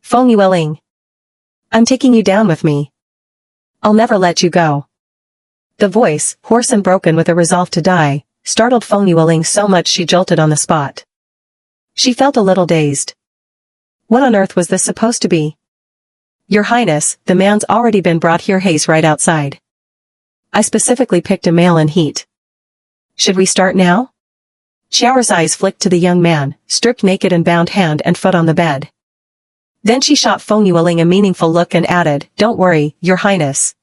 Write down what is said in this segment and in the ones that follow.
Feng Yueling. I'm taking you down with me. I'll never let you go. The voice, hoarse and broken with a resolve to die, startled Feng Yueling so much she jolted on the spot. She felt a little dazed. What on earth was this supposed to be? Your Highness, the man's already been brought here. Haze right outside. I specifically picked a male in heat. Should we start now? Shura's eyes flicked to the young man, stripped naked and bound hand and foot on the bed. Then she shot Feng Yueling a meaningful look and added, Don't worry, Your Highness.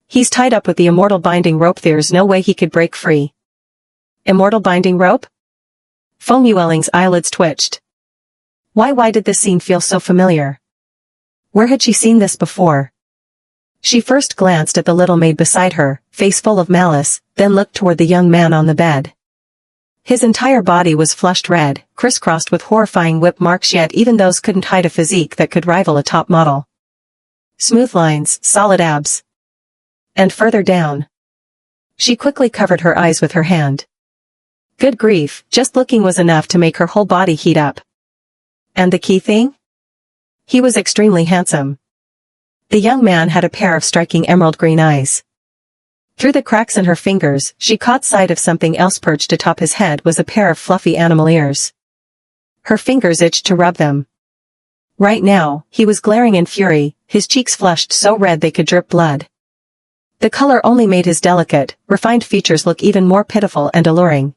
He's tied up with the immortal binding rope. There's no way he could break free. Immortal binding rope? Feng Yueling's eyelids twitched. Why did this scene feel so familiar? Where had she seen this before? She first glanced at the little maid beside her, face full of malice, then looked toward the young man on the bed. His entire body was flushed red, crisscrossed with horrifying whip marks, yet even those couldn't hide a physique that could rival a top model. Smooth lines, solid abs. And further down. She quickly covered her eyes with her hand. Good grief, just looking was enough to make her whole body heat up. And the key thing? He was extremely handsome. The young man had a pair of striking emerald green eyes. Through the cracks in her fingers, she caught sight of something else. Perched atop his head was a pair of fluffy animal ears. Her fingers itched to rub them. Right now, he was glaring in fury, his cheeks flushed so red they could drip blood. The color only made his delicate, refined features look even more pitiful and alluring.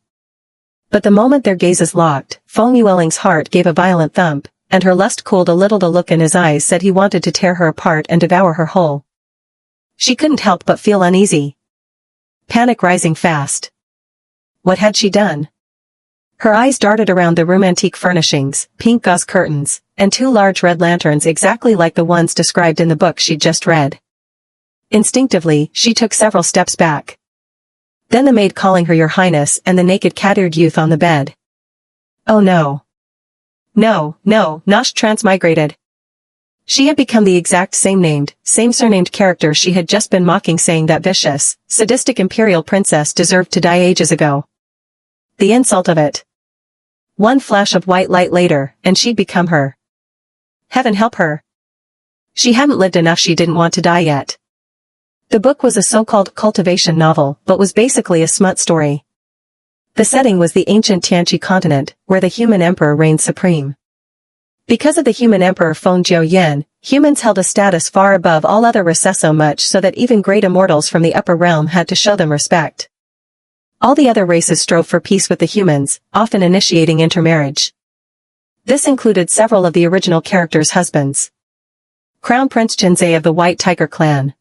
But the moment their gazes locked, Feng Yueling's heart gave a violent thump, and her lust cooled a little. The look in his eyes said he wanted to tear her apart and devour her whole. She couldn't help but feel uneasy. Panic rising fast. What had she done? Her eyes darted around the room. Antique furnishings, pink gauze curtains, and two large red lanterns exactly like the ones described in the book she'd just read. Instinctively, she took several steps back. Then the maid calling her Your Highness and the naked cat-eared youth on the bed. Oh no. No, not transmigrated. She had become the exact same surnamed character she had just been mocking, saying that vicious, sadistic Imperial Princess deserved to die ages ago. The insult of it. One flash of white light later, and she'd become her. Heaven help her. She hadn't lived enough. She didn't want to die yet. The book was a so-called cultivation novel, but was basically a smut story. The setting was the ancient Tianqi continent, where the human emperor reigned supreme. Because of the human emperor Feng Yueling, humans held a status far above all other races, so much so that even great immortals from the upper realm had to show them respect. All the other races strove for peace with the humans, often initiating intermarriage. This included several of the original characters' husbands. Crown Prince Jinzei of the White Tiger clan.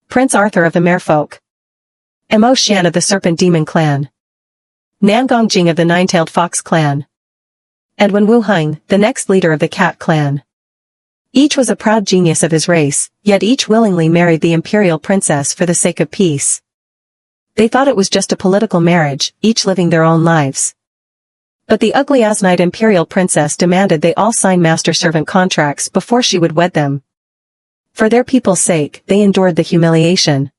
Prince Arthur of the Merfolk. Mo Xian of the Serpent Demon clan. Nan Gongjing of the Nine-Tailed Fox clan. And Wen Wuheng, the next leader of the Cat clan. Each was a proud genius of his race, yet each willingly married the Imperial Princess for the sake of peace. They thought it was just a political marriage, each living their own lives. But the ugly as-night Imperial Princess demanded they all sign master-servant contracts before she would wed them. For their people's sake, they endured the humiliation.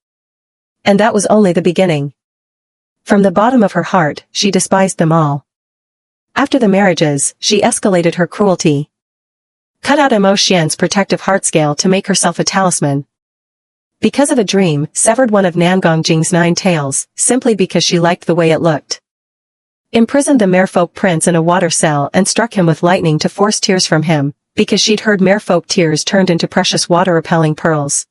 And that was only the beginning. From the bottom of her heart, she despised them all. After the marriages, she escalated her cruelty. Cut out Mo Xian's protective heart scale to make herself a talisman. Because of a dream, severed one of Nan Gongjing's 9 tails, simply because she liked the way it looked. Imprisoned the Merfolk prince in a water cell and struck him with lightning to force tears from him, because she'd heard Merfolk tears turned into precious water-repelling pearls.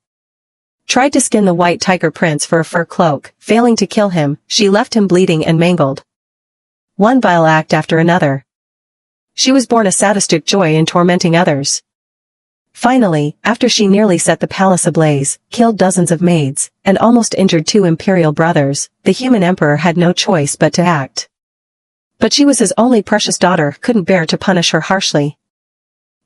Tried to skin the White Tiger prince for a fur cloak, failing to kill him, she left him bleeding and mangled. One vile act after another. She was born a sadistic joy in tormenting others. Finally, after she nearly set the palace ablaze, killed dozens of maids, and almost injured 2 imperial brothers, the human emperor had no choice but to act. But she was his only precious daughter, couldn't bear to punish her harshly.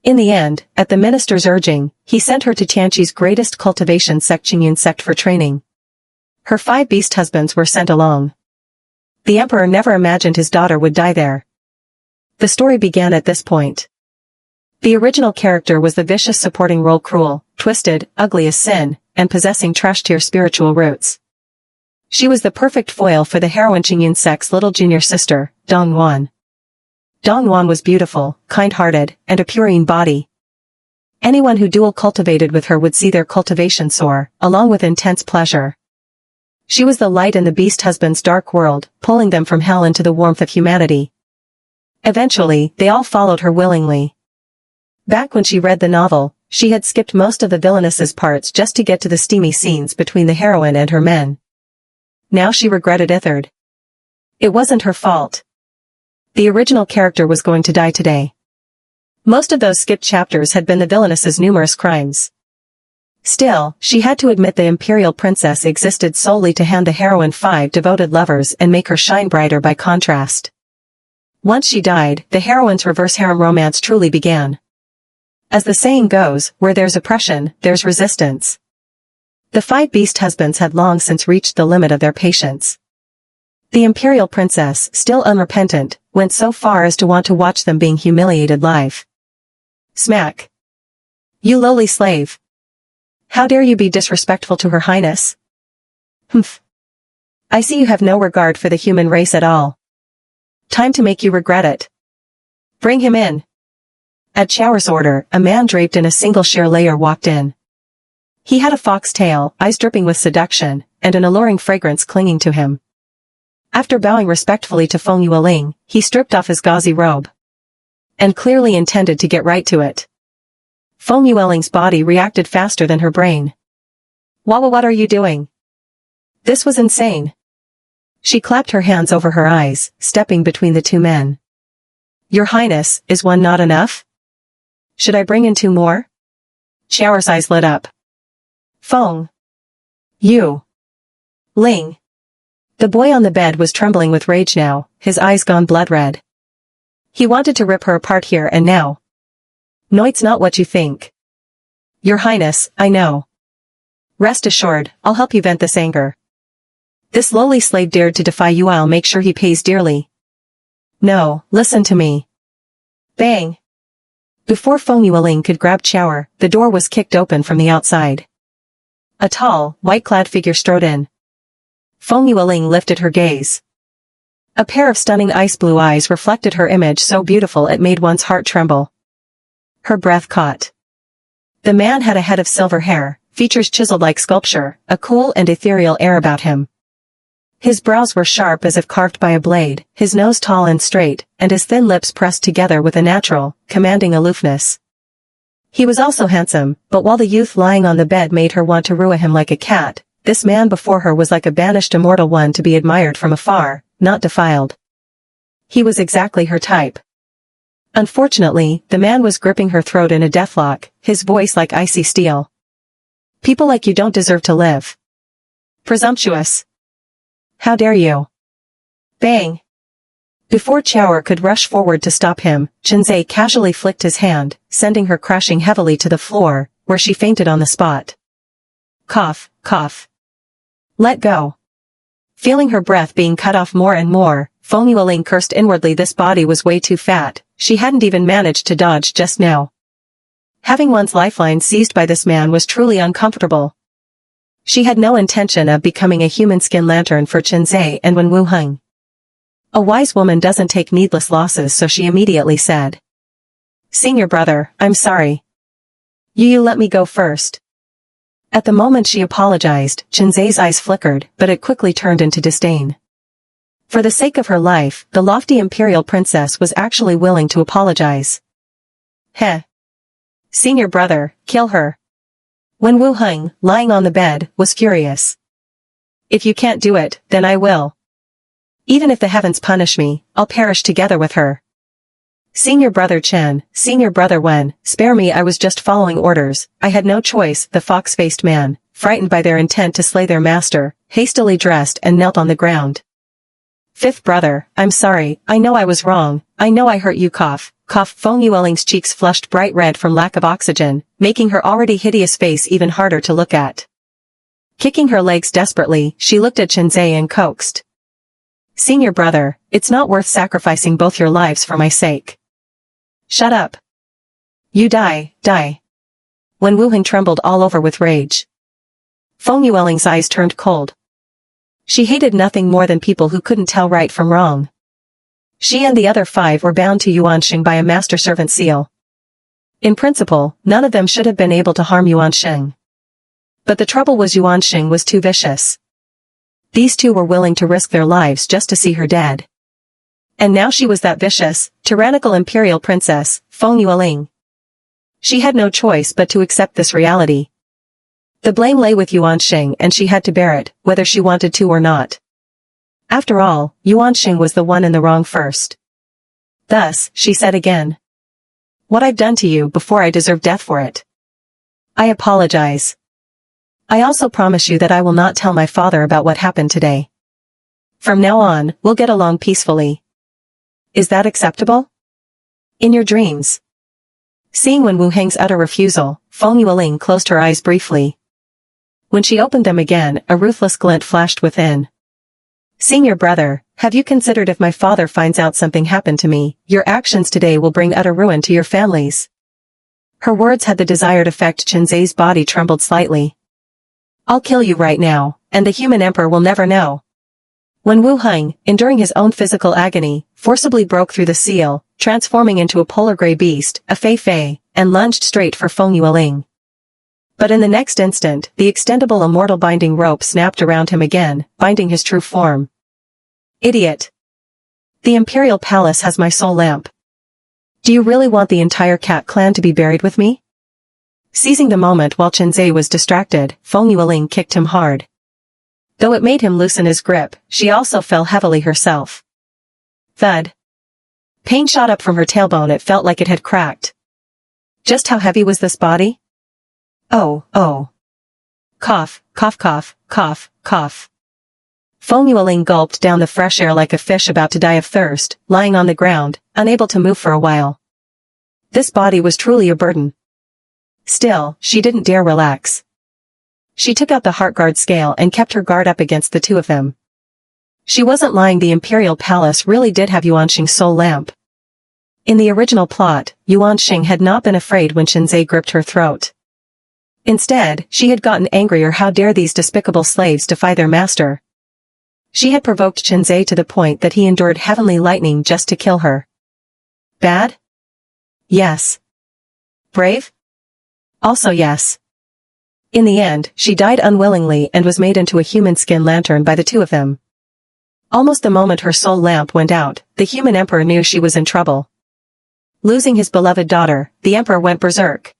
In the end, at the minister's urging, he sent her to Tianqi's greatest cultivation sect, Qingyun sect, for training. Her 5 beast husbands were sent along. The emperor never imagined his daughter would die there. The story began at this point. The original character was the vicious supporting role, cruel, twisted, ugly as sin, and possessing trash-tier spiritual roots. She was the perfect foil for the heroine Qingyun sect's little junior sister, Dongwan. Dongwan was beautiful, kind-hearted, and a purine body. Anyone who dual cultivated with her would see their cultivation soar, along with intense pleasure. She was the light in the beast husband's dark world, pulling them from hell into the warmth of humanity. Eventually, they all followed her willingly. Back when she read the novel, she had skipped most of the villainess's parts just to get to the steamy scenes between the heroine and her men. Now she regretted it. It wasn't her fault. The original character was going to die today. Most of those skipped chapters had been the villainess's numerous crimes. Still, she had to admit the Imperial Princess existed solely to hand the heroine 5 devoted lovers and make her shine brighter by contrast. Once she died, the heroine's reverse harem romance truly began. As the saying goes, where there's oppression, there's resistance. The 5 beast husbands had long since reached the limit of their patience. The Imperial Princess, still unrepentant, went so far as to want to watch them being humiliated live. Smack. You lowly slave. How dare you be disrespectful to Her Highness? Humph. I see you have no regard for the human race at all. Time to make you regret it. Bring him in. At Shower's order, a man draped in a single sheer layer walked in. He had a fox tail, eyes dripping with seduction, and an alluring fragrance clinging to him. After bowing respectfully to Feng Yueling, he stripped off his gauzy robe. And clearly intended to get right to it. Feng Yueling's body reacted faster than her brain. What are you doing? This was insane. She clapped her hands over her eyes, stepping between the 2 men. Your Highness, is one not enough? Should I bring in 2 more? Shower's eyes lit up. Feng. You. Ling. The boy on the bed was trembling with rage now, his eyes gone blood red. He wanted to rip her apart here and now. No, it's not what you think. Your Highness, I know. Rest assured, I'll help you vent this anger. This lowly slave dared to defy you, I'll make sure he pays dearly. No, listen to me. Bang. Before Feng Yueling could grab Shower, the door was kicked open from the outside. A tall, white-clad figure strode in. Feng Yueling lifted her gaze. A pair of stunning ice-blue eyes reflected her image so beautiful it made one's heart tremble. Her breath caught. The man had a head of silver hair, features chiseled like sculpture, a cool and ethereal air about him. His brows were sharp as if carved by a blade, his nose tall and straight, and his thin lips pressed together with a natural, commanding aloofness. He was also handsome, but while the youth lying on the bed made her want to rua him like a cat, this man before her was like a banished immortal one to be admired from afar, not defiled. He was exactly her type. Unfortunately, the man was gripping her throat in a deathlock, his voice like icy steel. People like you don't deserve to live. Presumptuous. How dare you? Bang. Before Shower could rush forward to stop him, Chenze casually flicked his hand, sending her crashing heavily to the floor, where she fainted on the spot. Cough, cough. Let go. Feeling her breath being cut off more and more, Feng Yueling cursed inwardly. This body was way too fat, she hadn't even managed to dodge just now. Having one's lifeline seized by this man was truly uncomfortable. She had no intention of becoming a human skin lantern for Chenze and Wen Wuheng. A wise woman doesn't take needless losses, so she immediately said. Senior brother, I'm sorry. You let me go first. At the moment she apologized, Chenze's eyes flickered, but it quickly turned into disdain. For the sake of her life, the lofty Imperial Princess was actually willing to apologize. Heh. Senior brother, kill her. Wen Wuheng, lying on the bed, was furious. If you can't do it, then I will. Even if the heavens punish me, I'll perish together with her. Senior brother Chen, senior brother Wen, spare me, I was just following orders, I had no choice. The fox-faced man, frightened by their intent to slay their master, hastily dressed and knelt on the ground. Fifth brother, I'm sorry, I know I was wrong, I know I hurt you. Cough, cough. Feng Yueling's cheeks flushed bright red from lack of oxygen, making her already hideous face even harder to look at. Kicking her legs desperately, she looked at Chenze and coaxed. Senior brother, it's not worth sacrificing both your lives for my sake. Shut up. You die, die. Wen Wuheng trembled all over with rage. Feng Yueling's eyes turned cold. She hated nothing more than people who couldn't tell right from wrong. She and the other 5 were bound to Yuanxing by a master servant seal. In principle, none of them should have been able to harm Yuanxing. But the trouble was Yuanxing was too vicious. These two were willing to risk their lives just to see her dead. And now she was that vicious, tyrannical Imperial Princess, Feng Yueling. She had no choice but to accept this reality. The blame lay with Yuanxing and she had to bear it, whether she wanted to or not. After all, Yuanxing was the one in the wrong first. Thus, she said again. What I've done to you before, I deserve death for it. I apologize. I also promise you that I will not tell my father about what happened today. From now on, we'll get along peacefully. Is that acceptable? In your dreams. Seeing Wen Wuheng's utter refusal, Feng Yueling closed her eyes briefly. When she opened them again, a ruthless glint flashed within. Senior brother, have you considered if my father finds out something happened to me, your actions today will bring utter ruin to your families? Her words had the desired effect. Chenzai's body trembled slightly. I'll kill you right now, and the human emperor will never know. When Wu Heng, enduring his own physical agony, forcibly broke through the seal, transforming into a polar gray beast, a fei-fei, and lunged straight for Feng Yueling. But in the next instant, the extendable immortal binding rope snapped around him again, binding his true form. Idiot! The Imperial Palace has my soul lamp. Do you really want the entire cat clan to be buried with me? Seizing the moment while Chenzai was distracted, Feng Yueling kicked him hard. Though it made him loosen his grip, she also fell heavily herself. Thud. Pain shot up from her tailbone. It felt like it had cracked. Just how heavy was this body? Oh. Cough, cough, cough, cough, cough. Feng Yueling gulped down the fresh air like a fish about to die of thirst, lying on the ground, unable to move for a while. This body was truly a burden. Still, she didn't dare relax. She took out the heart guard scale and kept her guard up against the two of them. She wasn't lying. The Imperial Palace really did have Yuanxing's soul lamp. In the original plot, Yuanxing had not been afraid when Chenzai gripped her throat. Instead, she had gotten angrier. How dare these despicable slaves defy their master? She had provoked Chenzai to the point that he endured heavenly lightning just to kill her. Bad? Yes. Brave? Also yes. In the end, she died unwillingly and was made into a human skin lantern by the two of them. Almost the moment her soul lamp went out, the human emperor knew she was in trouble. Losing his beloved daughter, the emperor went berserk.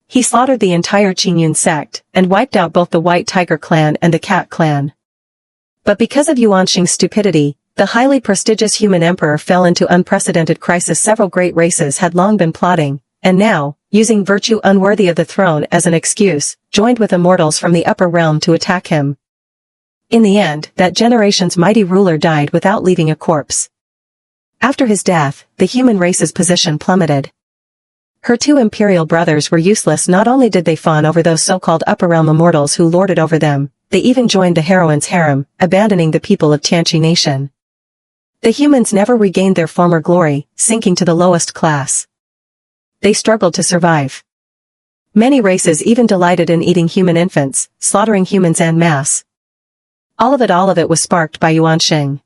He slaughtered the entire Qingyun sect, and wiped out both the White Tiger clan and the Cat clan. But because of Yuanxing's stupidity, the highly prestigious human emperor fell into unprecedented crisis. Several great races had long been plotting, and now, using virtue unworthy of the throne as an excuse, joined with immortals from the upper realm to attack him. In the end, that generation's mighty ruler died without leaving a corpse. After his death, the human race's position plummeted. Her two imperial brothers were useless. Not only did they fawn over those so-called upper realm immortals who lorded over them, they even joined the heroine's harem, abandoning the people of Tianqi Nation. The humans never regained their former glory, sinking to the lowest class. They struggled to survive. Many races even delighted in eating human infants, slaughtering humans en masse. All of it was sparked by Yuanxing.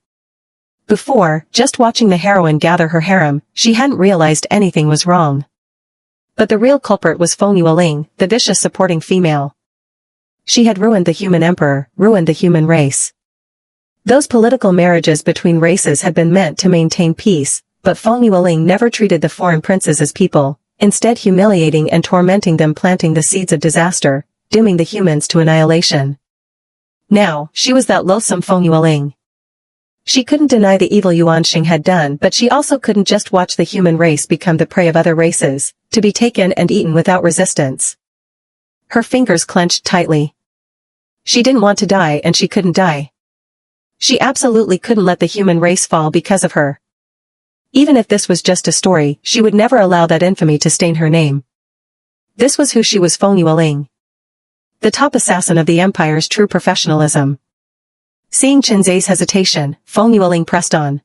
Before, just watching the heroine gather her harem, she hadn't realized anything was wrong. But the real culprit was Feng Yueling, the vicious supporting female. She had ruined the human emperor, ruined the human race. Those political marriages between races had been meant to maintain peace, but Feng Yueling never treated the foreign princes as people, instead humiliating and tormenting them, planting the seeds of disaster, dooming the humans to annihilation. Now, she was that loathsome Feng Yueling. She couldn't deny the evil Yuanxing had done, but she also couldn't just watch the human race become the prey of other races, to be taken and eaten without resistance. Her fingers clenched tightly. She didn't want to die and she couldn't die. She absolutely couldn't let the human race fall because of her. Even if this was just a story, she would never allow that infamy to stain her name. This was who she was, Feng Yueling. The top assassin of the Empire's true professionalism. Seeing Chenzai's hesitation, Feng Yueling pressed on.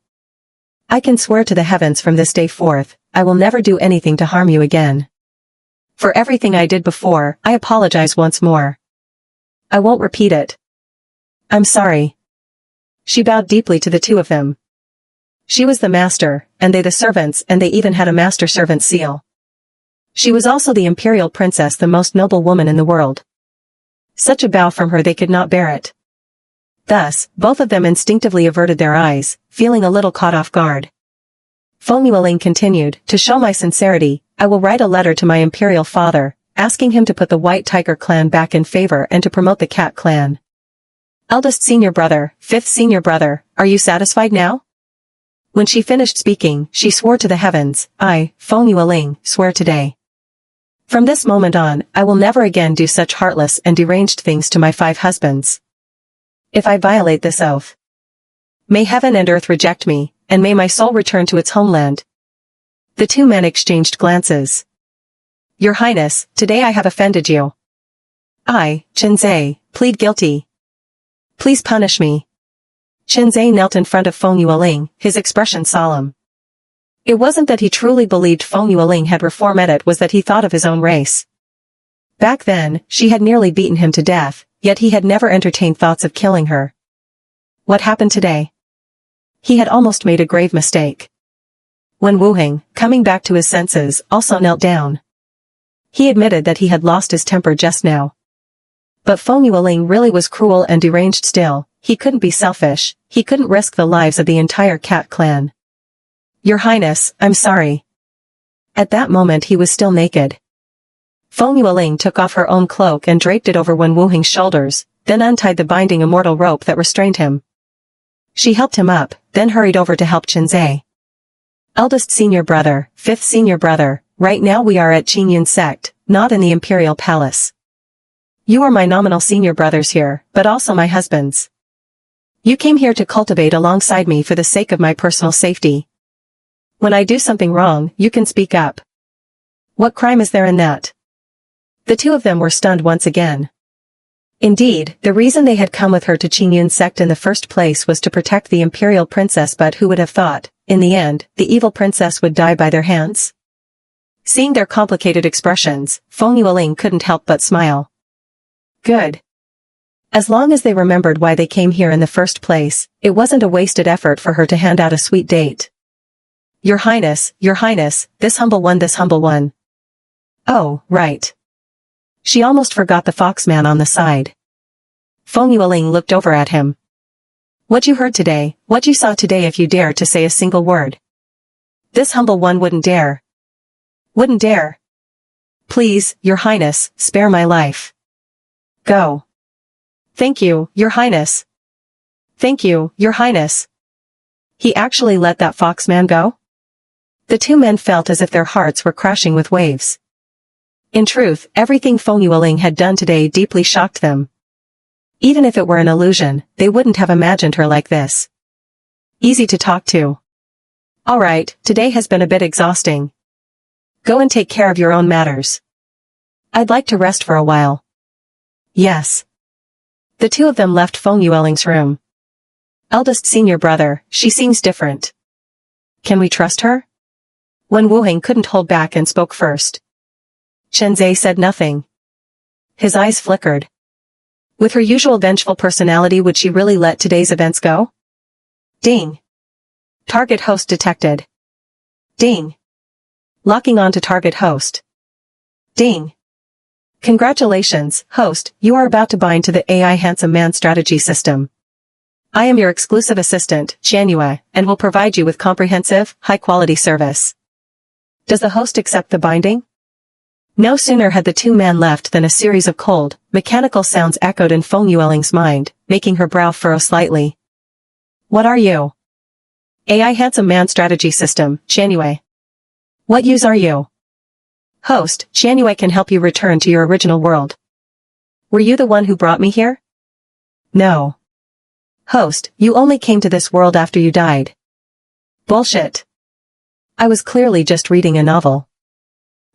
I can swear to the heavens from this day forth, I will never do anything to harm you again. For everything I did before, I apologize once more. I won't repeat it. I'm sorry. She bowed deeply to the two of them. She was the master, and they the servants, and they even had a master-servant seal. She was also the Imperial Princess, the most noble woman in the world. Such a bow from her, they could not bear it. Thus, both of them instinctively averted their eyes, feeling a little caught off guard. Feng Yueling continued, "To show my sincerity, I will write a letter to my imperial father, asking him to put the White Tiger clan back in favor and to promote the Cat clan. Eldest senior brother, fifth senior brother, are you satisfied now?" When she finished speaking, she swore to the heavens, "I, Feng Yueling, swear today. From this moment on, I will never again do such heartless and deranged things to my 5 husbands. If I violate this oath, may heaven and earth reject me, and may my soul return to its homeland." The 2 men exchanged glances. "Your Highness, today I have offended you. I, Qinzhe, plead guilty. Please punish me." Qinzhe knelt in front of Feng Yueling, his expression solemn. It wasn't that he truly believed Feng Yueling had reformed, it was that he thought of his own race. Back then, she had nearly beaten him to death, yet he had never entertained thoughts of killing her. What happened today? He had almost made a grave mistake. When Wuheng, coming back to his senses, also knelt down. He admitted that he had lost his temper just now. But Feng Yueling really was cruel and deranged still. He couldn't be selfish, he couldn't risk the lives of the entire Cat clan. "Your Highness, I'm sorry." At that moment he was still naked. Feng Yueling took off her own cloak and draped it over Wen Wuheng's shoulders, then untied the binding immortal rope that restrained him. She helped him up, then hurried over to help Qinzhe. "Eldest senior brother, fifth senior brother, right now we are at Qingyun sect, not in the Imperial Palace. You are my nominal senior brothers here, but also my husbands. You came here to cultivate alongside me for the sake of my personal safety. When I do something wrong, you can speak up. What crime is there in that?" The 2 of them were stunned once again. Indeed, the reason they had come with her to Qingyun sect in the first place was to protect the Imperial Princess, but who would have thought, in the end, the evil princess would die by their hands? Seeing their complicated expressions, Feng Yueling couldn't help but smile. Good. As long as they remembered why they came here in the first place, it wasn't a wasted effort for her to hand out a sweet date. Your Highness, this humble one. Oh, right. She almost forgot the foxman on the side. Feng Yueling looked over at him. "What you heard today, what you saw today, if you dare to say a single word. This humble one wouldn't dare. Wouldn't dare. Please, Your Highness, spare my life. Go." "Thank you, Your Highness. Thank you, Your Highness." He actually let that foxman go? The 2 men felt as if their hearts were crashing with waves. In truth, everything Feng Yueling had done today deeply shocked them. Even if it were an illusion, they wouldn't have imagined her like this. Easy to talk to. All right, today has been a bit exhausting. Go and take care of your own matters. I'd like to rest for a while. Yes. The 2 of them left Feng Yueling's room. Eldest senior brother, she seems different. Can we trust her? Wen Wuheng couldn't hold back and spoke first. Qinzhe said nothing. His eyes flickered. With her usual vengeful personality, would she really let today's events go? Ding. Target host detected. Ding. Locking on to target host. Ding. Congratulations, host, you are about to bind to the AI Handsome Man strategy system. I am your exclusive assistant, Qianyue, and will provide you with comprehensive, high-quality service. Does the host accept the binding? No sooner had the 2 men left than a series of cold, mechanical sounds echoed in Feng Yueling's mind, making her brow furrow slightly. What are you? AI Handsome Man strategy system, Qianyue. What use are you? Host, Qianyue can help you return to your original world. Were you the one who brought me here? No. Host, you only came to this world after you died. Bullshit. I was clearly just reading a novel.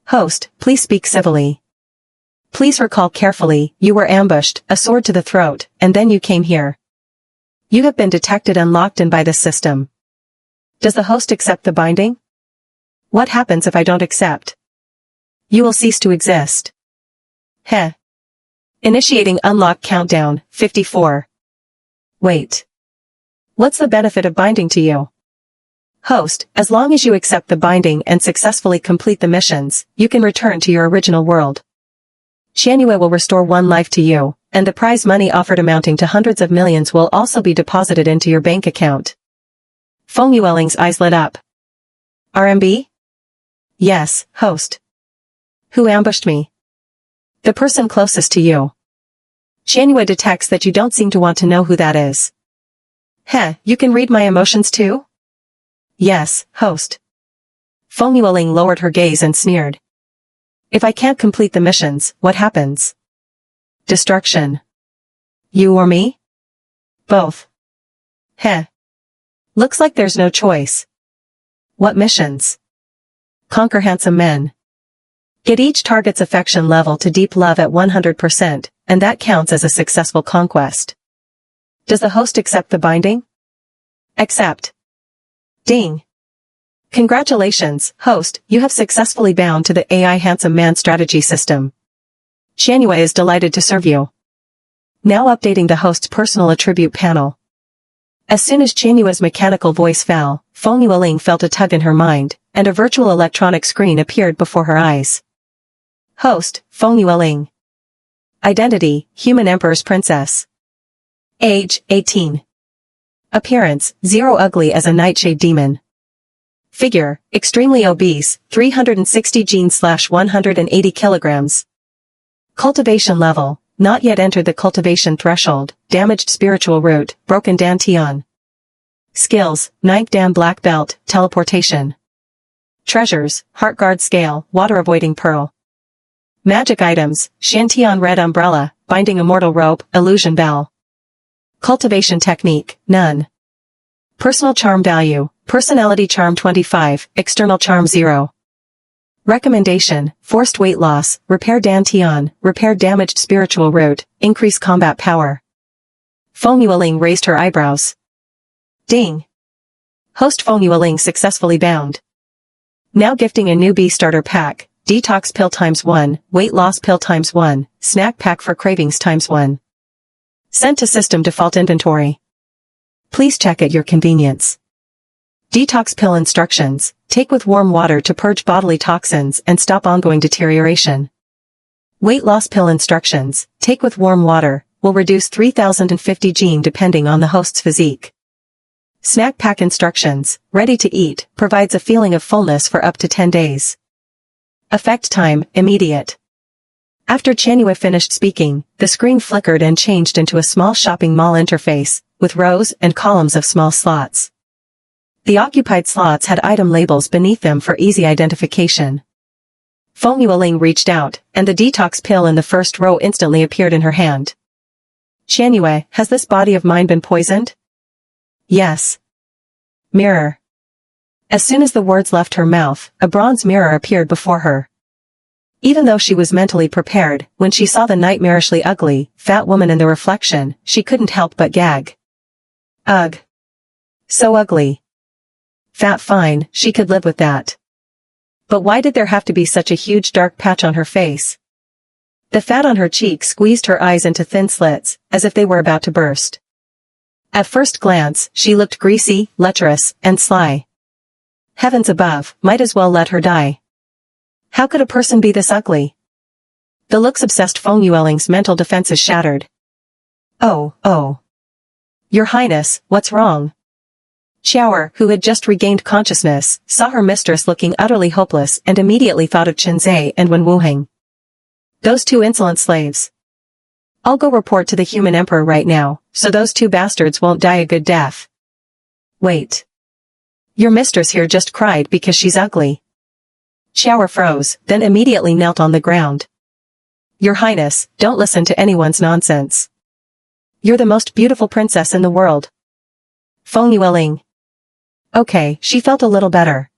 Host, please speak civilly. Please recall carefully, you were ambushed, a sword to the throat, and then you came here. You have been detected and locked in by this system. Does the host accept the binding? What happens if I don't accept? You will cease to exist. Heh. Initiating unlock countdown, 54. Wait. What's the benefit of binding to you? Host, as long as you accept the binding and successfully complete the missions, you can return to your original world. Qianyue will restore one life to you, and the prize money offered amounting to hundreds of millions will also be deposited into your bank account. Feng Yueling's eyes lit up. RMB? Yes, host. Who ambushed me? The person closest to you. Qianyue detects that you don't seem to want to know who that is. Heh, you can read my emotions too? Yes, host. Feng Yueling lowered her gaze and sneered. If I can't complete the missions, what happens? Destruction. You or me? Both. Heh. Looks like there's no choice. What missions? Conquer handsome men. Get each target's affection level to deep love at 100%, and that counts as a successful conquest. Does the host accept the binding? Accept. Ding. Congratulations, host, you have successfully bound to the AI Handsome Man strategy system. Qianyue is delighted to serve you. Now updating the host's personal attribute panel. As soon as Qianyue's mechanical voice fell, Feng Yueling felt a tug in her mind, and a virtual electronic screen appeared before her eyes. Host, Feng Yueling. Identity, Human Emperor's Princess. Age, 18. Appearance, zero, ugly as a nightshade demon. Figure, extremely obese, 360 genes/180 kilograms. Cultivation level, not yet entered the cultivation threshold, damaged spiritual root, broken dantian. Skills, 9th Dan black belt, teleportation. Treasures, heart guard scale, water avoiding pearl. Magic items, Shantian red umbrella, binding immortal rope, illusion bell. Cultivation technique, none. Personal charm value, personality charm 25, external charm 0. Recommendation, forced weight loss, repair dantian, repair damaged spiritual root, increase combat power. Feng Yueling raised her eyebrows. Ding. Host Feng Yueling successfully bound. Now gifting a newbie starter pack, detox pill ×1, weight loss pill ×1, snack pack for cravings ×1. Sent to system default inventory. Please check at your convenience. Detox pill instructions, take with warm water to purge bodily toxins and stop ongoing deterioration. Weight loss pill instructions, take with warm water, will reduce 3050 gene depending on the host's physique. Snack pack instructions, ready to eat, provides a feeling of fullness for up to 10 days. Effect time, immediate. After Qianyue finished speaking, the screen flickered and changed into a small shopping mall interface, with rows and columns of small slots. The occupied slots had item labels beneath them for easy identification. Feng Yueling reached out, and the detox pill in the first row instantly appeared in her hand. Qianyue, has this body of mine been poisoned? Yes. Mirror. As soon as the words left her mouth, a bronze mirror appeared before her. Even though she was mentally prepared, when she saw the nightmarishly ugly, fat woman in the reflection, she couldn't help but gag. Ugh. So ugly. Fat fine, she could live with that. But why did there have to be such a huge dark patch on her face? The fat on her cheek squeezed her eyes into thin slits, as if they were about to burst. At first glance, she looked greasy, lecherous, and sly. Heavens above, might as well let her die. How could a person be this ugly? The looks obsessed Feng Yueling's mental defenses shattered. Oh. Your Highness, what's wrong? Shura, who had just regained consciousness, saw her mistress looking utterly hopeless and immediately thought of Qinzhe and Wen Wuheng. Those two insolent slaves. I'll go report to the human emperor right now, so those two bastards won't die a good death. Wait. Your mistress here just cried because she's ugly. Shura froze, then immediately knelt on the ground. Your Highness, don't listen to anyone's nonsense. You're the most beautiful princess in the world. Feng Yueling. Okay, she felt a little better.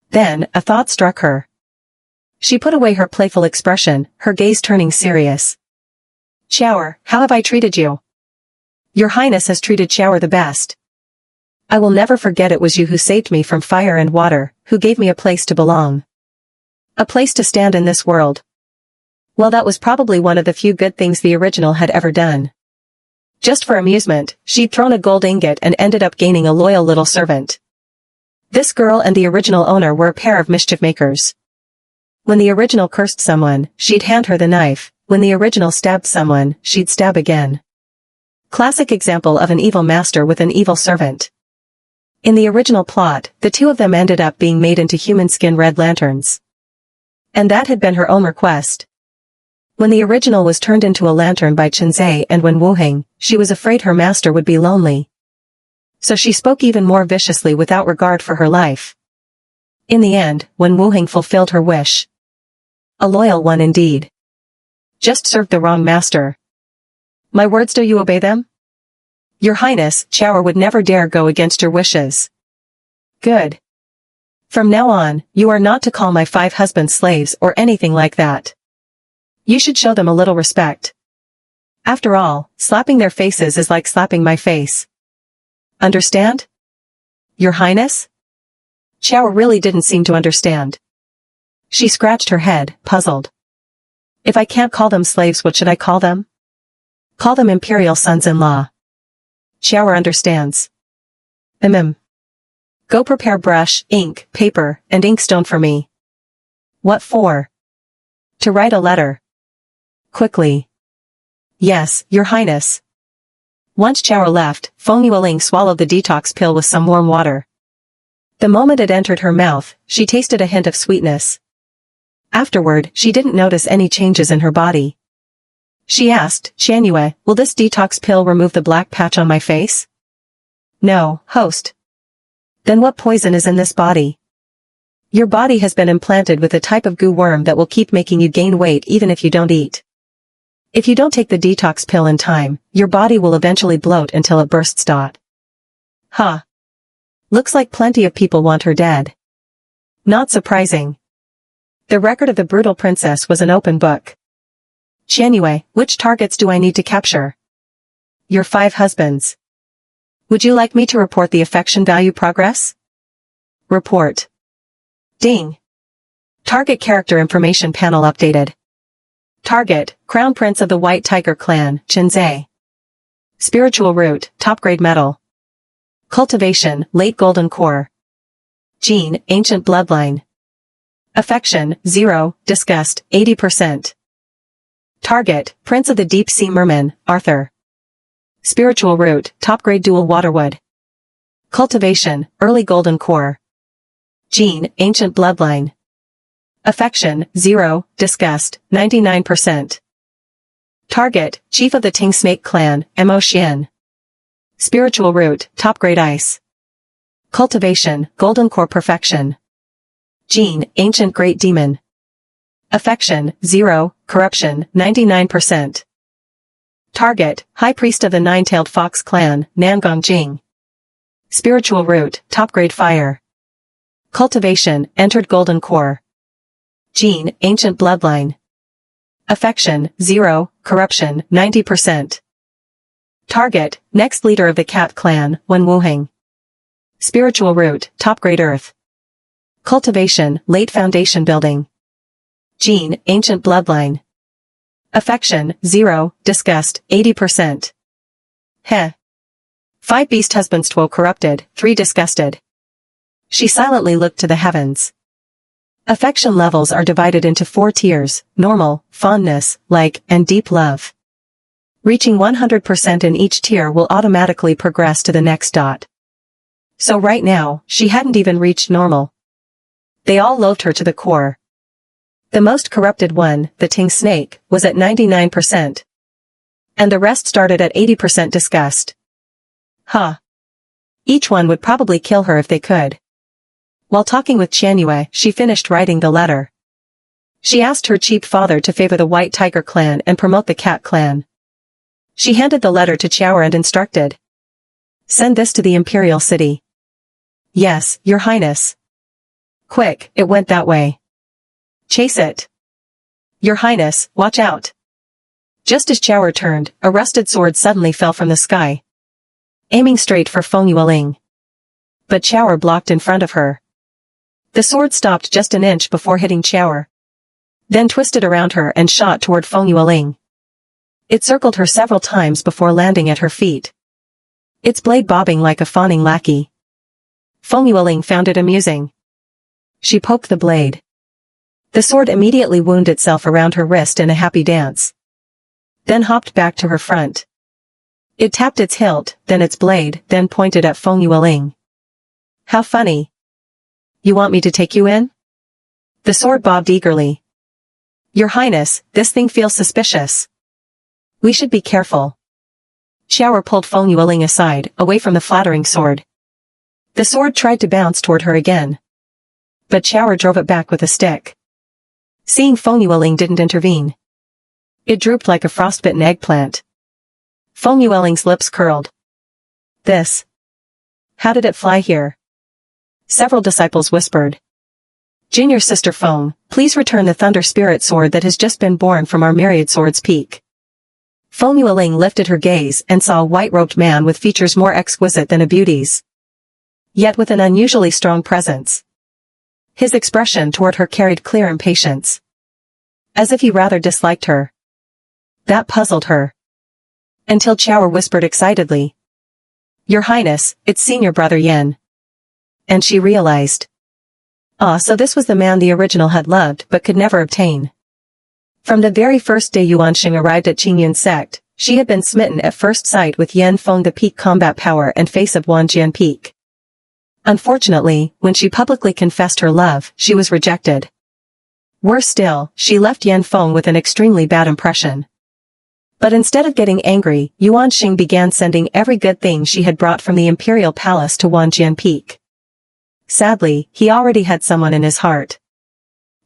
Then, a thought struck her. She put away her playful expression, her gaze turning serious. Shura, how have I treated you? Your Highness has treated Shura the best. I will never forget it was you who saved me from fire and water, who gave me a place to belong. A place to stand in this world. Well, that was probably one of the few good things the original had ever done. Just for amusement, she'd thrown a gold ingot and ended up gaining a loyal little servant. This girl and the original owner were a pair of mischief makers. When the original cursed someone, she'd hand her the knife. When the original stabbed someone, she'd stab again. Classic example of an evil master with an evil servant. In the original plot, the two of them ended up being made into human skin red lanterns. And that had been her own request. When the original was turned into a lantern by Chenze and Wen Wuheng, she was afraid her master would be lonely. So she spoke even more viciously without regard for her life. In the end, Wen Wuheng fulfilled her wish. A loyal one indeed. Just served the wrong master. My words, do you obey them? Your Highness, Chowra would never dare go against your wishes. Good. From now on, you are not to call my 5 husbands slaves or anything like that. You should show them a little respect. After all, slapping their faces is like slapping my face. Understand? Your Highness? Chowra really didn't seem to understand. She scratched her head, puzzled. If I can't call them slaves, what should I call them? Call them imperial sons-in-law. Chowra understands. Go prepare brush, ink, paper, and inkstone for me. What for? To write a letter. Quickly. Yes, Your Highness. Once Chowra left, Feng Yueling swallowed the detox pill with some warm water. The moment it entered her mouth, she tasted a hint of sweetness. Afterward, she didn't notice any changes in her body. She asked, Qianyue, will this detox pill remove the black patch on my face? No, host. Then what poison is in this body? Your body has been implanted with a type of goo worm that will keep making you gain weight even if you don't eat. If you don't take the detox pill in time, your body will eventually bloat until it bursts. Huh. Looks like plenty of people want her dead. Not surprising. The record of the brutal princess was an open book. Qianyue, which targets do I need to capture? Your 5 husbands. Would you like me to report the affection value progress? Report. Ding. Target character information panel updated. Target, Crown Prince of the White Tiger Clan, Chenze. Spiritual root, top grade metal. Cultivation, late golden core. Gene, ancient bloodline. Affection, 0, disgust, 80%. Target, Prince of the Deep Sea Merman, Arthur. Spiritual root, top grade dual waterwood. Cultivation, early golden core. Gene, ancient bloodline. Affection, 0, disgust, 99%. Target, Chief of the Ting Snake Clan, Mo Xian. Spiritual root, top grade ice. Cultivation, golden core perfection. Gene, ancient great demon. Affection, 0, corruption, 99%. Target, High Priest of the Nine-Tailed Fox Clan, Nangong Jing. Spiritual root, top grade fire. Cultivation, entered golden core. Gene, ancient bloodline. Affection, 0, corruption, 90%. Target, next leader of the Cat Clan, Wen Wuheng. Spiritual root, top grade earth. Cultivation, late foundation building. Gene, ancient bloodline. Affection, 0, disgust, 80%. Heh. 5 beast husbands, 2 corrupted, 3 disgusted. She silently looked to the heavens. Affection levels are divided into 4 tiers, normal, fondness, like, and deep love. Reaching 100% in each tier will automatically progress to the next dot. So right now, she hadn't even reached normal. They all loathed her to the core. The most corrupted one, the Ting Snake, was at 99%. And the rest started at 80% disgust. Huh. Each one would probably kill her if they could. While talking with Qianyue, she finished writing the letter. She asked her cheap father to favor the White Tiger Clan and promote the Cat Clan. She handed the letter to Chowra and instructed. Send this to the Imperial City. Yes, Your Highness. Quick, it went that way. Chase it. Your Highness, watch out. Just as Chowra turned, a rusted sword suddenly fell from the sky, aiming straight for Feng Yueling. But Chowra blocked in front of her. The sword stopped just an inch before hitting Chowra, then twisted around her and shot toward Feng Yueling. It circled her several times before landing at her feet, its blade bobbing like a fawning lackey. Feng Yueling found it amusing. She poked the blade. The sword immediately wound itself around her wrist in a happy dance. Then hopped back to her front. It tapped its hilt, then its blade, then pointed at Feng Yueling. How funny. You want me to take you in? The sword bobbed eagerly. Your Highness, this thing feels suspicious. We should be careful. Shura pulled Feng Yueling aside, away from the flattering sword. The sword tried to bounce toward her again. But Shura drove it back with a stick. Seeing Feng Yueling didn't intervene. It drooped like a frostbitten eggplant. Feng Yueling's lips curled. This. How did it fly here? Several disciples whispered. Junior Sister Feng, please return the Thunder Spirit sword that has just been born from our myriad sword's peak. Feng Yueling lifted her gaze and saw a white-robed man with features more exquisite than a beauty's. Yet with an unusually strong presence. His expression toward her carried clear impatience. As if he rather disliked her. That puzzled her. Until Shura whispered excitedly. Your Highness, it's Senior Brother Yan. And she realized. Ah, so this was the man the original had loved but could never obtain. From the very first day Yuanxing arrived at Qingyun sect, she had been smitten at first sight with Yan Feng, the peak combat power and face of Wanjian Peak. Unfortunately, when she publicly confessed her love, she was rejected. Worse still, she left Yan Feng with an extremely bad impression. But instead of getting angry, Yuanxing began sending every good thing she had brought from the Imperial Palace to Wanjian Peak. Sadly, he already had someone in his heart.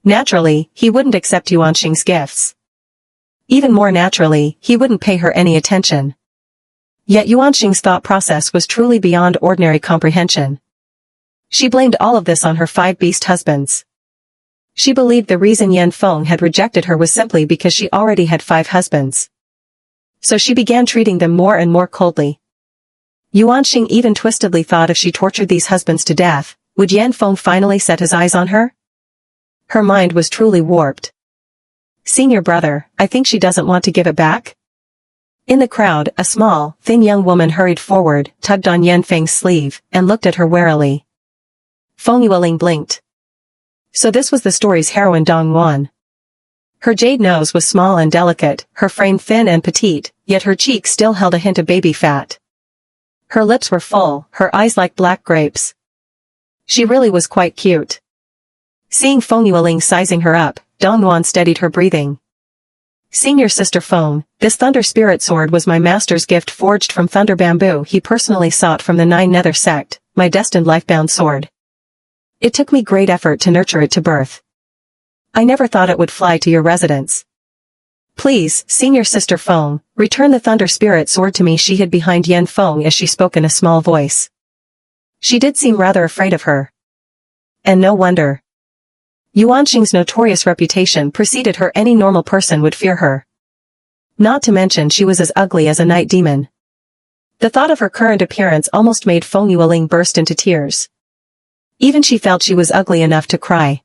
Naturally, he wouldn't accept Yuanxing's gifts. Even more naturally, he wouldn't pay her any attention. Yet Yuanxing's thought process was truly beyond ordinary comprehension. She blamed all of this on her 5 beast husbands. She believed the reason Yan Feng had rejected her was simply because she already had 5 husbands. So she began treating them more and more coldly. Yuanxing even twistedly thought if she tortured these husbands to death, would Yan Feng finally set his eyes on her? Her mind was truly warped. Senior brother, I think she doesn't want to give it back? In the crowd, a small, thin young woman hurried forward, tugged on Yan Feng's sleeve, and looked at her warily. Feng Yueling blinked. So this was the story's heroine Dong Yuan. Her jade nose was small and delicate, her frame thin and petite, yet her cheeks still held a hint of baby fat. Her lips were full, her eyes like black grapes. She really was quite cute. Seeing Feng Yueling sizing her up, Dong Yuan steadied her breathing. Senior Sister Feng, this Thunder Spirit sword was my master's gift forged from thunder bamboo he personally sought from the 9 Nether sect, my destined life-bound sword. It took me great effort to nurture it to birth. I never thought it would fly to your residence. Please, Senior Sister Feng, return the Thunder Spirit sword to me. She hid behind Yan Feng as she spoke in a small voice. She did seem rather afraid of her. And no wonder. Yuanxing's notorious reputation preceded her. Any normal person would fear her. Not to mention she was as ugly as a night demon. The thought of her current appearance almost made Feng Yueling burst into tears. Even she felt she was ugly enough to cry.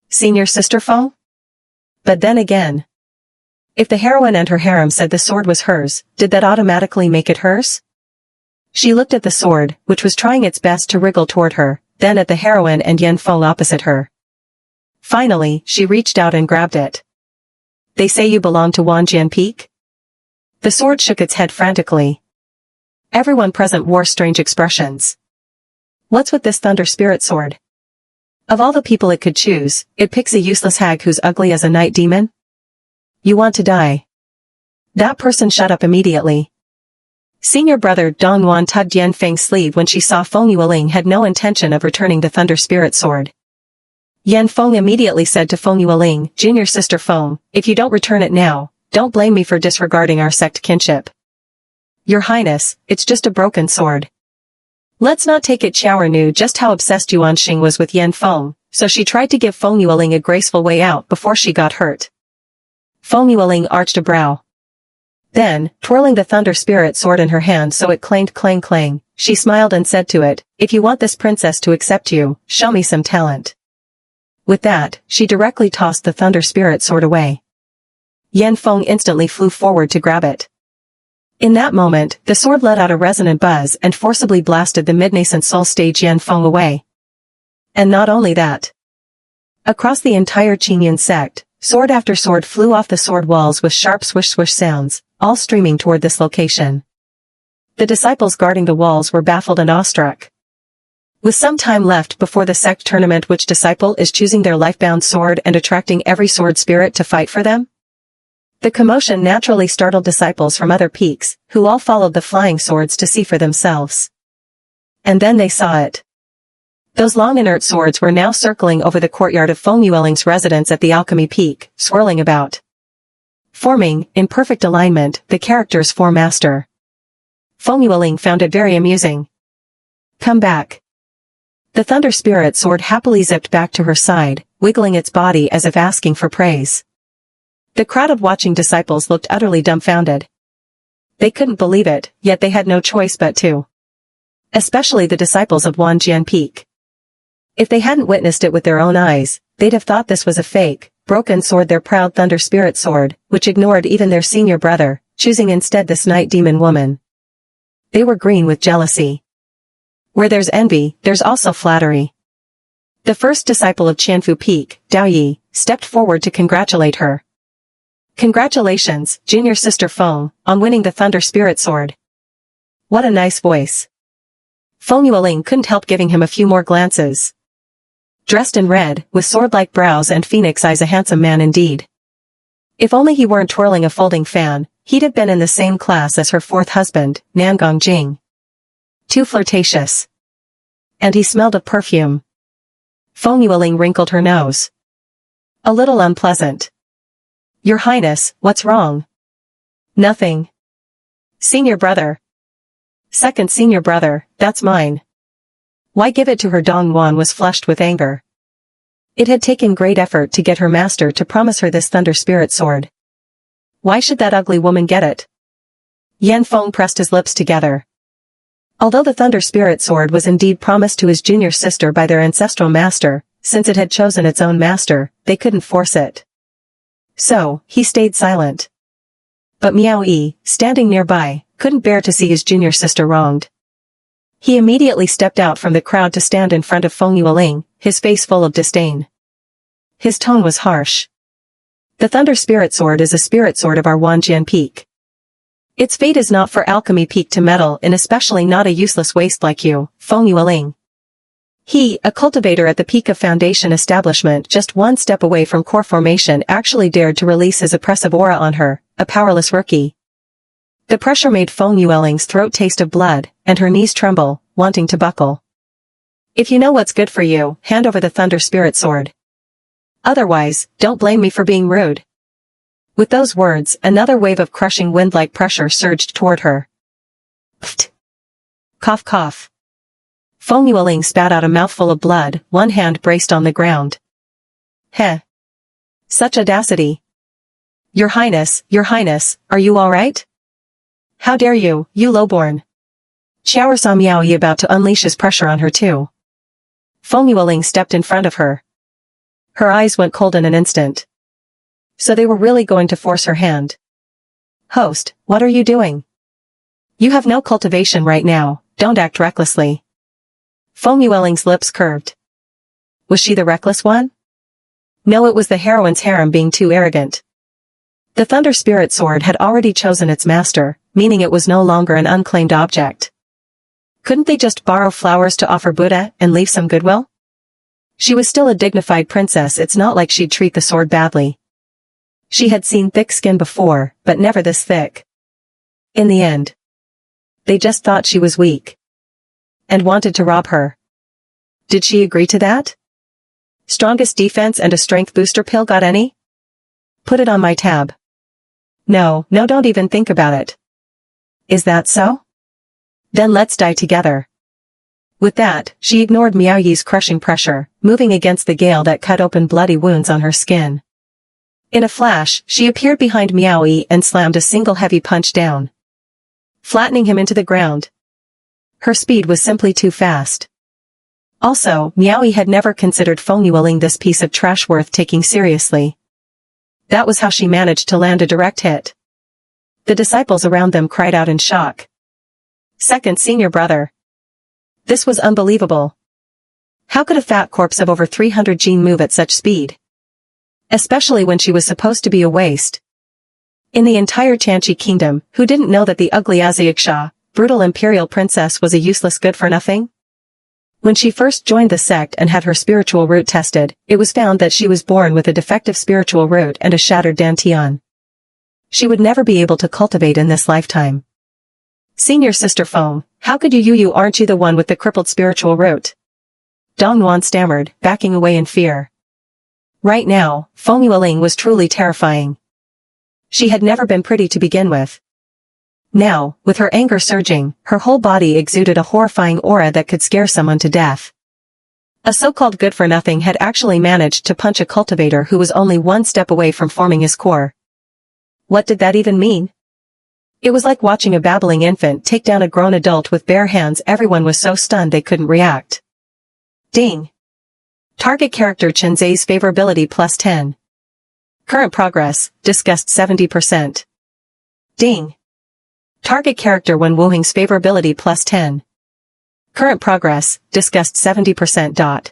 Senior Sister Feng? But then again. If the heroine and her harem said the sword was hers, did that automatically make it hers? She looked at the sword, which was trying its best to wriggle toward her, then at the heroine and Yan Feng opposite her. Finally, she reached out and grabbed it. They say you belong to Wanjian Peak? The sword shook its head frantically. Everyone present wore strange expressions. What's with this Thunder Spirit sword? Of all the people it could choose, it picks a useless hag who's ugly as a night demon? You want to die. That person shut up immediately. Senior brother Dong Yuan tugged Yan Feng's sleeve when she saw Feng Yueling had no intention of returning the Thunder Spirit sword. Yan Feng immediately said to Feng Yueling, Junior Sister Feng, if you don't return it now, don't blame me for disregarding our sect kinship. Your Highness, it's just a broken sword. Let's not take it. Shura knew just how obsessed Yuanxing was with Yan Feng, so she tried to give Feng Yueling a graceful way out before she got hurt. Feng Yueling arched a brow. Then, twirling the Thunder Spirit sword in her hand so it clanged clang clang, she smiled and said to it, if you want this princess to accept you, show me some talent. With that, she directly tossed the Thunder Spirit sword away. Yan Feng instantly flew forward to grab it. In that moment, the sword let out a resonant buzz and forcibly blasted the mid-nascent soul stage Yan Feng away. And not only that. Across the entire Qingyun sect, sword after sword flew off the sword walls with sharp swish-swish sounds, all streaming toward this location. The disciples guarding the walls were baffled and awestruck. With some time left before the sect tournament, which disciple is choosing their lifebound sword and attracting every sword spirit to fight for them? The commotion naturally startled disciples from other peaks, who all followed the flying swords to see for themselves. And then they saw it. Those long inert swords were now circling over the courtyard of Feng Yueling's residence at the Alchemy Peak, swirling about. Forming, in perfect alignment, the character's Four Master. Feng Yueling found it very amusing. Come back. The Thunder Spirit sword happily zipped back to her side, wiggling its body as if asking for praise. The crowd of watching disciples looked utterly dumbfounded. They couldn't believe it, yet they had no choice but to. Especially the disciples of Wanjian Peak. If they hadn't witnessed it with their own eyes, they'd have thought this was a fake, broken sword, their proud Thunder Spirit sword, which ignored even their senior brother, choosing instead this night demon woman. They were green with jealousy. Where there's envy, there's also flattery. The first disciple of Qianfu Peak, Dao Yi, stepped forward to congratulate her. Congratulations, junior sister Feng, on winning the Thunder Spirit sword. What a nice voice. Feng Yueling couldn't help giving him a few more glances. Dressed in red, with sword-like brows and phoenix eyes, a handsome man indeed. If only he weren't twirling a folding fan, he'd have been in the same class as her fourth husband, Nangong Jing. Too flirtatious. And he smelled of perfume. Feng Yueling wrinkled her nose. A little unpleasant. Your Highness, what's wrong? Nothing. Senior brother. Second senior brother, that's mine. Why give it to her? Dong Wan was flushed with anger. It had taken great effort to get her master to promise her this Thunder Spirit sword. Why should that ugly woman get it? Yan Feng pressed his lips together. Although the Thunder Spirit sword was indeed promised to his junior sister by their ancestral master, since it had chosen its own master, they couldn't force it. So, he stayed silent. But Miao Yi, standing nearby, couldn't bear to see his junior sister wronged. He immediately stepped out from the crowd to stand in front of Feng Yueling, his face full of disdain. His tone was harsh. The Thunder Spirit sword is a spirit sword of our Wanjian Peak. Its fate is not for Alchemy Peak to meddle in, especially not a useless waste like you, Feng Yueling. He, a cultivator at the peak of Foundation establishment just one step away from core formation, actually dared to release his oppressive aura on her, a powerless rookie. The pressure made Feng Yueling's throat taste of blood, and her knees tremble, wanting to buckle. If you know what's good for you, hand over the Thunder Spirit sword. Otherwise, don't blame me for being rude. With those words, another wave of crushing wind-like pressure surged toward her. Pfft. Cough cough. Feng Yueling spat out a mouthful of blood, one hand braced on the ground. Heh. Such audacity. Your Highness, are you all right? How dare you, you lowborn. Xiao saw Miao Yi about to unleash his pressure on her too. Feng Yueling stepped in front of her. Her eyes went cold in an instant. So they were really going to force her hand. Host, what are you doing? You have no cultivation right now, don't act recklessly. Feng Yueling's lips curved. Was she the reckless one? No, it was the heroine's harem being too arrogant. The Thunder Spirit sword had already chosen its master, meaning it was no longer an unclaimed object. Couldn't they just borrow flowers to offer Buddha and leave some goodwill? She was still a dignified princess, it's not like she'd treat the sword badly. She had seen thick skin before, but never this thick. In the end, they just thought she was weak. And wanted to rob her. Did she agree to that? Strongest defense and a strength booster pill, got any? Put it on my tab. No, don't even think about it. Is that so? Then let's die together. With that, she ignored Miao Yi's crushing pressure, moving against the gale that cut open bloody wounds on her skin. In a flash, she appeared behind Miao Yi and slammed a single heavy punch down, flattening him into the ground. Her speed was simply too fast. Also, Miao Yi had never considered Feng Yueling this piece of trash worth taking seriously. That was how she managed to land a direct hit. The disciples around them cried out in shock. Second senior brother. This was unbelievable. How could a fat corpse of over 300 gene move at such speed? Especially when she was supposed to be a waste. In the entire Chanchi kingdom, who didn't know that the ugly Aziaksha, brutal Imperial Princess was a useless good-for-nothing? When she first joined the sect and had her spiritual root tested, it was found that she was born with a defective spiritual root and a shattered dantian. She would never be able to cultivate in this lifetime. Senior sister Feng, how could you aren't you the one with the crippled spiritual root? Dong Yuan stammered, backing away in fear. Right now, Feng Yueling was truly terrifying. She had never been pretty to begin with. Now, with her anger surging, her whole body exuded a horrifying aura that could scare someone to death. A so-called good-for-nothing had actually managed to punch a cultivator who was only one step away from forming his core. What did that even mean? It was like watching a babbling infant take down a grown adult with bare hands. Everyone was so stunned they couldn't react. Ding. Target character Chenzai's favorability plus 10. Current progress, disgust 70%. Ding. Target character Wen Wuheng's favorability plus 10. Current progress, disgust 70%.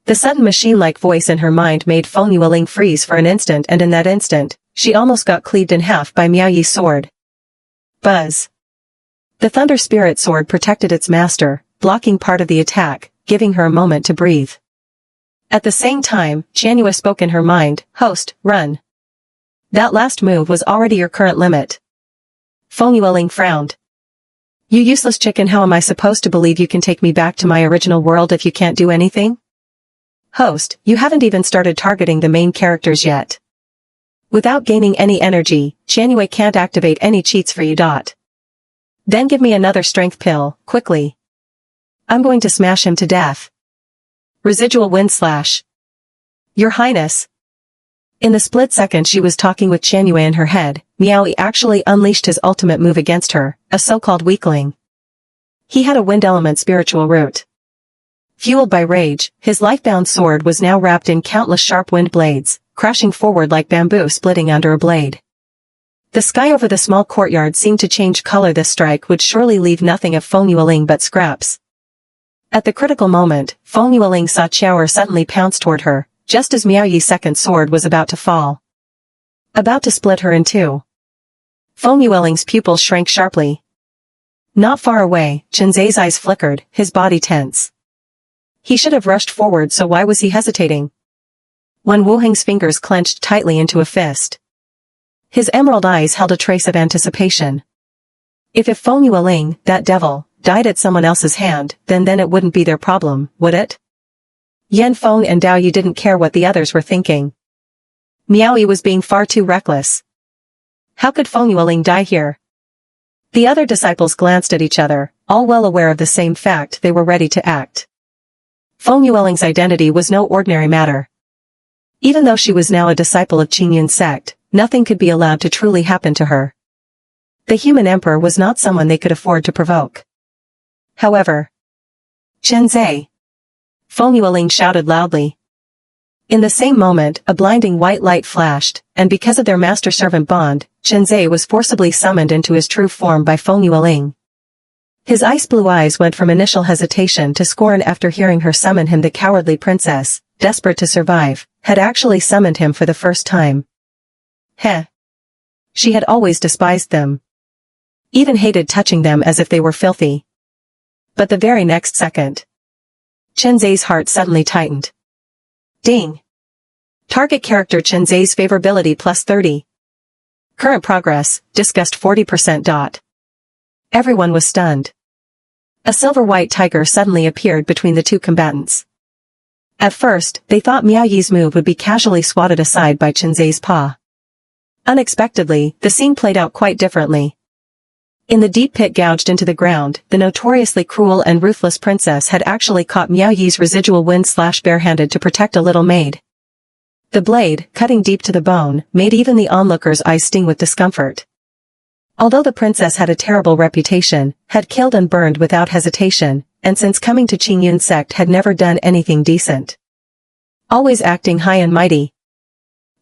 The sudden machine-like voice in her mind made Feng Yueling freeze for an instant, and in that instant, she almost got cleaved in half by Miao Yi's sword. Buzz. The Thunder Spirit sword protected its master, blocking part of the attack, giving her a moment to breathe. At the same time, Qianyue spoke in her mind, "Host, run." That last move was already your current limit. Feng Yueling frowned. You useless chicken, how am I supposed to believe you can take me back to my original world if you can't do anything? Host, you haven't even started targeting the main characters yet. Without gaining any energy, Qianyue can't activate any cheats for you. Then give me another strength pill, quickly. I'm going to smash him to death. Residual wind slash. Your Highness. In the split second she was talking with Qianyue in her head, Miao Yi actually unleashed his ultimate move against her, a so-called weakling. He had a wind element spiritual root. Fueled by rage, his life-bound sword was now wrapped in countless sharp wind blades, crashing forward like bamboo splitting under a blade. The sky over the small courtyard seemed to change color. This strike would surely leave nothing of Feng Yueling but scraps. At the critical moment, Feng Yueling saw Qiao suddenly pounce toward her, just as Miao Yi's second sword was about to fall. About to split her in two. Feng Yueling's pupils shrank sharply. Not far away, Chenzai's eyes flickered, his body tense. He should have rushed forward, so why was he hesitating? Wen Wuheng's fingers clenched tightly into a fist. His emerald eyes held a trace of anticipation. If Feng Yueling, that devil, died at someone else's hand, then it wouldn't be their problem, would it? Yan Feng and Dao Yu didn't care what the others were thinking. Miao Yi was being far too reckless. How could Feng Yueling die here? The other disciples glanced at each other, all well aware of the same fact. They were ready to act. Feng Yueling's identity was no ordinary matter. Even though she was now a disciple of Qingyun's sect, nothing could be allowed to truly happen to her. The human emperor was not someone they could afford to provoke. However, Chenze! Feng Yueling shouted loudly. In the same moment, a blinding white light flashed, and because of their master-servant bond, Chenze was forcibly summoned into his true form by Feng Yueling. His ice-blue eyes went from initial hesitation to scorn after hearing her summon him. The cowardly princess, desperate to survive, had actually summoned him for the first time. Heh. She had always despised them. Even hated touching them as if they were filthy. But the very next second, Chenze's heart suddenly tightened. Ding. Target character Chenze's favorability plus 30. Current progress, disgust 40%. Everyone was stunned. A silver-white tiger suddenly appeared between the two combatants. At first, they thought Miao Yi's move would be casually swatted aside by Chenze's paw. Unexpectedly, the scene played out quite differently. In the deep pit gouged into the ground, the notoriously cruel and ruthless princess had actually caught Miao Yi's residual wind slash barehanded to protect a little maid. The blade, cutting deep to the bone, made even the onlookers' eyes sting with discomfort. Although the princess had a terrible reputation, had killed and burned without hesitation, and since coming to Qingyun's sect had never done anything decent. Always acting high and mighty.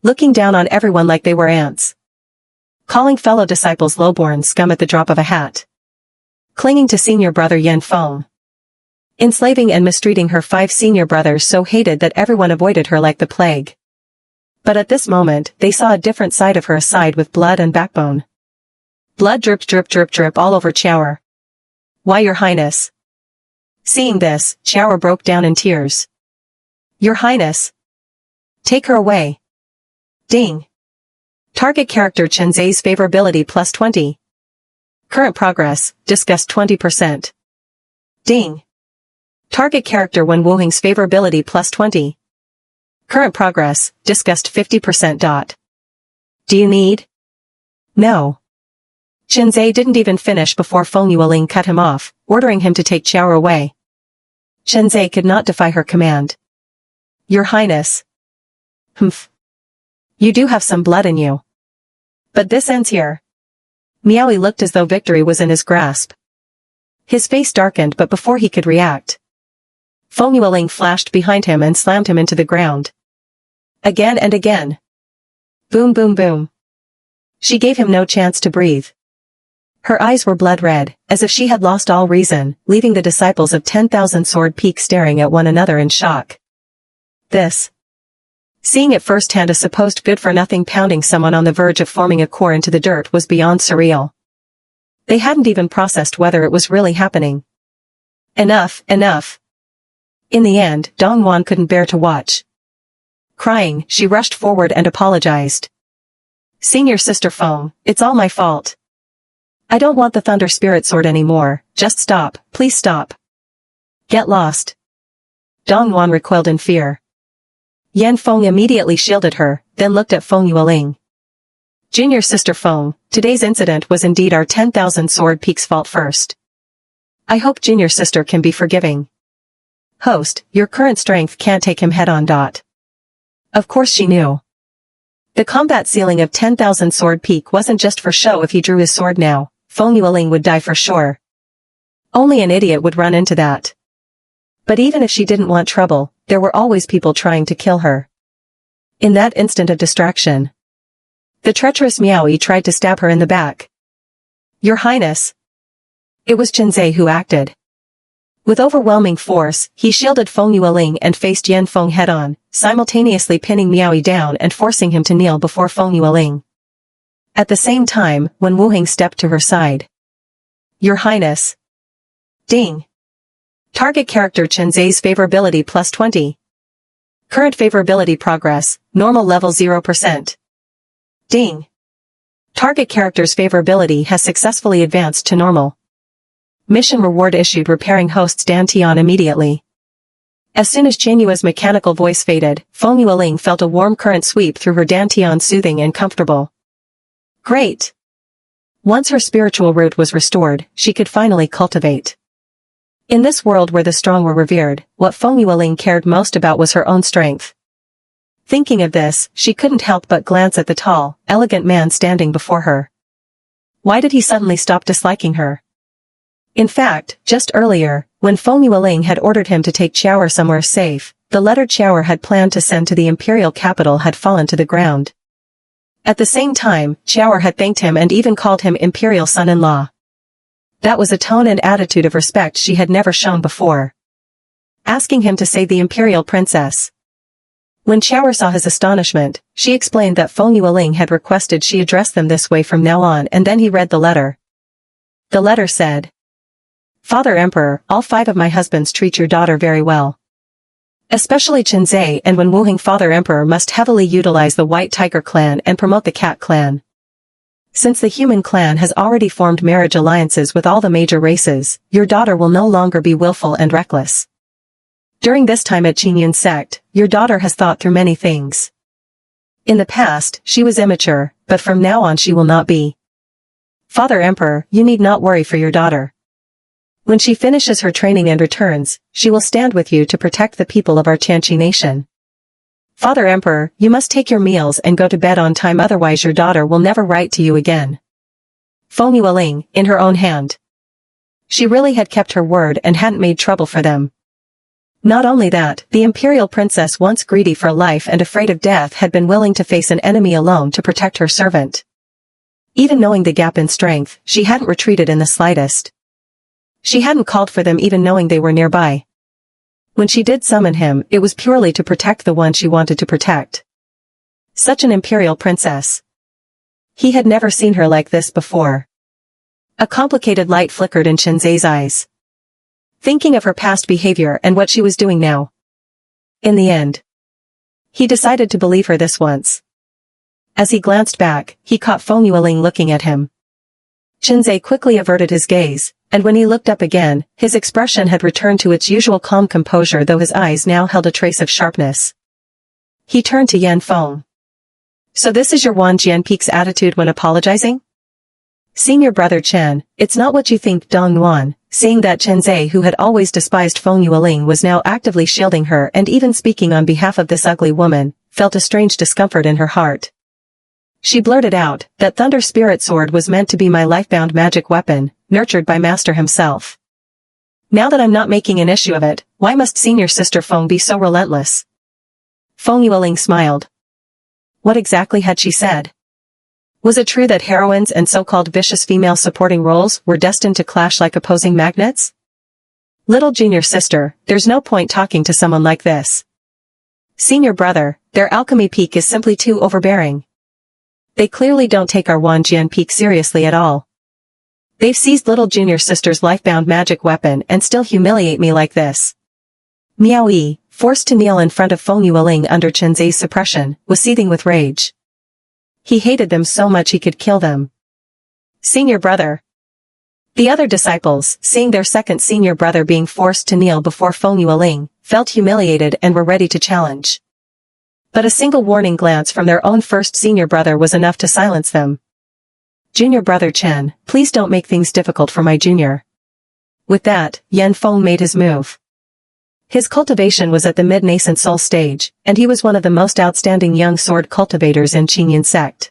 Looking down on everyone like they were ants. calling fellow disciples lowborn scum at the drop of a hat. Clinging to senior brother Yan Feng. Enslaving and mistreating her 5 senior brothers so hated that everyone avoided her like the plague. But at this moment, they saw a different side of her, a side with blood and backbone. Blood dripped drip all over Chower. Why, Your Highness? Seeing this, Chower broke down in tears. Your Highness. Take her away. Ding. Target character Chen Zai's favorability plus 20. Current progress, disgust 20%. Ding. Target character Wen Wuheng's favorability plus 20. Current progress, disgust 50%. Do you need? No. Chen Zai didn't even finish before Feng Yueling cut him off, ordering him to take Chower away. Chen Zai could not defy her command. Your Highness. Humph. You do have some blood in you. But this ends here. Miaoyi looked as though victory was in his grasp. His face darkened, but before he could react, Feng Yueling flashed behind him and slammed him into the ground. Again and again. Boom boom boom. She gave him no chance to breathe. Her eyes were blood red, as if she had lost all reason, leaving the disciples of 10,000 Sword Peak staring at one another in shock. This. Seeing it firsthand, a supposed good-for-nothing pounding someone on the verge of forming a core into the dirt was beyond surreal. They hadn't even processed whether it was really happening. Enough, enough. In the end, Dongwan couldn't bear to watch. Crying, she rushed forward and apologized. Senior Sister Feng, it's all my fault. I don't want the Thunder Spirit Sword anymore, just stop, please stop. Get lost. Dongwan recoiled in fear. Yan Feng immediately shielded her, then looked at Feng Yueling. Junior Sister Feng, today's incident was indeed our 10,000 Sword Peak's fault first. I hope Junior Sister can be forgiving. Host, your current strength can't take him head-on. Of course she knew. The combat ceiling of 10,000 Sword Peak wasn't just for show. If he drew his sword now, Feng Yueling would die for sure. Only an idiot would run into that. But even if she didn't want trouble, there were always people trying to kill her. In that instant of distraction, the treacherous Miaoyi tried to stab her in the back. Your Highness. It was Chen Zai who acted. With overwhelming force, he shielded Feng Yueling and faced Yan Feng head-on, simultaneously pinning Miaoyi down and forcing him to kneel before Feng Yueling. At the same time, Wen Wuheng stepped to her side. Your Highness. Ding. Target character Chen Zai's favorability plus 20. Current favorability progress, normal level 0%. Ding. Target character's favorability has successfully advanced to normal. Mission reward issued. Repairing hosts Dan Tian immediately. As soon as Chen Yue's mechanical voice faded, Feng Yueling felt a warm current sweep through her, Dan Tian soothing and comfortable. Great. Once her spiritual root was restored, she could finally cultivate. In this world where the strong were revered, what Feng Yueling cared most about was her own strength. Thinking of this, she couldn't help but glance at the tall, elegant man standing before her. Why did he suddenly stop disliking her? In fact, just earlier, when Feng Yueling had ordered him to take Chower somewhere safe, the letter Chower had planned to send to the imperial capital had fallen to the ground. At the same time, Chower had thanked him and even called him imperial son-in-law. That was a tone and attitude of respect she had never shown before. Asking him to save the Imperial Princess. When Chower saw his astonishment, she explained that Feng Yueling had requested she address them this way from now on, and then he read the letter. The letter said, Father Emperor, all 5 of my husbands treat your daughter very well. Especially Chen Zai, and Wen Wuheng. Father Emperor must heavily utilize the White Tiger clan and promote the Cat clan. Since the human clan has already formed marriage alliances with all the major races, your daughter will no longer be willful and reckless. During this time at Qingyun sect, your daughter has thought through many things. In the past, she was immature, but from now on she will not be. Father Emperor, you need not worry for your daughter. When she finishes her training and returns, she will stand with you to protect the people of our Tianqi nation. Father Emperor, you must take your meals and go to bed on time, otherwise your daughter will never write to you again. Feng Yueling, in her own hand. She really had kept her word and hadn't made trouble for them. Not only that, the Imperial Princess, once greedy for life and afraid of death, had been willing to face an enemy alone to protect her servant. Even knowing the gap in strength, she hadn't retreated in the slightest. She hadn't called for them even knowing they were nearby. When she did summon him, it was purely to protect the one she wanted to protect. Such an Imperial Princess. He had never seen her like this before. A complicated light flickered in Chenze's eyes. Thinking of her past behavior and what she was doing now. In the end, he decided to believe her this once. As he glanced back, he caught Feng Yueling looking at him. Chenze quickly averted his gaze, and when he looked up again, his expression had returned to its usual calm composure, though his eyes now held a trace of sharpness. He turned to Yan Feng. So this is your Wan Jianpeik's attitude when apologizing? Senior brother Chen, it's not what you think. Dong Yuan, seeing that Chenze, who had always despised Feng Yueling, was now actively shielding her and even speaking on behalf of this ugly woman, felt a strange discomfort in her heart. She blurted out, that Thunder Spirit Sword was meant to be my lifebound magic weapon, nurtured by Master himself. Now that I'm not making an issue of it, why must senior sister Feng be so relentless? Feng Yueling smiled. What exactly had she said? Was it true that heroines and so-called vicious female supporting roles were destined to clash like opposing magnets? Little junior sister, there's no point talking to someone like this. Senior brother, their alchemy peak is simply too overbearing. They clearly don't take our Wan Jianpeik seriously at all. They've seized little junior sister's lifebound magic weapon and still humiliate me like this. Miao Yi, forced to kneel in front of Feng Yueling under Chenze's suppression, was seething with rage. He hated them so much he could kill them. Senior brother. The other disciples, seeing their second senior brother being forced to kneel before Feng Yueling, felt humiliated and were ready to challenge. But a single warning glance from their own first senior brother was enough to silence them. Junior brother Chen, please don't make things difficult for my junior. With that, Yan Feng made his move. His cultivation was at the mid-nascent soul stage, and he was one of the most outstanding young sword cultivators in Qingyan sect.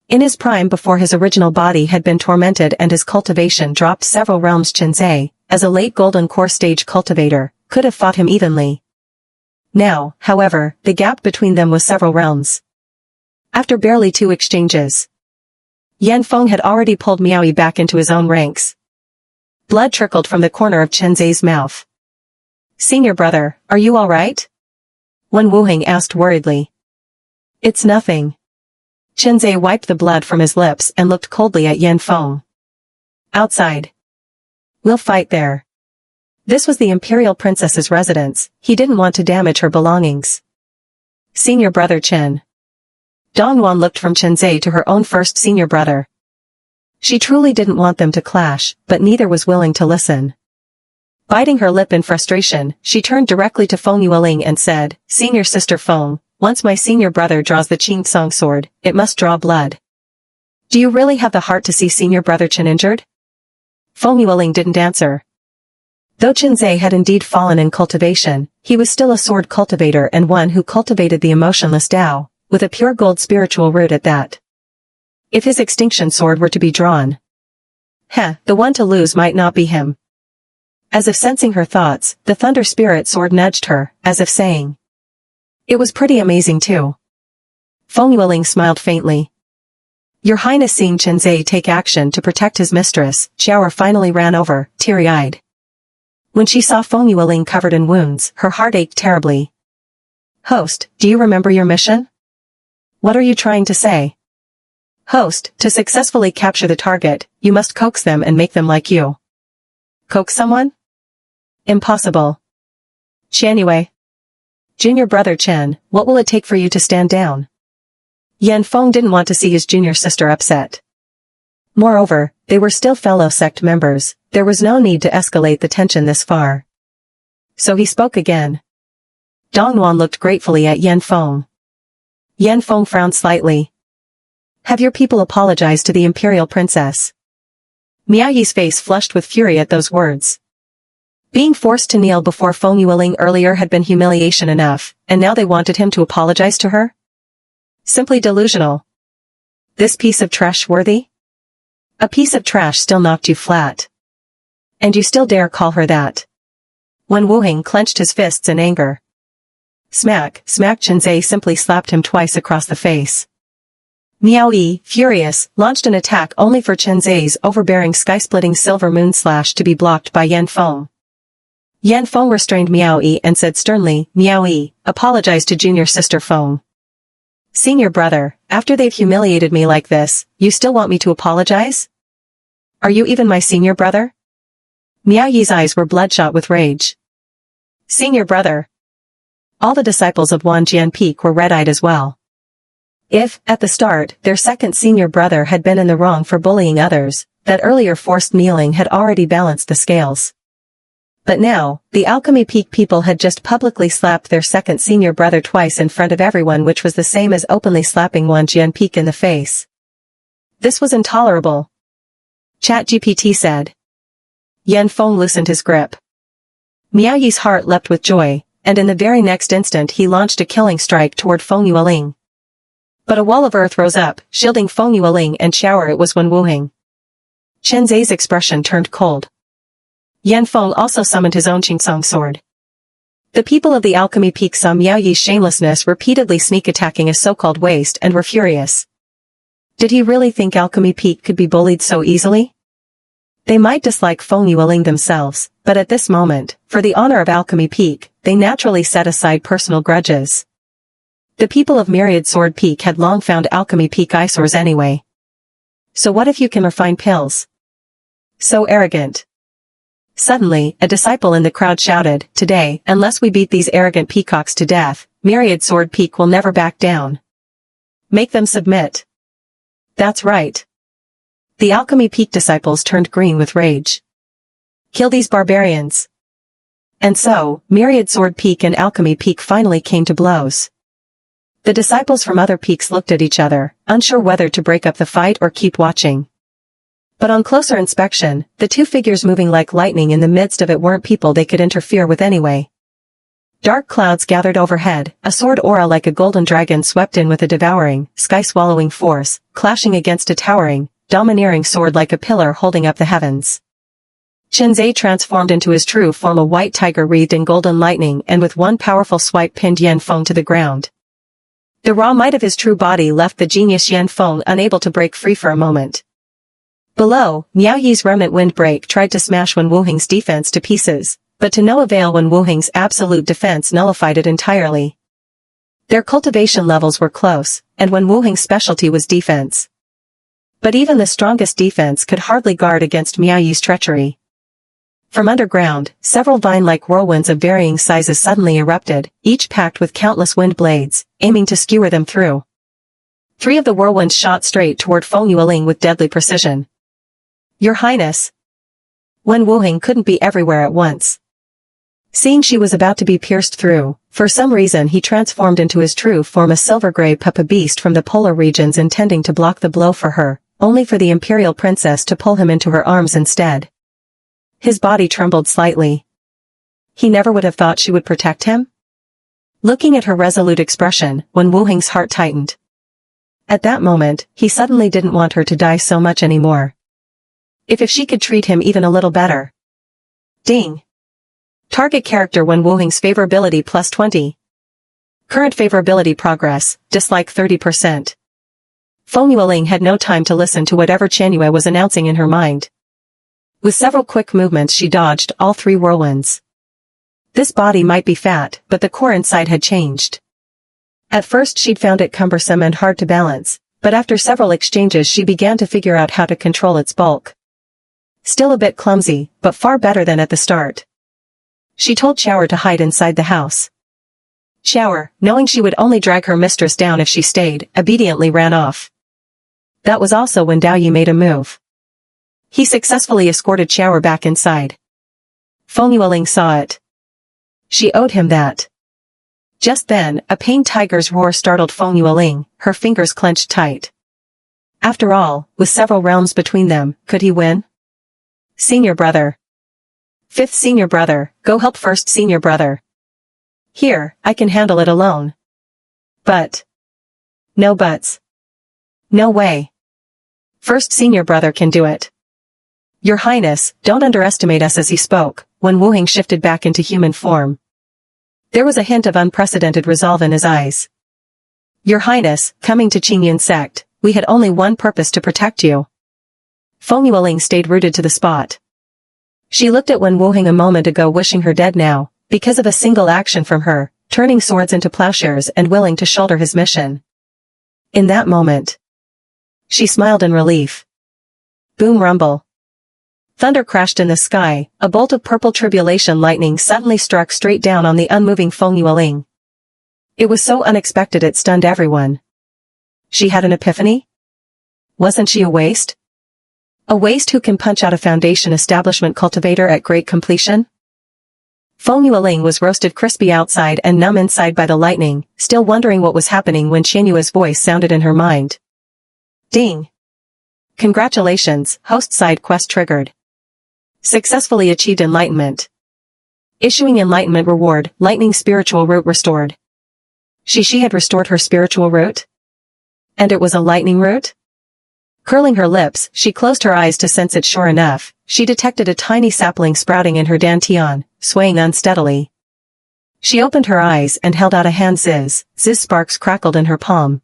In his prime before his original body had been tormented and his cultivation dropped several realms, Chenze, as a late golden core stage cultivator, could have fought him evenly. Now, however, the gap between them was several realms. After barely 2 exchanges, Yan Feng had already pulled Miao Yi back into his own ranks. Blood trickled from the corner of Chenze's mouth. Senior brother, are you all right? Wen Wuheng asked worriedly. It's nothing. Chenze wiped the blood from his lips and looked coldly at Yan Feng. Outside. We'll fight there. This was the Imperial Princess's residence, he didn't want to damage her belongings. Senior brother Chen. Dongyuan looked from Chenze to her own first senior brother. She truly didn't want them to clash, but neither was willing to listen. Biting her lip in frustration, she turned directly to Feng Yueling and said, Senior sister Feng, once my senior brother draws the Qing Song sword, it must draw blood. Do you really have the heart to see senior brother Chen injured? Feng Yueling didn't answer. Though Chenze had indeed fallen in cultivation, he was still a sword cultivator and one who cultivated the emotionless Tao, with a pure gold spiritual root at that. If his extinction sword were to be drawn, the one to lose might not be him. As if sensing her thoughts, the Thunder Spirit Sword nudged her, as if saying. It was pretty amazing too. Feng Yueling smiled faintly. Your Highness. Seeing Chenze take action to protect his mistress, Shura finally ran over, teary-eyed. When she saw Feng Yueling covered in wounds, her heart ached terribly. Host, do you remember your mission? What are you trying to say? Host, to successfully capture the target, you must coax them and make them like you. Coax someone? Impossible. Qianyue. Junior brother Chen, what will it take for you to stand down? Yan Feng didn't want to see his junior sister upset. Moreover, they were still fellow sect members, there was no need to escalate the tension this far. So he spoke again. Dongyuan looked gratefully at Yan Feng. Yan Feng frowned slightly. Have your people apologized to the Imperial Princess? Miao Yi's face flushed with fury at those words. Being forced to kneel before Feng Yueling earlier had been humiliation enough, and now they wanted him to apologize to her? Simply delusional. This piece of trash worthy? A piece of trash still knocked you flat. And you still dare call her that? Wen Wuheng clenched his fists in anger. Smack, smack. Chenze simply slapped him twice across the face. Miao Yi, furious, launched an attack only for Chen Zai's overbearing sky-splitting silver moon slash to be blocked by Yan Feng. Yan Feng restrained Miao Yi and said sternly, Miao Yi, apologize to junior sister Feng. Senior brother, after they've humiliated me like this, you still want me to apologize? Are you even my senior brother? Miao Yi's eyes were bloodshot with rage. Senior brother. All the disciples of Wanjian Peak were red-eyed as well. If, at the start, their second senior brother had been in the wrong for bullying others, that earlier forced kneeling had already balanced the scales. But now, the Alchemy Peak people had just publicly slapped their second senior brother twice in front of everyone, which was the same as openly slapping Wanjian Peak in the face. This was intolerable. ChatGPT said. Yan Feng loosened his grip. Miao Yi's heart leapt with joy, and in the very next instant he launched a killing strike toward Feng Yueling. But a wall of earth rose up, shielding Feng Yueling and Shower. It was Wen Wuheng. Chen Zai's expression turned cold. Yan Feng also summoned his own Qingsong sword. The people of the Alchemy Peak saw Miao Yi's shamelessness repeatedly sneak-attacking a so-called waste and were furious. Did he really think Alchemy Peak could be bullied so easily? They might dislike Feng Yueling themselves, but at this moment, for the honor of Alchemy Peak, they naturally set aside personal grudges. The people of Myriad Sword Peak had long found Alchemy Peak eyesores anyway. So what if you can refine pills? So arrogant. Suddenly, a disciple in the crowd shouted, today, unless we beat these arrogant peacocks to death, Myriad Sword Peak will never back down. Make them submit. That's right. The Alchemy Peak disciples turned green with rage. Kill these barbarians. And so, Myriad Sword Peak and Alchemy Peak finally came to blows. The disciples from other peaks looked at each other, unsure whether to break up the fight or keep watching. But on closer inspection, the two figures moving like lightning in the midst of it weren't people they could interfere with anyway. Dark clouds gathered overhead, a sword aura like a golden dragon swept in with a devouring, sky-swallowing force, clashing against a towering, domineering sword like a pillar holding up the heavens. Chen Zai transformed into his true form, a white tiger wreathed in golden lightning, and with one powerful swipe pinned Yan Feng to the ground. The raw might of his true body left the genius Yan Feng unable to break free for a moment. Below, Miao Yi's remnant windbreak tried to smash Wen Wuheng's defense to pieces, but to no avail. Wen Wuheng's absolute defense nullified it entirely. Their cultivation levels were close, and Wen Wuheng's specialty was defense. But even the strongest defense could hardly guard against Miao Yi's treachery. From underground, several vine-like whirlwinds of varying sizes suddenly erupted, each packed with countless wind blades, aiming to skewer them through. 3 of the whirlwinds shot straight toward Feng Yueling with deadly precision. Your Highness. Wen Wuheng couldn't be everywhere at once. Seeing she was about to be pierced through, for some reason he transformed into his true form, a silver-gray pupa beast from the polar regions, intending to block the blow for her, only for the Imperial Princess to pull him into her arms instead. His body trembled slightly. He never would have thought she would protect him? Looking at her resolute expression, Wen Wuheng's heart tightened. At that moment, he suddenly didn't want her to die so much anymore. If she could treat him even a little better. Ding. Target character Wen Wuheng's favorability plus 20. Current favorability progress, dislike 30%. Feng Yueling had no time to listen to whatever Chen Yue was announcing in her mind. With several quick movements she dodged all 3 whirlwinds. This body might be fat, but the core inside had changed. At first she'd found it cumbersome and hard to balance, but after several exchanges she began to figure out how to control its bulk. Still a bit clumsy, but far better than at the start. She told Shower to hide inside the house. Shower, knowing she would only drag her mistress down if she stayed, obediently ran off. That was also when Dao Yi made a move. He successfully escorted Shower back inside. Feng Yueling saw it. She owed him that. Just then, a pained tiger's roar startled Feng Yueling, her fingers clenched tight. After all, with several realms between them, could he win? Senior brother. 5th senior brother, go help 1st senior brother. Here, I can handle it alone. But. No buts. No way. 1st senior brother can do it. Your Highness, don't underestimate us. As he spoke, Wen Wuheng shifted back into human form. There was a hint of unprecedented resolve in his eyes. Your Highness, coming to Qingyun sect, We had only one purpose: to protect you. Feng Yueling stayed rooted to the spot. She looked at Wen Wuheng a moment ago, wishing her dead now, because of a single action from her, turning swords into plowshares and willing to shoulder his mission. In that moment, she smiled in relief. Boom rumble. Thunder crashed in the sky, a bolt of purple tribulation lightning suddenly struck straight down on the unmoving Feng Yueling. It was so unexpected it stunned everyone. She had an epiphany? Wasn't she a waste? A waste who can punch out a foundation establishment cultivator at great completion? Feng Yueling was roasted crispy outside and numb inside by the lightning, still wondering what was happening when Qianyue's voice sounded in her mind. Ding! Congratulations, host side quest triggered. Successfully achieved enlightenment. Issuing enlightenment reward, lightning spiritual root restored. She had restored her spiritual root? And it was a lightning root? Curling her lips, she closed her eyes to sense it. Sure enough, she detected a tiny sapling sprouting in her dantian, swaying unsteadily. She opened her eyes and held out a hand. Zizz sparks crackled in her palm.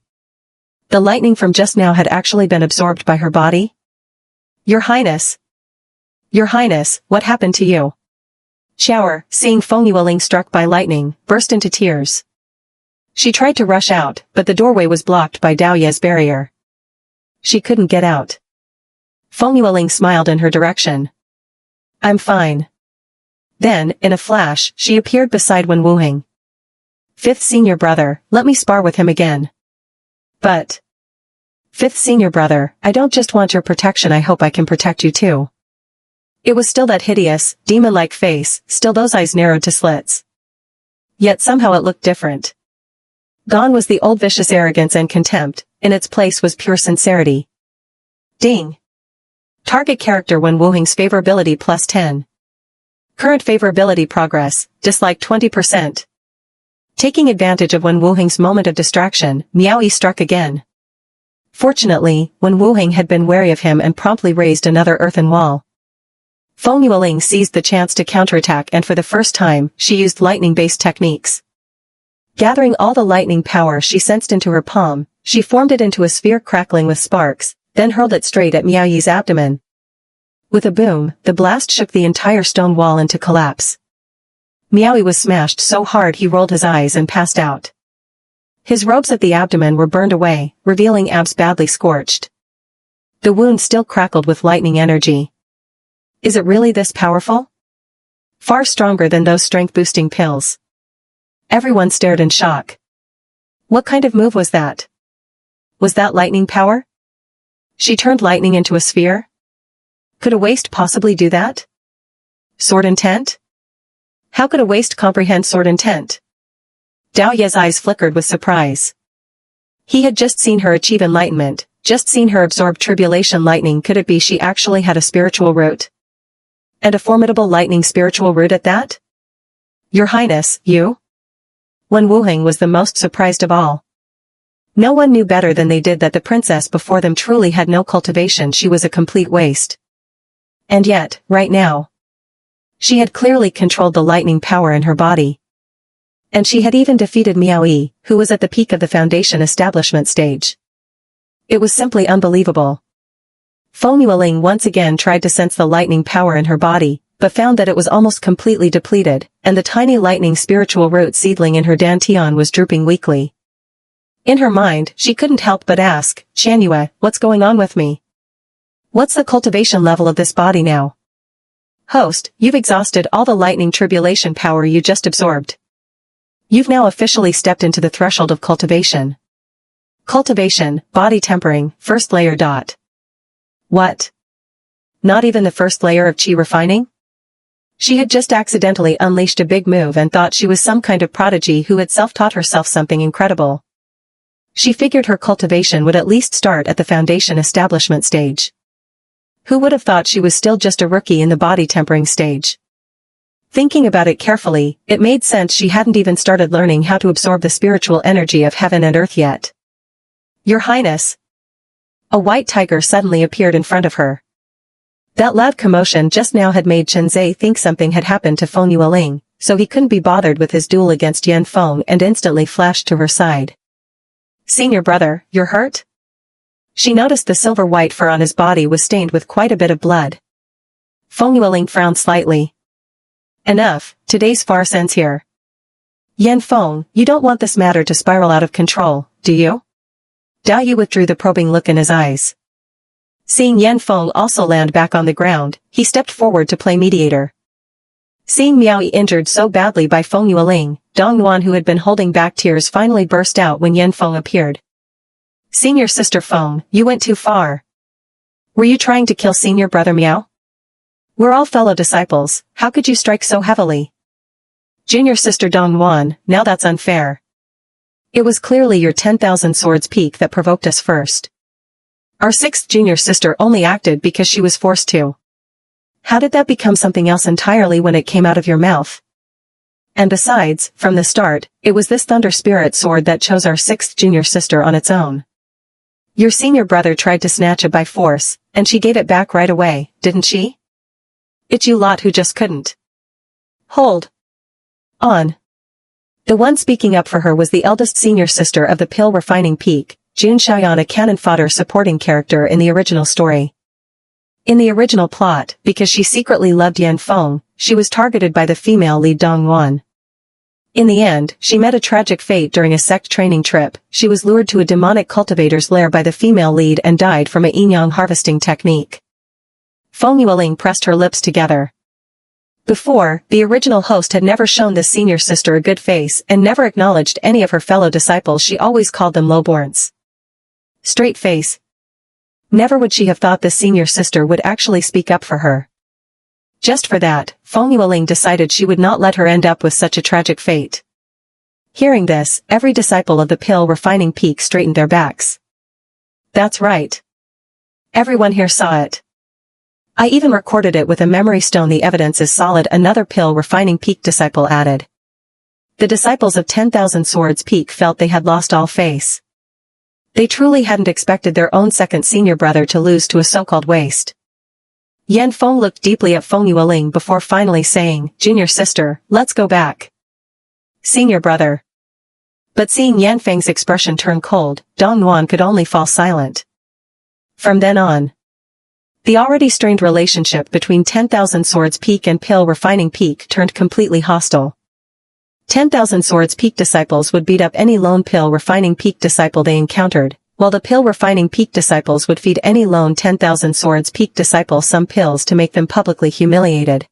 The lightning from just now had actually been absorbed by her body? Your Highness! Your Highness, what happened to you? Shower, seeing Feng Yueling struck by lightning, burst into tears. She tried to rush out, but the doorway was blocked by Daoye's barrier. She couldn't get out. Feng Yueling smiled in her direction. I'm fine. Then, in a flash, she appeared beside Wen Wuheng. Fifth senior brother, let me spar with him again. But... Fifth senior brother, I don't just want your protection, I hope I can protect you too. It was still that hideous, demon-like face, still those eyes narrowed to slits. Yet somehow it looked different. Gone was the old vicious arrogance and contempt, in its place was pure sincerity. Ding! Target character Wen Wuheng's favorability plus 10. Current favorability progress, dislike 20%. Taking advantage of Wen Wuheng's moment of distraction, Miaoyi struck again. Fortunately, Wen Wuheng had been wary of him and promptly raised another earthen wall. Feng Yueling seized the chance to counterattack, and for the first time, she used lightning-based techniques. Gathering all the lightning power she sensed into her palm, she formed it into a sphere crackling with sparks, then hurled it straight at Miaoyi's abdomen. With a boom, the blast shook the entire stone wall into collapse. Miaoyi was smashed so hard he rolled his eyes and passed out. His robes at the abdomen were burned away, revealing abs badly scorched. The wound still crackled with lightning energy. Is it really this powerful? Far stronger than those strength-boosting pills. Everyone stared in shock. What kind of move was that? Was that lightning power? She turned lightning into a sphere? Could a waste possibly do that? Sword intent? How could a waste comprehend sword intent? Dao Ye's eyes flickered with surprise. He had just seen her achieve enlightenment, just seen her absorb tribulation lightning. Could it be she actually had a spiritual root? And a formidable lightning spiritual root at that? Your Highness, you? Wen Wuheng was the most surprised of all. No one knew better than they did that the princess before them truly had no cultivation. She was a complete waste. And yet, right now, she had clearly controlled the lightning power in her body. And she had even defeated Miaoyi, who was at the peak of the foundation establishment stage. It was simply unbelievable. Feng Yueling once again tried to sense the lightning power in her body, but found that it was almost completely depleted, and the tiny lightning spiritual root seedling in her dantian was drooping weakly. In her mind, she couldn't help but ask, Qianyue, what's going on with me? What's the cultivation level of this body now? Host, you've exhausted all the lightning tribulation power you just absorbed. You've now officially stepped into the threshold of cultivation. Cultivation, body tempering, first layer. What? Not even the first layer of chi refining? She had just accidentally unleashed a big move and thought she was some kind of prodigy who had self-taught herself something incredible. She figured her cultivation would at least start at the foundation establishment stage. Who would have thought she was still just a rookie in the body tempering stage? Thinking about it carefully, it made sense she hadn't even started learning how to absorb the spiritual energy of heaven and earth yet. Your Highness! A white tiger suddenly appeared in front of her. That loud commotion just now had made Chen Zhe think something had happened to Feng Yueling, so he couldn't be bothered with his duel against Yan Feng and instantly flashed to her side. Senior brother, you're hurt? she noticed the silver-white fur on his body was stained with quite a bit of blood. Feng Yueling frowned slightly. Enough, today's farce ends here. Yan Feng, you don't want this matter to spiral out of control, do you? Dao Yu withdrew the probing look in his eyes. Seeing Yan Feng also land back on the ground, he stepped forward to play mediator. Seeing Miao Yi injured so badly by Feng Yueling, Dong Yuan, who had been holding back tears, finally burst out when Yan Feng appeared. Senior sister Feng, you went too far. Were you trying to kill senior brother Miao? We're all fellow disciples, how could you strike so heavily? Junior sister Dong Yuan, now that's unfair. It was clearly your 10,000 swords peak that provoked us first. Our sixth junior sister only acted because she was forced to. How did that become something else entirely when it came out of your mouth? And besides, from the start, it was this thunder spirit sword that chose our sixth junior sister on its own. Your senior brother tried to snatch it by force, and she gave it back right away, didn't she? It's you lot who just couldn't. Hold on. The one speaking up for her was the eldest senior sister of the pill refining peak, Jun Xiaoyan, a cannon fodder supporting character in the original story. In the original plot, because she secretly loved Yan Feng, she was targeted by the female lead Dong Yuan. In the end, she met a tragic fate during a sect training trip. She was lured to a demonic cultivator's lair by the female lead and died from a yin-yang harvesting technique. Feng Yueling pressed her lips together. Before, the original host had never shown this senior sister a good face and never acknowledged any of her fellow disciples. She always called them lowborns. Straight face. Never would she have thought this senior sister would actually speak up for her. Just for that, Feng Yueling decided she would not let her end up with such a tragic fate. Hearing this, every disciple of the pill refining peak straightened their backs. That's right. Everyone here saw it. I even recorded it with a memory stone. The evidence is solid, another pill refining peak disciple added. The disciples of 10,000 swords peak felt they had lost all face. They truly hadn't expected their own second senior brother to lose to a so-called waste. Yan Feng looked deeply at Feng Yueling before finally saying, Junior sister, let's go back. Senior brother. But seeing Yan Feng's expression turn cold, Dong Yuan could only fall silent. From then on, the already strained relationship between 10,000 swords peak and pill refining peak turned completely hostile. 10,000 swords peak disciples would beat up any lone pill refining peak disciple they encountered, while the pill refining peak disciples would feed any lone 10,000 swords peak disciple some pills to make them publicly humiliated.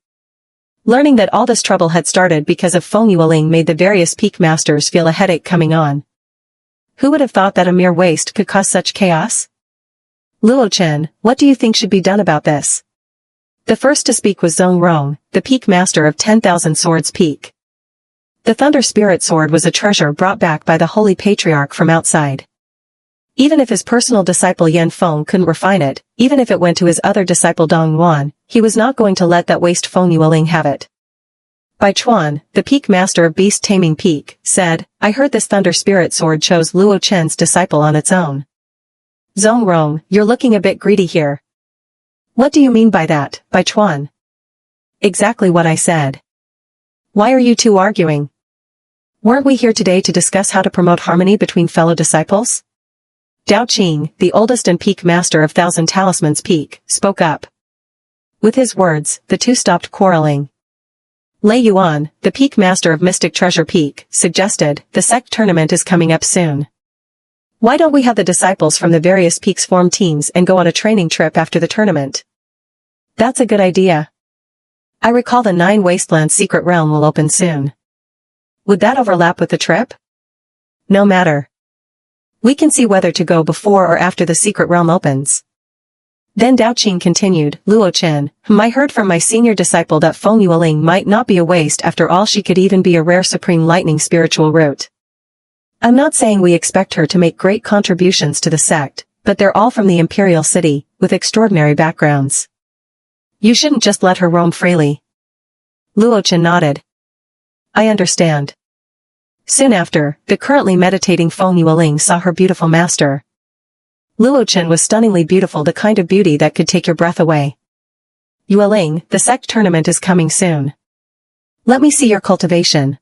Learning that all this trouble had started because of Feng Yueling made the various peak masters feel a headache coming on. Who would have thought that a mere waste could cause such chaos? Luo Chen, what do you think should be done about this? The first to speak was Zhong Rong, the peak master of 10,000 swords peak. The thunder spirit sword was a treasure brought back by the holy patriarch from outside. Even if his personal disciple Yan Feng couldn't refine it, even if it went to his other disciple Dong Yuan, he was not going to let that waste Feng Yueling have it. Bai Chuan, the peak master of beast taming peak, said, I heard this thunder spirit sword chose Luo Chen's disciple on its own. Zhong Rong, you're looking a bit greedy here. What do you mean by that, Bai Chuan? Exactly what I said. Why are you two arguing? Weren't we here today to discuss how to promote harmony between fellow disciples? Dao Qing, the oldest and peak master of Thousand Talismans Peak, spoke up. With his words, the two stopped quarreling. Lei Yuan, the peak master of Mystic Treasure Peak, suggested, the sect tournament is coming up soon. Why don't we have the disciples from the various peaks form teams and go on a training trip after the tournament? That's a good idea. I recall the 9 Wastelands secret realm will open soon. Would that overlap with the trip? No matter. We can see whether to go before or after the secret realm opens. Then Dao Qing continued, Luo Chen, I heard from my senior disciple that Feng Yueling might not be a waste after all. She could even be a rare supreme lightning spiritual root. I'm not saying we expect her to make great contributions to the sect, but they're all from the Imperial City, with extraordinary backgrounds. You shouldn't just let her roam freely. Luo Chen nodded. I understand. Soon after, the currently meditating Feng Yueling saw her beautiful master. Luo Chen was stunningly beautiful, the kind of beauty that could take your breath away. Yueling, the sect tournament is coming soon. Let me see your cultivation.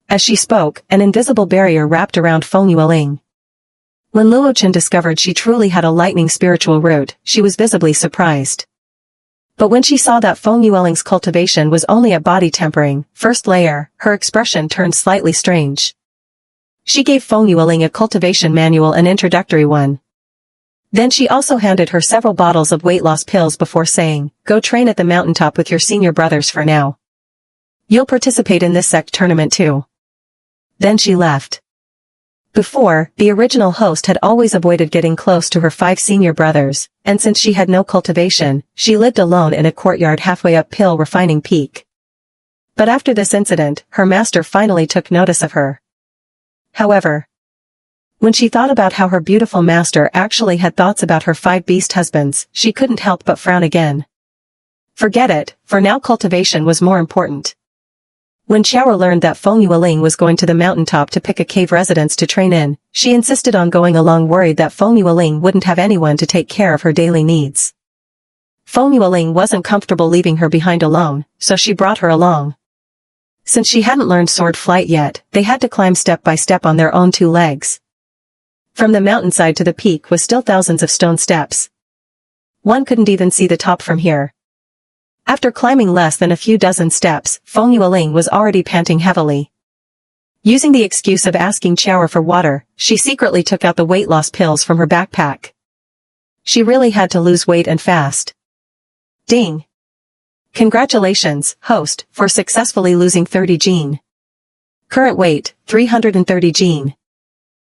As she spoke, an invisible barrier wrapped around Feng Yueling. When Luochen discovered she truly had a lightning spiritual root, she was visibly surprised. But when she saw that Feng Yueling's cultivation was only a body tempering, first layer, her expression turned slightly strange. She gave Feng Yueling a cultivation manual, an introductory one. Then she also handed her several bottles of weight loss pills before saying, "Go train at the mountaintop with your senior brothers for now. You'll participate in this sect tournament too." Then she left. Before, the original host had always avoided getting close to her 5 senior brothers, and since she had no cultivation, she lived alone in a courtyard halfway up Pill Refining Peak. But after this incident, her master finally took notice of her. However, when she thought about how her beautiful master actually had thoughts about her 5 beast husbands, she couldn't help but frown again. Forget it, for now cultivation was more important. When Shura learned that Feng Yueling was going to the mountaintop to pick a cave residence to train in, she insisted on going along, worried that Feng Yueling wouldn't have anyone to take care of her daily needs. Feng Yueling wasn't comfortable leaving her behind alone, so she brought her along. Since she hadn't learned sword flight yet, they had to climb step by step on their own 2 legs. From the mountainside to the peak was still thousands of stone steps. One couldn't even see the top from here. After climbing less than a few dozen steps, Feng Yueling was already panting heavily. Using the excuse of asking Shura for water, she secretly took out the weight loss pills from her backpack. She really had to lose weight and fast. Ding! Congratulations, host, for successfully losing 30 gene. Current weight, 330 gene.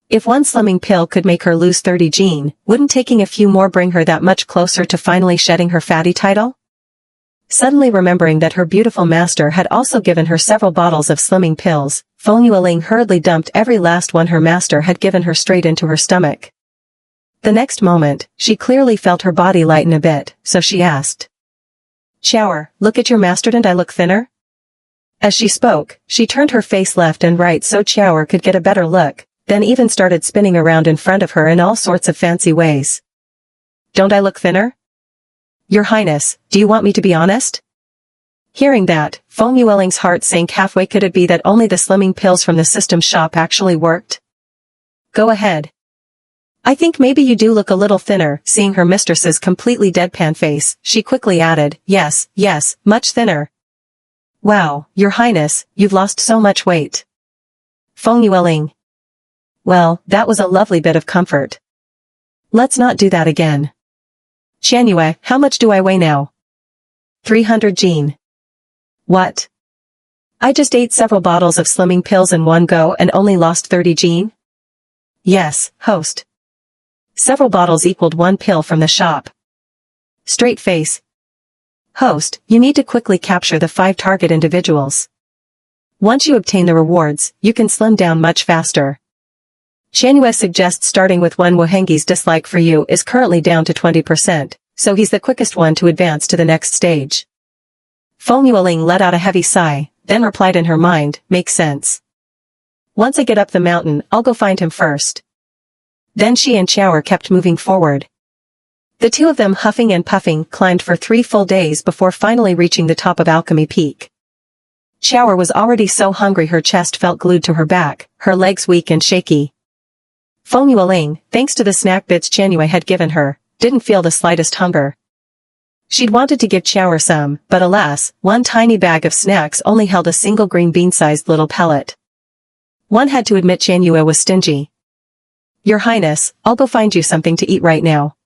If one slimming pill could make her lose 30 gene, wouldn't taking a few more bring her that much closer to finally shedding her fatty title? Suddenly remembering that her beautiful master had also given her several bottles of slimming pills, Feng Yueling hurriedly dumped every last one her master had given her straight into her stomach. The next moment, she clearly felt her body lighten a bit, so she asked, "Shura, look at your master, don't I look thinner?" As she spoke, she turned her face left and right so Shura could get a better look, then even started spinning around in front of her in all sorts of fancy ways. "Don't I look thinner? Your Highness, do you want me to be honest?" Hearing that, Feng Yueling's heart sank halfway. Could it be that only the slimming pills from the system shop actually worked? "Go ahead. I think maybe you do look a little thinner." Seeing her mistress's completely deadpan face, she quickly added, yes, much thinner." "Wow, Your Highness, you've lost so much weight." Feng Yueling. "Well, that was a lovely bit of comfort. Let's not do that again. Qianyue, how much do I weigh now?" 300 gene. What? I just ate several bottles of slimming pills in one go and only lost 30 gene? Yes, host. Several bottles equaled 1 pill from the shop. Straight face. Host, you need to quickly capture the 5 target individuals. Once you obtain the rewards, you can slim down much faster. Qianyue suggests starting with one. Wohengi's dislike for you is currently down to 20%, so he's the quickest one to advance to the next stage. Feng Yueling let out a heavy sigh, then replied in her mind, "Makes sense. Once I get up the mountain, I'll go find him first." Then she and Shura kept moving forward. The two of them, huffing and puffing, climbed for 3 full days before finally reaching the top of Alchemy Peak. Shura was already so hungry her chest felt glued to her back, her legs weak and shaky. Feng Yueling, thanks to the snack bits Qianyue had given her, didn't feel the slightest hunger. She'd wanted to give Shura some, but alas, one tiny bag of snacks only held a single green bean-sized little pellet. One had to admit Qianyue was stingy. "Your Highness, I'll go find you something to eat right now.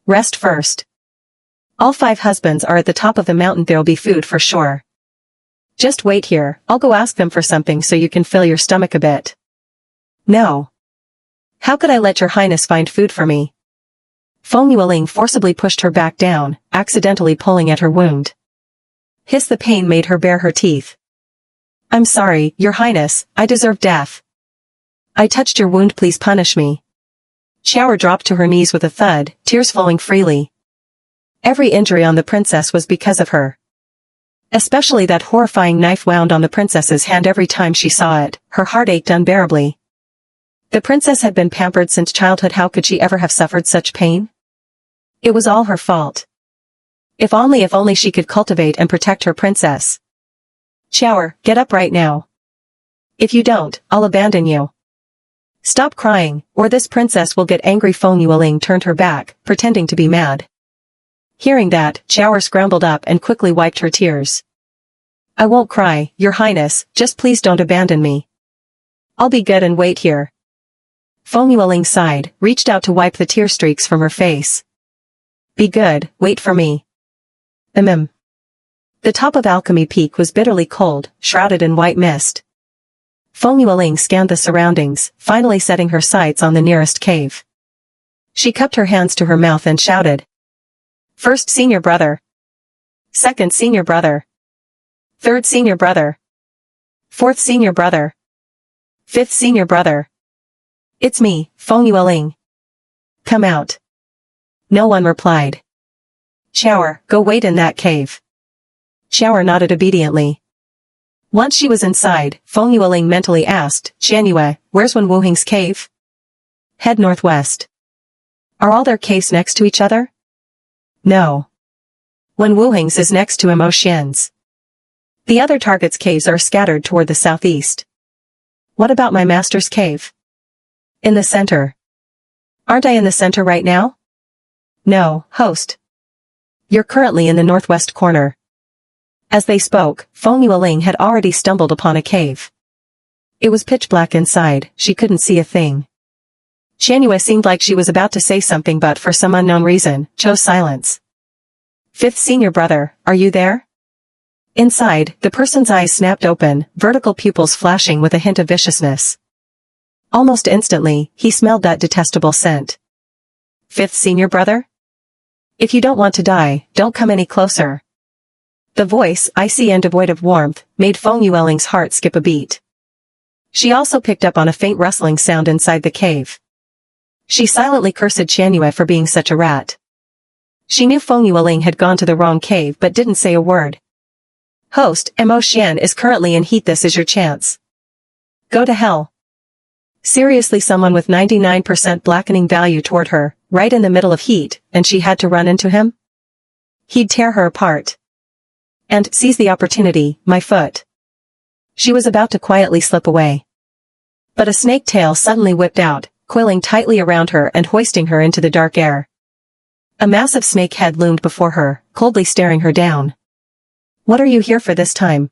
Rest first. All 5 husbands are at the top of the mountain, there'll be food for sure. Just wait here, I'll go ask them for something so you can fill your stomach a bit." "No. How could I let Your Highness find food for me?" Feng Yueling forcibly pushed her back down, accidentally pulling at her wound. Hiss, the pain made her bare her teeth. "I'm sorry, Your Highness, I deserve death. I touched your wound, please punish me." Shura dropped to her knees with a thud, tears flowing freely. Every injury on the princess was because of her. Especially that horrifying knife wound on the princess's hand. Every time she saw it, her heart ached unbearably. The princess had been pampered since childhood. How could she ever have suffered such pain? It was all her fault. If only she could cultivate and protect her princess. "Shura, get up right now. If you don't, I'll abandon you." Stop crying, or this princess will get angry. Feng Yueling turned her back, pretending to be mad. Hearing that, Shura scrambled up and quickly wiped her tears. I won't cry, Your Highness, just please don't abandon me. I'll be good and wait here. Feng Yueling sighed, reached out to wipe the tear streaks from her face. Be good, wait for me. The top of Alchemy Peak was bitterly cold, shrouded in white mist. Feng Yueling scanned the surroundings, finally setting her sights on the nearest cave. She cupped her hands to her mouth and shouted. First senior brother. Second senior brother. Third senior brother. Fourth senior brother. Fifth senior brother. It's me, Feng Yueling. Come out. No one replied. Shura, go wait in that cave. Shura nodded obediently. Once she was inside, Feng Yueling mentally asked, Qianyue, where's Wen Wuheng's cave? Head northwest. Are all their caves next to each other? No. Wen Wuheng's is next to Mo Xian's. The other target's caves are scattered toward the southeast. What about my master's cave? In the center. Aren't I in the center right now? No, host. You're currently in the northwest corner. As they spoke, Feng Yueling had already stumbled upon a cave. It was pitch black inside, she couldn't see a thing. Qianyue seemed like she was about to say something but for some unknown reason, chose silence. Fifth senior brother, are you there? Inside, the person's eyes snapped open, vertical pupils flashing with a hint of viciousness. Almost instantly, he smelled that detestable scent. Fifth senior brother? If you don't want to die, don't come any closer. The voice, icy and devoid of warmth, made Feng Yueling's heart skip a beat. She also picked up on a faint rustling sound inside the cave. She silently cursed Qianyue for being such a rat. She knew Feng Yueling had gone to the wrong cave but didn't say a word. Host, Mo Xian is currently in heat. This is your chance. Go to hell. Seriously, someone with 99% blackening value toward her, right in the middle of heat, and she had to run into him? He'd tear her apart. And, seize the opportunity, my foot. She was about to quietly slip away. But a snake tail suddenly whipped out, coiling tightly around her and hoisting her into the dark air. A massive snake head loomed before her, coldly staring her down. What are you here for this time?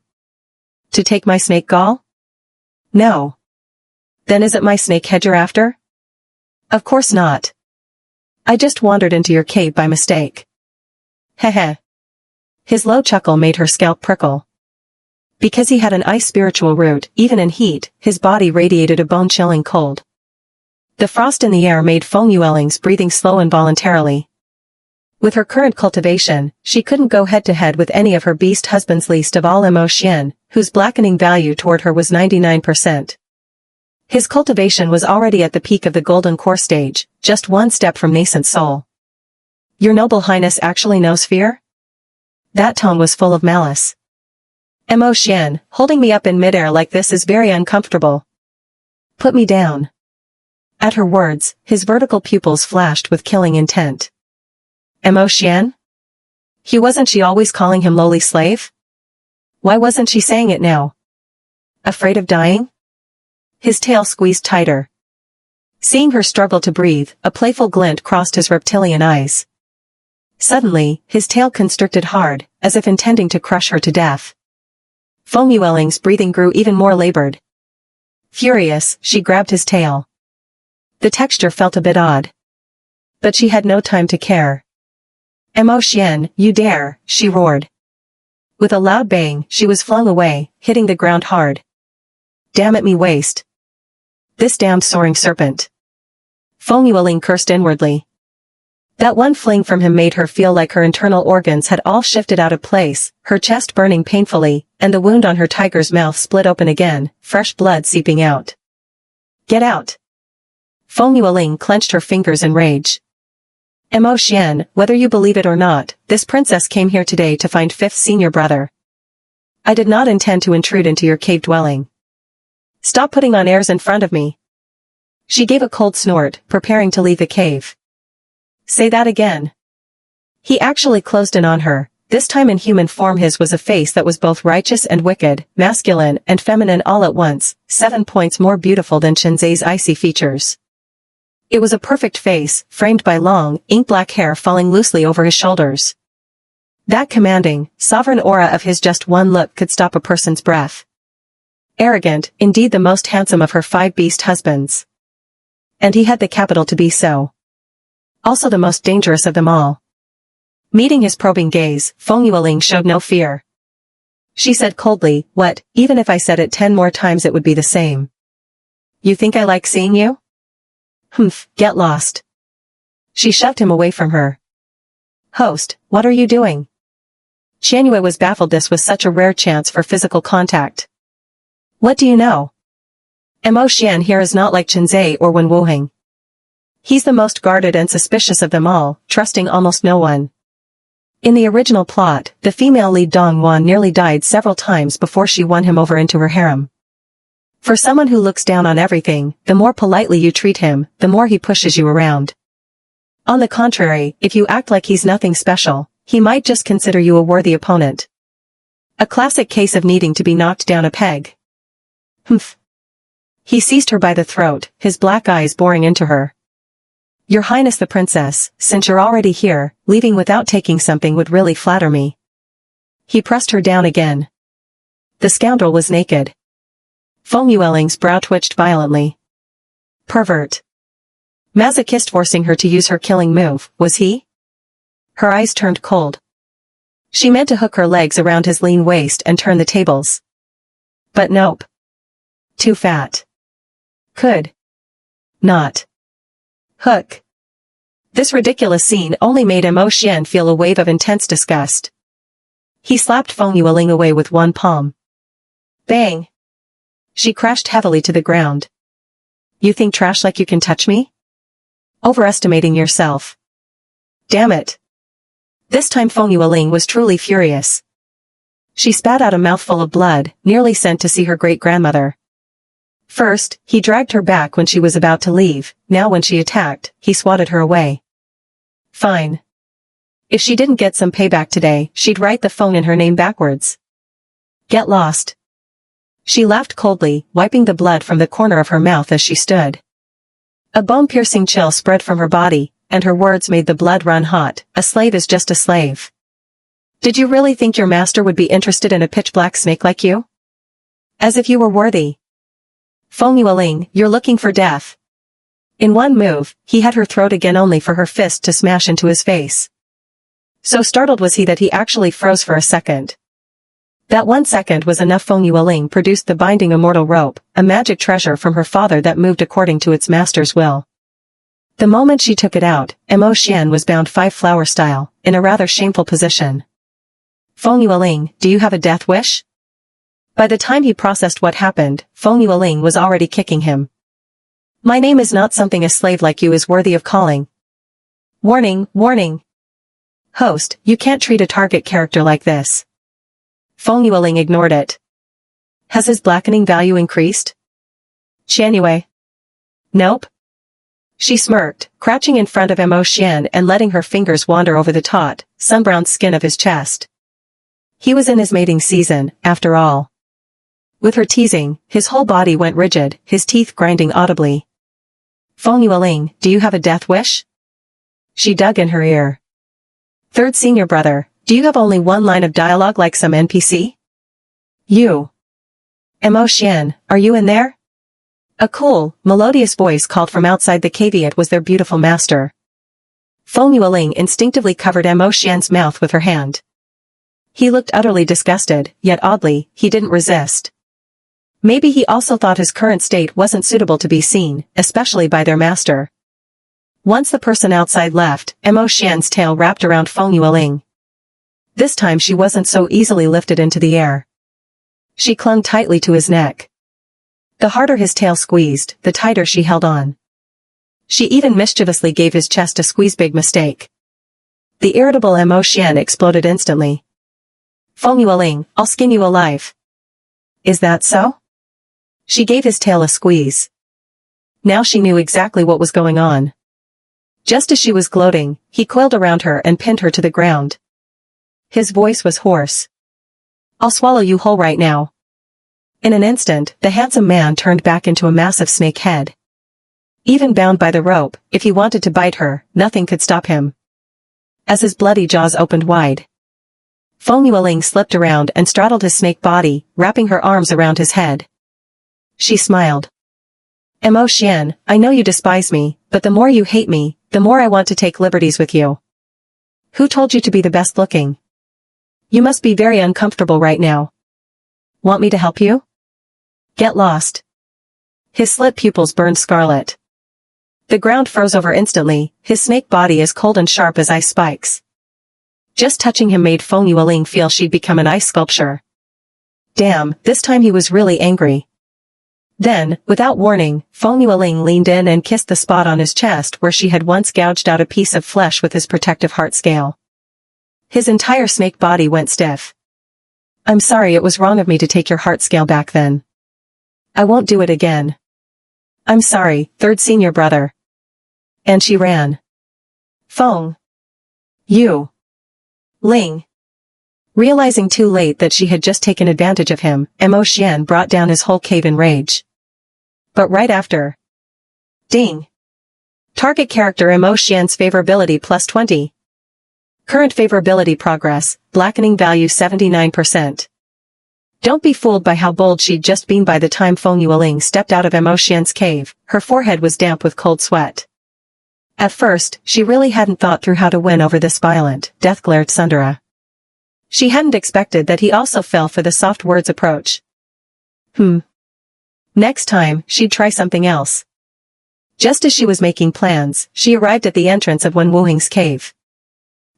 To take my snake gall? No. Then is it my snake head you're after? Of course not. I just wandered into your cave by mistake. Heh. His low chuckle made her scalp prickle. Because he had an ice spiritual root, even in heat, his body radiated a bone-chilling cold. The frost in the air made Feng Yueling's breathing slow involuntarily. With her current cultivation, she couldn't go head-to-head with any of her beast husbands, least of all Mo Xian, whose blackening value toward her was 99%. His cultivation was already at the peak of the golden core stage, just one step from nascent soul. Your noble highness actually knows fear? That tone was full of malice. Mo Xian, holding me up in midair like this is very uncomfortable. Put me down. At her words, his vertical pupils flashed with killing intent. Mo Xian? Wasn't she always calling him lowly slave? Why wasn't she saying it now? Afraid of dying? His tail squeezed tighter. Seeing her struggle to breathe, a playful glint crossed his reptilian eyes. Suddenly, his tail constricted hard, as if intending to crush her to death. Feng Yueling's breathing grew even more labored. Furious, she grabbed his tail. The texture felt a bit odd. But she had no time to care. Mo Xian, you dare, she roared. With a loud bang, she was flung away, hitting the ground hard. Damn it, me waste. This damned soaring serpent. Feng Yueling cursed inwardly. That one fling from him made her feel like her internal organs had all shifted out of place, her chest burning painfully, and the wound on her tiger's mouth split open again, fresh blood seeping out. Get out! Feng Yueling clenched her fingers in rage. Mo Xian, whether you believe it or not, this princess came here today to find fifth senior brother. I did not intend to intrude into your cave dwelling. Stop putting on airs in front of me. She gave a cold snort, preparing to leave the cave. Say that again. He actually closed in on her, This time in human form his was a face that was both righteous and wicked, masculine and feminine all at once, 7 points more beautiful than Chenze's icy features. It was a perfect face, framed by long, ink-black hair falling loosely over his shoulders. That commanding, sovereign aura of his just one look could stop a person's breath. Arrogant, indeed the most handsome of her 5 beast husbands. And he had the capital to be so. Also the most dangerous of them all. Meeting his probing gaze, Feng Yueling showed no fear. She said coldly, "What, even if I said it 10 more times it would be the same. You think I like seeing you? Humph, get lost." She shoved him away from her. "Host, what are you doing?" Qianyue was baffled. This was such a rare chance for physical contact. "What do you know? Mo Xian here is not like Chenze or Wen Wuheng. He's the most guarded and suspicious of them all, trusting almost no one. In the original plot, the female lead Dong Wan nearly died several times before she won him over into her harem. For someone who looks down on everything, the more politely you treat him, the more he pushes you around. On the contrary, if you act like he's nothing special, he might just consider you a worthy opponent. A classic case of needing to be knocked down a peg. Humph. He seized her by the throat, his black eyes boring into her. "Your Highness the Princess, since you're already here, leaving without taking something would really flatter me." He pressed her down again. The scoundrel was naked. Feng Yueling's brow twitched violently. Pervert. Masochist forcing her to use her killing move, was he? Her eyes turned cold. She meant to hook her legs around his lean waist and turn the tables. But nope. Too fat. Could not hook. This ridiculous scene only made Mo Xian feel a wave of intense disgust. He slapped Feng Yueling away with one palm. Bang! She crashed heavily to the ground. "You think trash like you can touch me? Overestimating yourself." Damn it. This time Feng Yueling was truly furious. She spat out a mouthful of blood, nearly sent to see her great-grandmother. First, he dragged her back when she was about to leave, now when she attacked, he swatted her away. Fine. If she didn't get some payback today, she'd write the phone in her name backwards. Get lost. She laughed coldly, wiping the blood from the corner of her mouth as she stood. A bone-piercing chill spread from her body, and her words made the blood run hot. "A slave is just a slave. Did you really think your master would be interested in a pitch-black snake like you? As if you were worthy. Feng Yueling, you're looking for death." In one move, he had her throat again only for her fist to smash into his face. So startled was he that he actually froze for a second. That 1 second was enough. Feng Yueling produced the binding immortal rope, a magic treasure from her father that moved according to its master's will. The moment she took it out, Mo Xian was bound 5-flower style, in a rather shameful position. "Feng Yueling, do you have a death wish?" By the time he processed what happened, Feng Yueling was already kicking him. "My name is not something a slave like you is worthy of calling." Warning, warning. Host, you can't treat a target character like this. Feng Yueling ignored it. Has his blackening value increased? Qianyue. Nope. She smirked, crouching in front of Mo Xian and letting her fingers wander over the taut, sun-browned skin of his chest. He was in his mating season, after all. With her teasing, his whole body went rigid, his teeth grinding audibly. Feng Yueling, do you have a death wish? She dug in her ear. Third senior brother, do you have only one line of dialogue like some NPC? You. Mo Xian, are you in there? A cool, melodious voice called from outside the caveat was their beautiful master. Feng Yueling instinctively covered Mo Xian's mouth with her hand. He looked utterly disgusted, yet oddly, he didn't resist. Maybe he also thought his current state wasn't suitable to be seen, especially by their master. Once the person outside left, Mo Xian's tail wrapped around Feng Yueling. This time she wasn't so easily lifted into the air. She clung tightly to his neck. The harder his tail squeezed, the tighter she held on. She even mischievously gave his chest a squeeze. Big mistake. The irritable Mo Xian exploded instantly. Feng Yueling, I'll skin you alive. Is that so? She gave his tail a squeeze. Now she knew exactly what was going on. Just as she was gloating, he coiled around her and pinned her to the ground. His voice was hoarse. I'll swallow you whole right now. In an instant, the handsome man turned back into a massive snake head. Even bound by the rope, if he wanted to bite her, nothing could stop him. As his bloody jaws opened wide, Feng Yueling slipped around and straddled his snake body, wrapping her arms around his head. She smiled. Mo Xian, I know you despise me, but the more you hate me, the more I want to take liberties with you. Who told you to be the best looking? You must be very uncomfortable right now. Want me to help you? Get lost. His slit pupils burned scarlet. The ground froze over instantly, his snake body as cold and sharp as ice spikes. Just touching him made Feng Yueling feel she'd become an ice sculpture. Damn, this time he was really angry. Then, without warning, Feng Yueling leaned in and kissed the spot on his chest where she had once gouged out a piece of flesh with his protective heart scale. His entire snake body went stiff. I'm sorry, it was wrong of me to take your heart scale back then. I won't do it again. I'm sorry, third senior brother. And she ran. Feng Yueling. Realizing too late that she had just taken advantage of him, Mo Xian brought down his whole cave in rage. But right after. Ding. Target character Mo Xian's favorability plus 20. Current favorability progress, blackening value 79%. Don't be fooled by how bold she'd just been by the time Feng Yueling stepped out of Mo Xian's cave, her forehead was damp with cold sweat. At first, she really hadn't thought through how to win over this violent, death-glared Sundara. She hadn't expected that he also fell for the soft words approach. Next time, she'd try something else. Just as she was making plans, she arrived at the entrance of Wen Wuheng's cave.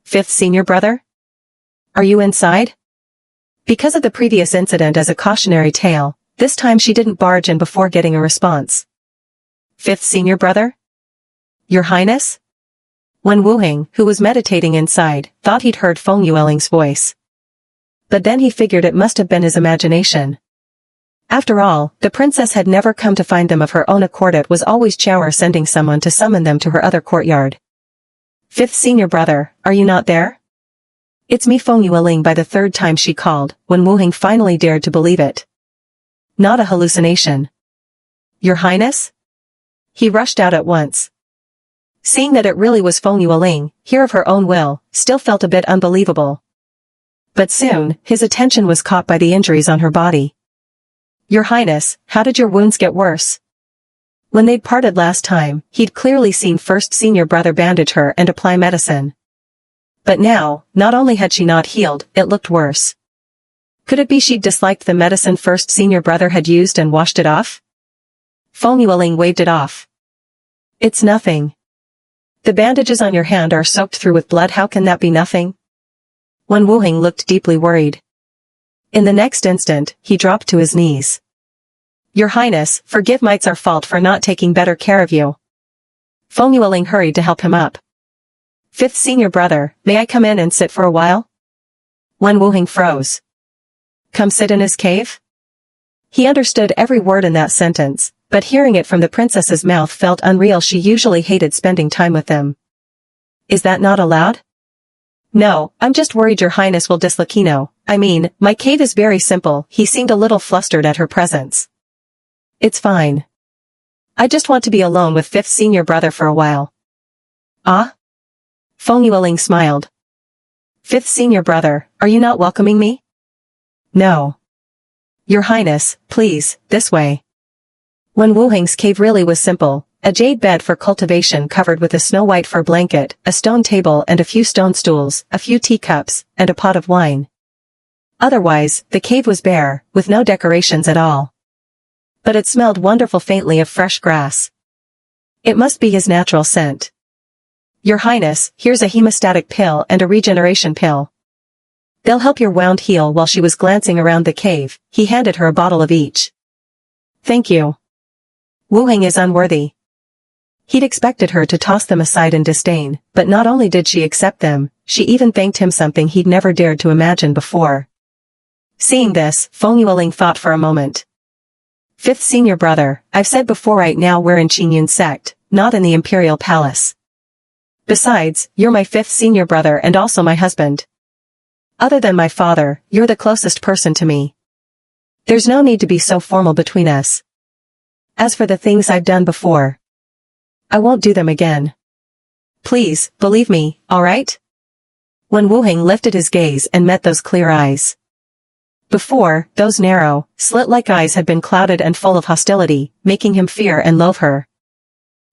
Fifth senior brother? Are you inside? Because of the previous incident as a cautionary tale, this time she didn't barge in before getting a response. Fifth senior brother? Your Highness? Wen Wuheng, who was meditating inside, thought he'd heard Feng Yueling's voice. But then he figured it must have been his imagination. After all, the princess had never come to find them of her own accord. It was always Shura sending someone to summon them to her other courtyard. Fifth senior brother, are you not there? It's me Feng Yueling. By the third time she called, Wen Wuheng finally dared to believe it. Not a hallucination. Your Highness? He rushed out at once. Seeing that it really was Feng Yueling, here of her own will, still felt a bit unbelievable. But soon, his attention was caught by the injuries on her body. Your Highness, how did your wounds get worse? When they'd parted last time, he'd clearly seen first senior brother bandage her and apply medicine. But now, not only had she not healed, it looked worse. Could it be she'd disliked the medicine first senior brother had used and washed it off? Feng Yueling waved it off. It's nothing. The bandages on your hand are soaked through with blood. How can that be nothing? Wen Wuheng looked deeply worried. In the next instant, he dropped to his knees. Your Highness, forgive me, it's our fault for not taking better care of you. Feng Yueling hurried to help him up. Fifth senior brother, may I come in and sit for a while? Wen Wuheng froze. Come sit in his cave? He understood every word in that sentence, but hearing it from the princess's mouth felt unreal. She usually hated spending time with them. Is that not allowed? No, I'm just worried your Highness will dislike. I mean, my cave is very simple. He seemed a little flustered at her presence. It's fine. I just want to be alone with fifth senior brother for a while. Ah? Feng Yueling smiled. Fifth senior brother, are you not welcoming me? No. Your Highness, please, this way. Wen Wuheng's cave really was simple. A jade bed for cultivation covered with a snow-white fur blanket, a stone table and a few stone stools, a few teacups, and a pot of wine. Otherwise, the cave was bare, with no decorations at all. But it smelled wonderful faintly of fresh grass. It must be his natural scent. Your Highness, here's a hemostatic pill and a regeneration pill. They'll help your wound heal. While she was glancing around the cave, he handed her a bottle of each. Thank you. Wuheng is unworthy. He'd expected her to toss them aside in disdain, but not only did she accept them, she even thanked him, something he'd never dared to imagine before. Seeing this, Feng Yueling thought for a moment. Fifth senior brother, I've said before, right now we're in Qingyun's sect, not in the Imperial Palace. Besides, you're my fifth senior brother and also my husband. Other than my father, you're the closest person to me. There's no need to be so formal between us. As for the things I've done before, I won't do them again. Please, believe me, alright? Wen Wuheng lifted his gaze and met those clear eyes. Before, those narrow, slit-like eyes had been clouded and full of hostility, making him fear and loathe her.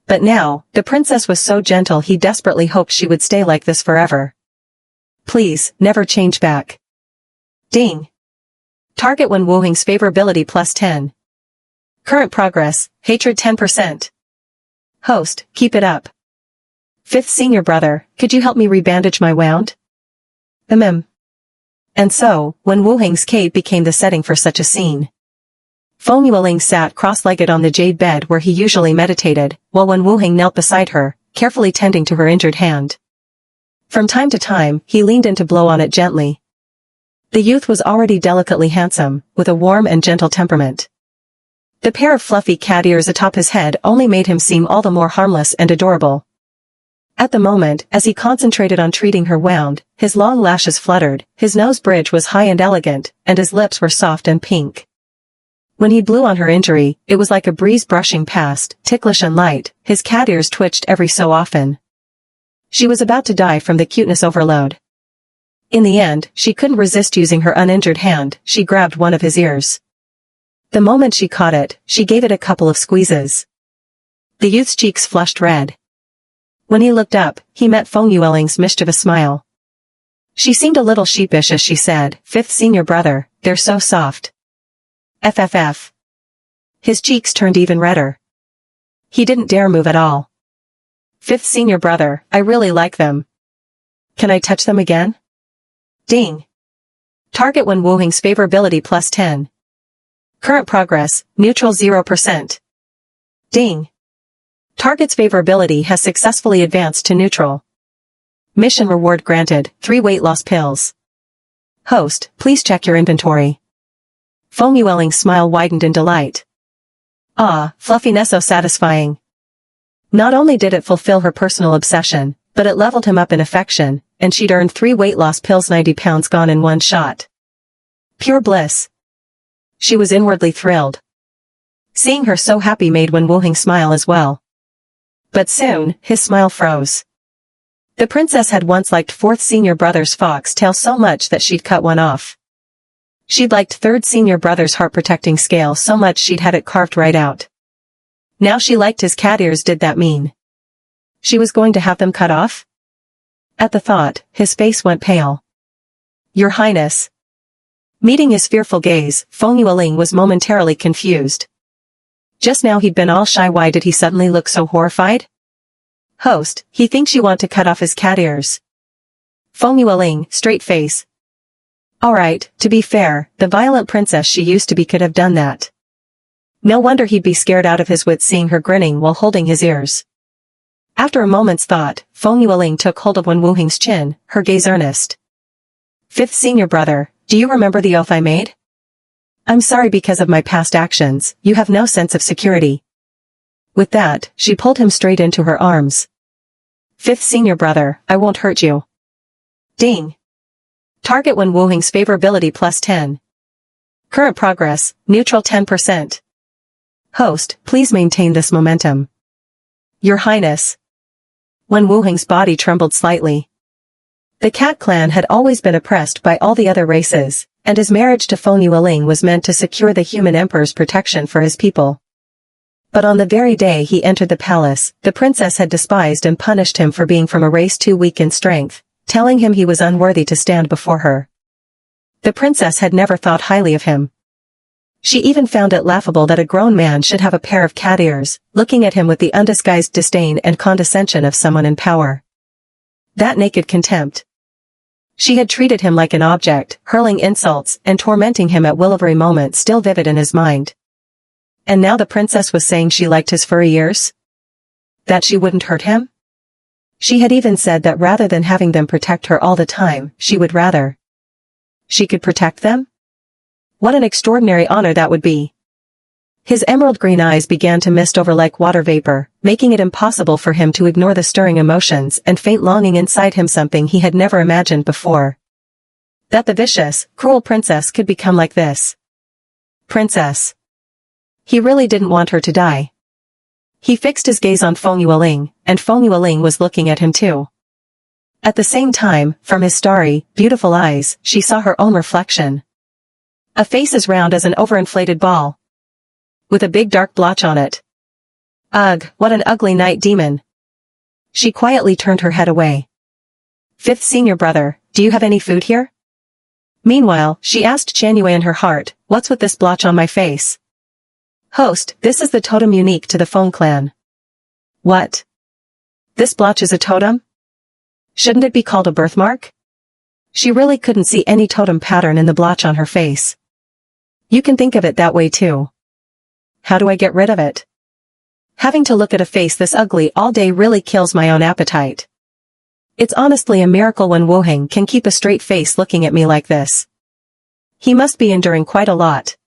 But now, the princess was so gentle he desperately hoped she would stay like this forever. Please, never change back. Ding. Target Wen Wuheng's favorability plus 10. Current progress, hatred 10%. Host, keep it up. Fifth senior brother, could you help me rebandage my wound? And so, Wen Wuheng's cave became the setting for such a scene. Feng Yueling sat cross-legged on the jade bed where he usually meditated, while Wen Wuheng knelt beside her, carefully tending to her injured hand. From time to time, he leaned in to blow on it gently. The youth was already delicately handsome, with a warm and gentle temperament. The pair of fluffy cat ears atop his head only made him seem all the more harmless and adorable. At the moment, as he concentrated on treating her wound, his long lashes fluttered, his nose bridge was high and elegant, and his lips were soft and pink. When he blew on her injury, it was like a breeze brushing past, ticklish and light, his cat ears twitched every so often. She was about to die from the cuteness overload. In the end, she couldn't resist using her uninjured hand, she grabbed one of his ears. The moment she caught it, she gave it a couple of squeezes. The youth's cheeks flushed red. When he looked up, he met Feng Yueling's mischievous smile. She seemed a little sheepish as she said, "Fifth senior brother, they're so soft." FFF. His cheeks turned even redder. He didn't dare move at all. "Fifth senior brother, I really like them. Can I touch them again?" Ding. Target Wen Wuheng's favorability plus 10. Current progress, neutral 0%. Ding. Target's favorability has successfully advanced to neutral. Mission reward granted, 3 weight loss pills. Host, please check your inventory. Feng Yueling's smile widened in delight. Ah, fluffiness so satisfying. Not only did it fulfill her personal obsession, but it leveled him up in affection, and she'd earned 3 weight loss pills, 90 pounds gone in one shot. Pure bliss. She was inwardly thrilled. Seeing her so happy made Wen Wuheng smile as well. But soon, his smile froze. The princess had once liked 4th senior brother's fox tail so much that she'd cut one off. She'd liked 3rd senior brother's heart-protecting scale so much she'd had it carved right out. Now she liked his cat ears. Did that mean she was going to have them cut off? At the thought, his face went pale. "Your Highness." Meeting his fearful gaze, Feng Yueling was momentarily confused. Just now he'd been all shy. Why did he suddenly look so horrified? Host, he thinks you want to cut off his cat ears. Feng Yueling, straight face. Alright, to be fair, the violent princess she used to be could have done that. No wonder he'd be scared out of his wits seeing her grinning while holding his ears. After a moment's thought, Feng Yueling took hold of Wen Wuheng's chin, her gaze earnest. "Fifth senior brother, do you remember the oath I made? I'm sorry because of my past actions, you have no sense of security." With that, she pulled him straight into her arms. "Fifth senior brother, I won't hurt you." Ding. Target Wen Wuheng's favorability plus 10. Current progress, neutral 10%. Host, please maintain this momentum. Your Highness. Wen Wuheng's body trembled slightly. The cat clan had always been oppressed by all the other races, and his marriage to Feng Yueling was meant to secure the human emperor's protection for his people. But on the very day he entered the palace, the princess had despised and punished him for being from a race too weak in strength, telling him he was unworthy to stand before her. The princess had never thought highly of him. She even found it laughable that a grown man should have a pair of cat ears, looking at him with the undisguised disdain and condescension of someone in power. That naked contempt. She had treated him like an object, hurling insults and tormenting him at will, every moment still vivid in his mind. And now the princess was saying she liked his furry ears? That she wouldn't hurt him? She had even said that rather than having them protect her all the time, she would rather she could protect them? What an extraordinary honor that would be. His emerald green eyes began to mist over like water vapor, making it impossible for him to ignore the stirring emotions and faint longing inside him, something he had never imagined before. That the vicious, cruel princess could become like this. Princess. He really didn't want her to die. He fixed his gaze on Feng Yueling, and Feng Yueling was looking at him too. At the same time, from his starry, beautiful eyes, she saw her own reflection. A face as round as an overinflated ball. With a big dark blotch on it. Ugh, what an ugly night demon. She quietly turned her head away. Fifth senior brother, do you have any food here? Meanwhile, she asked Jianyue in her heart, what's with this blotch on my face? Host, this is the totem unique to the Feng clan. What? This blotch is a totem? Shouldn't it be called a birthmark? She really couldn't see any totem pattern in the blotch on her face. You can think of it that way too. How do I get rid of it? Having to look at a face this ugly all day really kills my own appetite. It's honestly a miracle when Wuheng can keep a straight face looking at me like this. He must be enduring quite a lot.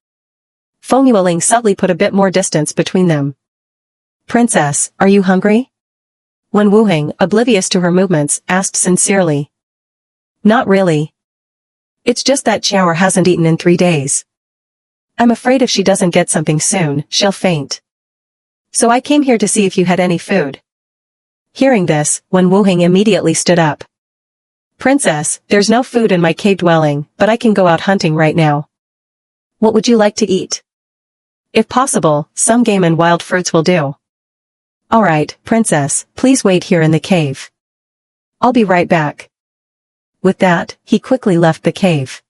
Feng Yueling subtly put a bit more distance between them. Princess, are you hungry? When Wuheng, oblivious to her movements, asked sincerely. Not really. It's just that Xiaoer hasn't eaten in 3 days. I'm afraid if she doesn't get something soon, she'll faint. So I came here to see if you had any food. Hearing this, Wen Wuheng immediately stood up. Princess, there's no food in my cave dwelling, but I can go out hunting right now. What would you like to eat? If possible, some game and wild fruits will do. Alright, princess, please wait here in the cave. I'll be right back. With that, he quickly left the cave.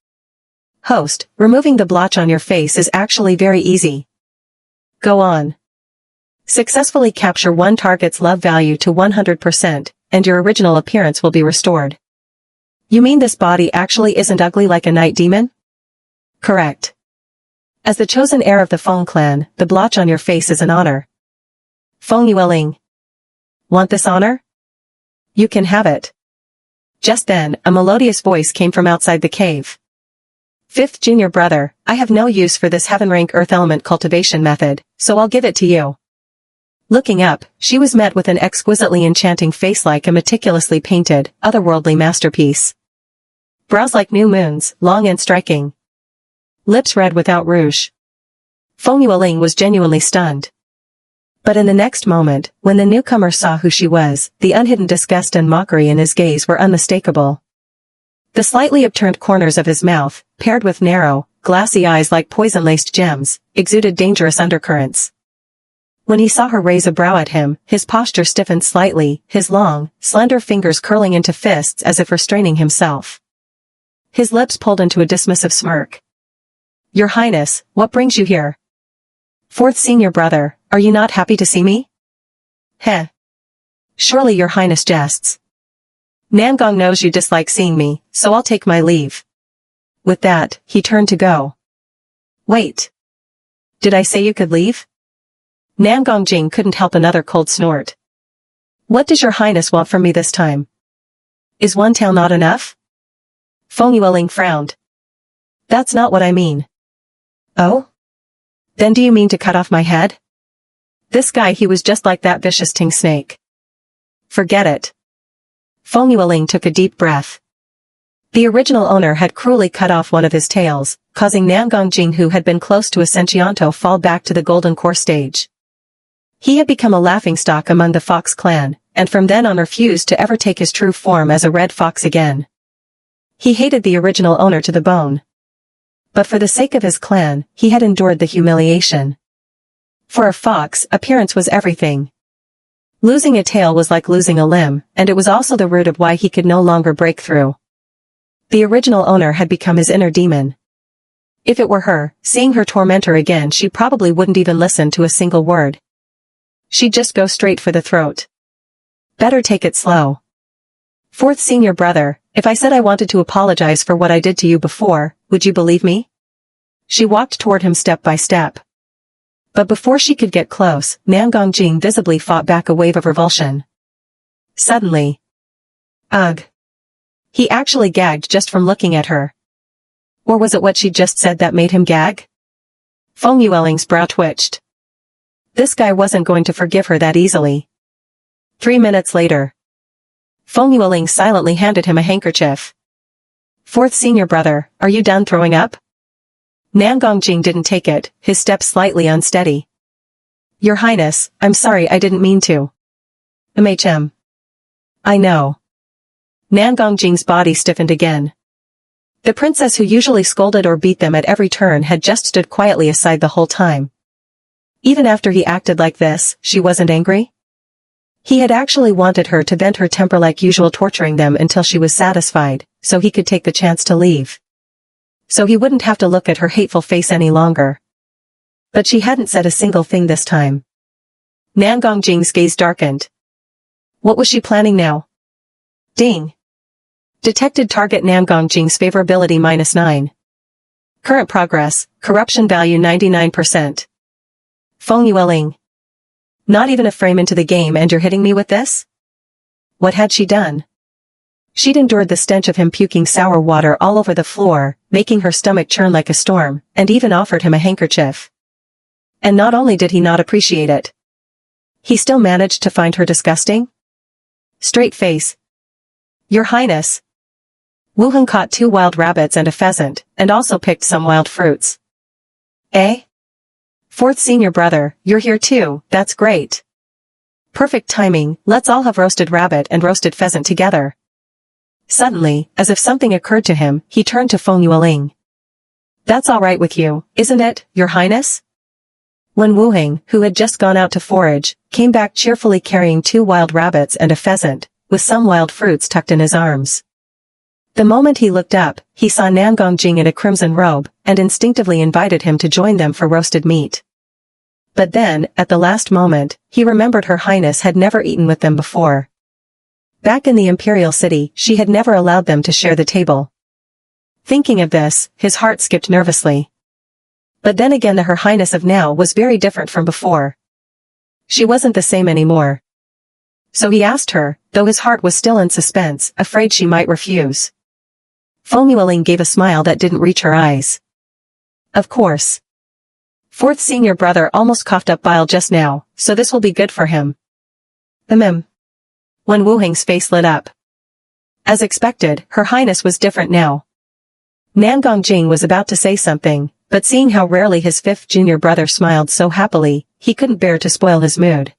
Host, removing the blotch on your face is actually very easy. Go on. Successfully capture one target's love value to 100%, and your original appearance will be restored. You mean this body actually isn't ugly like a night demon? Correct. As the chosen heir of the Feng clan, the blotch on your face is an honor. Feng Yueling. Want this honor? You can have it. Just then, a melodious voice came from outside the cave. Fifth junior brother, I have no use for this heaven-rank earth element cultivation method, so I'll give it to you. Looking up, she was met with an exquisitely enchanting face like a meticulously painted, otherworldly masterpiece. Brows like new moons, long and striking. Lips red without rouge. Feng Yueling was genuinely stunned. But in the next moment, when the newcomer saw who she was, the unhidden disgust and mockery in his gaze were unmistakable. The slightly upturned corners of his mouth, paired with narrow, glassy eyes like poison-laced gems, exuded dangerous undercurrents. When he saw her raise a brow at him, his posture stiffened slightly, his long, slender fingers curling into fists as if restraining himself. His lips pulled into a dismissive smirk. Your Highness, what brings you here? Fourth senior brother, are you not happy to see me? Heh. Surely your Highness jests. Nangong knows you dislike seeing me, so I'll take my leave. With that, he turned to go. Wait. Did I say you could leave? Nangong Jing couldn't help another cold snort. What does your Highness want from me this time? Is one tael not enough? Feng Yueling frowned. That's not what I mean. Oh? Then do you mean to cut off my head? This guy, he was just like that vicious Ting snake. Forget it. Feng Yueling took a deep breath. The original owner had cruelly cut off one of his tails, causing Nangong Jing, who had been close to a Sentianto, fall back to the golden core stage. He had become a laughingstock among the Fox clan, and from then on refused to ever take his true form as a red fox again. He hated the original owner to the bone. But for the sake of his clan, he had endured the humiliation. For a fox, appearance was everything. Losing a tail was like losing a limb, and it was also the root of why he could no longer break through. The original owner had become his inner demon. If it were her, seeing her tormentor again, she probably wouldn't even listen to a single word. She'd just go straight for the throat. Better take it slow. Fourth senior brother, if I said I wanted to apologize for what I did to you before, would you believe me? She walked toward him step by step. But before she could get close, Nangong Jing visibly fought back a wave of revulsion. Suddenly. Ugh. He actually gagged just from looking at her. Or was it what she just said that made him gag? Feng Yueling's brow twitched. This guy wasn't going to forgive her that easily. 3 minutes later. Feng Yueling silently handed him a handkerchief. Fourth senior brother, are you done throwing up? Gouging didn't take it, his step slightly unsteady. Your Highness, I'm sorry I didn't mean to. MHM. I know. Gouging's body stiffened again. The princess who usually scolded or beat them at every turn had just stood quietly aside the whole time. Even after he acted like this, she wasn't angry? He had actually wanted her to vent her temper like usual, torturing them until she was satisfied, so he could take the chance to leave. So he wouldn't have to look at her hateful face any longer. But she hadn't said a single thing this time. Gouging's gaze darkened. What was she planning now? Ding. Detected target. Gouging's favorability -9. Current progress, corruption value 99%. Feng Yueling. Not even a frame into the game and you're hitting me with this? What had she done? She'd endured the stench of him puking sour water all over the floor, making her stomach churn like a storm, and even offered him a handkerchief. And not only did he not appreciate it, he still managed to find her disgusting? Straight face. Your Highness. Wuheng caught 2 wild rabbits and a pheasant, and also picked some wild fruits. Eh? Fourth senior brother, you're here too, that's great. Perfect timing, let's all have roasted rabbit and roasted pheasant together. Suddenly, as if something occurred to him, he turned to Feng Yueling. That's all right with you, isn't it, Your Highness? When Wuheng, who had just gone out to forage, came back cheerfully carrying 2 wild rabbits and a pheasant, with some wild fruits tucked in his arms. The moment he looked up, he saw Gouging in a crimson robe, and instinctively invited him to join them for roasted meat. But then, at the last moment, he remembered Her Highness had never eaten with them before. Back in the Imperial City, she had never allowed them to share the table. Thinking of this, his heart skipped nervously. But then again, the Her Highness of now was very different from before. She wasn't the same anymore. So he asked her, though his heart was still in suspense, afraid she might refuse. Feng Yueling gave a smile that didn't reach her eyes. Of course. Fourth senior brother almost coughed up bile just now, so this will be good for him. When Wuheng's face lit up. As expected, Her Highness was different now. Gouging was about to say something, but seeing how rarely his 5th junior brother smiled so happily, he couldn't bear to spoil his mood.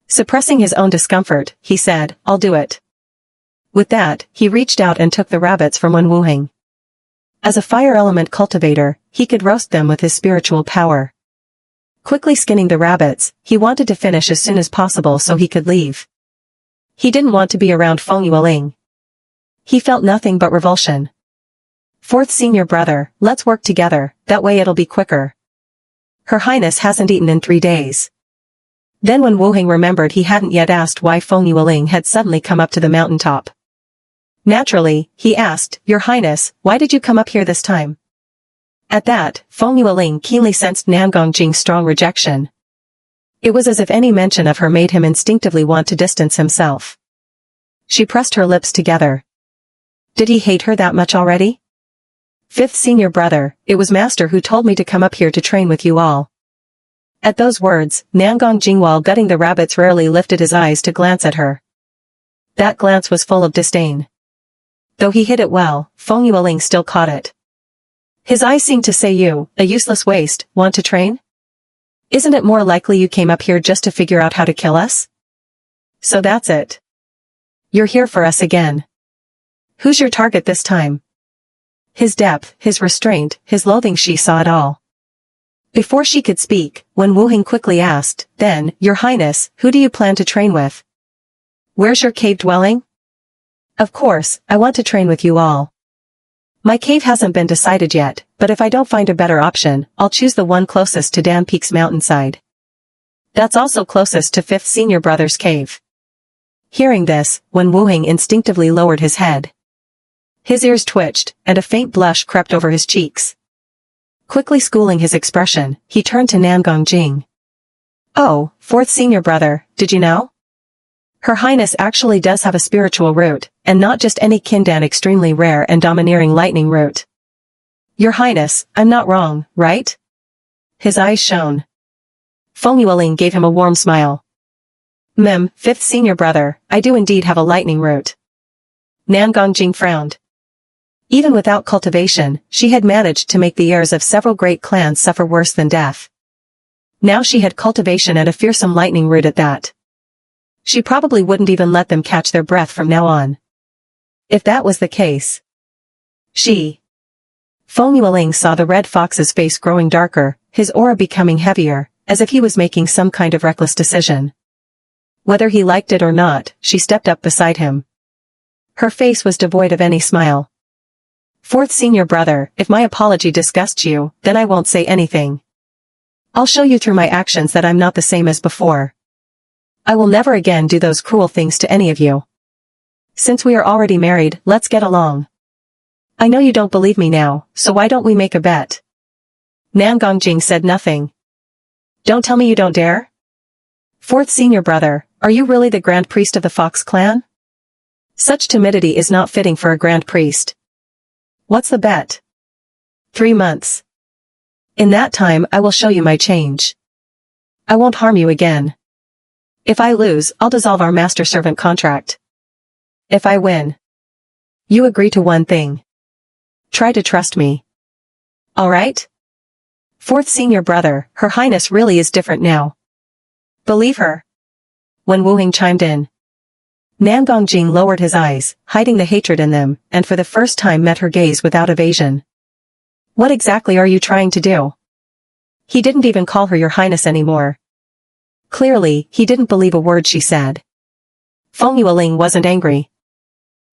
Suppressing his own discomfort, he said, I'll do it. With that, he reached out and took the rabbits from Wuheng. As a fire element cultivator, he could roast them with his spiritual power. Quickly skinning the rabbits, he wanted to finish as soon as possible so he could leave. He didn't want to be around Feng Yueling. He felt nothing but revulsion. Fourth senior brother, let's work together, that way it'll be quicker. Her Highness hasn't eaten in 3 days. Then when Wuheng remembered he hadn't yet asked why Feng Yueling had suddenly come up to the mountaintop. Naturally, he asked, Your Highness, why did you come up here this time? At that, Feng Yueling keenly sensed Gouging's strong rejection. It was as if any mention of her made him instinctively want to distance himself. She pressed her lips together. Did he hate her that much already? 5th senior brother, it was Master who told me to come up here to train with you all. At those words, Gouging, while gutting the rabbits, rarely lifted his eyes to glance at her. That glance was full of disdain. Though he hid it well, Feng Yueling still caught it. His eyes seemed to say, you, a useless waste, want to train? Isn't it more likely you came up here just to figure out how to kill us? So that's it. You're here for us again. Who's your target this time? His depth, his restraint, his loathing, she saw it all. Before she could speak, when Wuheng quickly asked, then, Your Highness, who do you plan to train with? Where's your cave dwelling? Of course, I want to train with you all. My cave hasn't been decided yet, but if I don't find a better option, I'll choose the one closest to Dan Peak's mountainside. That's also closest to 5th senior brother's cave. Hearing this, when Wuheng instinctively lowered his head. His ears twitched, and a faint blush crept over his cheeks. Quickly schooling his expression, he turned to Gouging. Oh, 4th senior brother, did you know? Her Highness actually does have a spiritual root, and not just any kindan, extremely rare and domineering lightning root. Your Highness, I'm not wrong, right? His eyes shone. Feng Yueling gave him a warm smile. 5th senior brother, I do indeed have a lightning root. Gouging frowned. Even without cultivation, she had managed to make the heirs of several great clans suffer worse than death. Now she had cultivation and a fearsome lightning root at that. She probably wouldn't even let them catch their breath from now on. If that was the case. Feng Yueling saw the red fox's face growing darker, his aura becoming heavier, as if he was making some kind of reckless decision. Whether he liked it or not, she stepped up beside him. Her face was devoid of any smile. Fourth senior brother, if my apology disgusts you, then I won't say anything. I'll show you through my actions that I'm not the same as before. I will never again do those cruel things to any of you. Since we are already married, let's get along. I know you don't believe me now, so why don't we make a bet? Gouging said nothing. Don't tell me you don't dare? Fourth senior brother, are you really the grand priest of the Fox clan? Such timidity is not fitting for a grand priest. What's the bet? 3 months. In that time I will show you my change. I won't harm you again. If I lose, I'll dissolve our master-servant contract. If I win, you agree to one thing. Try to trust me. All right? Fourth senior brother, Her Highness really is different now. Believe her. When Wuheng chimed in, Gouging lowered his eyes, hiding the hatred in them, and for the first time met her gaze without evasion. What exactly are you trying to do? He didn't even call her Your Highness anymore. Clearly, he didn't believe a word she said. Feng Yueling wasn't angry.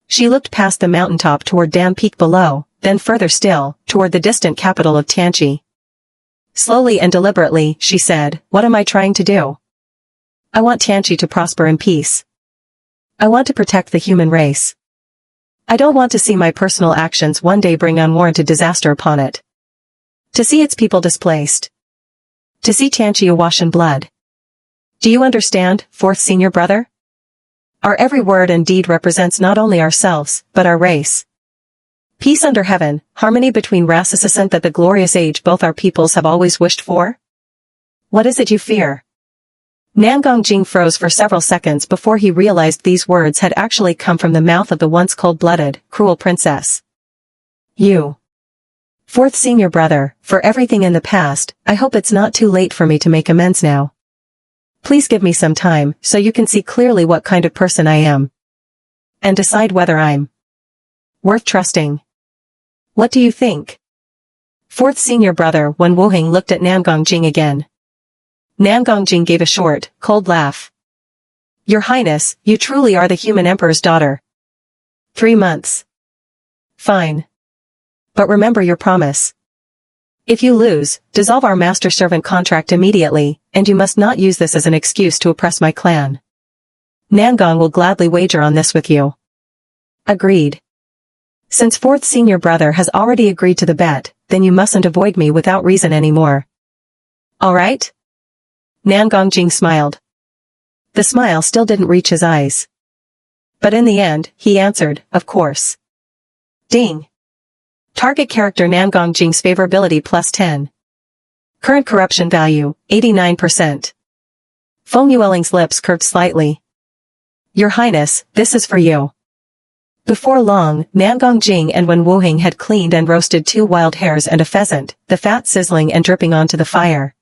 She looked past the mountaintop toward Dam Peak below, then further still, toward the distant capital of Tianqi. Slowly and deliberately, she said, what am I trying to do? I want Tianqi to prosper in peace. I want to protect the human race. I don't want to see my personal actions one day bring unwarranted disaster upon it. To see its people displaced. To see Tianqi awash in blood. Do you understand, fourth senior brother? Our every word and deed represents not only ourselves, but our race. Peace under heaven, harmony between races, and that the glorious age both our peoples have always wished for? What is it you fear? Gouging froze for several seconds before he realized these words had actually come from the mouth of the once cold-blooded, cruel princess. You. Fourth senior brother, for everything in the past, I hope it's not too late for me to make amends now. Please give me some time, so you can see clearly what kind of person I am. And decide whether I'm worth trusting. What do you think? Fourth senior brother, when Wuheng looked at Gouging again. Gouging gave a short, cold laugh. Your Highness, you truly are the human emperor's daughter. 3 months. Fine. But remember your promise. If you lose, dissolve our master-servant contract immediately, and you must not use this as an excuse to oppress my clan. Nangang will gladly wager on this with you. Agreed. Since fourth senior brother has already agreed to the bet, then you mustn't avoid me without reason anymore. All right? Gouging smiled. The smile still didn't reach his eyes. But in the end, he answered, of course. Ding. Target character Gouging's favorability plus 10. Current corruption value, 89%. Feng Yueling's lips curved slightly. Your Highness, this is for you. Before long, Gouging and Wen Wuheng had cleaned and roasted 2 wild hares and a pheasant, the fat sizzling and dripping onto the fire.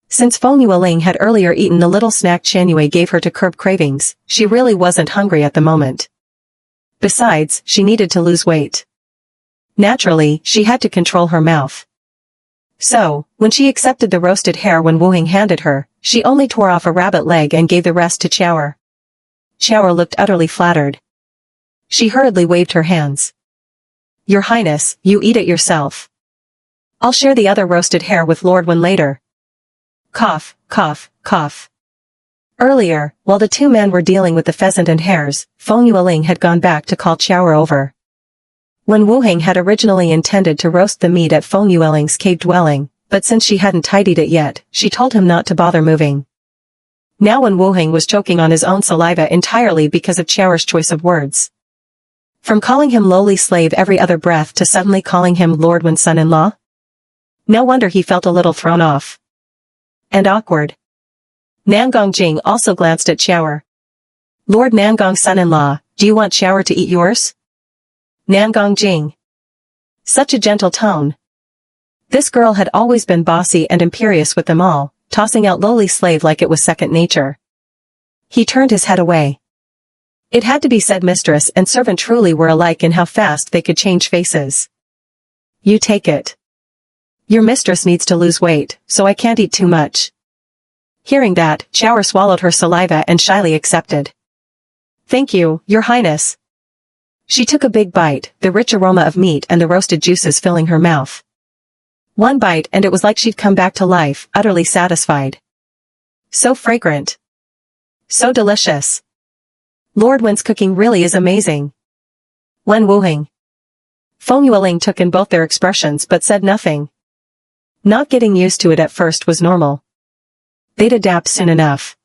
Since Feng Yueling had earlier eaten the little snack Chen Yue gave her to curb cravings, she really wasn't hungry at the moment. Besides, she needed to lose weight. Naturally, she had to control her mouth. So, when she accepted the roasted hare Wen Wuheng handed her, she only tore off a rabbit leg and gave the rest to Chower. Chower looked utterly flattered. She hurriedly waved her hands. Your Highness, you eat it yourself. I'll share the other roasted hare with Lord Wen later. Cough, cough, cough. Earlier, while the 2 men were dealing with the pheasant and hares, Feng Yueling had gone back to call Chower over. Wen Wuheng had originally intended to roast the meat at Feng Yueling's cave dwelling, but since she hadn't tidied it yet, she told him not to bother moving. Now Wen Wuheng was choking on his own saliva entirely because of Chower's choice of words. From calling him lowly slave every other breath to suddenly calling him Lord Wen's son-in-law? No wonder he felt a little thrown off. And awkward. Gouging also glanced at Chower. Lord Nangong's son-in-law, do you want Chower to eat yours? Gouging. Such a gentle tone. This girl had always been bossy and imperious with them all, tossing out lowly slave like it was second nature. He turned his head away. It had to be said mistress and servant truly were alike in how fast they could change faces. You take it. Your mistress needs to lose weight, so I can't eat too much. Hearing that, Shura swallowed her saliva and shyly accepted. Thank you, Your Highness. She took a big bite, the rich aroma of meat and the roasted juices filling her mouth. One bite and it was like she'd come back to life, utterly satisfied. So fragrant. So delicious. Lord Wen's cooking really is amazing. Wen Wuheng. Feng Yueling took in both their expressions but said nothing. Not getting used to it at first was normal. They'd adapt soon enough.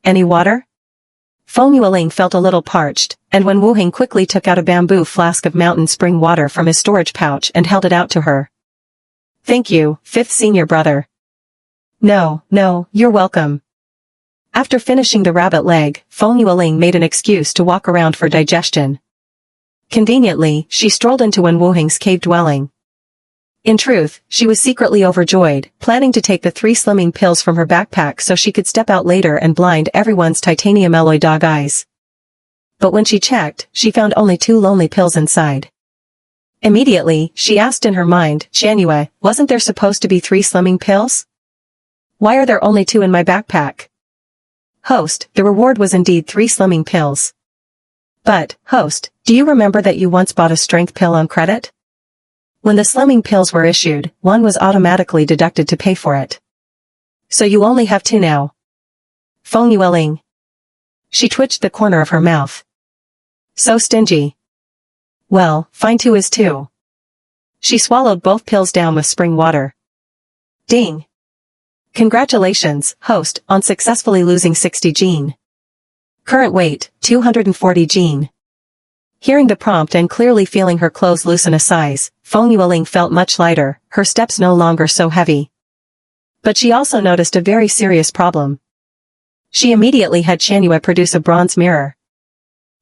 Any water? Feng Yueling felt a little parched, and Wen Wuheng quickly took out a bamboo flask of mountain spring water from his storage pouch and held it out to her. Thank you, fifth senior brother. No, you're welcome. After finishing the rabbit leg, Feng Yueling made an excuse to walk around for digestion. Conveniently, she strolled into Wen Wuheng's cave dwelling. In truth, she was secretly overjoyed, planning to take the 3 slimming pills from her backpack so she could step out later and blind everyone's titanium alloy dog eyes. But when she checked, she found only 2 lonely pills inside. Immediately, she asked in her mind, Xianyue, wasn't there supposed to be 3 slimming pills? Why are there only 2 in my backpack? Host, the reward was indeed 3 slimming pills. But, host, do you remember that you once bought a strength pill on credit? When the slimming pills were issued, 1 was automatically deducted to pay for it. So you only have 2 now. Feng Yueling. She twitched the corner of her mouth. So stingy. Well, fine 2 is 2. She swallowed both pills down with spring water. Ding. Congratulations, host, on successfully losing 60 gene. Current weight, 240 gene. Hearing the prompt and clearly feeling her clothes loosen a size, Feng Yueling felt much lighter, her steps no longer so heavy. But she also noticed a very serious problem. She immediately had Xianyue produce a bronze mirror.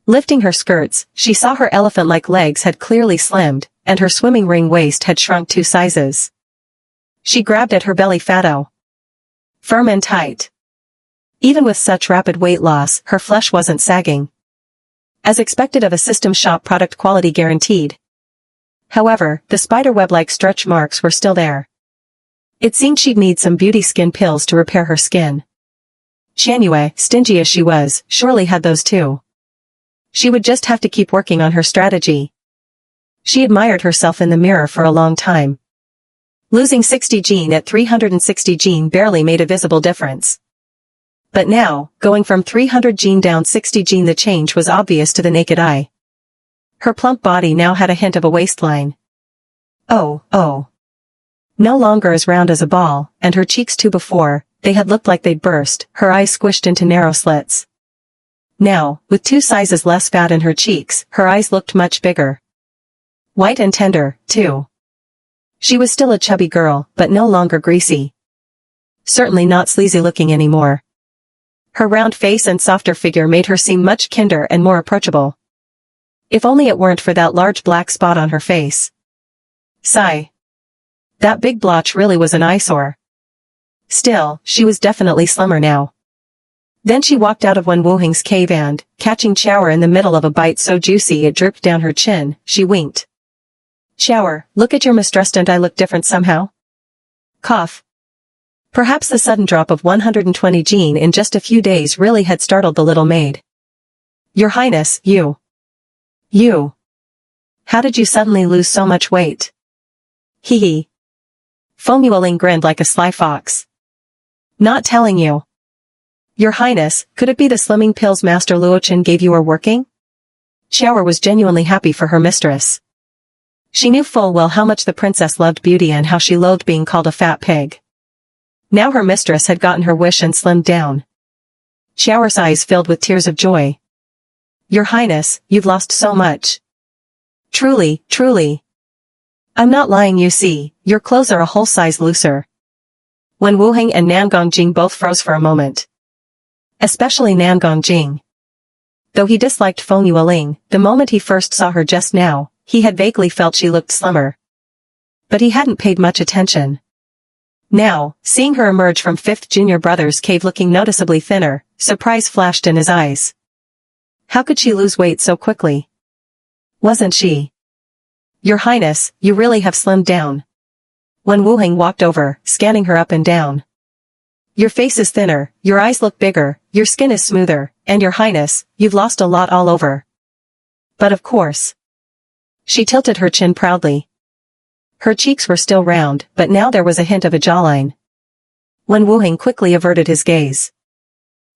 Lifting her skirts, she saw her elephant-like legs had clearly slimmed, and her swimming ring waist had shrunk 2 sizes. She grabbed at her belly fatto. Firm and tight. Even with such rapid weight loss, her flesh wasn't sagging. As expected of a system shop product quality guaranteed. However, the spiderweb-like stretch marks were still there. It seemed she'd need some beauty skin pills to repair her skin. Xianyue, stingy as she was, surely had those too. She would just have to keep working on her strategy. She admired herself in the mirror for a long time. Losing 60 gene at 360 gene barely made a visible difference. But now, going from 300 gene down 60 gene, the change was obvious to the naked eye. Her plump body now had a hint of a waistline. Oh. No longer as round as a ball, and her cheeks too before, they had looked like they'd burst, her eyes squished into narrow slits. Now, with 2 sizes less fat in her cheeks, her eyes looked much bigger. White and tender, too. She was still a chubby girl, but no longer greasy. Certainly not sleazy looking anymore. Her round face and softer figure made her seem much kinder and more approachable. If only it weren't for that large black spot on her face. Sigh. That big blotch really was an eyesore. Still, she was definitely slimmer now. Then she walked out of Wen Wuheng's cave and, catching Shura in the middle of a bite so juicy it dripped down her chin, she winked. Shura, look at your mistress, don't I look different somehow? Cough. Perhaps the sudden drop of 120 gene in just a few days really had startled the little maid. Your Highness, you. How did you suddenly lose so much weight? Hee hee. Feng Yueling grinned like a sly fox. Not telling you. Your Highness, could it be the slimming pills Master Luochen gave you are working? Shura was genuinely happy for her mistress. She knew full well how much the princess loved beauty and how she loathed being called a fat pig. Now her mistress had gotten her wish and slimmed down. Shura's eyes filled with tears of joy. Your Highness, you've lost so much. Truly. I'm not lying, you see, your clothes are a whole size looser. Wen Wuheng and Nangongjing both froze for a moment. Especially Nangongjing. Though he disliked Feng Yueling, the moment he first saw her just now, he had vaguely felt she looked slimmer. But he hadn't paid much attention. Now, seeing her emerge from 5th junior brother's cave looking noticeably thinner, surprise flashed in his eyes. How could she lose weight so quickly? Wasn't she? Your Highness, you really have slimmed down. Wen Wuheng walked over, scanning her up and down. Your face is thinner, your eyes look bigger, your skin is smoother, and Your Highness, you've lost a lot all over. But of course. She tilted her chin proudly. Her cheeks were still round, but now there was a hint of a jawline. Wen Wuheng quickly averted his gaze.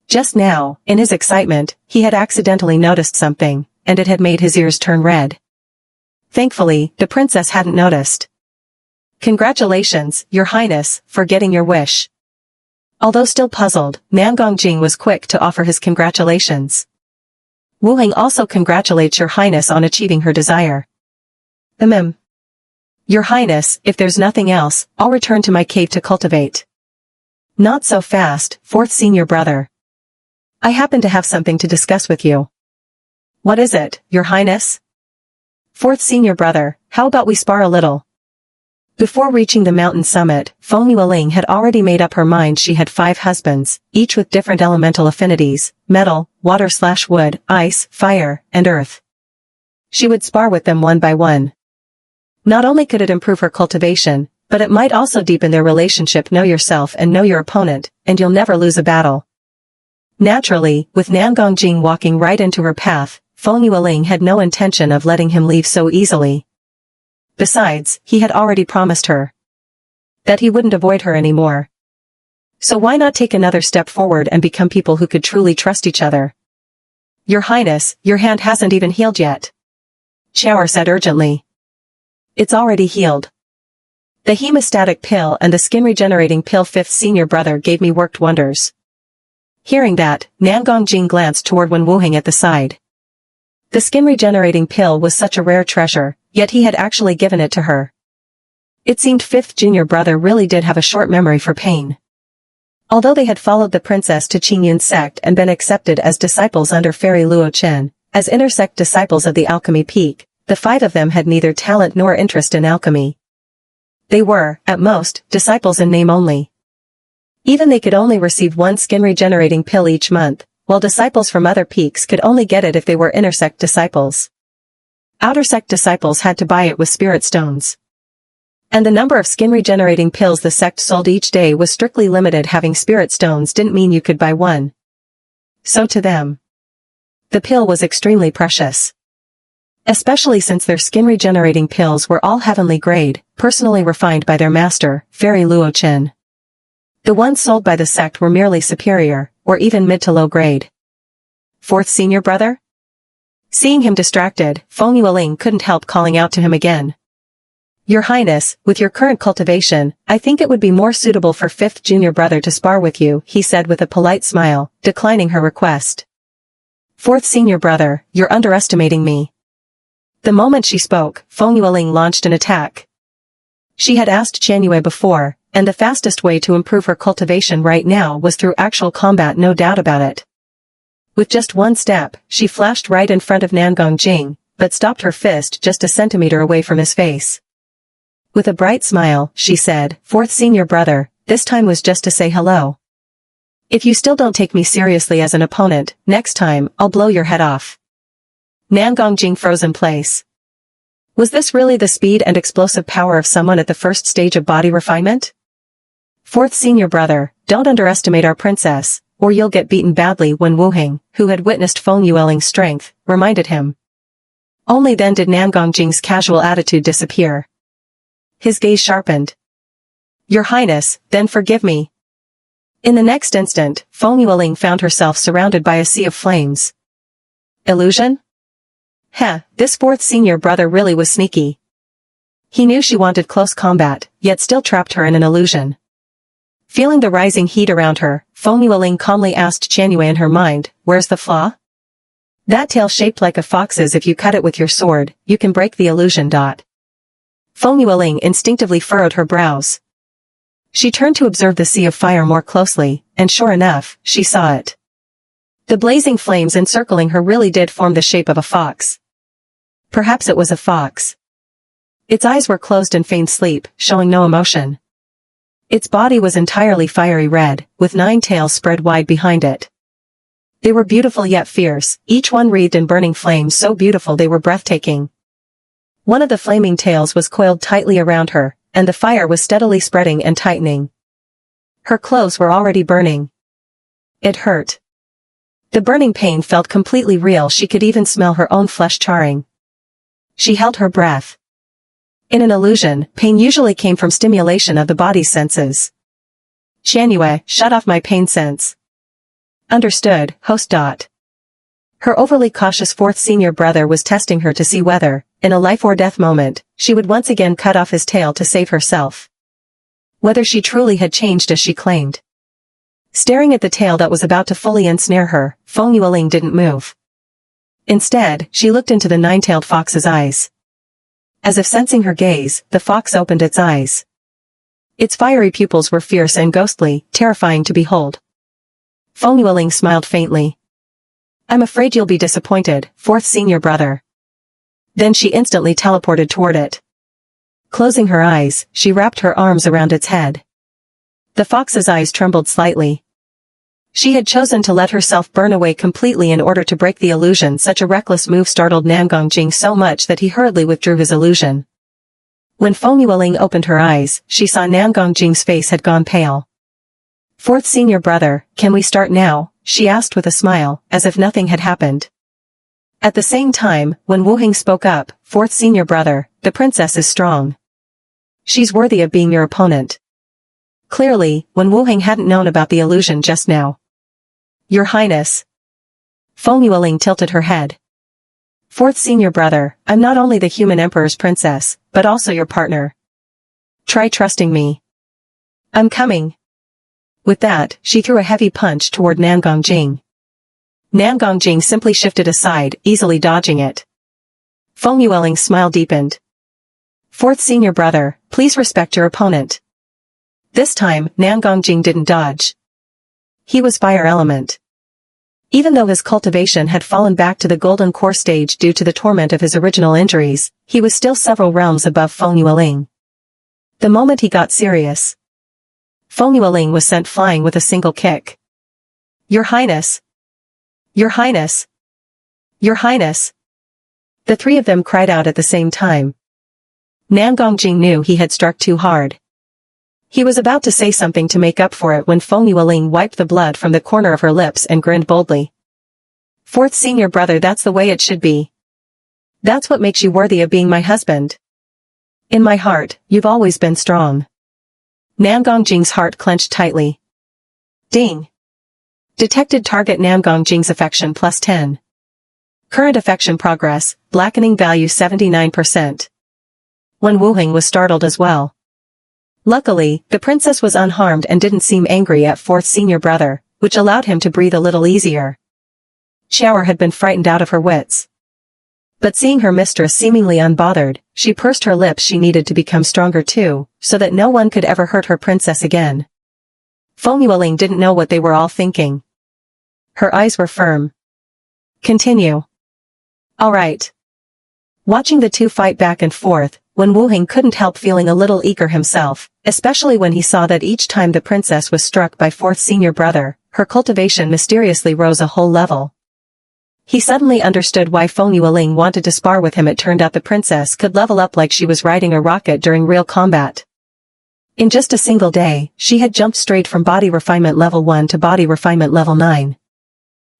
Just now, in his excitement, he had accidentally noticed something, and it had made his ears turn red. Thankfully, the princess hadn't noticed. Congratulations, Your Highness, for getting your wish. Although still puzzled, Nangongjing was quick to offer his congratulations. Wuheng also congratulates Your Highness on achieving her desire. Your Highness, if there's nothing else, I'll return to my cave to cultivate. Not so fast, 4th senior brother. I happen to have something to discuss with you. What is it, Your Highness? 4th senior brother, how about we spar a little? Before reaching the mountain summit, Feng Yueling had already made up her mind she had 5 husbands, each with different elemental affinities, metal, water/wood, ice, fire, and earth. She would spar with them one by one. Not only could it improve her cultivation, but it might also deepen their relationship. Know yourself and know your opponent, and you'll never lose a battle. Naturally, with Nangongjing walking right into her path, Feng Yueling had no intention of letting him leave so easily. Besides, he had already promised her that he wouldn't avoid her anymore. So why not take another step forward and become people who could truly trust each other? Your Highness, your hand hasn't even healed yet. Shura said urgently. It's already healed. The hemostatic pill and the skin-regenerating pill 5th senior brother gave me worked wonders. Hearing that, Nangongjing glanced toward Wen Wuheng at the side. The skin-regenerating pill was such a rare treasure, yet he had actually given it to her. It seemed 5th junior brother really did have a short memory for pain. Although they had followed the princess to Qingyun's sect and been accepted as disciples under Fairy Luo Chen, as intersect disciples of the Alchemy Peak, the 5 of them had neither talent nor interest in alchemy. They were, at most, disciples in name only. Even they could only receive 1 skin-regenerating pill each month, while disciples from other peaks could only get it if they were intersect disciples. Outer sect disciples had to buy it with spirit stones. And the number of skin-regenerating pills the sect sold each day was strictly limited. Having spirit stones didn't mean you could buy one. So to them, the pill was extremely precious. Especially since their skin-regenerating pills were all heavenly grade, personally refined by their master, Fairy Luo Chen. The ones sold by the sect were merely superior, or even mid to low grade. 4th senior brother? Seeing him distracted, Feng Yueling couldn't help calling out to him again. Your Highness, with your current cultivation, I think it would be more suitable for 5th junior brother to spar with you, he said with a polite smile, declining her request. 4th senior brother, you're underestimating me. The moment she spoke, Feng Yueling launched an attack. She had asked Qianyue before, and the fastest way to improve her cultivation right now was through actual combat, no doubt about it. With just one step, she flashed right in front of Nangongjing, but stopped her fist just a centimeter away from his face. With a bright smile, she said, 4th senior brother, this time was just to say hello. If you still don't take me seriously as an opponent, next time, I'll blow your head off. Nangongjing froze in place. Was this really the speed and explosive power of someone at the first stage of body refinement? 4th senior brother, don't underestimate our princess, or you'll get beaten badly. Wen Wuheng, who had witnessed Feng Yueling's strength, reminded him. Only then did Nangongjing's casual attitude disappear. His gaze sharpened. Your Highness, then forgive me. In the next instant, Feng Yueling found herself surrounded by a sea of flames. Illusion? This 4th senior brother really was sneaky. He knew she wanted close combat, yet still trapped her in an illusion. Feeling the rising heat around her, Feng Yueling calmly asked Qianyue in her mind, where's the flaw? That tail shaped like a fox's. If you cut it with your sword, you can break the illusion. Feng Yueling instinctively furrowed her brows. She turned to observe the sea of fire more closely, and sure enough, she saw it. The blazing flames encircling her really did form the shape of a fox. Perhaps it was a fox. Its eyes were closed in feigned sleep, showing no emotion. Its body was entirely fiery red, with 9 tails spread wide behind it. They were beautiful yet fierce, each one wreathed in burning flames so beautiful they were breathtaking. One of the flaming tails was coiled tightly around her, and the fire was steadily spreading and tightening. Her clothes were already burning. It hurt. The burning pain felt completely real. She could even smell her own flesh charring. She held her breath. In an illusion, pain usually came from stimulation of the body's senses. Xianyue, shut off my pain sense. Understood, host. Her overly cautious 4th senior brother was testing her to see whether, in a life-or-death moment, she would once again cut off his tail to save herself. Whether she truly had changed as she claimed. Staring at the tail that was about to fully ensnare her, Feng Yueling didn't move. Instead, she looked into the 9-tailed fox's eyes. As if sensing her gaze, the fox opened its eyes. Its fiery pupils were fierce and ghostly, terrifying to behold. Feng Yueling smiled faintly. I'm afraid you'll be disappointed, 4th senior brother. Then she instantly teleported toward it. Closing her eyes, she wrapped her arms around its head. The fox's eyes trembled slightly. She had chosen to let herself burn away completely in order to break the illusion. Such a reckless move startled Gouging so much that he hurriedly withdrew his illusion. When Feng Yueling opened her eyes, she saw Gouging's face had gone pale. 4th senior brother, can we start now? She asked with a smile, as if nothing had happened. At the same time, when Wu Hing spoke up, 4th senior brother, the princess is strong. She's worthy of being your opponent. Clearly, when Wu Hing hadn't known about the illusion just now. Your Highness. Feng Yueling tilted her head. 4th senior brother, I'm not only the human emperor's princess, but also your partner. Try trusting me. I'm coming. With that, she threw a heavy punch toward Gouging. Gouging simply shifted aside, easily dodging it. Feng Yueling's smile deepened. 4th senior brother, please respect your opponent. This time, Gouging didn't dodge. He was fire element. Even though his cultivation had fallen back to the golden core stage due to the torment of his original injuries, he was still several realms above Feng Yueling. The moment he got serious, Feng Yueling was sent flying with a single kick. Your Highness! Your Highness! Your Highness! The 3 of them cried out at the same time. Gouging knew he had struck too hard. He was about to say something to make up for it when Feng Yueling wiped the blood from the corner of her lips and grinned boldly. 4th senior brother, that's the way it should be. That's what makes you worthy of being my husband. In my heart, you've always been strong. Gouging's heart clenched tightly. Ding. Detected target Gouging's affection +10. Current affection progress, blackening value 79%. When Wu Hing was startled as well. Luckily, the princess was unharmed and didn't seem angry at 4th senior brother, which allowed him to breathe a little easier. Shura had been frightened out of her wits. But seeing her mistress seemingly unbothered, she pursed her lips. She needed to become stronger too, so that no one could ever hurt her princess again. Feng Yueling didn't know what they were all thinking. Her eyes were firm. Continue. All right. Watching the 2 fight back and forth, when Wu Hing couldn't help feeling a little eager himself, especially when he saw that each time the princess was struck by 4th senior brother, her cultivation mysteriously rose a whole level. He suddenly understood why Feng Yueling wanted to spar with him. It turned out the princess could level up like she was riding a rocket during real combat. In just a single day, she had jumped straight from body refinement level 1 to body refinement level 9.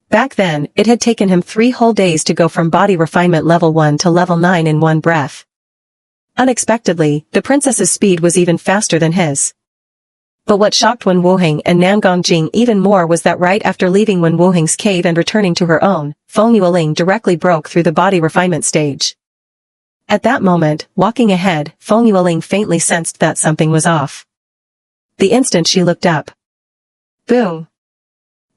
Back then, it had taken him 3 whole days to go from body refinement level 1 to level 9 in one breath. Unexpectedly, the princess's speed was even faster than his. But what shocked Wen Wuheng and Gouging even more was that right after leaving Wen Wuheng's cave and returning to her own, Feng Yueling directly broke through the body refinement stage. At that moment, walking ahead, Feng Yueling faintly sensed that something was off. The instant she looked up. Boom!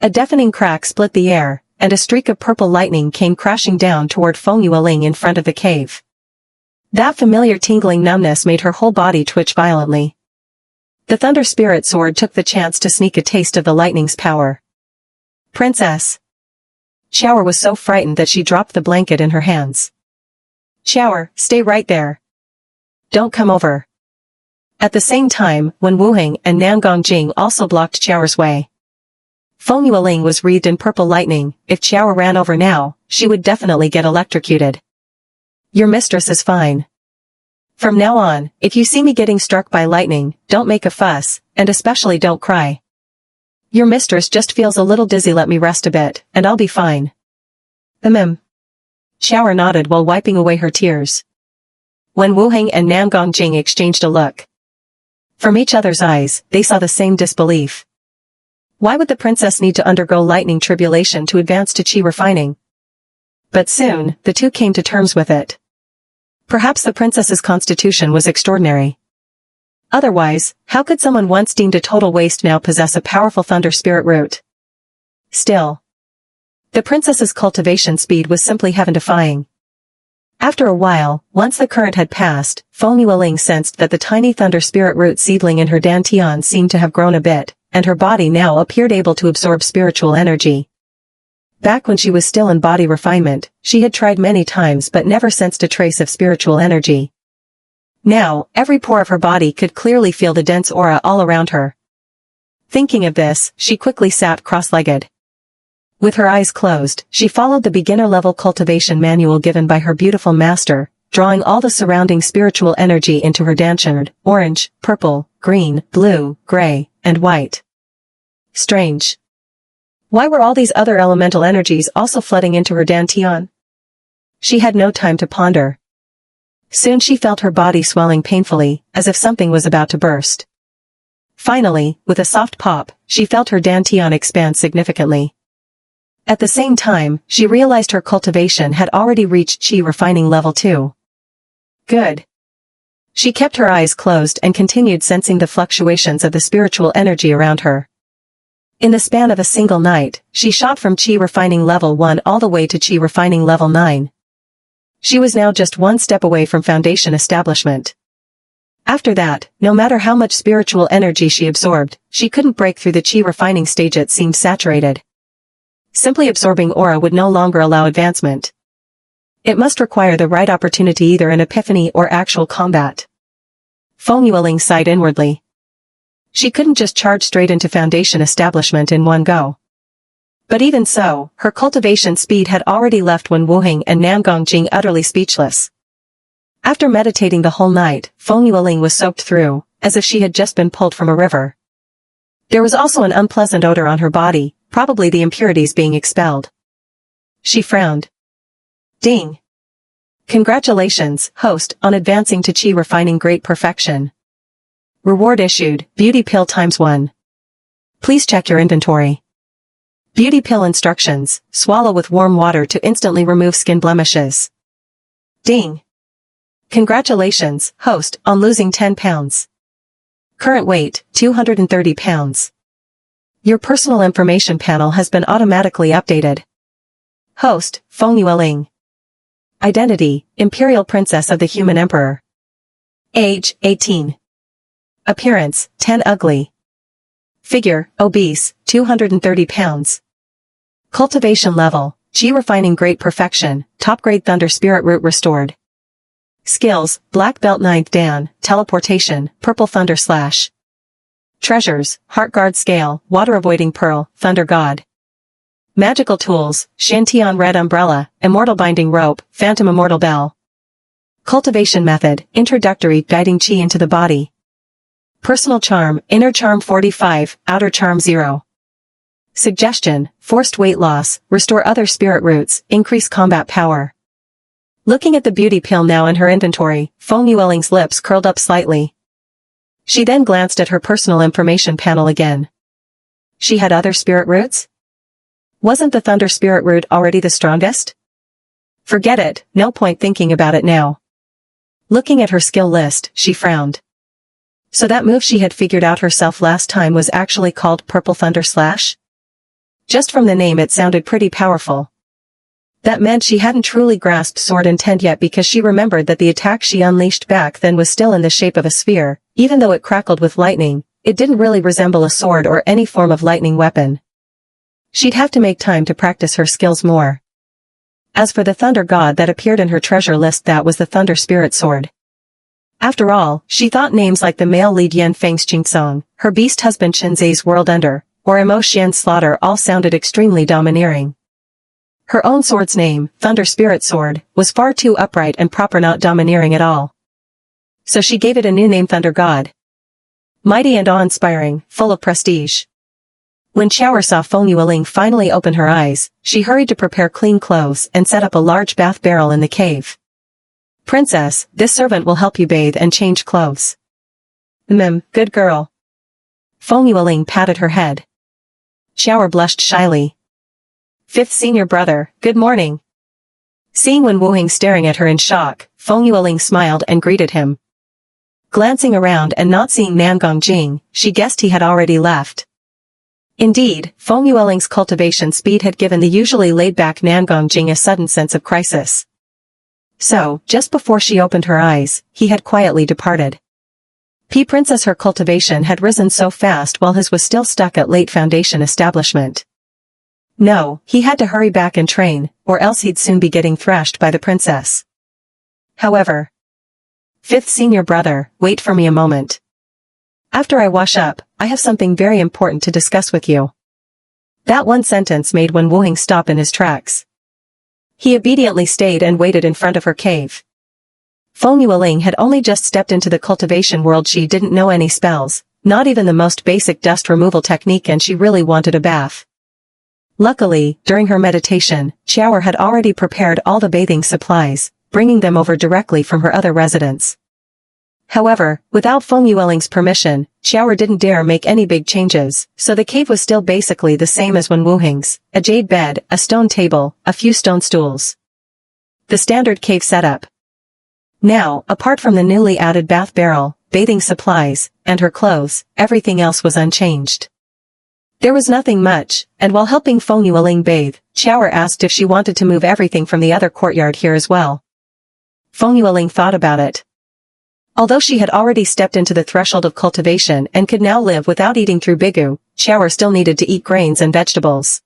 A deafening crack split the air, and a streak of purple lightning came crashing down toward Feng Yueling in front of the cave. That familiar tingling numbness made her whole body twitch violently. The Thunder Spirit Sword took the chance to sneak a taste of the lightning's power. Princess! Shura was so frightened that she dropped the blanket in her hands. Shower, stay right there. Don't come over. At the same time, Wen Wuheng and Nan Gongjing also blocked Shower's way. Feng Yueling was wreathed in purple lightning. If Shower ran over now, she would definitely get electrocuted. Your mistress is fine. From now on, if you see me getting struck by lightning, don't make a fuss, and especially don't cry. Your mistress just feels a little dizzy. Let me rest a bit, and I'll be fine. Shower nodded while wiping away her tears. Wen Wuheng and Nan Gongjing exchanged a look. From each other's eyes, they saw the same disbelief. Why would the princess need to undergo lightning tribulation to advance to qi refining? But soon, the two came to terms with it. Perhaps the princess's constitution was extraordinary. Otherwise, how could someone once deemed a total waste now possess a powerful thunder spirit root? Still, the princess's cultivation speed was simply heaven-defying. After a while, once the current had passed, Feng Yueling sensed that the tiny thunder spirit root seedling in her dantian seemed to have grown a bit, and her body now appeared able to absorb spiritual energy. Back when she was still in body refinement, she had tried many times but never sensed a trace of spiritual energy. Now, every pore of her body could clearly feel the dense aura all around her. Thinking of this, she quickly sat cross-legged. With her eyes closed, she followed the beginner-level cultivation manual given by her beautiful master, drawing all the surrounding spiritual energy into her dantian: orange, purple, green, blue, gray, and white. Strange. Why were all these other elemental energies also flooding into her dantian? She had no time to ponder. Soon she felt her body swelling painfully, as if something was about to burst. Finally, with a soft pop, she felt her dantian expand significantly. At the same time, she realized her cultivation had already reached qi refining level 2. Good. She kept her eyes closed and continued sensing the fluctuations of the spiritual energy around her. In the span of a single night, she shot from qi refining level 1 all the way to qi refining level 9. She was now just one step away from foundation establishment. After that, no matter how much spiritual energy she absorbed, she couldn't break through the qi refining stage. It seemed saturated. Simply absorbing aura would no longer allow advancement. It must require the right opportunity, either an epiphany or actual combat. Feng Yueling sighed inwardly. She couldn't just charge straight into foundation establishment in one go. But even so, her cultivation speed had already left Wen Wuheng and Nan Gongjing utterly speechless. After meditating the whole night, Feng Yueling was soaked through, as if she had just been pulled from a river. There was also an unpleasant odor on her body, probably the impurities being expelled. She frowned. Ding. Congratulations, host, on advancing to qi refining great perfection. Reward issued, beauty pill ×1. Please check your inventory. Beauty pill instructions: swallow with warm water to instantly remove skin blemishes. Ding. Congratulations, host, on losing 10 pounds. Current weight, 230 pounds. Your personal information panel has been automatically updated. Host, Feng Yueling. Identity, Imperial Princess of the Human Emperor. Age, 18. Appearance, 10 ugly. Figure, obese, 230 pounds. Cultivation level, qi refining great perfection, top grade thunder spirit root restored. Skills, black belt 9th dan, teleportation, purple thunder slash. Treasures, heart guard scale, water avoiding pearl, thunder god. Magical tools, Shantian red umbrella, immortal binding rope, phantom immortal bell. Cultivation method, introductory, guiding qi into the body. Personal charm, inner charm 45, outer charm 0. Suggestion, forced weight loss, restore other spirit roots, increase combat power. Looking at the beauty pill now in her inventory, Feng Yueling's lips curled up slightly. She then glanced at her personal information panel again. She had other spirit roots? Wasn't the thunder spirit root already the strongest? Forget it, no point thinking about it now. Looking at her skill list, she frowned. So that move she had figured out herself last time was actually called Purple Thunder Slash? Just from the name it sounded pretty powerful. That meant she hadn't truly grasped sword intent yet, because she remembered that the attack she unleashed back then was still in the shape of a sphere. Even though it crackled with lightning, it didn't really resemble a sword or any form of lightning weapon. She'd have to make time to practice her skills more. As for the thunder god that appeared in her treasure list, that was the thunder spirit sword. After all, she thought names like the male lead Yan Feng's Song, her beast husband Shenzi's World Ender, or Emo Xian's Slaughter all sounded extremely domineering. Her own sword's name, Thunder Spirit Sword, was far too upright and proper, not domineering at all. So she gave it a new name, Thunder God. Mighty and awe-inspiring, full of prestige. When Shura saw Feng Yueling finally open her eyes, she hurried to prepare clean clothes and set up a large bath barrel in the cave. Princess, this servant will help you bathe and change clothes. Good girl. Feng Yueling patted her head. Shura blushed shyly. Fifth senior brother, good morning. Seeing Wen Wuheng staring at her in shock, Feng Yueling smiled and greeted him. Glancing around and not seeing Gouging, she guessed he had already left. Indeed, Feng Yueling's cultivation speed had given the usually laid-back Gouging a sudden sense of crisis. So, just before she opened her eyes, he had quietly departed. Princess, her cultivation had risen so fast while his was still stuck at late foundation establishment. No, he had to hurry back and train, or else he'd soon be getting thrashed by the princess. However, fifth senior brother, wait for me a moment. After I wash up, I have something very important to discuss with you. That one sentence made Wen Wuheng stop in his tracks. He obediently stayed and waited in front of her cave. Feng Yueling had only just stepped into the cultivation world. She didn't know any spells, not even the most basic dust removal technique, and she really wanted a bath. Luckily, during her meditation, Shura had already prepared all the bathing supplies, bringing them over directly from her other residence. However, without Feng Yueling's permission, Shura didn't dare make any big changes, so the cave was still basically the same as Wen Wuheng's: a jade bed, a stone table, a few stone stools. The standard cave setup. Now, apart from the newly added bath barrel, bathing supplies, and her clothes, everything else was unchanged. There was nothing much, and while helping Feng Yueling bathe, Shura asked if she wanted to move everything from the other courtyard here as well. Feng Yueling thought about it. Although she had already stepped into the threshold of cultivation and could now live without eating through Bigu, Shura still needed to eat grains and vegetables.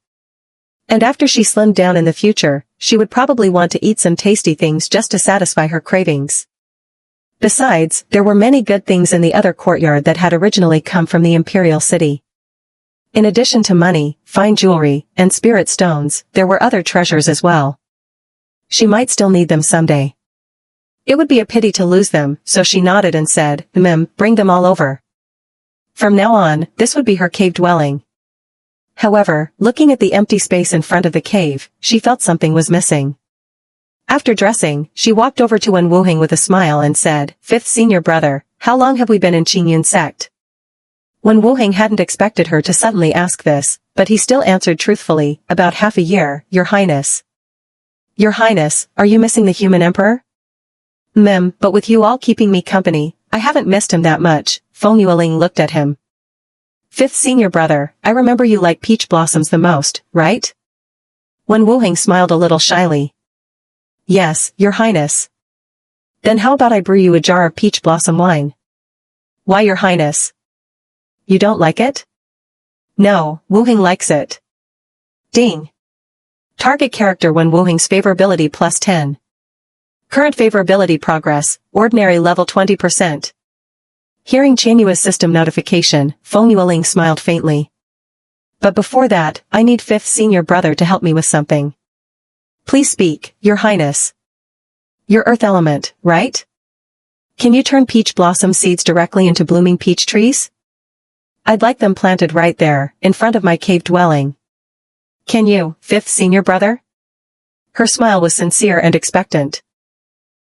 And after she slimmed down in the future, she would probably want to eat some tasty things just to satisfy her cravings. Besides, there were many good things in the other courtyard that had originally come from the Imperial City. In addition to money, fine jewelry, and spirit stones, there were other treasures as well. She might still need them someday. It would be a pity to lose them, so she nodded and said, bring them all over. From now on, this would be her cave dwelling. However, looking at the empty space in front of the cave, she felt something was missing. After dressing, she walked over to Wen Wuheng with a smile and said, Fifth senior brother, how long have we been in Qingyun sect? Wen Wuheng hadn't expected her to suddenly ask this, but he still answered truthfully, about half a year, Your Highness. Your Highness, are you missing the human emperor? But with you all keeping me company, I haven't missed him that much. Feng Yueling looked at him. Fifth senior brother, I remember you like peach blossoms the most, right? Wen Wuheng smiled a little shyly. Yes, Your Highness. Then how about I brew you a jar of peach blossom wine? Why, Your Highness? You don't like it? No, Wuheng likes it. Ding. Target character Wen Wuheng's favorability plus 10. Current favorability progress, ordinary level 20%. Hearing Qianyu's system notification, Feng Yueling smiled faintly. But before that, I need fifth senior brother to help me with something. Please speak, Your Highness. Your earth element, right? Can you turn peach blossom seeds directly into blooming peach trees? I'd like them planted right there, in front of my cave dwelling. Can you, fifth senior brother? Her smile was sincere and expectant.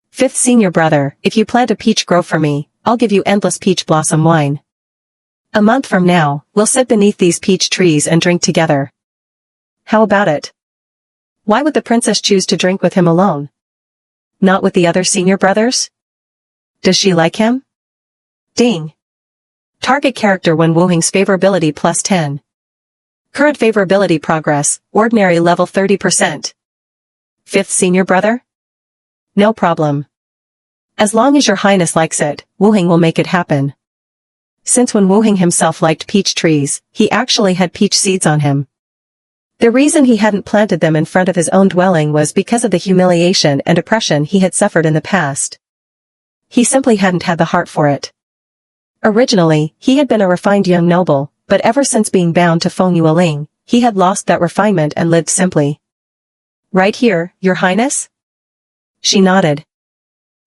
Fifth senior brother, if you plant a peach grove for me, I'll give you endless peach blossom wine. A month from now, we'll sit beneath these peach trees and drink together. How about it? Why would the princess choose to drink with him alone? Not with the other senior brothers? Does she like him? Ding. Target character Wen Wuheng's favorability plus 10. Current favorability progress, ordinary level 30%. Fifth senior brother? No problem. As long as Your Highness likes it, Wuheng will make it happen. Since Wen Wuheng himself liked peach trees, he actually had peach seeds on him. The reason he hadn't planted them in front of his own dwelling was because of the humiliation and oppression he had suffered in the past. He simply hadn't had the heart for it. Originally, he had been a refined young noble, but ever since being bound to Feng Yueling, he had lost that refinement and lived simply. "Right here, Your Highness?" She nodded.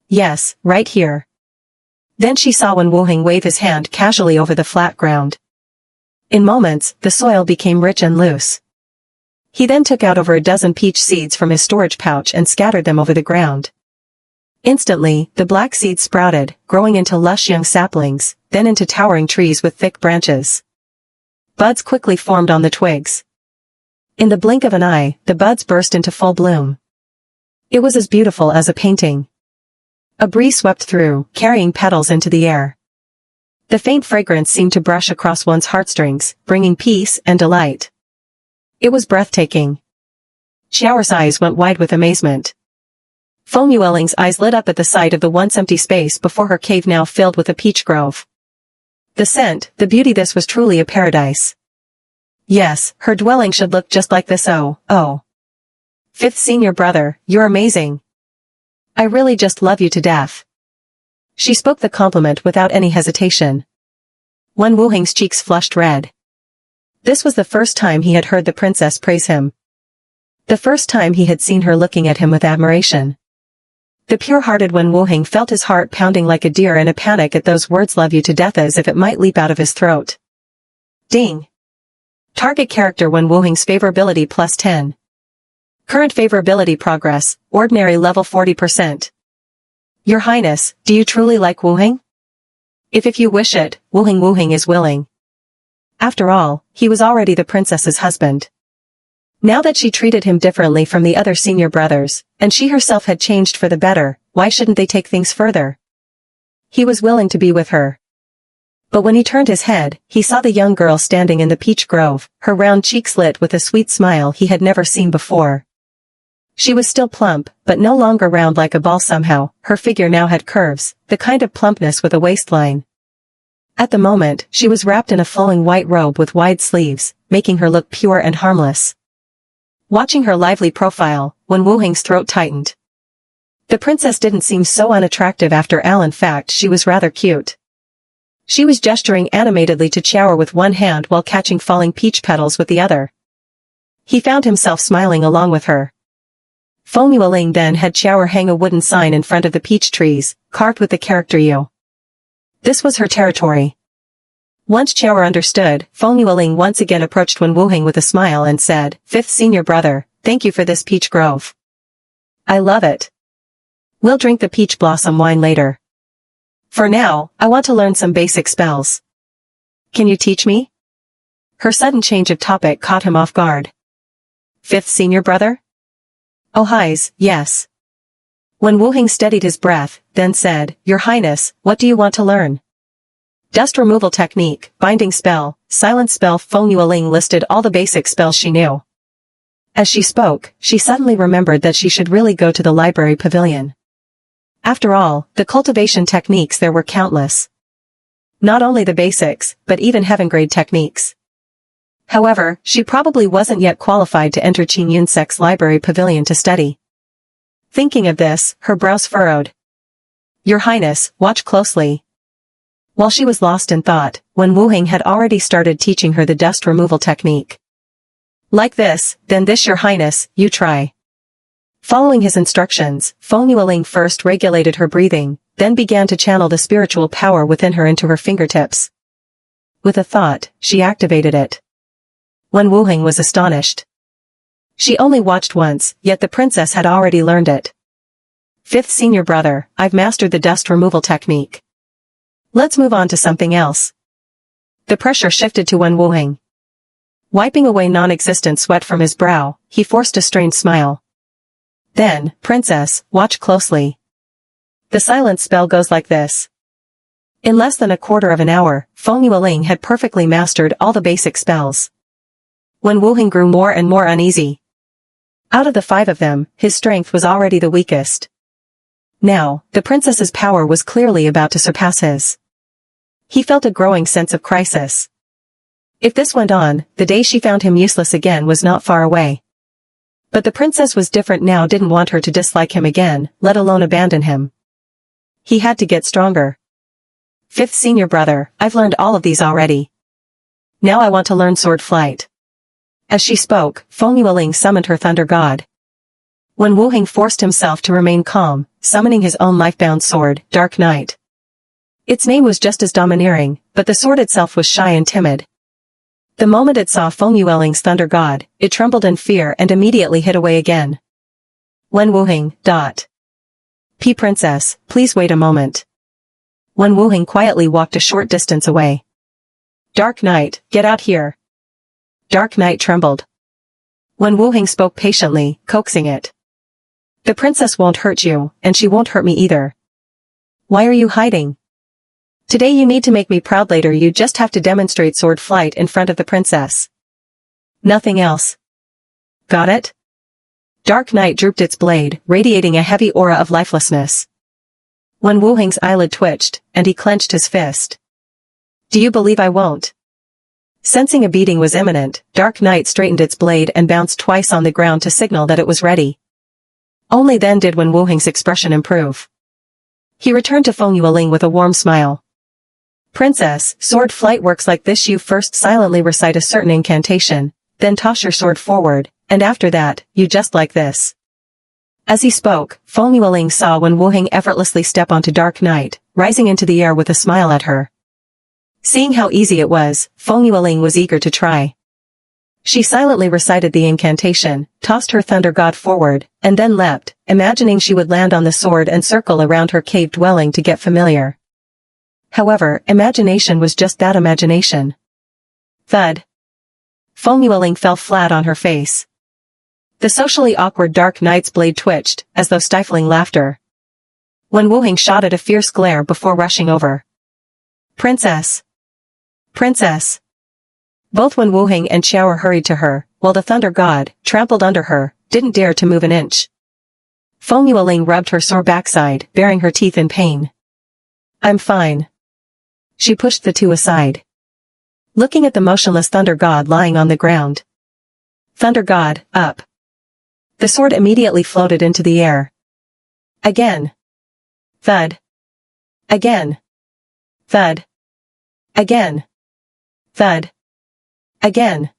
"Yes, right here." Then she saw Wen Wuheng wave his hand casually over the flat ground. In moments, the soil became rich and loose. He then took out over a dozen peach seeds from his storage pouch and scattered them over the ground. Instantly, the black seeds sprouted, growing into lush young saplings, then into towering trees with thick branches. Buds quickly formed on the twigs. In the blink of an eye, the buds burst into full bloom. It was as beautiful as a painting. A breeze swept through, carrying petals into the air. The faint fragrance seemed to brush across one's heartstrings, bringing peace and delight. It was breathtaking. Xiao's eyes went wide with amazement. Feng Yueling's eyes lit up at the sight of the once empty space before her cave now filled with a peach grove. The scent, the beauty, this was truly a paradise. Yes, her dwelling should look just like this. Oh. Fifth senior brother, you're amazing. I really just love you to death. She spoke the compliment without any hesitation. Wen Wuheng's cheeks flushed red. This was the first time he had heard the princess praise him. The first time he had seen her looking at him with admiration. The pure-hearted Wen Wuheng felt his heart pounding like a deer in a panic at those words, "love you to death," as if it might leap out of his throat. Ding. Target character Wen Wuheng's favorability plus 10. Current favorability progress, ordinary level 40%. Your Highness, do you truly like Wuheng? If you wish it, Wuheng is willing. After all, he was already the princess's husband. Now that she treated him differently from the other senior brothers, and she herself had changed for the better, why shouldn't they take things further? He was willing to be with her. But when he turned his head, he saw the young girl standing in the peach grove, her round cheeks lit with a sweet smile he had never seen before. She was still plump, but no longer round like a ball somehow, her figure now had curves, the kind of plumpness with a waistline. At the moment, she was wrapped in a flowing white robe with wide sleeves, making her look pure and harmless. Watching her lively profile, Wen Wuheng's throat tightened. The princess didn't seem so unattractive after all. In fact, she was rather cute. She was gesturing animatedly to Xiao with one hand while catching falling peach petals with the other. He found himself smiling along with her. Feng Yueling then had Xiao hang a wooden sign in front of the peach trees, carved with the character U. This was her territory. Once Xiao understood, Feng Yueling once again approached Wen Wuheng with a smile and said, "Fifth senior brother, thank you for this peach grove. I love it. We'll drink the peach blossom wine later. For now, I want to learn some basic spells. Can you teach me?" Her sudden change of topic caught him off guard. "Fifth senior brother?" "Oh highs, yes." Wen Wuheng steadied his breath, then said, "Your Highness, what do you want to learn?" Dust removal technique, binding spell, silence spell. Feng Yueling listed all the basic spells she knew. As she spoke, she suddenly remembered that she should really go to the library pavilion. After all, the cultivation techniques there were countless. Not only the basics, but even heaven-grade techniques. However, she probably wasn't yet qualified to enter Qin Yunsek's library pavilion to study. Thinking of this, her brows furrowed. "Your Highness, watch closely." While she was lost in thought, Wen Wuheng had already started teaching her the dust removal technique. "Like this, then this, Your Highness, you try." Following his instructions, Feng Yueling first regulated her breathing, then began to channel the spiritual power within her into her fingertips. With a thought, she activated it. Wen Wuheng was astonished. She only watched once, yet the princess had already learned it. "Fifth senior brother, I've mastered the dust removal technique. Let's move on to something else." The pressure shifted to Wen Wuheng. Wiping away non-existent sweat from his brow, he forced a strained smile. "Then, princess, watch closely. The silence spell goes like this." In less than a quarter of an hour, Feng Yueling had perfectly mastered all the basic spells. Wen Wuheng grew more and more uneasy. Out of the 5 of them, his strength was already the weakest. Now, the princess's power was clearly about to surpass his. He felt a growing sense of crisis. If this went on, the day she found him useless again was not far away. But the princess was different now, didn't want her to dislike him again, let alone abandon him. He had to get stronger. Fifth senior brother, I've learned all of these already. Now I want to learn sword flight. As she spoke, Feng Yueling summoned her thunder god. Wen Wuheng forced himself to remain calm, summoning his own life-bound sword, Dark Knight. Its name was just as domineering, but the sword itself was shy and timid. The moment it saw Feng Yueling's thunder god, it trembled in fear and immediately hid away again. Wen Wuheng, P. Princess, please wait a moment. Wen Wuheng quietly walked a short distance away. Dark Knight, get out here. Dark Knight trembled. Wen Wuheng spoke patiently, coaxing it. The princess won't hurt you, and she won't hurt me either. Why are you hiding? Today you need to make me proud, later you just have to demonstrate sword flight in front of the princess. Nothing else. Got it? Dark Knight drooped its blade, radiating a heavy aura of lifelessness. Wen Wuheng's eyelid twitched, and he clenched his fist. Do you believe I won't? Sensing a beating was imminent, Dark Knight straightened its blade and bounced twice on the ground to signal that it was ready. Only then did Wen Wuheng's expression improve. He returned to Feng Yueling with a warm smile. Princess, sword flight works like this. You first silently recite a certain incantation, then toss your sword forward, and after that, you just like this. As he spoke, Feng Yueling saw Wen Wuheng effortlessly step onto Dark Knight, rising into the air with a smile at her. Seeing how easy it was, Feng Yueling was eager to try. She silently recited the incantation, tossed her thunder god forward, and then leapt, imagining she would land on the sword and circle around her cave dwelling to get familiar. However, imagination was just that, imagination. Thud. Feng Yueling fell flat on her face. The socially awkward Dark Knight's blade twitched, as though stifling laughter. Wen Wuheng shot at a fierce glare before rushing over. Princess! Princess! Both Wen Wuheng and Shura hurried to her, while the thunder god, trampled under her, didn't dare to move an inch. Feng Yueling rubbed her sore backside, baring her teeth in pain. I'm fine. She pushed the two aside. Looking at the motionless thunder god lying on the ground. Thunder god, up. The sword immediately floated into the air. Again. Thud. Again. Thud. Again. Thud. Again.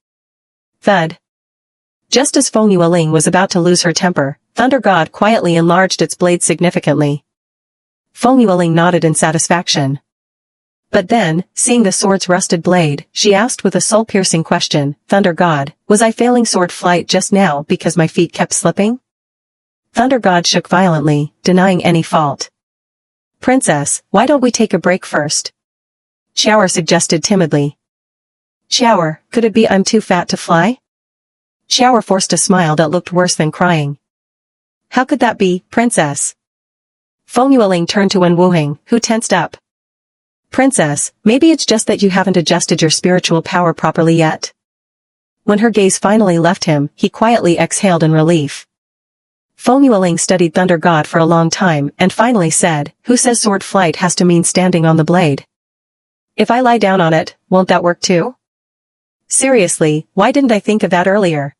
Thud. Just as Feng Yueling was about to lose her temper, Thunder God quietly enlarged its blade significantly. Feng Yueling nodded in satisfaction. But then, seeing the sword's rusted blade, she asked with a soul-piercing question, Thunder God, was I failing sword flight just now because my feet kept slipping? Thunder God shook violently, denying any fault. Princess, why don't we take a break first? Shura suggested timidly. Shura, could it be I'm too fat to fly? Shura forced a smile that looked worse than crying. How could that be, Princess? Feng Yueling turned to Wen Wuheng, who tensed up. Princess, maybe it's just that you haven't adjusted your spiritual power properly yet. When her gaze finally left him, he quietly exhaled in relief. Feng Yueling studied Thunder God for a long time and finally said, who says sword flight has to mean standing on the blade? If I lie down on it, won't that work too? Seriously, why didn't I think of that earlier?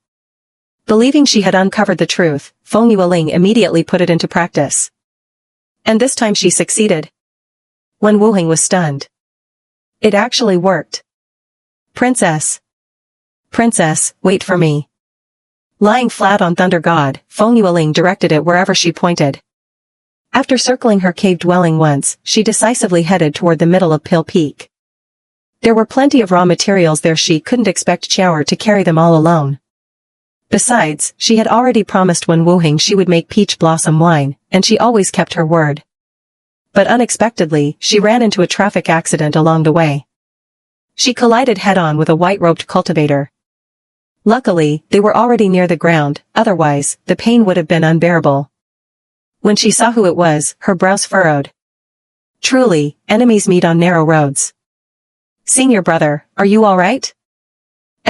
Believing she had uncovered the truth, Feng Yueling immediately put it into practice. And this time she succeeded. Wen Wuheng was stunned. It actually worked. Princess. Princess, wait for me. Lying flat on Thunder God, Feng Yueling directed it wherever she pointed. After circling her cave dwelling once, she decisively headed toward the middle of Pale Peak. There were plenty of raw materials there, she couldn't expect Shura to carry them all alone. Besides, she had already promised Wen Wuheng she would make peach blossom wine, and she always kept her word. But unexpectedly, she ran into a traffic accident along the way. She collided head-on with a white-robed cultivator. Luckily, they were already near the ground, otherwise, the pain would have been unbearable. When she saw who it was, her brows furrowed. Truly, enemies meet on narrow roads. Senior brother, are you alright?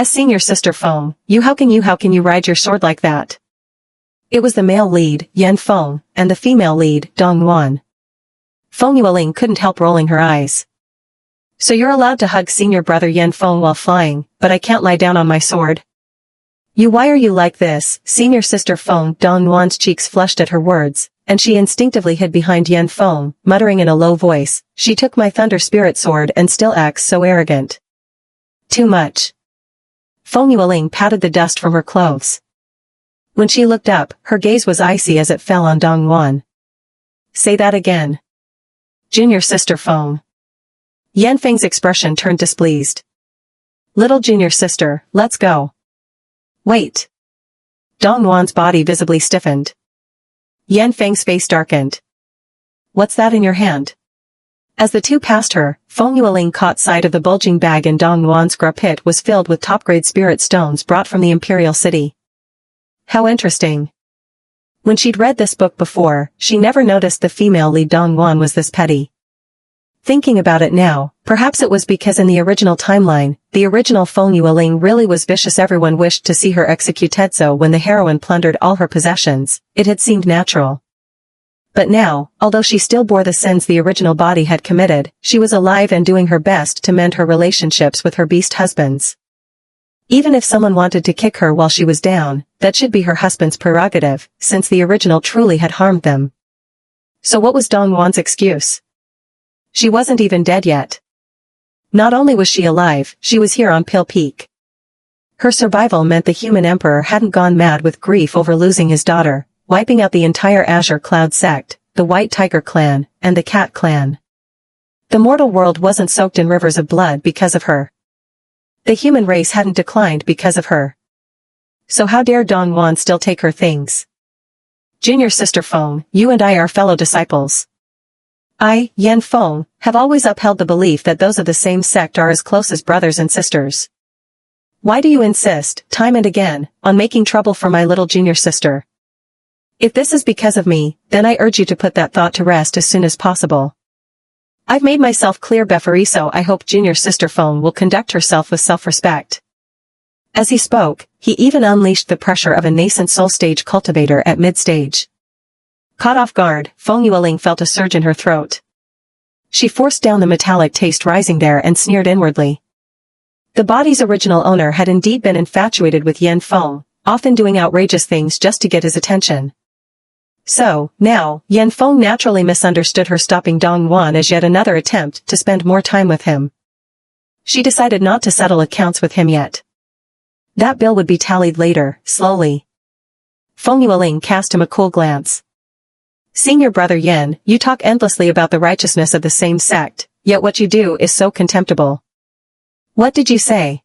Senior sister Feng, how can you ride your sword like that? It was the male lead, Yan Feng, and the female lead, Dong Yuan. Feng Yueling couldn't help rolling her eyes. So you're allowed to hug senior brother Yan Feng while flying, but I can't lie down on my sword. Why are you like this? Senior sister Feng Dongnuan's cheeks flushed at her words, and she instinctively hid behind Yan Feng, muttering in a low voice, she took my thunder spirit sword and still acts so arrogant. Too much. Feng Yueling patted the dust from her clothes. When she looked up, her gaze was icy as it fell on Dongnuan. Say that again. Junior sister Feng. Yan Feng's expression turned displeased. Little junior sister, let's go. Wait. Dongnuan's body visibly stiffened. Yan Feng's face darkened. What's that in your hand? As the two passed her, Feng Yueling caught sight of the bulging bag in Dongnuan's pit was filled with top-grade spirit stones brought from the Imperial City. How interesting. When she'd read this book before, she never noticed the female lead Dongnuan was this petty. Thinking about it now, perhaps it was because in the original timeline, the original Feng Yueling really was vicious. Everyone wished to see her executed, so when the heroine plundered all her possessions, it had seemed natural. But now, although she still bore the sins the original body had committed, she was alive and doing her best to mend her relationships with her beast husbands. Even if someone wanted to kick her while she was down, that should be her husband's prerogative, since the original truly had harmed them. So what was Dongnuan's excuse? She wasn't even dead yet. Not only was she alive, she was here on Pale Peak. Her survival meant the human emperor hadn't gone mad with grief over losing his daughter, wiping out the entire Azure Cloud sect, the White Tiger clan, and the Cat clan. The mortal world wasn't soaked in rivers of blood because of her. The human race hadn't declined because of her. So how dare Dongnuan still take her things? Junior sister Feng, you and I are fellow disciples. I, Yan Feng, have always upheld the belief that those of the same sect are as close as brothers and sisters. Why do you insist, time and again, on making trouble for my little junior sister? If this is because of me, then I urge you to put that thought to rest as soon as possible. I've made myself clear before, so I hope junior sister Feng will conduct herself with self-respect. As he spoke, he even unleashed the pressure of a nascent soul-stage cultivator at mid-stage. Caught off guard, Feng Yueling felt a surge in her throat. She forced down the metallic taste rising there and sneered inwardly. The body's original owner had indeed been infatuated with Yan Feng, often doing outrageous things just to get his attention. So, now, Yan Feng naturally misunderstood her stopping Dongnuan as yet another attempt to spend more time with him. She decided not to settle accounts with him yet. That bill would be tallied later, slowly. Feng Yueling cast him a cool glance. Senior brother Yan, you talk endlessly about the righteousness of the same sect, yet what you do is so contemptible. What did you say?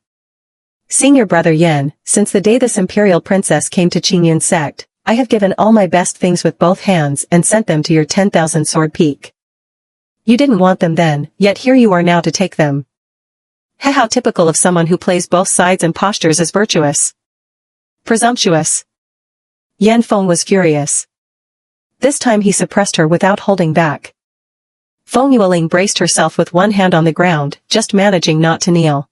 Senior brother Yan, since the day this Imperial Princess came to Qingyun sect, I have given all my best things with both hands and sent them to your 10,000 sword peak. You didn't want them then, yet here you are now to take them. How typical of someone who plays both sides and postures as virtuous. Presumptuous. Yan Feng was furious. This time he suppressed her without holding back. Feng Yueling braced herself with one hand on the ground, just managing not to kneel.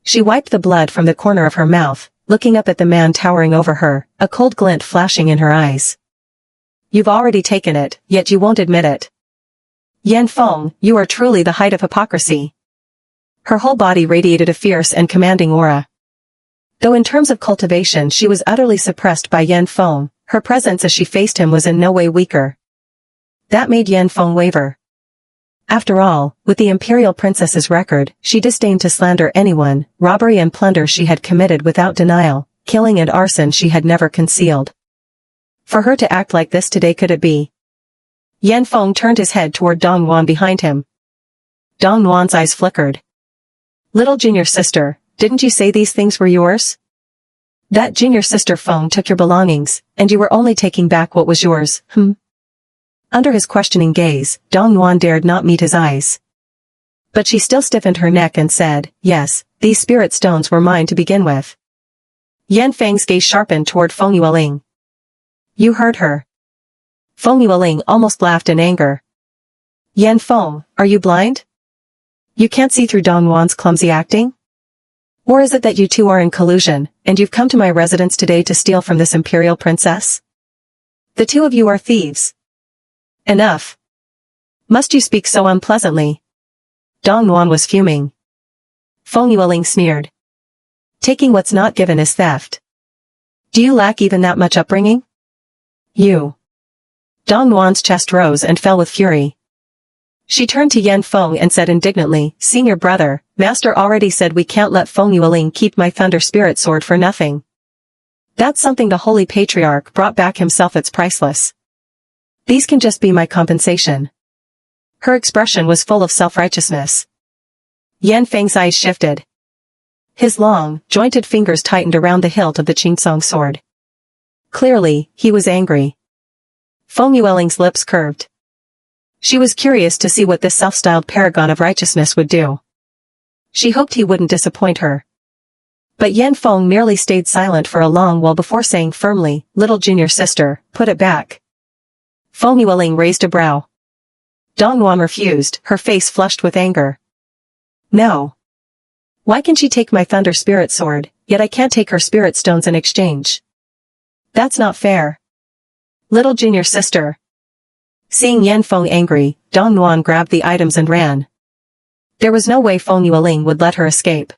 She wiped the blood from the corner of her mouth, looking up at the man towering over her, a cold glint flashing in her eyes. You've already taken it, yet you won't admit it. Yan Feng, you are truly the height of hypocrisy. Her whole body radiated a fierce and commanding aura. Though in terms of cultivation she was utterly suppressed by Yan Feng, her presence as she faced him was in no way weaker. That made Yan Feng waver. After all, with the Imperial Princess's record, she disdained to slander anyone, robbery and plunder she had committed without denial, killing and arson she had never concealed. For her to act like this today, could it be? Yan Feng turned his head toward Dongnuan behind him. Dongnuan's eyes flickered. Little junior sister, didn't you say these things were yours? That junior sister Feng took your belongings, and you were only taking back what was yours, Under his questioning gaze, Dongnuan dared not meet his eyes. But she still stiffened her neck and said, yes, these spirit stones were mine to begin with. Yan Feng's gaze sharpened toward Feng Yueling. You heard her. Feng Yueling almost laughed in anger. Yan Feng, are you blind? You can't see through Dongnuan's clumsy acting? Or is it that you two are in collusion, and you've come to my residence today to steal from this Imperial Princess? The two of you are thieves. Enough. Must you speak so unpleasantly? Dong Nuan was fuming. Feng Yueling sneered. Taking what's not given is theft. Do you lack even that much upbringing? You. Dong Nuan's chest rose and fell with fury. She turned to Yan Feng and said indignantly, Senior brother, Master already said we can't let Feng Yueling keep my thunder spirit sword for nothing. That's something the Holy Patriarch brought back himself. It's priceless. These can just be my compensation. Her expression was full of self-righteousness. Yan Feng's eyes shifted. His long, jointed fingers tightened around the hilt of the Qingsong sword. Clearly, he was angry. Feng Yueling's lips curved. She was curious to see what this self-styled paragon of righteousness would do. She hoped he wouldn't disappoint her. But Yan Feng merely stayed silent for a long while before saying firmly, Little junior sister, put it back. Feng Yueling raised a brow. Dong Nuan refused, her face flushed with anger. No. Why can she take my thunder spirit sword, yet I can't take her spirit stones in exchange? That's not fair. Little junior sister. Seeing Yan Feng angry, Dong Nuan grabbed the items and ran. There was no way Feng Yueling would let her escape.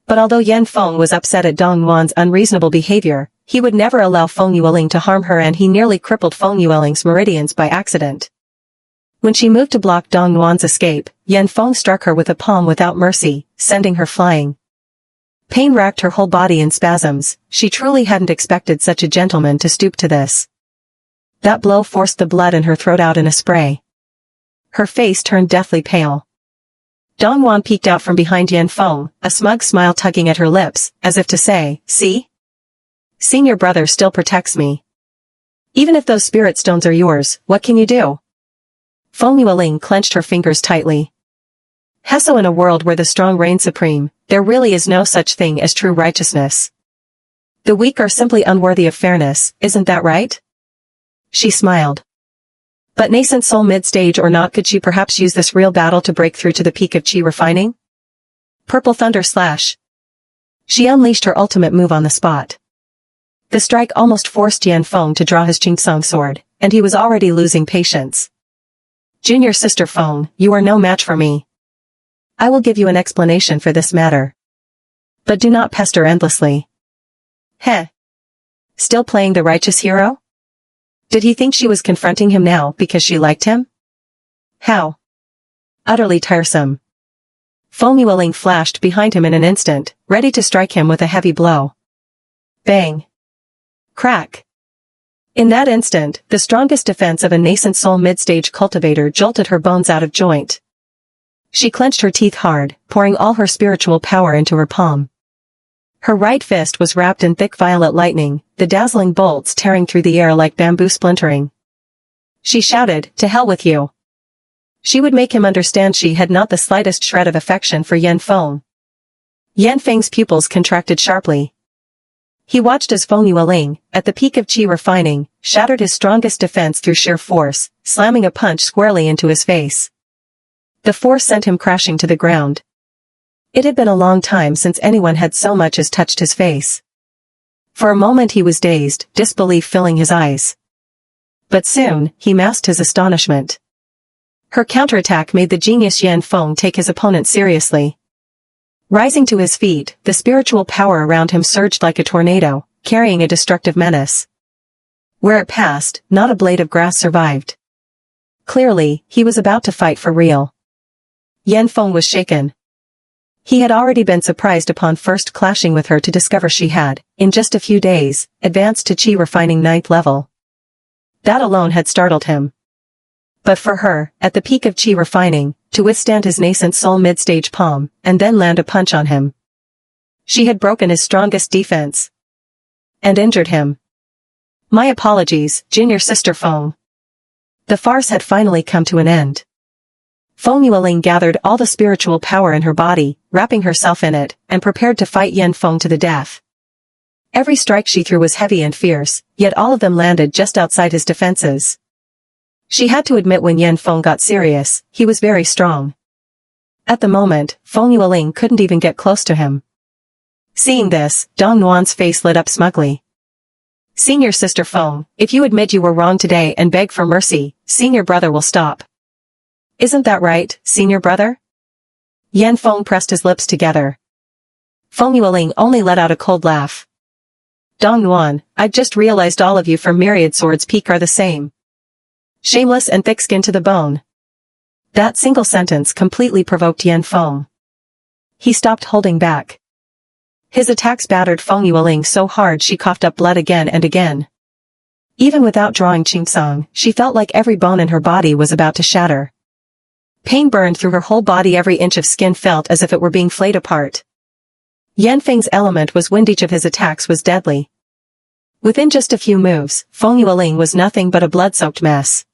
But although Yan Feng was upset at Dong Nuan's unreasonable behavior, he would never allow Feng Yueling to harm her, and he nearly crippled Feng Yueling's meridians by accident. When she moved to block Dong Nuan's escape, Yan Feng struck her with a palm without mercy, sending her flying. Pain racked her whole body in spasms. She truly hadn't expected such a gentleman to stoop to this. That blow forced the blood in her throat out in a spray. Her face turned deathly pale. Dong Nuan peeked out from behind Yan Feng, a smug smile tugging at her lips, as if to say, see? Senior brother still protects me. Even if those spirit stones are yours, what can you do? Feng Yueling clenched her fingers tightly. Hesso, in a world where the strong reign supreme, there really is no such thing as true righteousness. The weak are simply unworthy of fairness, isn't that right? She smiled. But nascent soul mid-stage or not, could she perhaps use this real battle to break through to the peak of chi refining? Purple Thunder Slash. She unleashed her ultimate move on the spot. The strike almost forced Yan Feng to draw his Qingsong sword, and he was already losing patience. Junior sister Feng, you are no match for me. I will give you an explanation for this matter. But do not pester endlessly. Heh. Still playing the righteous hero? Did he think she was confronting him now because she liked him? How? Utterly tiresome. Feng Yueling flashed behind him in an instant, ready to strike him with a heavy blow. Bang. Crack. In that instant, the strongest defense of a nascent soul mid-stage cultivator jolted her bones out of joint. She clenched her teeth hard, pouring all her spiritual power into her palm. Her right fist was wrapped in thick violet lightning, the dazzling bolts tearing through the air like bamboo splintering. She shouted, to hell with you. She would make him understand she had not the slightest shred of affection for Yan Feng. Yan Feng's pupils contracted sharply. He watched as Feng Yueling, at the peak of chi refining, shattered his strongest defense through sheer force, slamming a punch squarely into his face. The force sent him crashing to the ground. It had been a long time since anyone had so much as touched his face. For a moment he was dazed, disbelief filling his eyes. But soon, he masked his astonishment. Her counterattack made the genius Yan Feng take his opponent seriously. Rising to his feet, the spiritual power around him surged like a tornado, carrying a destructive menace. Where it passed, not a blade of grass survived. Clearly, he was about to fight for real. Yan Feng was shaken. He had already been surprised upon first clashing with her to discover she had, in just a few days, advanced to chi refining 9th level. That alone had startled him. But for her, at the peak of chi refining, to withstand his nascent soul mid-stage palm, and then land a punch on him. She had broken his strongest defense. And injured him. My apologies, junior sister Feng. The farce had finally come to an end. Feng Yueling gathered all the spiritual power in her body, wrapping herself in it, and prepared to fight Yan Feng to the death. Every strike she threw was heavy and fierce, yet all of them landed just outside his defenses. She had to admit when Yan Feng got serious, he was very strong. At the moment, Feng Yueling couldn't even get close to him. Seeing this, Dong Nuan's face lit up smugly. Senior sister Feng, if you admit you were wrong today and beg for mercy, senior brother will stop. Isn't that right, senior brother? Yan Feng pressed his lips together. Feng Yueling only let out a cold laugh. Dong Nuan, I've just realized all of you from Myriad Sword's Peak are the same. Shameless and thick-skinned to the bone. That single sentence completely provoked Yan Feng. He stopped holding back. His attacks battered Feng Yueling so hard she coughed up blood again and again. Even without drawing Qingsong, she felt like every bone in her body was about to shatter. Pain burned through her whole body, every inch of skin felt as if it were being flayed apart. Yan Feng's element was wind, each of his attacks was deadly. Within just a few moves, Feng Yueling was nothing but a blood-soaked mess.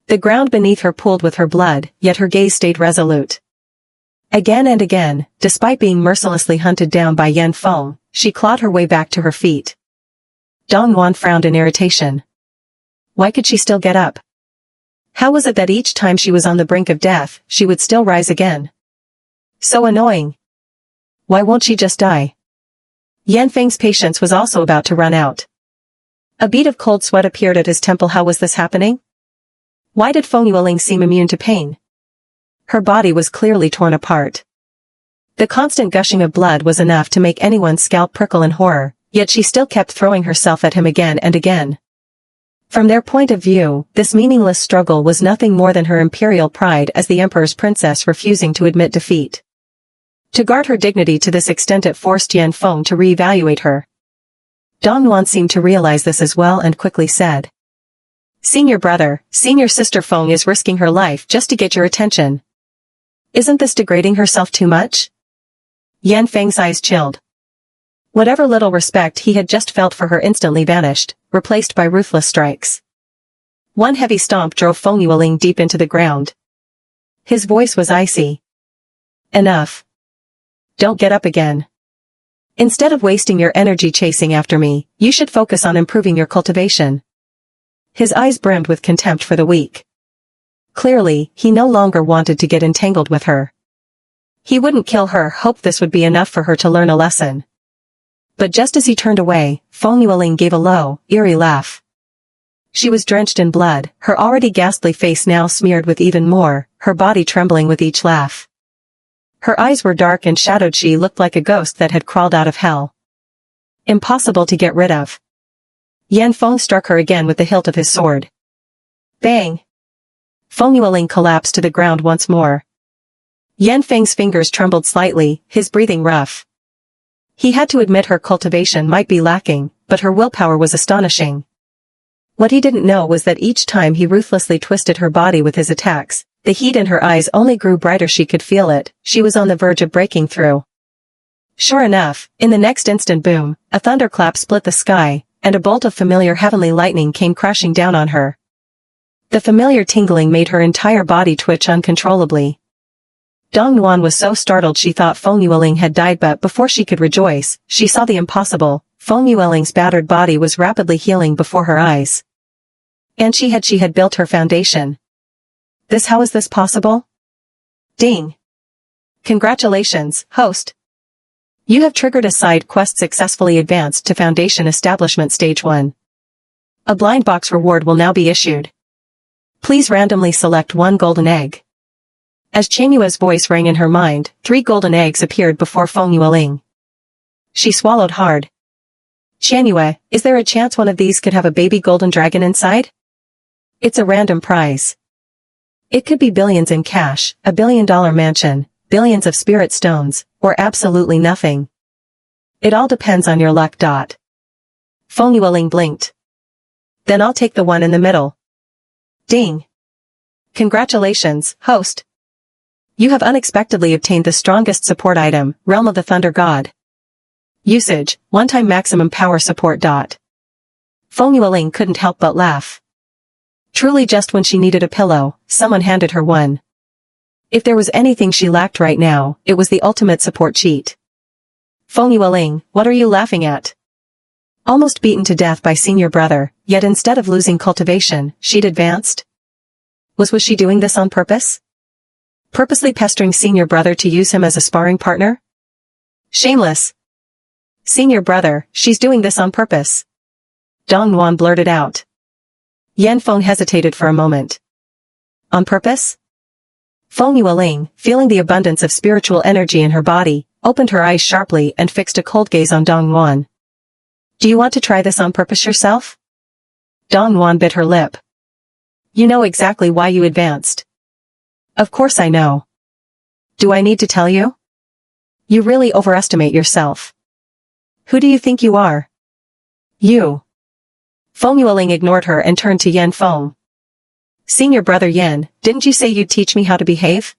The ground beneath her pooled with her blood, yet her gaze stayed resolute. Again and again, despite being mercilessly hunted down by Yan Feng, she clawed her way back to her feet. Dong Nuan frowned in irritation. Why could she still get up? How was it that each time she was on the brink of death, she would still rise again? So annoying. Why won't she just die? Yan Feng's patience was also about to run out. A bead of cold sweat appeared at his temple. How was this happening? Why did Feng Yueling seem immune to pain? Her body was clearly torn apart. The constant gushing of blood was enough to make anyone's scalp prickle in horror, yet she still kept throwing herself at him again and again. From their point of view, this meaningless struggle was nothing more than her imperial pride as the Emperor's princess refusing to admit defeat. To guard her dignity to this extent, it forced Yan Feng to re-evaluate her. Dong Nuan seemed to realize this as well and quickly said. Senior brother, senior sister Feng is risking her life just to get your attention. Isn't this degrading herself too much? Yan Feng's eyes chilled. Whatever little respect he had just felt for her instantly vanished, replaced by ruthless strikes. One heavy stomp drove Feng Yueling deep into the ground. His voice was icy. Enough. Don't get up again. Instead of wasting your energy chasing after me, you should focus on improving your cultivation. His eyes brimmed with contempt for the weak. Clearly, he no longer wanted to get entangled with her. He wouldn't kill her, hoped this would be enough for her to learn a lesson. But just as he turned away, Feng Yueling gave a low, eerie laugh. She was drenched in blood, her already ghastly face now smeared with even more, her body trembling with each laugh. Her eyes were dark and shadowed. She looked like a ghost that had crawled out of hell. Impossible to get rid of. Yan Feng struck her again with the hilt of his sword. Bang! Feng Yueling collapsed to the ground once more. Yan Feng's fingers trembled slightly, his breathing rough. He had to admit her cultivation might be lacking, but her willpower was astonishing. What he didn't know was that each time he ruthlessly twisted her body with his attacks, the heat in her eyes only grew brighter. She could feel it, she was on the verge of breaking through. Sure enough, in the next instant, boom, a thunderclap split the sky, and a bolt of familiar heavenly lightning came crashing down on her. The familiar tingling made her entire body twitch uncontrollably. Dong Nuan was so startled she thought Feng Yueling had died, but before she could rejoice, she saw the impossible. Feng Yueling's battered body was rapidly healing before her eyes. And she had built her foundation. How is this possible? Ding! Congratulations, host. You have triggered a side quest, successfully advanced to Foundation Establishment Stage 1. A blind box reward will now be issued. Please randomly select one golden egg. As Chen Yue's voice rang in her mind, 3 golden eggs appeared before Feng Yueling. She swallowed hard. Chen Yue, is there a chance one of these could have a baby golden dragon inside? It's a random prize. It could be billions in cash, a $1 billion mansion, billions of spirit stones, or absolutely nothing. It all depends on your luck. Feng Yueling blinked. Then I'll take the one in the middle. Ding! Congratulations, host. You have unexpectedly obtained the strongest support item, Realm of the Thunder God. Usage, one-time maximum power support. Feng Yueling couldn't help but laugh. Truly, just when she needed a pillow, someone handed her one. If there was anything she lacked right now, it was the ultimate support cheat. Feng Yueling, what are you laughing at? Almost beaten to death by senior brother, yet instead of losing cultivation, she'd advanced? Was she doing this on purpose? Purposely pestering senior brother to use him as a sparring partner? Shameless! Senior brother, she's doing this on purpose. Dong Nuan blurted out. Yan Feng hesitated for a moment. On purpose? Feng Yueling, feeling the abundance of spiritual energy in her body, opened her eyes sharply and fixed a cold gaze on Dongwon. Do you want to try this on purpose yourself? Dongwon bit her lip. You know exactly why you advanced. Of course I know. Do I need to tell you? You really overestimate yourself. Who do you think you are? You. Feng Yueling ignored her and turned to Yan Feng. Senior brother Yan, didn't you say you'd teach me how to behave?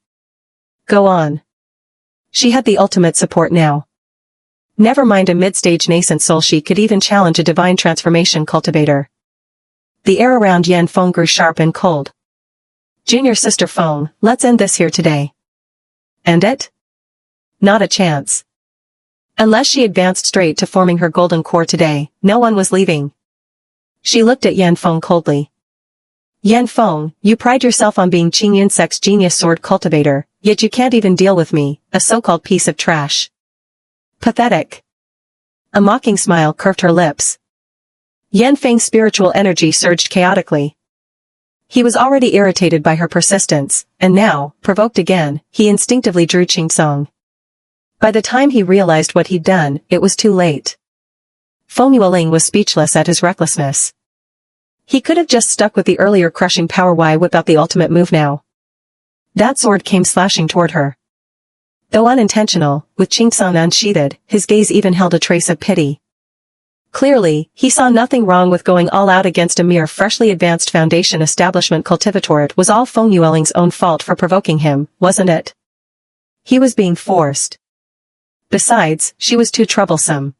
Go on. She had the ultimate support now. Never mind a mid-stage nascent soul, she could even challenge a divine transformation cultivator. The air around Yan Feng grew sharp and cold. Junior sister Feng, let's end this here today. End it? Not a chance. Unless she advanced straight to forming her golden core today, no one was leaving. She looked at Yan Feng coldly. Yan Feng, you pride yourself on being Qing Insect's genius sword cultivator, yet you can't even deal with me, a so-called piece of trash. Pathetic. A mocking smile curved her lips. Yan Feng's spiritual energy surged chaotically. He was already irritated by her persistence, and now, provoked again, he instinctively drew Qingsong. By the time he realized what he'd done, it was too late. Feng Yueling was speechless at his recklessness. He could have just stuck with the earlier crushing power. Why whip out the ultimate move now? That sword came slashing toward her. Though unintentional, with Qingsong unsheathed, his gaze even held a trace of pity. Clearly, he saw nothing wrong with going all out against a mere freshly advanced foundation establishment cultivator. It was all Feng Yueling's own fault for provoking him, wasn't it? He was being forced. Besides, she was too troublesome.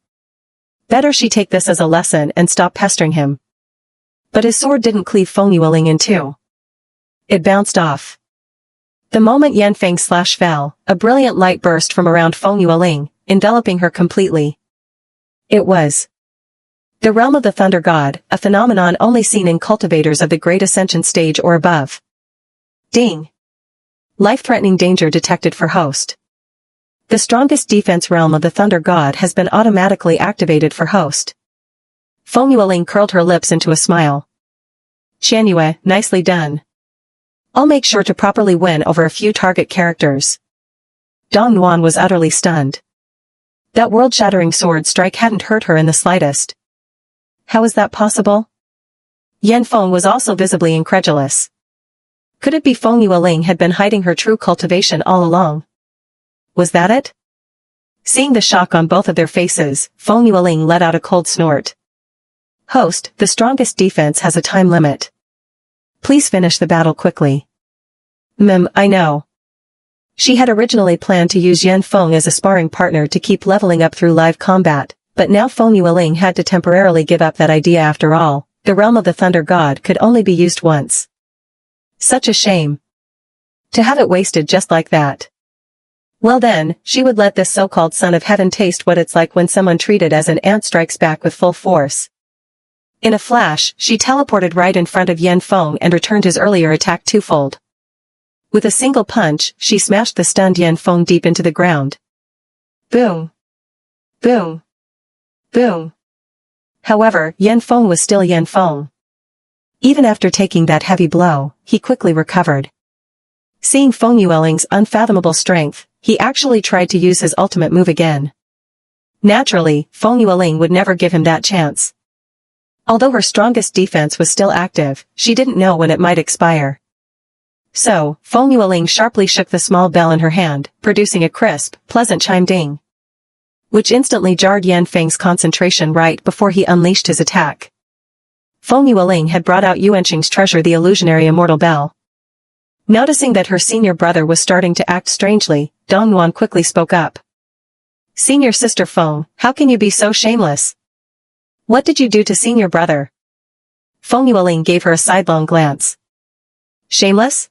Better she take this as a lesson and stop pestering him. But his sword didn't cleave Feng Yueling in two. It bounced off. The moment Yan Feng's slash fell, a brilliant light burst from around Feng Yueling, enveloping her completely. It was the realm of the Thunder God, a phenomenon only seen in cultivators of the Great Ascension stage or above. Ding! Life-threatening danger detected for host. The strongest defense realm of the Thunder God has been automatically activated for host. Feng Yueling curled her lips into a smile. Qianyue, nicely done. I'll make sure to properly win over a few target characters. Dong Nuan was utterly stunned. That world-shattering sword strike hadn't hurt her in the slightest. How is that possible? Yan Feng was also visibly incredulous. Could it be Feng Yueling had been hiding her true cultivation all along? Was that it? Seeing the shock on both of their faces, Feng Yueling let out a cold snort. Host, the strongest defense has a time limit. Please finish the battle quickly. I know. She had originally planned to use Yan Feng as a sparring partner to keep leveling up through live combat, but now Feng Yueling had to temporarily give up that idea. After all, the realm of the Thunder God could only be used once. Such a shame. To have it wasted just like that. Well then, she would let this so-called son of heaven taste what it's like when someone treated as an ant strikes back with full force. In a flash, she teleported right in front of Yan Feng and returned his earlier attack twofold. With a single punch, she smashed the stunned Yan Feng deep into the ground. Boom! Boom! Boom! However, Yan Feng was still Yan Feng. Even after taking that heavy blow, he quickly recovered. Seeing Feng Yueling's unfathomable strength, he actually tried to use his ultimate move again. Naturally, Feng Yueling would never give him that chance. Although her strongest defense was still active, she didn't know when it might expire. So, Feng Yueling sharply shook the small bell in her hand, producing a crisp, pleasant chime ding, which instantly jarred Yan Feng's concentration right before he unleashed his attack. Feng Yueling had brought out Yuanqing's treasure, the illusionary immortal bell. Noticing that her senior brother was starting to act strangely, Dong Nuan quickly spoke up. Senior sister Feng, how can you be so shameless? What did you do to senior brother? Feng Yueling gave her a sidelong glance. Shameless?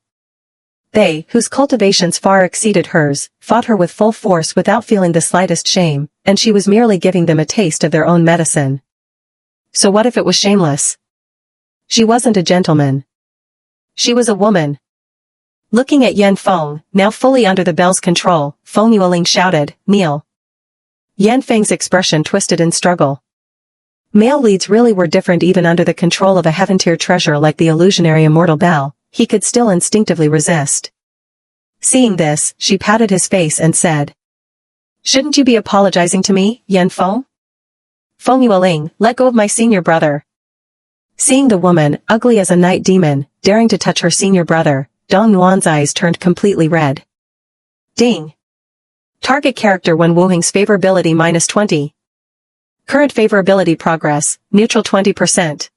They, whose cultivations far exceeded hers, fought her with full force without feeling the slightest shame, and she was merely giving them a taste of their own medicine. So what if it was shameless? She wasn't a gentleman. She was a woman. Looking at Yan Feng, now fully under the bell's control, Feng Yueling shouted, kneel. Yan Feng's expression twisted in struggle. Male leads really were different. Even under the control of a heaven-tier treasure like the illusionary immortal bell, he could still instinctively resist. Seeing this, she patted his face and said, "Shouldn't you be apologizing to me, Yan Feng? Feng Yueling, let go of my senior brother." Seeing the woman, ugly as a night demon, daring to touch her senior brother, Dong Yuan's eyes turned completely red. Ding. Target character when Wuheng's favorability -20. Current favorability progress, neutral 20%.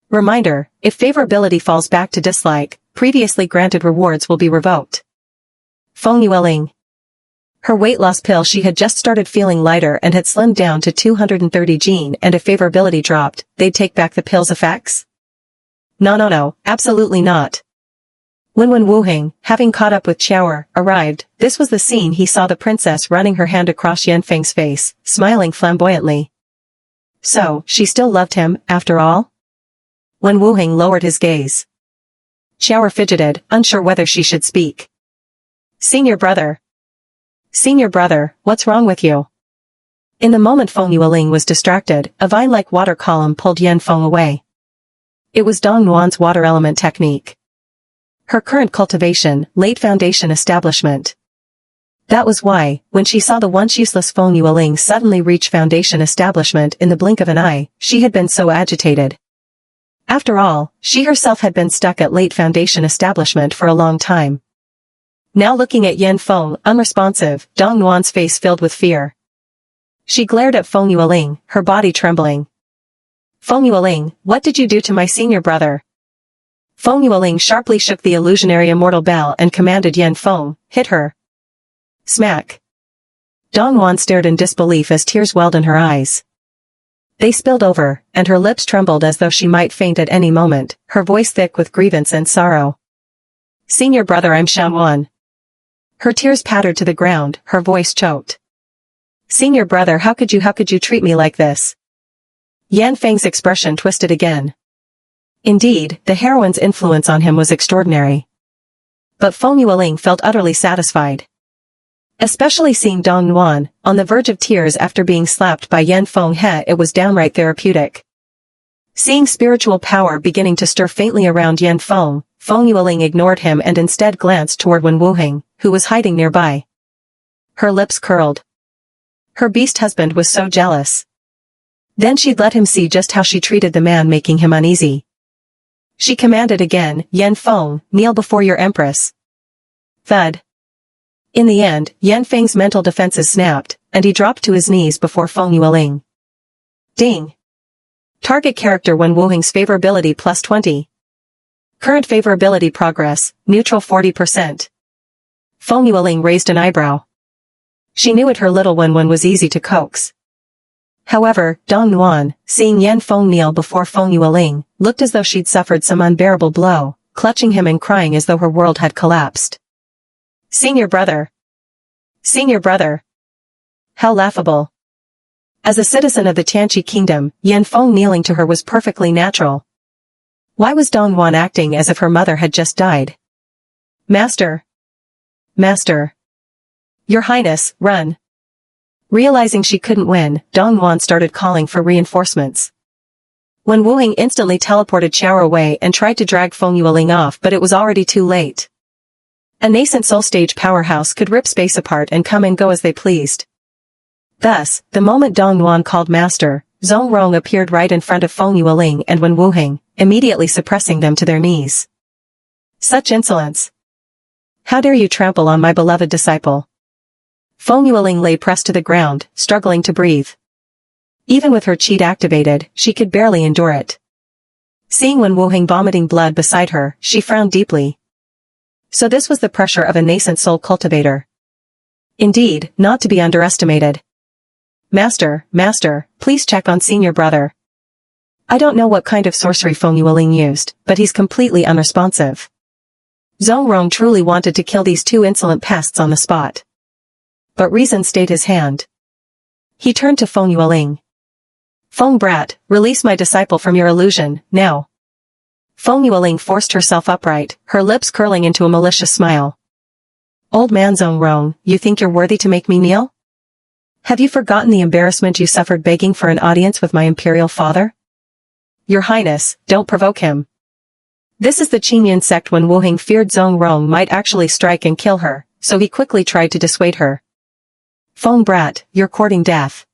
Reminder, if favorability falls back to dislike, previously granted rewards will be revoked. Feng Yueling. Her weight loss pill. She had just started feeling lighter and had slimmed down to 230 gene, and if favorability dropped, they'd take back the pill's effects? No, absolutely not. When Wuheng, having caught up with Shura, arrived, this was the scene he saw: the princess running her hand across Yan Feng's face, smiling flamboyantly. So, she still loved him, after all? When Wuheng lowered his gaze, Shura fidgeted, unsure whether she should speak. Senior brother, what's wrong with you? In the moment Feng Yueling was distracted, a vine-like water column pulled Yan Feng away. It was Dong Yuan's water element technique. Her current cultivation, late foundation establishment. That was why, when she saw the once useless Feng Yueling suddenly reach foundation establishment in the blink of an eye, she had been so agitated. After all, she herself had been stuck at late foundation establishment for a long time. Now looking at Yan Feng, unresponsive, Dong Yuan's face filled with fear. She glared at Feng Yueling, her body trembling. Feng Yueling, what did you do to my senior brother? Feng Yueling sharply shook the illusionary immortal bell and commanded Yan Feng, hit her. Smack. Dong Yuan stared in disbelief as tears welled in her eyes. They spilled over, and her lips trembled as though she might faint at any moment, her voice thick with grievance and sorrow. Senior brother, I'm shuangwen. Her tears pattered to the ground, her voice choked. Senior brother, how could you treat me like this? Yan Feng's expression twisted again. Indeed, the heroine's influence on him was extraordinary. But Feng Yueling felt utterly satisfied. Especially seeing Dong Yuan, on the verge of tears after being slapped by Yan Feng, it was downright therapeutic. Seeing spiritual power beginning to stir faintly around Yan Feng, Feng Yueling ignored him and instead glanced toward Wuheng, who was hiding nearby. Her lips curled. Her beast husband was so jealous. Then she'd let him see just how she treated the man, making him uneasy. She commanded again, Yan Feng, kneel before your empress. Thud. In the end, Yan Feng's mental defenses snapped, and he dropped to his knees before Feng Yueling. Ding. Target character when Wuheng's favorability +20. Current favorability progress, neutral 40%. Feng Yueling raised an eyebrow. She knew it, her little one was easy to coax. However, Dong Yuan, seeing Yan Feng kneel before Feng Yueling, looked as though she'd suffered some unbearable blow, clutching him and crying as though her world had collapsed. Senior brother. How laughable. As a citizen of the Tianqi kingdom, Yan Feng kneeling to her was perfectly natural. Why was Dong Yuan acting as if her mother had just died? Master. Your Highness, run. Realizing she couldn't win, Dong Yuan started calling for reinforcements. When Wuheng instantly teleported Shura away and tried to drag Feng Yueling off, but it was already too late. A nascent soul-stage powerhouse could rip space apart and come and go as they pleased. Thus, the moment Dong Yuan called Master, Zongrong appeared right in front of Feng Yueling and Wuheng, immediately suppressing them to their knees. Such insolence! How dare you trample on my beloved disciple? Feng Yueling lay pressed to the ground, struggling to breathe. Even with her cheat activated, she could barely endure it. Seeing Wuheng vomiting blood beside her, she frowned deeply. So this was the pressure of a nascent soul cultivator. Indeed, not to be underestimated. Master, please check on senior brother. I don't know what kind of sorcery Feng Yueling used, but he's completely unresponsive. Zongrong truly wanted to kill these two insolent pests on the spot. But reason stayed his hand. He turned to Feng Yueling. Feng brat, release my disciple from your illusion, now. Feng Yueling forced herself upright, her lips curling into a malicious smile. Old man Zongrong, you think you're worthy to make me kneel? Have you forgotten the embarrassment you suffered begging for an audience with my imperial father? Your Highness, don't provoke him. This is the Qingyan sect when Wuheng feared Zhong Rong might actually strike and kill her, so he quickly tried to dissuade her. Feng brat, you're courting death.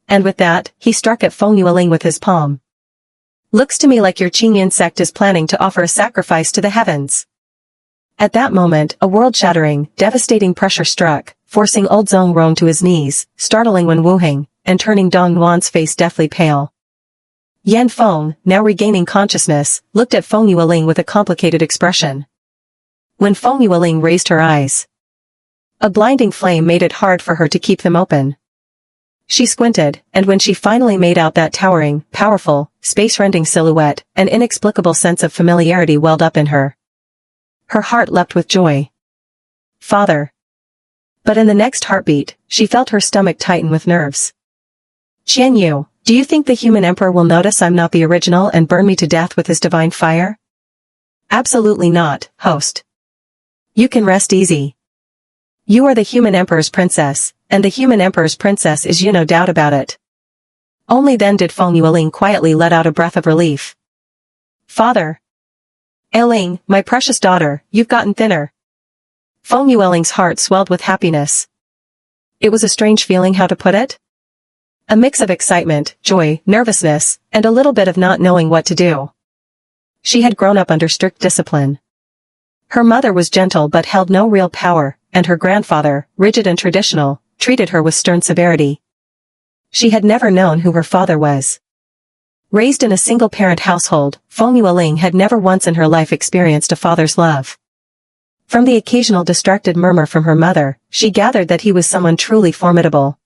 And with that, he struck at Feng Yueling with his palm. Looks to me like your Qingyan sect is planning to offer a sacrifice to the heavens. At that moment, a world-shattering, devastating pressure struck, forcing old Zhong Rong to his knees, startling Wen Wuheng, and turning Dong Yuan's face deathly pale. Yan Feng, now regaining consciousness, looked at Feng Yueling with a complicated expression. When Feng Yueling raised her eyes, a blinding flame made it hard for her to keep them open. She squinted, and when she finally made out that towering, powerful, space-rending silhouette, an inexplicable sense of familiarity welled up in her. Her heart leapt with joy. Father. But in the next heartbeat, she felt her stomach tighten with nerves. Qian Yu, do you think the human emperor will notice I'm not the original and burn me to death with his divine fire? Absolutely not, host. You can rest easy. You are the human emperor's princess, and the human emperor's princess is you, no doubt about it. Only then did Feng Yueling quietly let out a breath of relief. Father. Ailing, my precious daughter, you've gotten thinner. Feng Yueling's heart swelled with happiness. It was a strange feeling, how to put it? A mix of excitement, joy, nervousness, and a little bit of not knowing what to do. She had grown up under strict discipline. Her mother was gentle but held no real power, and her grandfather, rigid and traditional, treated her with stern severity. She had never known who her father was. Raised in a single-parent household, Feng Yueling had never once in her life experienced a father's love. From the occasional distracted murmur from her mother, she gathered that he was someone truly formidable.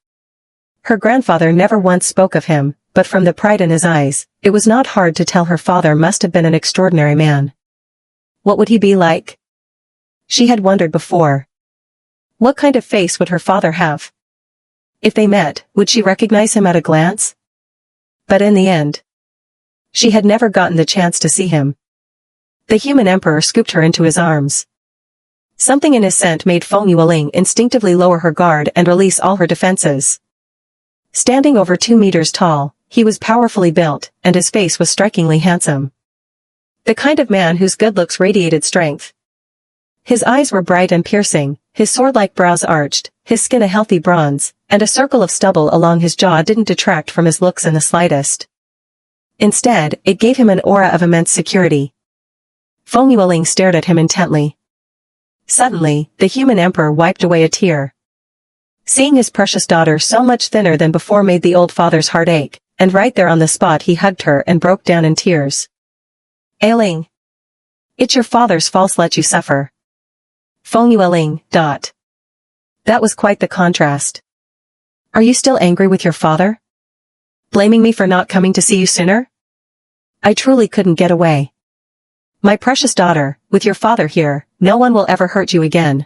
Her grandfather never once spoke of him, but from the pride in his eyes, it was not hard to tell her father must have been an extraordinary man. What would he be like? She had wondered before. What kind of face would her father have? If they met, would she recognize him at a glance? But in the end, she had never gotten the chance to see him. The human emperor scooped her into his arms. Something in his scent made Feng Yueling instinctively lower her guard and release all her defenses. Standing over 2 meters tall, he was powerfully built, and his face was strikingly handsome. The kind of man whose good looks radiated strength. His eyes were bright and piercing, his sword-like brows arched, his skin a healthy bronze, and a circle of stubble along his jaw didn't detract from his looks in the slightest. Instead, it gave him an aura of immense security. Feng Yueling stared at him intently. Suddenly, the human emperor wiped away a tear. Seeing his precious daughter so much thinner than before made the old father's heart ache, and right there on the spot he hugged her and broke down in tears. Ailing. It's your father's fault let you suffer. Feng Yueling. That was quite the contrast. Are you still angry with your father? Blaming me for not coming to see you sooner? I truly couldn't get away. My precious daughter, with your father here, no one will ever hurt you again.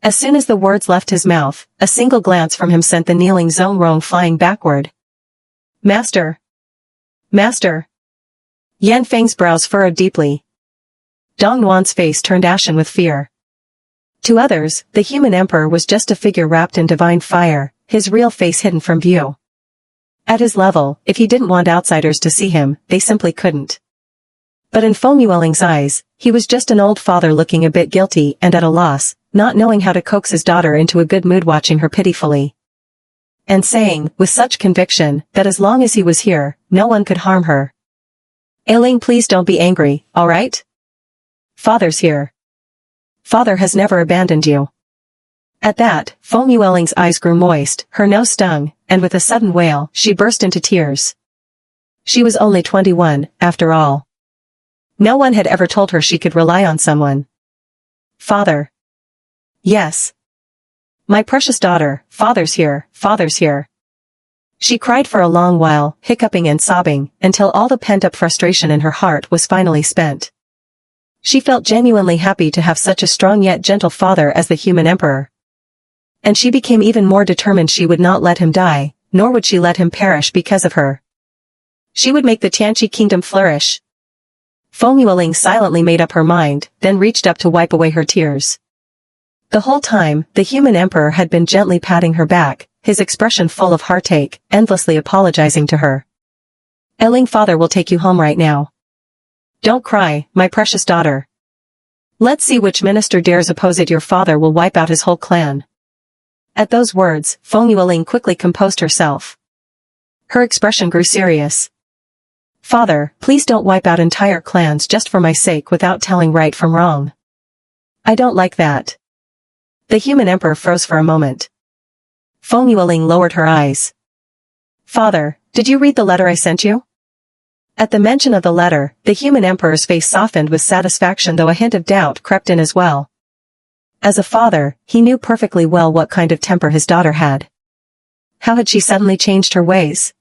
As soon as the words left his mouth, a single glance from him sent the kneeling Zhong Rong flying backward. Master! Master! Yan Feng's brows furrowed deeply. Dong Yuan's face turned ashen with fear. To others, the human emperor was just a figure wrapped in divine fire, his real face hidden from view. At his level, if he didn't want outsiders to see him, they simply couldn't. But in Feng Yueling's eyes, he was just an old father looking a bit guilty and at a loss, not knowing how to coax his daughter into a good mood, watching her pitifully. And saying, with such conviction, that as long as he was here, no one could harm her. Ailing, please don't be angry, alright? Father's here. Father has never abandoned you. At that, Feng Yueling's eyes grew moist, her nose stung, and with a sudden wail, she burst into tears. She was only 21, after all. No one had ever told her she could rely on someone. Father. Yes. My precious daughter, father's here, father's here. She cried for a long while, hiccuping and sobbing, until all the pent-up frustration in her heart was finally spent. She felt genuinely happy to have such a strong yet gentle father as the human emperor. And she became even more determined she would not let him die, nor would she let him perish because of her. She would make the Tianqi kingdom flourish. Feng Yueling silently made up her mind, then reached up to wipe away her tears. The whole time, the human emperor had been gently patting her back, his expression full of heartache, endlessly apologizing to her. Ailing, father will take you home right now. Don't cry, my precious daughter. Let's see which minister dares oppose it. Your father will wipe out his whole clan. At those words, Feng Yueling quickly composed herself. Her expression grew serious. Father, please don't wipe out entire clans just for my sake without telling right from wrong. I don't like that. The human emperor froze for a moment. Feng Yueling lowered her eyes. Father, did you read the letter I sent you? At the mention of the letter, the human emperor's face softened with satisfaction, though a hint of doubt crept in as well. As a father, he knew perfectly well what kind of temper his daughter had. How had she suddenly changed her ways?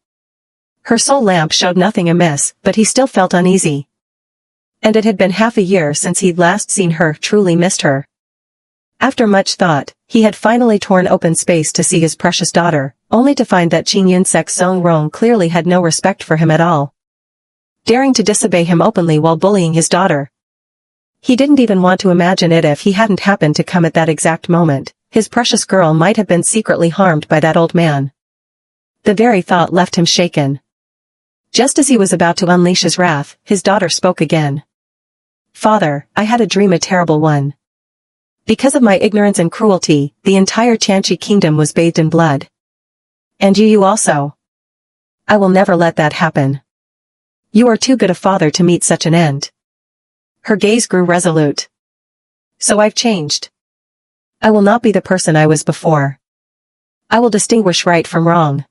Her soul lamp showed nothing amiss, but he still felt uneasy. And it had been half a year since he'd last seen her, truly missed her. After much thought, he had finally torn open space to see his precious daughter, only to find that Qin Yunsek's Zhongrong clearly had no respect for him at all. Daring to disobey him openly while bullying his daughter. He didn't even want to imagine it. If he hadn't happened to come at that exact moment, his precious girl might have been secretly harmed by that old man. The very thought left him shaken. Just as he was about to unleash his wrath, his daughter spoke again. Father, I had a dream, a terrible one. Because of my ignorance and cruelty, the entire Tianqi kingdom was bathed in blood. And you also. I will never let that happen. You are too good a father to meet such an end. Her gaze grew resolute. So I've changed. I will not be the person I was before. I will distinguish right from wrong.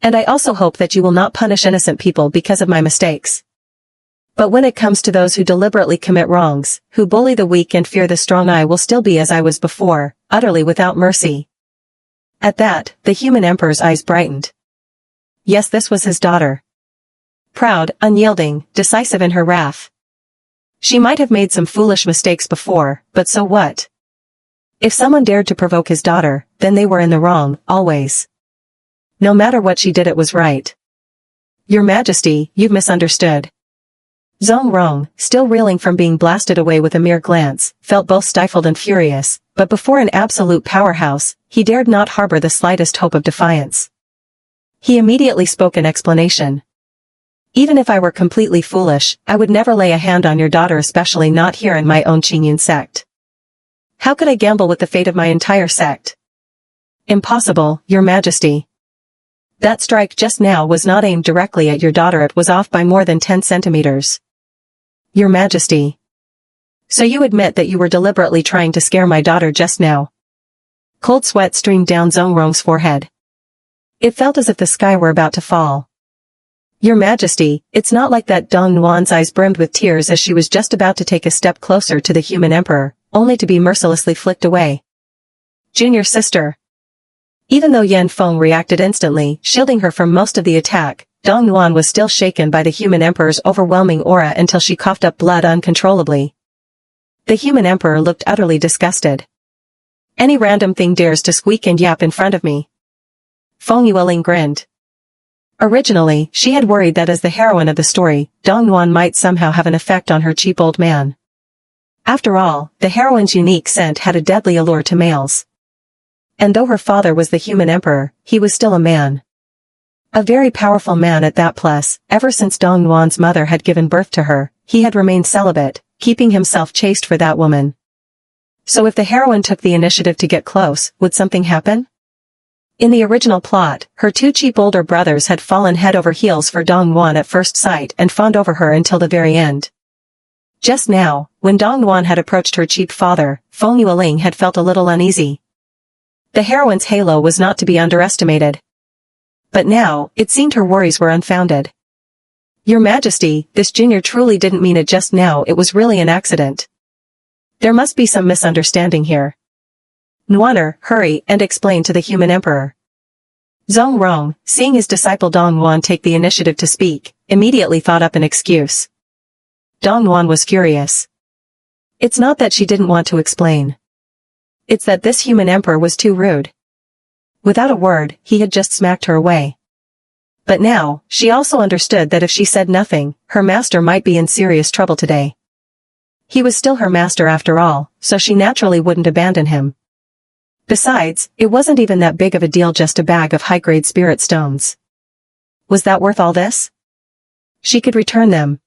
And I also hope that you will not punish innocent people because of my mistakes. But when it comes to those who deliberately commit wrongs, who bully the weak and fear the strong, I will still be as I was before, utterly without mercy. At that, the human emperor's eyes brightened. Yes, this was his daughter. Proud, unyielding, decisive in her wrath. She might have made some foolish mistakes before, but so what? If someone dared to provoke his daughter, then they were in the wrong, always. No matter what she did, it was right. Your Majesty, you've misunderstood. Zhongrong, still reeling from being blasted away with a mere glance, felt both stifled and furious, but before an absolute powerhouse, he dared not harbor the slightest hope of defiance. He immediately spoke in explanation. Even if I were completely foolish, I would never lay a hand on your daughter, especially not here in my own Qingyun sect. How could I gamble with the fate of my entire sect? Impossible, Your Majesty. That strike just now was not aimed directly at your daughter, it was off by more than 10 centimeters. Your Majesty. So you admit that you were deliberately trying to scare my daughter just now? Cold sweat streamed down Zhongrong's forehead. It felt as if the sky were about to fall. Your Majesty, it's not like that. Dong Nuan's eyes brimmed with tears as she was just about to take a step closer to the human emperor, only to be mercilessly flicked away. Junior sister. Even though Yan Feng reacted instantly, shielding her from most of the attack, Dong Nuan was still shaken by the human emperor's overwhelming aura until she coughed up blood uncontrollably. The human emperor looked utterly disgusted. Any random thing dares to squeak and yap in front of me. Feng Yueling grinned. Originally, she had worried that as the heroine of the story, Dong Nuan might somehow have an effect on her cheap old man. After all, the heroine's unique scent had a deadly allure to males. And though her father was the human emperor, he was still a man. A very powerful man at that. Plus, ever since Dong Nuan's mother had given birth to her, he had remained celibate, keeping himself chaste for that woman. So if the heroine took the initiative to get close, would something happen? In the original plot, her two cheap older brothers had fallen head over heels for Dong Nuan at first sight and fawned over her until the very end. Just now, when Dong Nuan had approached her cheap father, Feng Yueling had felt a little uneasy. The heroine's halo was not to be underestimated. But now, it seemed her worries were unfounded. Your Majesty, this junior truly didn't mean it just now, it was really an accident. There must be some misunderstanding here. Nuaner, hurry and explain to the human emperor. Zhongrong, seeing his disciple Dong Nuan take the initiative to speak, immediately thought up an excuse. Dong Nuan was furious. It's not that she didn't want to explain. It's that this human emperor was too rude. Without a word, he had just smacked her away. But now, she also understood that if she said nothing, her master might be in serious trouble today. He was still her master after all, so she naturally wouldn't abandon him. Besides, it wasn't even that big of a deal, just a bag of high-grade spirit stones. Was that worth all this? She could return them.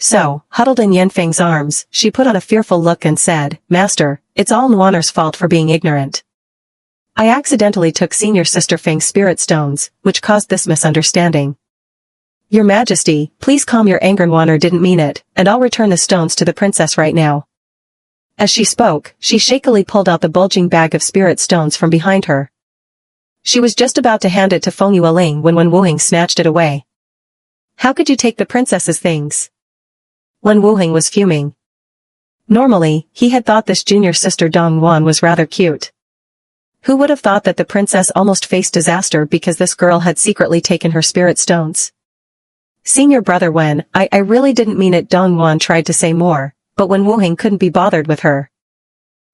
So, huddled in Yanfeng's arms, she put on a fearful look and said, "Master, it's all Nuaner's fault for being ignorant. I accidentally took senior sister Feng's spirit stones, which caused this misunderstanding. Your Majesty, please calm your anger. Nuaner didn't mean it, and I'll return the stones to the princess right now." As she spoke, she shakily pulled out the bulging bag of spirit stones from behind her. She was just about to hand it to Feng Yueling when Wen Wuheng snatched it away. "How could you take the princess's things?" Wen Wuheng was fuming. Normally, he had thought this junior sister Dong Yuan was rather cute. Who would have thought that the princess almost faced disaster because this girl had secretly taken her spirit stones? "Senior brother Wen, I really didn't mean it." Dong Yuan tried to say more, but Wen Wuheng couldn't be bothered with her.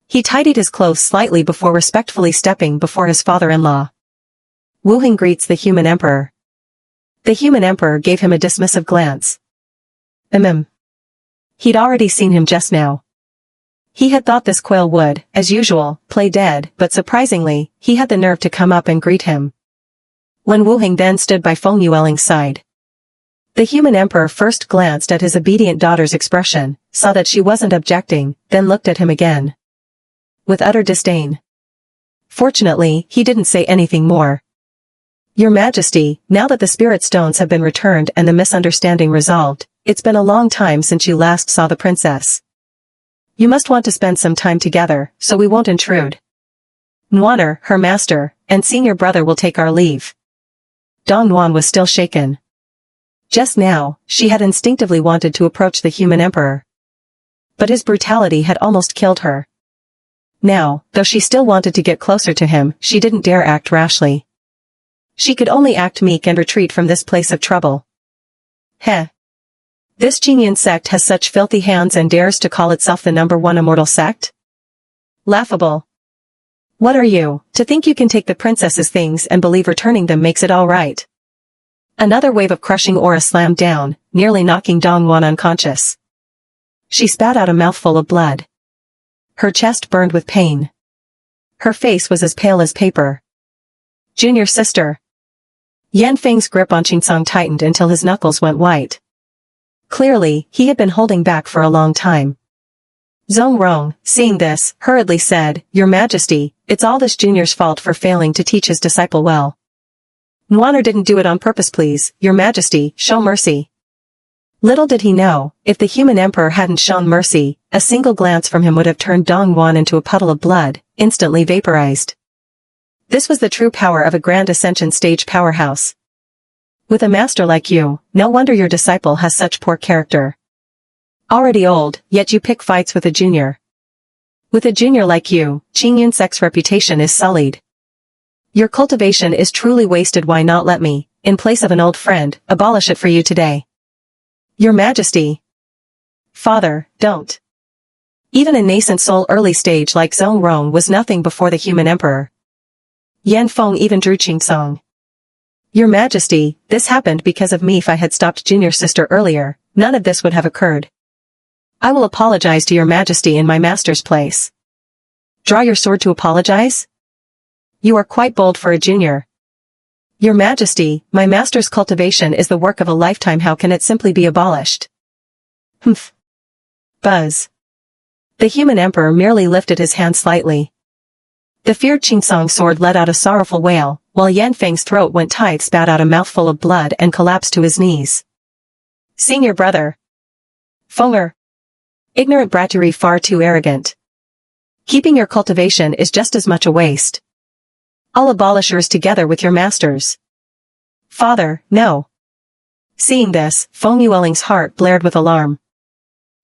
He tidied his clothes slightly before respectfully stepping before his father-in-law. Wuheng greets the human emperor. The human emperor gave him a dismissive glance. He'd already seen him just now. He had thought this quail would, as usual, play dead, but surprisingly, he had the nerve to come up and greet him. Wen Wuheng then stood by Feng Yueling's side. The human emperor first glanced at his obedient daughter's expression, saw that she wasn't objecting, then looked at him again. With utter disdain. Fortunately, he didn't say anything more. "Your Majesty, now that the spirit stones have been returned and the misunderstanding resolved, it's been a long time since you last saw the princess. You must want to spend some time together, so we won't intrude. Nuaner, her master, and senior brother will take our leave." Dong Yuan was still shaken. Just now, she had instinctively wanted to approach the human emperor. But his brutality had almost killed her. Now, though she still wanted to get closer to him, she didn't dare act rashly. She could only act meek and retreat from this place of trouble. Heh. This Qingyan sect has such filthy hands and dares to call itself the #1 immortal sect? Laughable. What are you, to think you can take the princess's things and believe returning them makes it all right? Another wave of crushing aura slammed down, nearly knocking Dong Yuan unconscious. She spat out a mouthful of blood. Her chest burned with pain. Her face was as pale as paper. "Junior sister." Yan Feng's grip on Qingsong tightened until his knuckles went white. Clearly, he had been holding back for a long time. Zhong Rong, seeing this, hurriedly said, "Your Majesty, it's all this junior's fault for failing to teach his disciple well. Nuaner didn't do it on purpose. Please, Your Majesty, show mercy." Little did he know, if the human emperor hadn't shown mercy, a single glance from him would have turned Dong Yuan into a puddle of blood, instantly vaporized. This was the true power of a Grand Ascension stage powerhouse. With a master like you, no wonder your disciple has such poor character. Already old, yet you pick fights with a junior. With a junior like you, Qingyan sect's reputation is sullied. Your cultivation is truly wasted. Why not let me, in place of an old friend, abolish it for you today? Your Majesty. Father, don't. Even a nascent soul early stage like Zhong Rong was nothing before the human emperor. Yan Feng even drew Qingsong. Your Majesty, this happened because of me. If I had stopped junior sister earlier, none of this would have occurred. I will apologize to your Majesty in my master's place. Draw your sword to apologize? You are quite bold for a junior. Your Majesty, my master's cultivation is the work of a lifetime. How can it simply be abolished? Humph. Buzz. The human emperor merely lifted his hand slightly. The feared Qingsong sword let out a sorrowful wail, while Yan Feng's throat went tight, spat out a mouthful of blood and collapsed to his knees. Senior brother. Fenger. Ignorant brattery, far too arrogant. Keeping your cultivation is just as much a waste. I'll abolish yours together with your masters. Father, no. Seeing this, Feng Yueling's heart blared with alarm.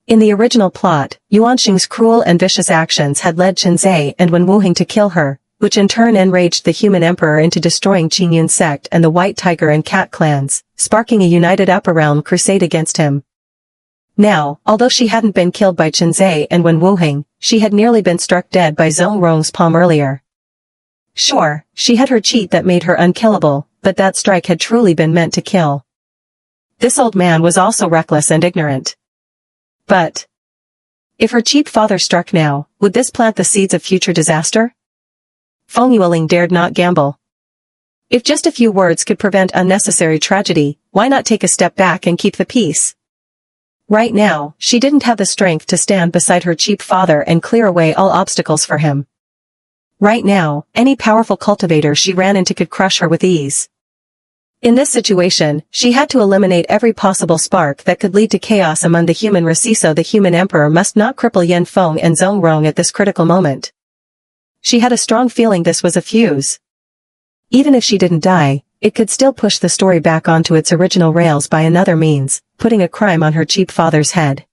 In the original plot, Yuanxing's cruel and vicious actions had led Qinzhe and Wen Wuheng to kill her, which in turn enraged the human emperor into destroying Qingyan sect and the White Tiger and Cat clans, sparking a united upper realm crusade against him. Now, although she hadn't been killed by Qinzhe and Wen Wuheng, she had nearly been struck dead by Zhong Rong's palm earlier. Sure, she had her cheat that made her unkillable, but that strike had truly been meant to kill. This old man was also reckless and ignorant. But if her cheap father struck now, would this plant the seeds of future disaster? Feng Yueling dared not gamble. If just a few words could prevent unnecessary tragedy, why not take a step back and keep the peace? Right now, she didn't have the strength to stand beside her cheap father and clear away all obstacles for him. Right now, any powerful cultivator she ran into could crush her with ease. In this situation, she had to eliminate every possible spark that could lead to chaos among the human race, so the human emperor must not cripple Yanfeng and Zongrong at this critical moment. She had a strong feeling this was a fuse. Even if she didn't die, it could still push the story back onto its original rails by another means, putting a crime on her cheap father's head.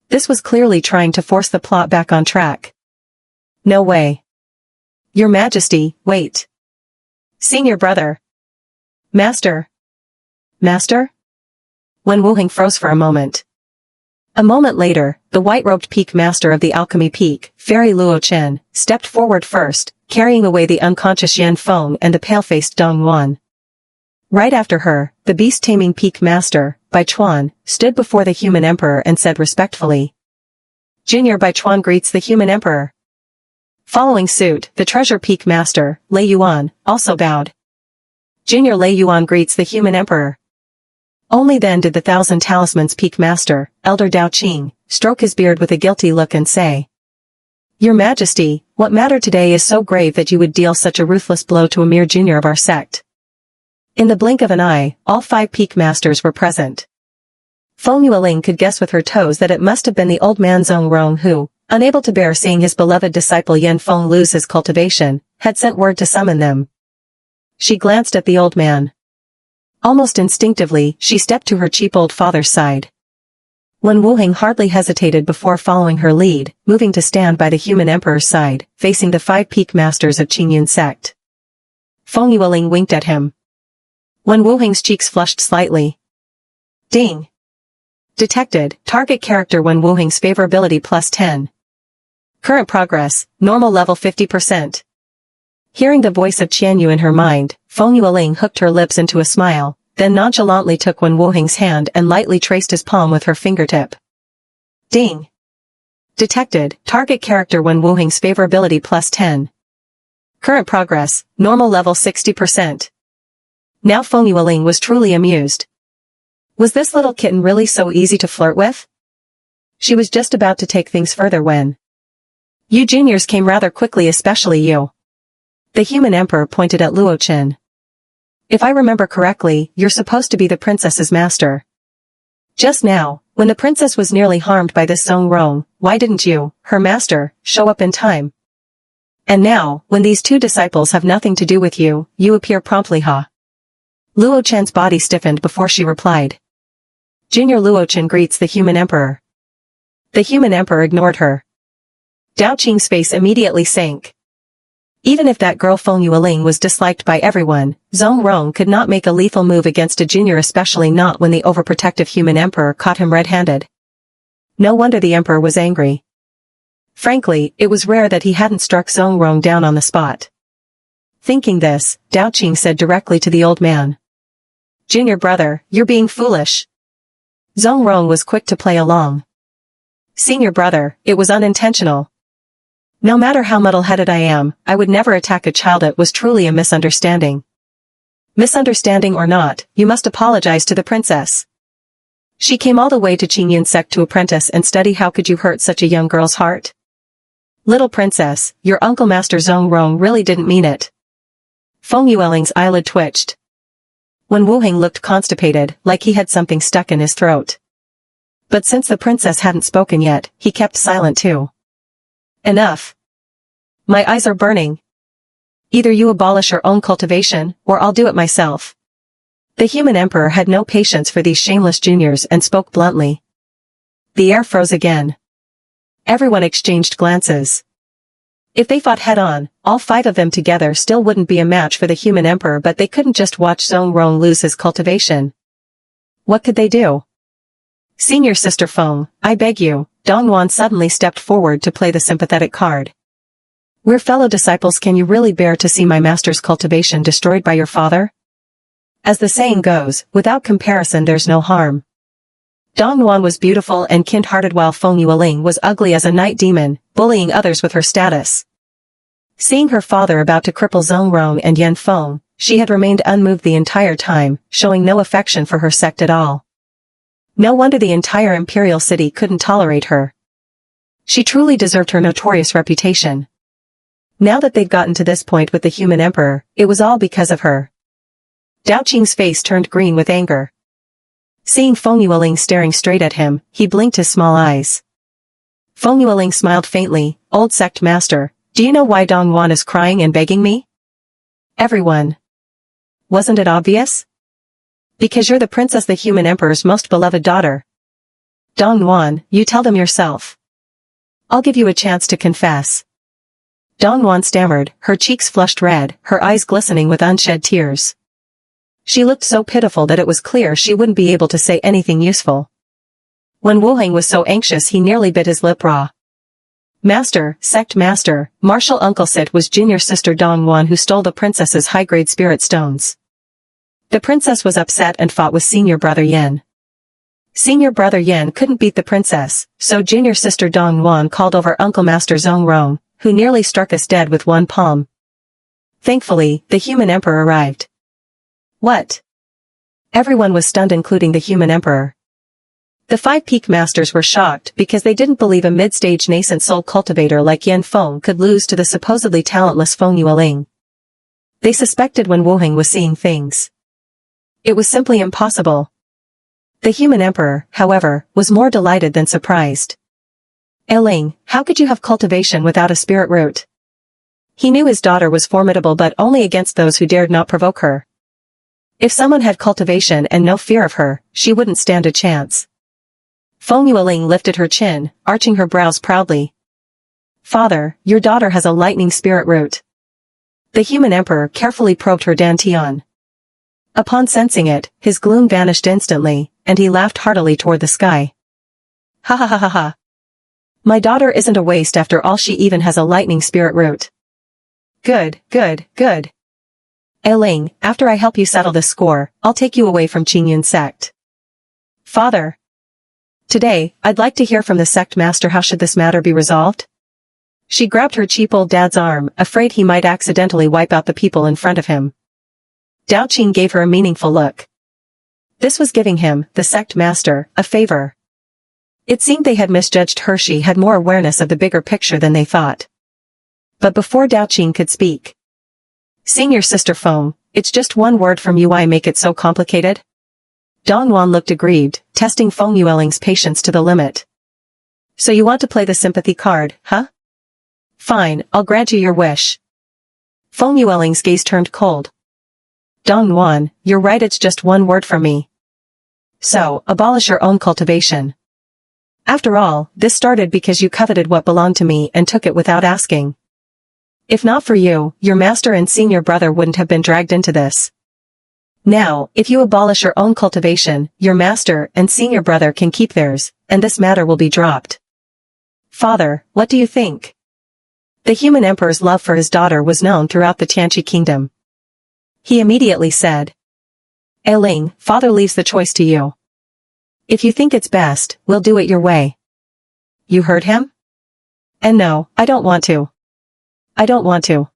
This was clearly trying to force the plot back on track. No way. Your Majesty, wait. Senior brother. Master. Master? Wen Wuheng froze for a moment. A moment later, the white-robed peak master of the alchemy peak, Fairy Luo Chen, stepped forward first, carrying away the unconscious Yanfeng and the pale-faced Dong Yuan. Right after her, the beast-taming peak master, Bai Chuan, stood before the human emperor and said respectfully, "Junior Bai Chuan greets the human emperor." Following suit, the treasure peak master, Lei Yuan, also bowed. "Junior Lei Yuan greets the human emperor." Only then did the Thousand Talismans peak master, Elder Dao Qing, stroke his beard with a guilty look and say, "Your Majesty, what matter today is so grave that you would deal such a ruthless blow to a mere junior of our sect?" In the blink of an eye, all 5 peak masters were present. Feng Yueling could guess with her toes that it must have been the old man Zongrong who, unable to bear seeing his beloved disciple Yanfeng lose his cultivation, had sent word to summon them. She glanced at the old man. Almost instinctively, she stepped to her cheap old father's side. Wen Wuheng hardly hesitated before following her lead, moving to stand by the human emperor's side, facing the 5 peak masters of Qingyun sect. Feng Yueling winked at him. Wen Wuheng's cheeks flushed slightly. Ding! Detected, target character Wen Wuheng's favorability +10. Current progress, normal level 50%. Hearing the voice of Qianyu in her mind, Feng Yueling hooked her lips into a smile, then nonchalantly took Wen Wuheng's hand and lightly traced his palm with her fingertip. Ding! Detected, target character Wen Wuheng's favorability +10. Current progress, normal level 60%. Now Feng Yueling was truly amused. Was this little kitten really so easy to flirt with? She was just about to take things further when you juniors came rather quickly, especially you. The human emperor pointed at Luo Chen. If I remember correctly, you're supposed to be the princess's master. Just now, when the princess was nearly harmed by this Zongrong, why didn't you, her master, show up in time? And now, when these 2 disciples have nothing to do with you, you appear promptly, huh? Luo Chen's body stiffened before she replied. Junior Luo Chen greets the human emperor. The human emperor ignored her. Dao Qing's face immediately sank. Even if that girl Feng Yueling was disliked by everyone, Zongrong could not make a lethal move against a junior, especially not when the overprotective human emperor caught him red-handed. No wonder the emperor was angry. Frankly, it was rare that he hadn't struck Zongrong down on the spot. Thinking this, Dao Qing said directly to the old man. Junior brother, you're being foolish. Zongrong was quick to play along. Senior brother, it was unintentional. No matter how muddle-headed I am, I would never attack a child. It was truly a misunderstanding. Misunderstanding or not, you must apologize to the princess. She came all the way to Qingyun sect to apprentice and study. How could you hurt such a young girl's heart? Little princess, your uncle Master Zongrong really didn't mean it. Feng Yueling's eyelid twitched. Wen Wuheng looked constipated, like he had something stuck in his throat. But since the princess hadn't spoken yet, he kept silent too. Enough. My eyes are burning. Either you abolish your own cultivation, or I'll do it myself. The human emperor had no patience for these shameless juniors and spoke bluntly. The air froze again. Everyone exchanged glances. If they fought head-on, all 5 of them together still wouldn't be a match for the human emperor, but they couldn't just watch Zongrong lose his cultivation. What could they do? Senior Sister Feng, I beg you, Dong Yuan suddenly stepped forward to play the sympathetic card. We're fellow disciples. Can you really bear to see my master's cultivation destroyed by your father? As the saying goes, without comparison there's no harm. Dong Yuan was beautiful and kind-hearted while Feng Yueling was ugly as a night demon, bullying others with her status. Seeing her father about to cripple Zongrong and Yanfeng, she had remained unmoved the entire time, showing no affection for her sect at all. No wonder the entire Imperial city couldn't tolerate her. She truly deserved her notorious reputation. Now that they'd gotten to this point with the human emperor, it was all because of her. Daoqing's face turned green with anger. Seeing Feng Yueling staring straight at him, he blinked his small eyes. Feng Yueling smiled faintly. Old sect master, do you know why Dongwon is crying and begging me? Everyone. Wasn't it obvious? Because you're the princess, the human emperor's most beloved daughter. Dongwon, you tell them yourself. I'll give you a chance to confess. Dongwon stammered, her cheeks flushed red, her eyes glistening with unshed tears. She looked so pitiful that it was clear she wouldn't be able to say anything useful. When Wuheng was so anxious he nearly bit his lip raw. Master, sect master, martial uncle Sit was junior sister Dongwon who stole the princess's high-grade spirit stones. The princess was upset and fought with senior brother Yen. Senior brother Yen couldn't beat the princess, so junior sister Dongwon called over Uncle Master Zongrong, who nearly struck us dead with one palm. Thankfully, the human emperor arrived. What? Everyone was stunned, including the human emperor. The 5 peak masters were shocked because they didn't believe a mid-stage nascent soul cultivator like Yen Feng could lose to the supposedly talentless Feng Yueling. They suspected when Wuheng was seeing things. It was simply impossible. The human emperor, however, was more delighted than surprised. Yueling, how could you have cultivation without a spirit root? He knew his daughter was formidable, but only against those who dared not provoke her. If someone had cultivation and no fear of her, she wouldn't stand a chance. Feng Yueling lifted her chin, arching her brows proudly. Father, your daughter has a lightning spirit root. The human emperor carefully probed her dantian. Upon sensing it, his gloom vanished instantly, and he laughed heartily toward the sky. Ha ha ha ha ha. My daughter isn't a waste after all, she even has a lightning spirit root. Good, good, good. Yueling, after I help you settle this score, I'll take you away from Qingyun sect. Father. Today, I'd like to hear from the sect master, how should this matter be resolved? She grabbed her cheap old dad's arm, afraid he might accidentally wipe out the people in front of him. Daoqing gave her a meaningful look. This was giving him, the sect master, a favor. It seemed they had misjudged her. She had more awareness of the bigger picture than they thought. But before Daoqing could speak. Senior sister Feng, it's just one word from you, why make it so complicated? Dongwon looked aggrieved, testing Feng Yueling's patience to the limit. So you want to play the sympathy card, huh? Fine, I'll grant you your wish. Feng Yueling's gaze turned cold. Dongwon, you're right, it's just one word from me. So, abolish your own cultivation. After all, this started because you coveted what belonged to me and took it without asking. If not for you, your master and senior brother wouldn't have been dragged into this. Now, if you abolish your own cultivation, your master and senior brother can keep theirs, and this matter will be dropped. Father, what do you think? The human emperor's love for his daughter was known throughout the Tianqi kingdom. He immediately said, Yueling, father leaves the choice to you. If you think it's best, we'll do it your way. You heard him? And no, I don't want to. I don't want to.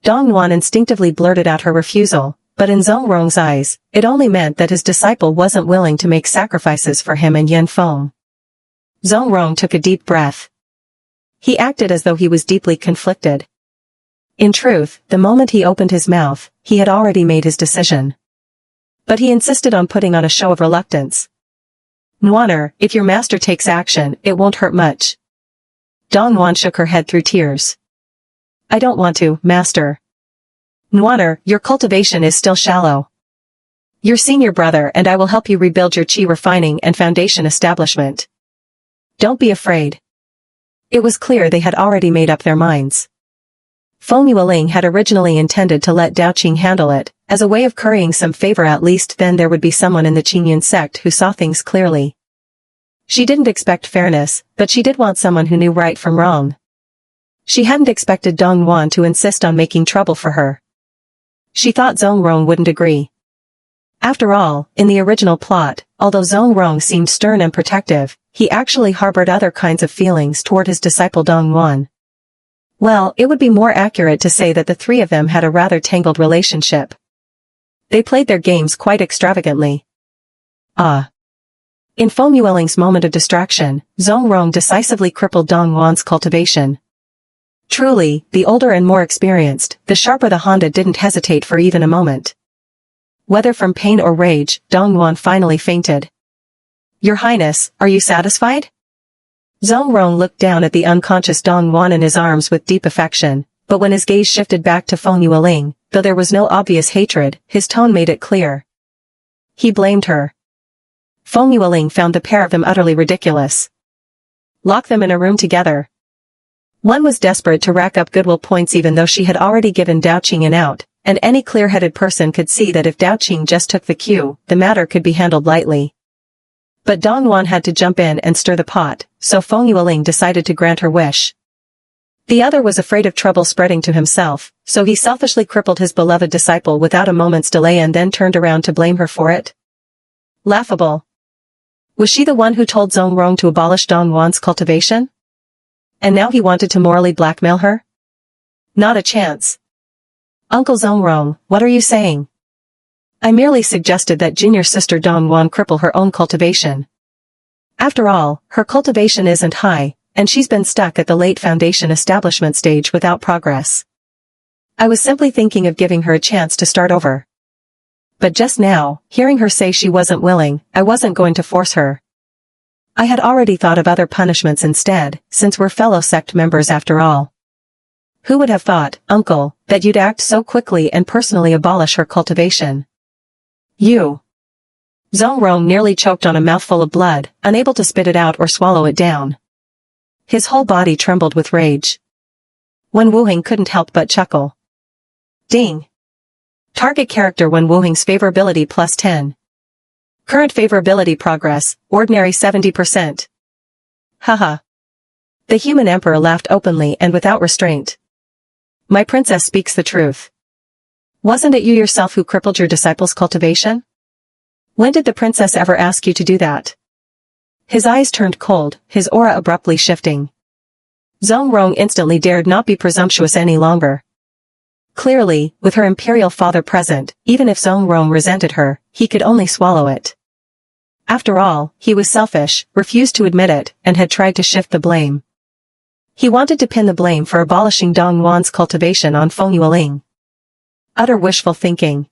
Dongwon instinctively blurted out her refusal, but in Zongrong's eyes, it only meant that his disciple wasn't willing to make sacrifices for him and Yen Feng. Zongrong took a deep breath. He acted as though he was deeply conflicted. In truth, the moment he opened his mouth, he had already made his decision. But he insisted on putting on a show of reluctance. Nuaner, if your master takes action, it won't hurt much. Dongwon shook her head through tears. I don't want to, master. Nuaner, your cultivation is still shallow. Your senior brother and I will help you rebuild your qi refining and foundation establishment. Don't be afraid. It was clear they had already made up their minds. Feng Yueling had originally intended to let Daoqing handle it, as a way of currying some favor. At least then there would be someone in the Qingyun sect who saw things clearly. She didn't expect fairness, but she did want someone who knew right from wrong. She hadn't expected Dongwon to insist on making trouble for her. She thought Zongrong wouldn't agree. After all, in the original plot, although Zongrong seemed stern and protective, he actually harbored other kinds of feelings toward his disciple Dongwon. Well, it would be more accurate to say that the three of them had a rather tangled relationship. They played their games quite extravagantly. Ah. In Feng Yueling's moment of distraction, Zongrong decisively crippled Dong Wan's cultivation. Truly, the older and more experienced, the sharper the Honda didn't hesitate for even a moment. Whether from pain or rage, Dong Wan finally fainted. "Your Highness, are you satisfied?" Zongrong looked down at the unconscious Dong Wan in his arms with deep affection, but when his gaze shifted back to Feng Yueling, though there was no obvious hatred, his tone made it clear. He blamed her. Feng Yueling found the pair of them utterly ridiculous. Lock them in a room together. One was desperate to rack up goodwill points even though she had already given Daoqing an out, and any clear-headed person could see that if Daoqing just took the cue, the matter could be handled lightly. But Dong Wan had to jump in and stir the pot, so Feng Yueling decided to grant her wish. The other was afraid of trouble spreading to himself, so he selfishly crippled his beloved disciple without a moment's delay and then turned around to blame her for it. Laughable. Was she the one who told Zongrong to abolish Dong Wan's cultivation? And now he wanted to morally blackmail her? Not a chance. Uncle Zongrong, what are you saying? I merely suggested that junior sister Dong Wan cripple her own cultivation. After all, her cultivation isn't high, and she's been stuck at the late foundation establishment stage without progress. I was simply thinking of giving her a chance to start over. But just now, hearing her say she wasn't willing, I wasn't going to force her. I had already thought of other punishments instead, since we're fellow sect members after all. Who would have thought, Uncle, that you'd act so quickly and personally abolish her cultivation? You. Zongrong nearly choked on a mouthful of blood, unable to spit it out or swallow it down. His whole body trembled with rage. Wen Wuheng couldn't help but chuckle. Ding. Target character Wen Wuheng's favorability plus 10. Current favorability progress, ordinary 70%. Haha. The human emperor laughed openly and without restraint. My princess speaks the truth. Wasn't it you yourself who crippled your disciple's cultivation? When did the princess ever ask you to do that? His eyes turned cold, his aura abruptly shifting. Zongrong instantly dared not be presumptuous any longer. Clearly, with her imperial father present, even if Zongrong resented her, he could only swallow it. After all, he was selfish, refused to admit it, and had tried to shift the blame. He wanted to pin the blame for abolishing Dong Wan's cultivation on Feng Yueling. Utter wishful thinking.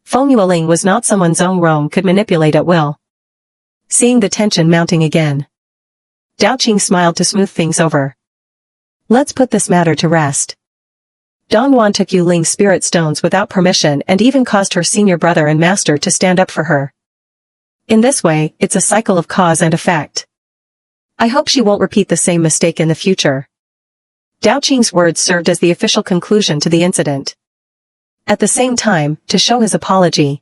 Feng Yueling was not someone Zongrong could manipulate at will. Seeing the tension mounting again, Daoqing smiled to smooth things over. Let's put this matter to rest. Dong Wan took Yuling's spirit stones without permission and even caused her senior brother and master to stand up for her. In this way, it's a cycle of cause and effect. I hope she won't repeat the same mistake in the future. Daoqing's words served as the official conclusion to the incident. At the same time, to show his apology.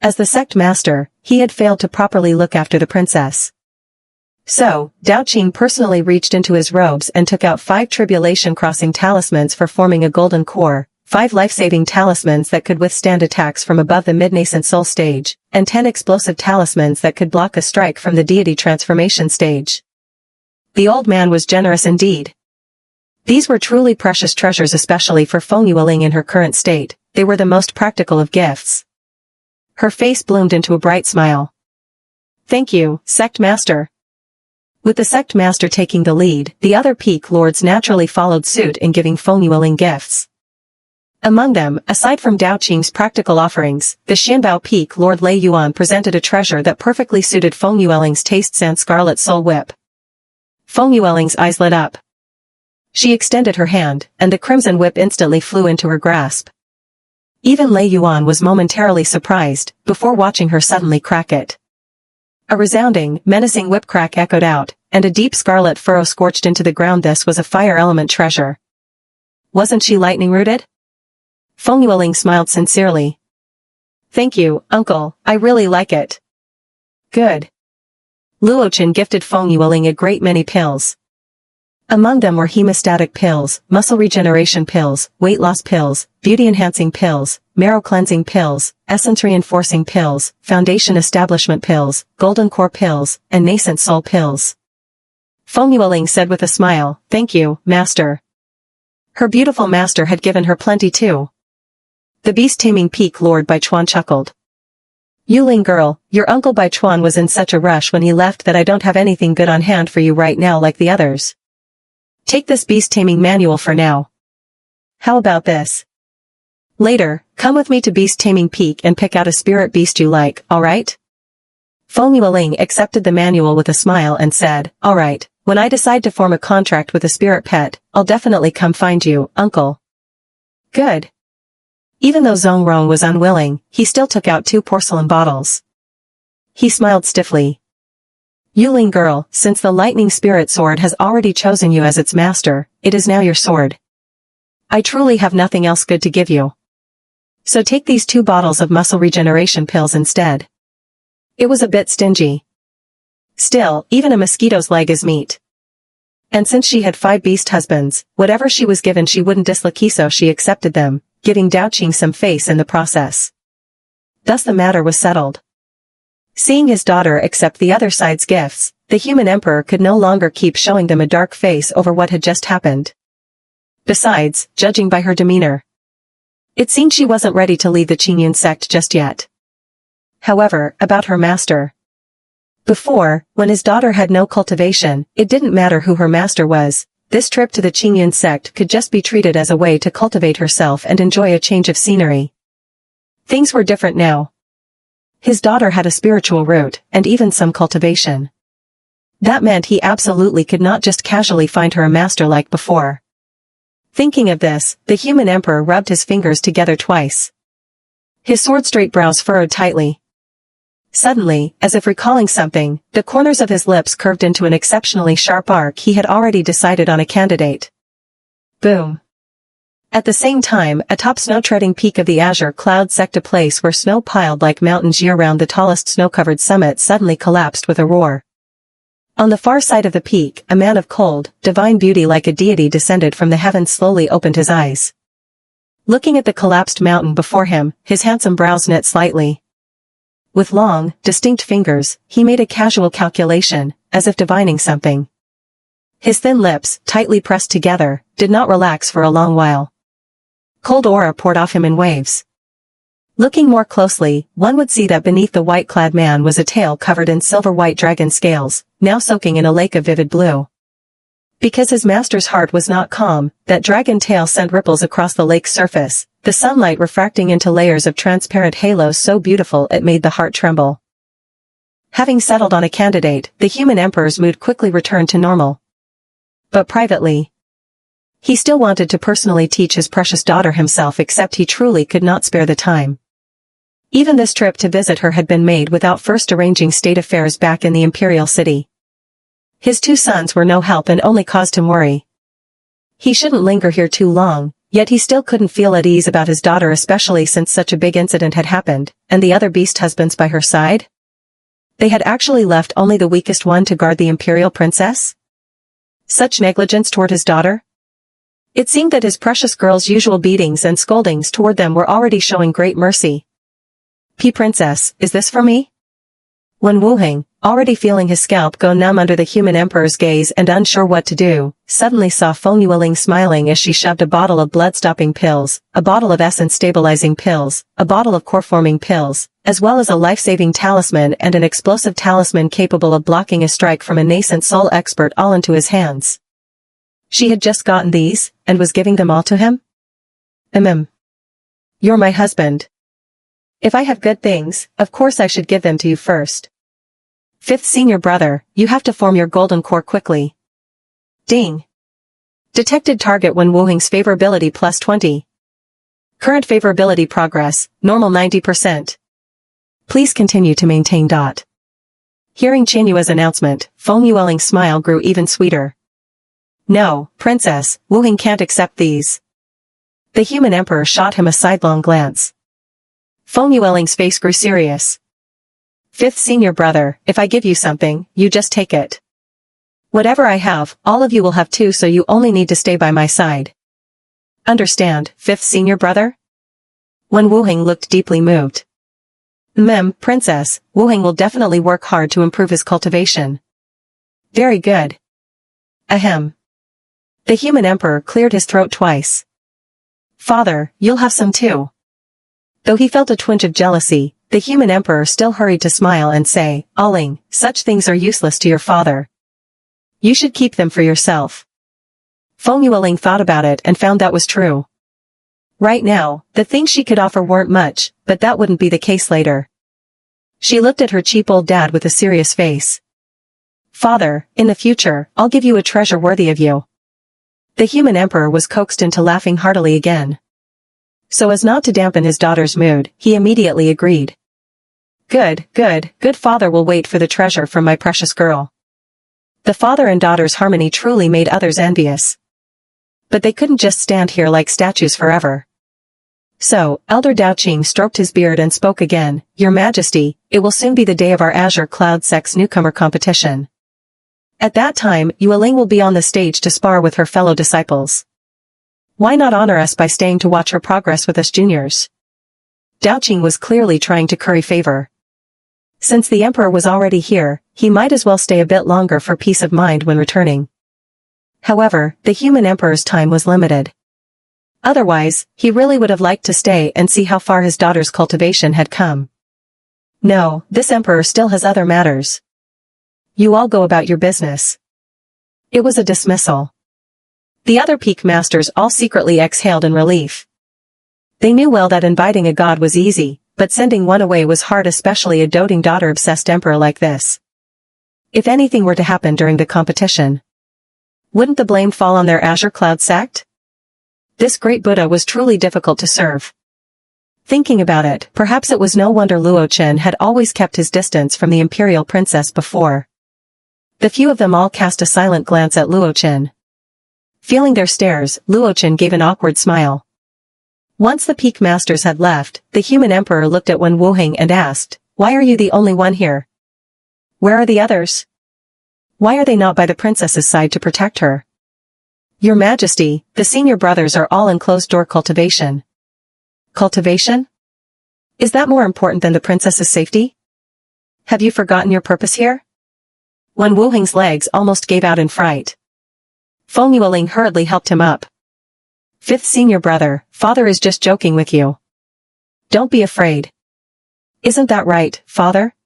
As the sect master, he had failed to properly look after the princess. So, Daoqing personally reached into his robes and took out 5 tribulation-crossing talismans for forming a golden core, 5 life-saving talismans that could withstand attacks from above the mid-nascent soul stage, and 10 explosive talismans that could block a strike from the deity transformation stage. The old man was generous indeed. These were truly precious treasures, especially for Feng Yueling in her current state. They were the most practical of gifts. Her face bloomed into a bright smile. Thank you, Sect Master. With the Sect Master taking the lead, the other Peak Lords naturally followed suit in giving Feng Yueling gifts. Among them, aside from Daoqing's practical offerings, the Xianbao Peak Lord Lei Yuan presented a treasure that perfectly suited Feng Yueling's tastes and Scarlet Soul Whip. Feng Yueling's eyes lit up. She extended her hand, and the crimson whip instantly flew into her grasp. Even Lei Yuan was momentarily surprised, before watching her suddenly crack it. A resounding, menacing whip crack echoed out, and a deep scarlet furrow scorched into the ground. This was a fire element treasure. Wasn't she lightning-rooted? Feng Yueling smiled sincerely. Thank you, uncle, I really like it. Good. Luochen gifted Feng Yueling a great many pills. Among them were hemostatic pills, muscle regeneration pills, weight loss pills, beauty-enhancing pills, marrow-cleansing pills, essence-reinforcing pills, foundation establishment pills, golden core pills, and nascent soul pills. Feng Yueling said with a smile, "Thank you, master." Her beautiful master had given her plenty too. The beast-taming Peak Lord Bai Chuan chuckled. Yueling girl, your uncle Bai Chuan was in such a rush when he left that I don't have anything good on hand for you right now like the others. Take this beast taming manual for now. How about this? Later, come with me to Beast Taming Peak and pick out a spirit beast you like, alright? Feng Yueling accepted the manual with a smile and said, alright, when I decide to form a contract with a spirit pet, I'll definitely come find you, uncle. Good. Even though Zongrong was unwilling, he still took out 2 porcelain bottles. He smiled stiffly. Yueling girl, since the lightning spirit sword has already chosen you as its master, it is now your sword. I truly have nothing else good to give you. So take these 2 bottles of muscle regeneration pills instead. It was a bit stingy. Still, even a mosquito's leg is meat. And since she had 5 beast husbands, whatever she was given she wouldn't dislike, so she accepted them, giving Daoqing some face in the process. Thus the matter was settled. Seeing his daughter accept the other side's gifts, the human emperor could no longer keep showing them a dark face over what had just happened. Besides, judging by her demeanor, it seemed she wasn't ready to leave the Qingyun sect just yet. However, about her master. Before, when his daughter had no cultivation, it didn't matter who her master was. This trip to the Qingyun sect could just be treated as a way to cultivate herself and enjoy a change of scenery. Things were different now. His daughter had a spiritual root, and even some cultivation. That meant he absolutely could not just casually find her a master like before. Thinking of this, the human emperor rubbed his fingers together twice. His sword-straight brows furrowed tightly. Suddenly, as if recalling something, the corners of his lips curved into an exceptionally sharp arc. He had already decided on a candidate. Boom. At the same time, atop snow-treading peak of the azure cloud sect, a place where snow piled like mountains year-round, the tallest snow-covered summit suddenly collapsed with a roar. On the far side of the peak, a man of cold, divine beauty like a deity descended from the heavens, slowly opened his eyes. Looking at the collapsed mountain before him, his handsome brows knit slightly. With long, distinct fingers, he made a casual calculation, as if divining something. His thin lips, tightly pressed together, did not relax for a long while. Cold aura poured off him in waves. Looking more closely, one would see that beneath the white-clad man was a tail covered in silver-white dragon scales, now soaking in a lake of vivid blue. Because his master's heart was not calm, that dragon tail sent ripples across the lake's surface, the sunlight refracting into layers of transparent halos so beautiful it made the heart tremble. Having settled on a candidate, the human emperor's mood quickly returned to normal. But privately, he still wanted to personally teach his precious daughter himself, except he truly could not spare the time. Even this trip to visit her had been made without first arranging state affairs back in the Imperial City. His 2 sons were no help and only caused him worry. He shouldn't linger here too long, yet he still couldn't feel at ease about his daughter, especially since such a big incident had happened, and the other beast husbands by her side? They had actually left only the weakest one to guard the Imperial Princess? Such negligence toward his daughter? It seemed that his precious girl's usual beatings and scoldings toward them were already showing great mercy. Princess, is this for me? When Wu Heng, already feeling his scalp go numb under the human emperor's gaze and unsure what to do, suddenly saw Feng Yueling smiling as she shoved a bottle of blood-stopping pills, a bottle of essence-stabilizing pills, a bottle of core-forming pills, as well as a life-saving talisman and an explosive talisman capable of blocking a strike from a nascent soul expert all into his hands. She had just gotten these, and was giving them all to him? You're my husband. If I have good things, of course I should give them to you first. 5th senior brother, you have to form your golden core quickly. Ding. Detected target when Wu Heng's favorability plus 20. Current favorability progress, normal 90%. Please continue to maintain. Hearing Chen Yue's announcement, Feng Yueling's smile grew even sweeter. No, princess, Wu Heng can't accept these. The human emperor shot him a sidelong glance. Feng Yueling's face grew serious. 5th senior brother, if I give you something, you just take it. Whatever I have, all of you will have too, so you only need to stay by my side. Understand, 5th senior brother? When Wu Heng looked deeply moved. Princess, Wu Heng will definitely work hard to improve his cultivation. Very good. Ahem. The human emperor cleared his throat twice. Father, you'll have some too. Though he felt a twinge of jealousy, the human emperor still hurried to smile and say, "Yueling, such things are useless to your father. You should keep them for yourself." Feng Yueling thought about it and found that was true. Right now, the things she could offer weren't much, but that wouldn't be the case later. She looked at her cheap old dad with a serious face. "Father, in the future, I'll give you a treasure worthy of you." The human emperor was coaxed into laughing heartily again. So as not to dampen his daughter's mood, he immediately agreed. Good father will wait for the treasure from my precious girl." The father and daughter's harmony truly made others envious. But they couldn't just stand here like statues forever. So, Elder Daoqing stroked his beard and spoke again, "Your Majesty, it will soon be the day of our Azure Cloud Sex newcomer competition. At that time, Yueling will be on the stage to spar with her fellow disciples. Why not honor us by staying to watch her progress with us juniors?" Daoqing was clearly trying to curry favor. Since the emperor was already here, he might as well stay a bit longer for peace of mind when returning. However, the human emperor's time was limited. Otherwise, he really would have liked to stay and see how far his daughter's cultivation had come. No, this emperor still has other matters. You all go about your business. It was a dismissal. The other peak masters all secretly exhaled in relief. They knew well that inviting a god was easy, but sending one away was hard, especially a doting daughter-obsessed emperor like this. If anything were to happen during the competition, wouldn't the blame fall on their Azure Cloud sect? This great Buddha was truly difficult to serve. Thinking about it, perhaps it was no wonder Luo Chen had always kept his distance from the Imperial Princess before. The few of them all cast a silent glance at Luo Chen. Feeling their stares, Luo Chen gave an awkward smile. Once the peak masters had left, the human emperor looked at Wen Wuheng and asked, "Why are you the only one here? Where are the others? Why are they not by the princess's side to protect her?" "Your Majesty, the senior brothers are all in closed-door cultivation." "Cultivation? Is that more important than the princess's safety? Have you forgotten your purpose here?" Wen Wuheng's legs almost gave out in fright. Feng Yueling hurriedly helped him up. "Fifth senior brother, father is just joking with you. Don't be afraid." "Isn't that right, father?"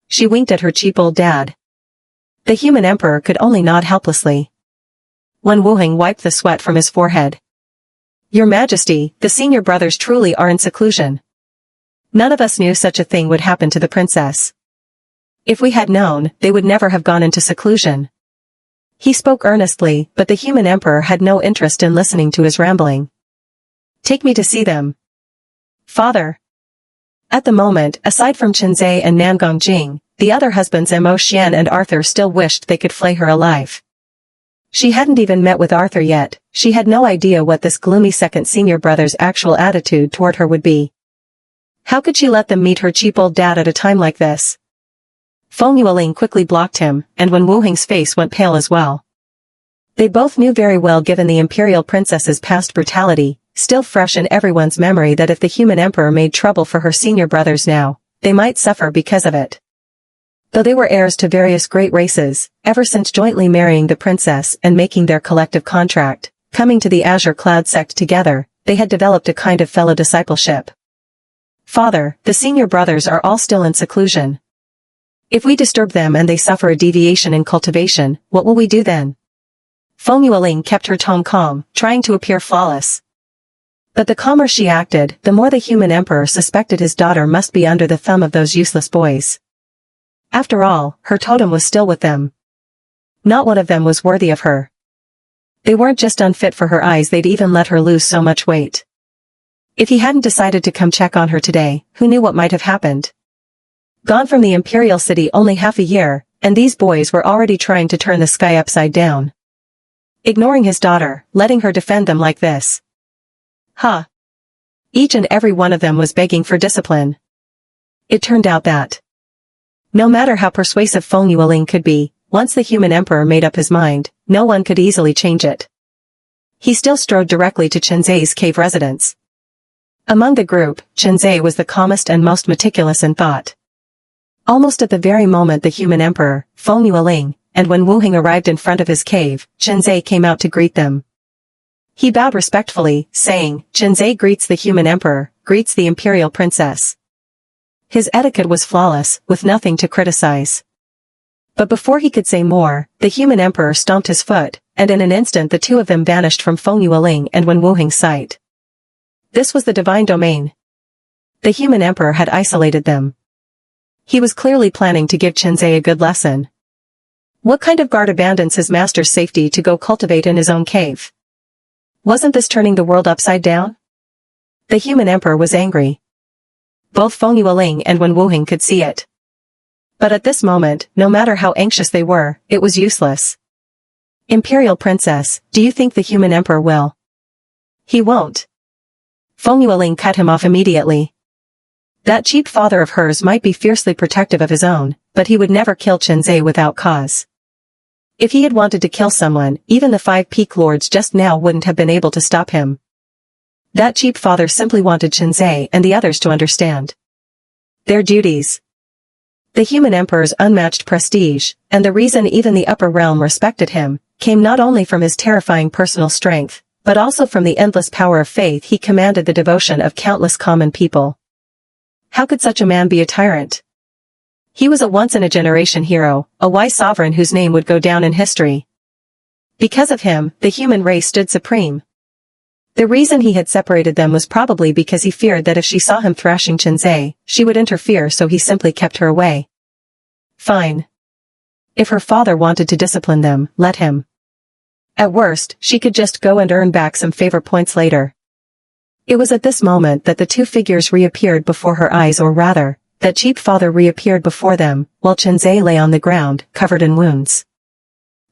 She winked at her cheap old dad. The human emperor could only nod helplessly. Wen Wuheng wiped the sweat from his forehead. "Your Majesty, the senior brothers truly are in seclusion. None of us knew such a thing would happen to the princess. If we had known, they would never have gone into seclusion." He spoke earnestly, but the human emperor had no interest in listening to his rambling. "Take me to see them, father." At the moment, aside from Chenze and Nangong Jing, the other husbands Mo Xian and Arthur still wished they could flay her alive. She hadn't even met with Arthur yet. She had no idea what this gloomy second senior brother's actual attitude toward her would be. How could she let them meet her cheap old dad at a time like this? Feng Yueling quickly blocked him, and Wen Wuheng's face went pale as well. They both knew very well, given the Imperial Princess's past brutality, still fresh in everyone's memory, that if the human emperor made trouble for her senior brothers now, they might suffer because of it. Though they were heirs to various great races, ever since jointly marrying the princess and making their collective contract, coming to the Azure Cloud sect together, they had developed a kind of fellow discipleship. "Father, the senior brothers are all still in seclusion. If we disturb them and they suffer a deviation in cultivation, what will we do then?" Feng Yueling kept her tone calm, trying to appear flawless. But the calmer she acted, the more the human emperor suspected his daughter must be under the thumb of those useless boys. After all, her totem was still with them. Not one of them was worthy of her. They weren't just unfit for her eyes, they'd even let her lose so much weight. If he hadn't decided to come check on her today, who knew what might have happened? Gone from the Imperial City only half a year, and these boys were already trying to turn the sky upside down. Ignoring his daughter, letting her defend them like this. Each and every one of them was begging for discipline. It turned out that no matter how persuasive Feng Yueling could be, once the human emperor made up his mind, no one could easily change it. He still strode directly to Chenze's cave residence. Among the group, Chenze was the calmest and most meticulous in thought. Almost at the very moment the human emperor, Feng Yueling, and Wen Wuheng arrived in front of his cave, Chenze came out to greet them. He bowed respectfully, saying, "Chenze greets the human emperor, greets the Imperial Princess." His etiquette was flawless, with nothing to criticize. But before he could say more, the human emperor stomped his foot, and in an instant the two of them vanished from Feng Yueling and Wen Wuheng's sight. This was the divine domain. The human emperor had isolated them. He was clearly planning to give Chenzai a good lesson. What kind of guard abandons his master's safety to go cultivate in his own cave? Wasn't this turning the world upside down? The human emperor was angry. Both Feng Yueling and Wen Wuheng could see it. But at this moment, no matter how anxious they were, it was useless. Imperial Princess, do you think the human emperor will? He won't. Feng Yueling cut him off immediately. That cheap father of hers might be fiercely protective of his own, but he would never kill Chenzai without cause. If he had wanted to kill someone, even the 5 peak lords just now wouldn't have been able to stop him. That cheap father simply wanted Chenzai and the others to understand their duties. The human emperor's unmatched prestige, and the reason even the upper realm respected him, came not only from his terrifying personal strength, but also from the endless power of faith he commanded the devotion of countless common people. How could such a man be a tyrant? He was a once-in-a-generation hero, a wise sovereign whose name would go down in history. Because of him, the human race stood supreme. The reason he had separated them was probably because he feared that if she saw him thrashing Chenzai, she would interfere, so he simply kept her away. Fine. If her father wanted to discipline them, let him. At worst, she could just go and earn back some favor points later. It was at this moment that the two figures reappeared before her eyes, or rather, that cheap father reappeared before them, while Chenzai lay on the ground, covered in wounds.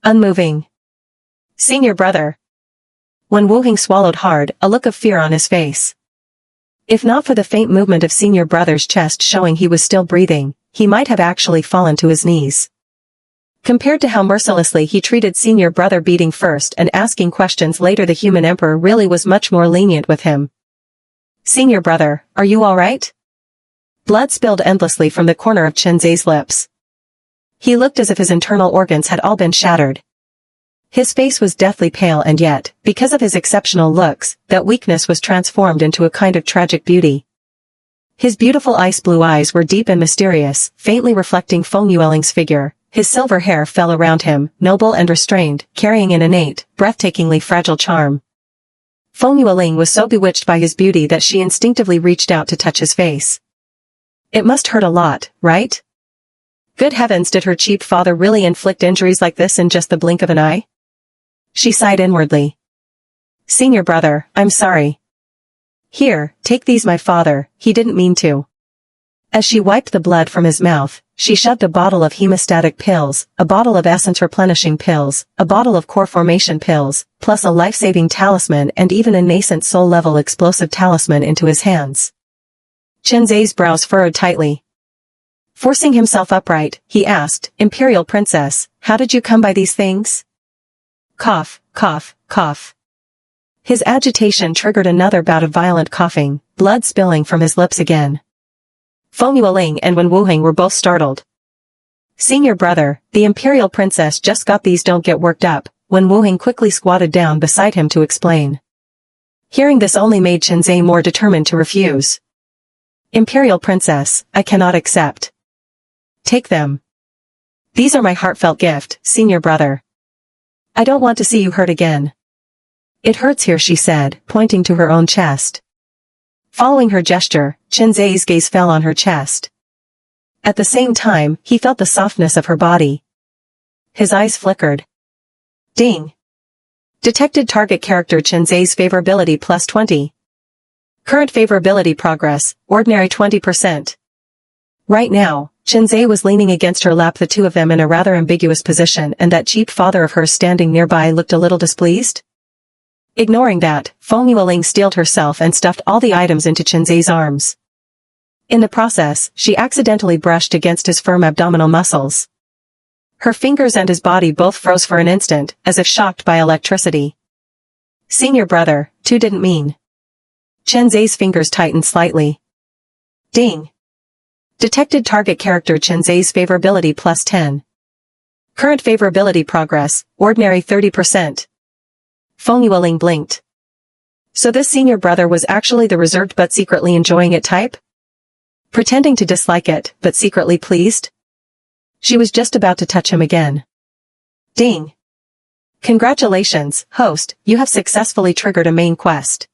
Unmoving. Senior brother. Wen Wuheng swallowed hard, a look of fear on his face. If not for the faint movement of senior brother's chest showing he was still breathing, he might have actually fallen to his knees. Compared to how mercilessly he treated senior brother, beating first and asking questions later, the human emperor really was much more lenient with him. Senior brother, are you all right? Blood spilled endlessly from the corner of Chenzai's lips. He looked as if his internal organs had all been shattered. His face was deathly pale, and yet, because of his exceptional looks, that weakness was transformed into a kind of tragic beauty. His beautiful ice blue eyes were deep and mysterious, faintly reflecting Feng Yueling's figure. His silver hair fell around him, noble and restrained, carrying an innate, breathtakingly fragile charm. Feng Yueling was so bewitched by his beauty that she instinctively reached out to touch his face. It must hurt a lot, right? Good heavens, did her cheap father really inflict injuries like this in just the blink of an eye? She sighed inwardly. Senior brother, I'm sorry. Here, take these, my father, he didn't mean to. As she wiped the blood from his mouth, she shoved a bottle of hemostatic pills, a bottle of essence replenishing pills, a bottle of core formation pills, plus a life-saving talisman and even a nascent soul-level explosive talisman into his hands. Chenzai's brows furrowed tightly. Forcing himself upright, he asked, Imperial Princess, how did you come by these things? Cough, cough, cough. His agitation triggered another bout of violent coughing, blood spilling from his lips again. Feng Yueling and Wen Wuheng were both startled. Senior brother, the Imperial Princess just got these, don't get worked up. Wen Wuheng quickly squatted down beside him to explain. Hearing this only made Chenzai more determined to refuse. Imperial Princess, I cannot accept. Take them. These are my heartfelt gift, senior brother. I don't want to see you hurt again. It hurts here, she said, pointing to her own chest. Following her gesture, Chenzai's gaze fell on her chest. At the same time, he felt the softness of her body. His eyes flickered. Ding. Detected target character Chenzai's favorability plus 20. Current favorability progress, ordinary 20%. Right now, Chenzai was leaning against her lap, the two of them in a rather ambiguous position, and that cheap father of hers standing nearby looked a little displeased. Ignoring that, Feng Yueling steeled herself and stuffed all the items into Chenzai's arms. In the process, she accidentally brushed against his firm abdominal muscles. Her fingers and his body both froze for an instant, as if shocked by electricity. Senior brother, two didn't mean. Chenzai's fingers tightened slightly. Ding. Detected target character Chenzai's favorability plus 10. Current favorability progress, ordinary 30%. Feng Yueling blinked. So this senior brother was actually the reserved but secretly enjoying it type? pretending to dislike it, but secretly pleased. She was just about to touch him again. Ding! Congratulations, host, you have successfully triggered a main quest.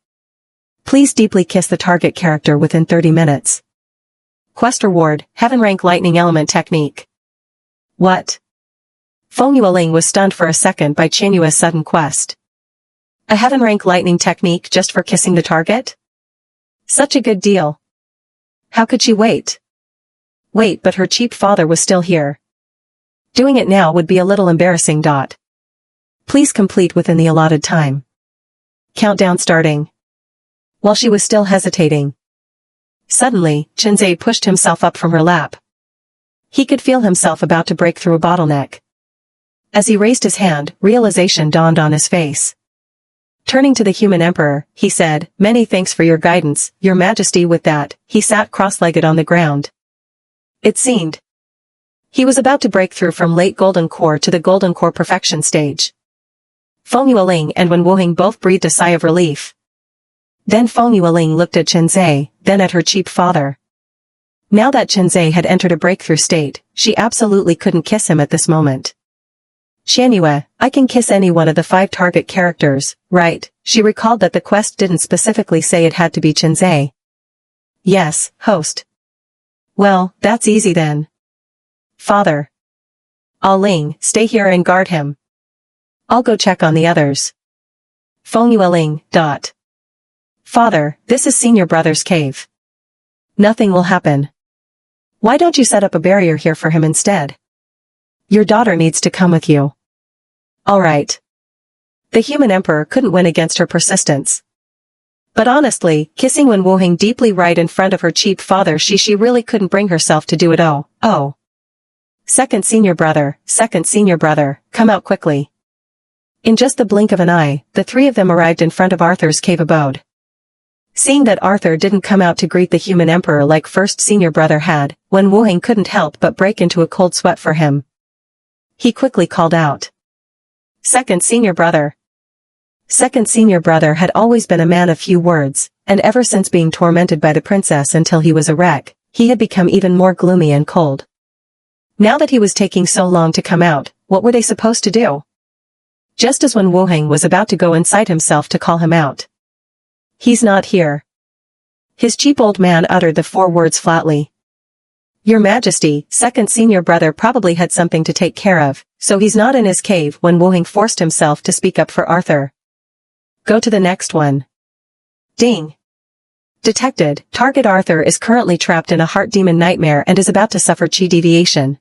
Please deeply kiss the target character within 30 minutes. Quest reward, Heaven Rank Lightning Element Technique. What? Feng Yueling was stunned for a second by Qianyue's sudden quest. A Heaven Rank Lightning Technique just for kissing the target? Such a good deal. How could she wait? Wait, but her cheap father was still here. Doing it now would be a little embarrassing. Please complete within the allotted time. Countdown starting. While she was still hesitating, suddenly, Qianzai pushed himself up from her lap. He could feel himself about to break through a bottleneck. As he raised his hand, realization dawned on his face. Turning to the human emperor, he said, "Many thanks for your guidance, your majesty." With that, he sat cross-legged on the ground. It seemed he was about to break through from late golden core to the golden core perfection stage. Feng Yueling and Wen Wuheng both breathed a sigh of relief. Then Feng Yueling looked at Qianzai, then at her cheap father. Now that Qianzai had entered a breakthrough state, she absolutely couldn't kiss him at this moment. "Qianyue, I can kiss any one of the 5 target characters, right?" She recalled that the quest didn't specifically say it had to be Qianzai. "Yes, host." "Well, that's easy then. Father. Ling, stay here and guard him. I'll go check on the others." Feng Yueling, "Father, this is senior brother's cave. Nothing will happen. Why don't you set up a barrier here for him instead? Your daughter needs to come with you." "All right." The human emperor couldn't win against her persistence. But honestly, kissing Wen Wuheng deeply right in front of her cheap father, she really couldn't bring herself to do it. Oh. Second senior brother, come out quickly." In just the blink of an eye, the 3 of them arrived in front of Arthur's cave abode. Seeing that Arthur didn't come out to greet the human emperor like first senior brother had, Wen Wuheng couldn't help but break into a cold sweat for him. He quickly called out, "Second senior brother." Second senior brother had always been a man of few words, and ever since being tormented by the princess until he was a wreck, he had become even more gloomy and cold. Now that he was taking so long to come out, what were they supposed to do? Just as Wen Wuheng was about to go inside himself to call him out. "He's not here." His cheap old man uttered the 4 words flatly. "Your Majesty, second senior brother probably had something to take care of, so he's not in his cave." Wen Wuheng forced himself to speak up for Arthur. "Go to the next one." Ding. Detected, target Arthur is currently trapped in a heart demon nightmare and is about to suffer chi deviation.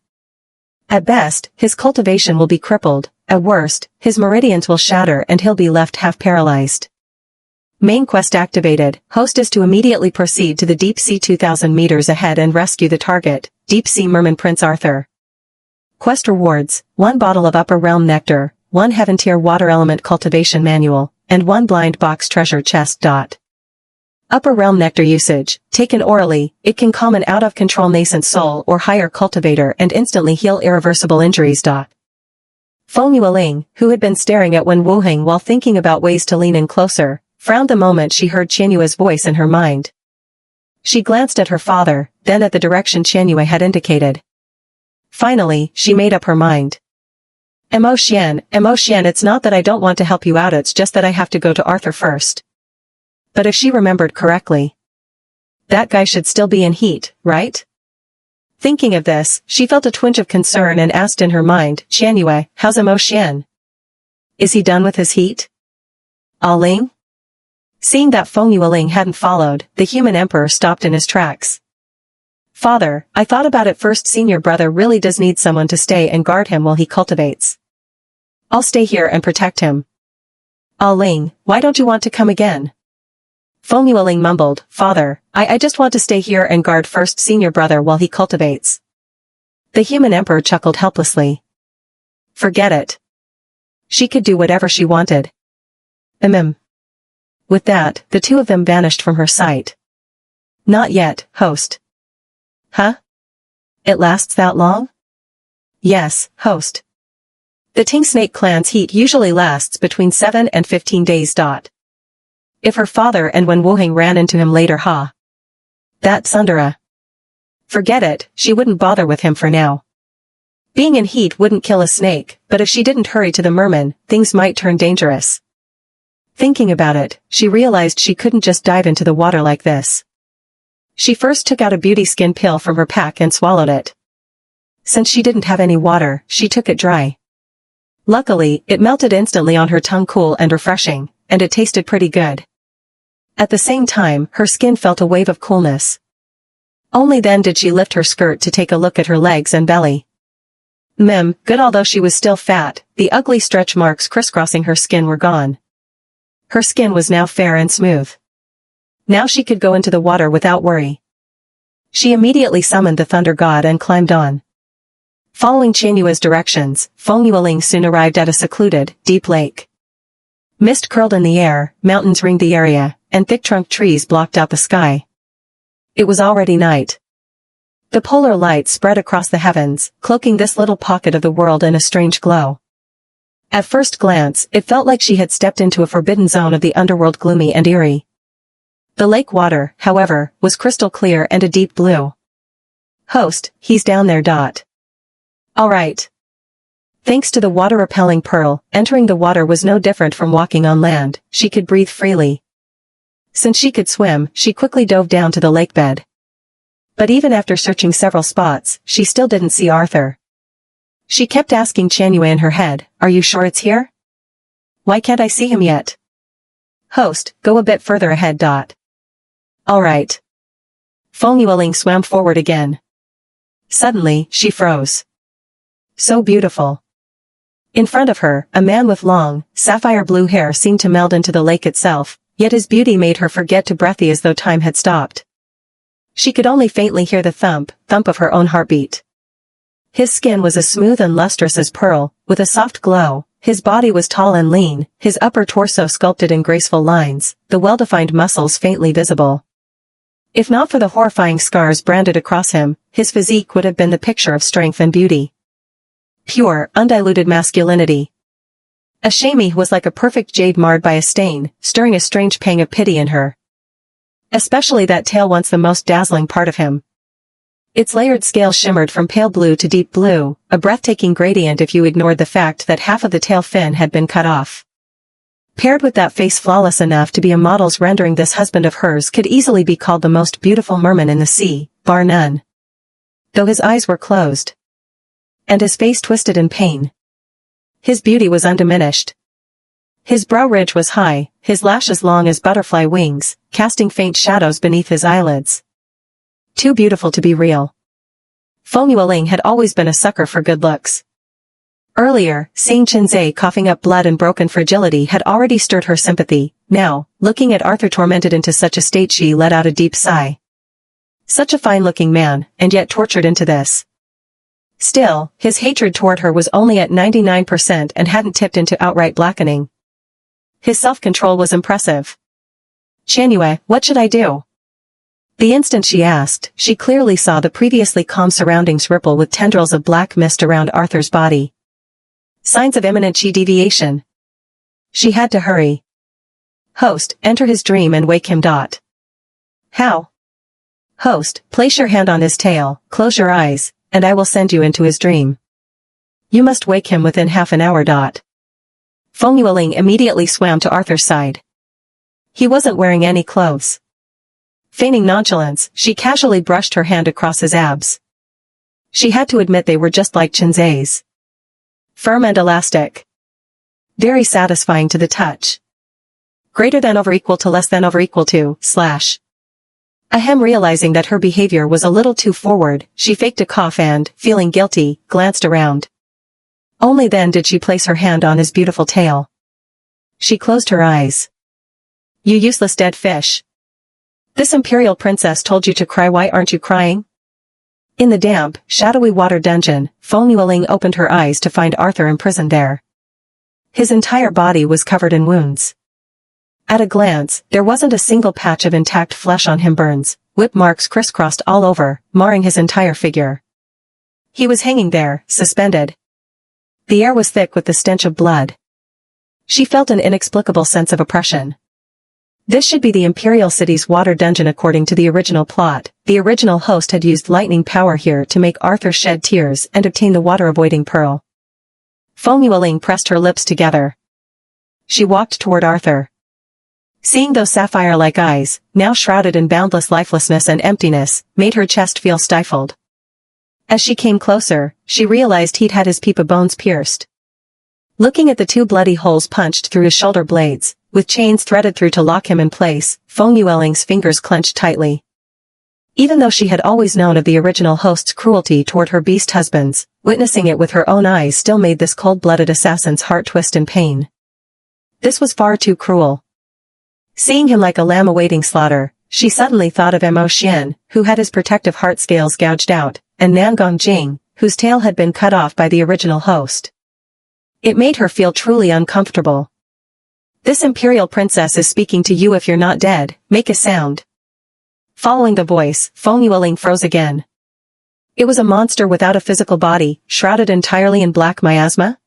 At best, his cultivation will be crippled, at worst, his meridians will shatter and he'll be left half paralyzed. Main quest activated, host is to immediately proceed to the deep sea 2,000 meters ahead and rescue the target, deep sea merman Prince Arthur. Quest rewards, 1 bottle of upper realm nectar, 1 heaven tier water element cultivation manual, and 1 blind box treasure chest. Upper realm nectar usage, taken orally, it can calm an out-of-control nascent soul or higher cultivator and instantly heal irreversible injuries. Feng Yueling, who had been staring at Wen Wuheng while thinking about ways to lean in closer, frowned the moment she heard Qianyue's voice in her mind. She glanced at her father, then at the direction Qianyue had indicated. Finally, she made up her mind. Mo Xian, it's not that I don't want to help you out, it's just that I have to go to Arthur first." But if she remembered correctly, that guy should still be in heat, right? Thinking of this, she felt a twinge of concern and asked in her mind, "Qianyue, how's Mo Xian? Is he done with his heat?" Ling? Seeing that Feng Yueling hadn't followed, the human emperor stopped in his tracks. "Father, I thought about it first, senior brother really does need someone to stay and guard him while he cultivates. I'll stay here and protect him." Ling, why don't you want to come again?" Feng Yueling mumbled, "Father, I just want to stay here and guard first senior brother while he cultivates." The human emperor chuckled helplessly. Forget it. She could do whatever she wanted. With that, the 2 of them vanished from her sight. "Not yet, host." "Huh? It lasts that long?" "Yes, host. The Ting Snake clan's heat usually lasts between 7 and 15 days. If her father and Wen Wuheng ran into him later, that Sundara Forget it, she wouldn't bother with him for now. Being in heat wouldn't kill a snake, but if she didn't hurry to the merman, things might turn dangerous. Thinking about it, she realized she couldn't just dive into the water like this. She first took out a beauty skin pill from her pack and swallowed it. Since she didn't have any water, she took it dry. Luckily, it melted instantly on her tongue, cool and refreshing, and it tasted pretty good. At the same time, her skin felt a wave of coolness. Only then did she lift her skirt to take a look at her legs and belly. Good. Although she was still fat, the ugly stretch marks crisscrossing her skin were gone. Her skin was now fair and smooth. Now she could go into the water without worry. She immediately summoned the thunder god and climbed on. Following Qianyue's directions, Feng Yueling soon arrived at a secluded, deep lake. Mist curled in the air, mountains ringed the area, and thick-trunked trees blocked out the sky. It was already night. The polar light spread across the heavens, cloaking this little pocket of the world in a strange glow. At first glance, it felt like she had stepped into a forbidden zone of the underworld, gloomy and eerie. The lake water, however, was crystal clear and a deep blue. Host, he's down there. All right. Thanks to the water-repelling pearl, entering the water was no different from walking on land. She could breathe freely. Since she could swim, she quickly dove down to the lake bed. But even after searching several spots, she still didn't see Arthur. She kept asking Qianyue in her head, "Are you sure it's here? Why can't I see him yet?" Host, go a bit further ahead. All right. Feng Yueling swam forward again. Suddenly, she froze. So beautiful. In front of her, a man with long, sapphire blue hair seemed to meld into the lake itself, yet his beauty made her forget to breathe as though time had stopped. She could only faintly hear the thump of her own heartbeat. His skin was as smooth and lustrous as pearl, with a soft glow. His body was tall and lean, his upper torso sculpted in graceful lines, the well-defined muscles faintly visible. If not for the horrifying scars branded across him, his physique would have been the picture of strength and beauty. Pure, undiluted masculinity. Ashami was like a perfect jade marred by a stain, stirring a strange pang of pity in her. Especially that tail, once the most dazzling part of him. Its layered scale shimmered from pale blue to deep blue, a breathtaking gradient if you ignored the fact that half of the tail fin had been cut off. Paired with that face flawless enough to be a model's rendering, this husband of hers could easily be called the most beautiful merman in the sea, bar none. Though his eyes were closed. And his face twisted in pain. His beauty was undiminished. His brow ridge was high, his lashes long as butterfly wings, casting faint shadows beneath his eyelids. Too beautiful to be real. Feng Yueling had always been a sucker for good looks. Earlier, seeing Qinzhe coughing up blood and broken fragility had already stirred her sympathy. Now, looking at Arthur tormented into such a state, she let out a deep sigh. Such a fine-looking man, and yet tortured into this. Still, his hatred toward her was only at 99% and hadn't tipped into outright blackening. His self-control was impressive. "Qianyue, what should I do?" The instant she asked, she clearly saw the previously calm surroundings ripple with tendrils of black mist around Arthur's body. Signs of imminent chi deviation. She had to hurry. Host, enter his dream and wake him. How? Host, place your hand on his tail, close your eyes, and I will send you into his dream. You must wake him within half an hour. Feng Yueling immediately swam to Arthur's side. He wasn't wearing any clothes. Feigning nonchalance, she casually brushed her hand across his abs. She had to admit they were just like Qinzhe's. Firm and elastic. Very satisfying to the touch. Greater than over equal to less than over equal to, / Ahem. Realizing that her behavior was a little too forward, she faked a cough and, feeling guilty, glanced around. Only then did she place her hand on his beautiful tail. She closed her eyes. You useless dead fish. This Imperial Princess told you to cry. Why aren't you crying? In the damp, shadowy water dungeon, Feng Yueling opened her eyes to find Arthur imprisoned there. His entire body was covered in wounds. At a glance, there wasn't a single patch of intact flesh on him. Burns, whip marks crisscrossed all over, marring his entire figure. He was hanging there, suspended. The air was thick with the stench of blood. She felt an inexplicable sense of oppression. This should be the Imperial City's water dungeon according to the original plot. The original host had used lightning power here to make Arthur shed tears and obtain the water-avoiding pearl. Feng Yueling pressed her lips together. She walked toward Arthur. Seeing those sapphire-like eyes, now shrouded in boundless lifelessness and emptiness, made her chest feel stifled. As she came closer, she realized he'd had his peepa bones pierced. Looking at the two bloody holes punched through his shoulder blades, with chains threaded through to lock him in place, Feng Yueling's fingers clenched tightly. Even though she had always known of the original host's cruelty toward her beast husbands, witnessing it with her own eyes still made this cold-blooded assassin's heart twist in pain. This was far too cruel. Seeing him like a lamb awaiting slaughter, she suddenly thought of Mo Xian, who had his protective heart scales gouged out, and Nan Jing, whose tail had been cut off by the original host. It made her feel truly uncomfortable. This Imperial Princess is speaking to you. If you're not dead, make a sound. Following the voice, Feng Yueling froze again. It was a monster without a physical body, shrouded entirely in black miasma.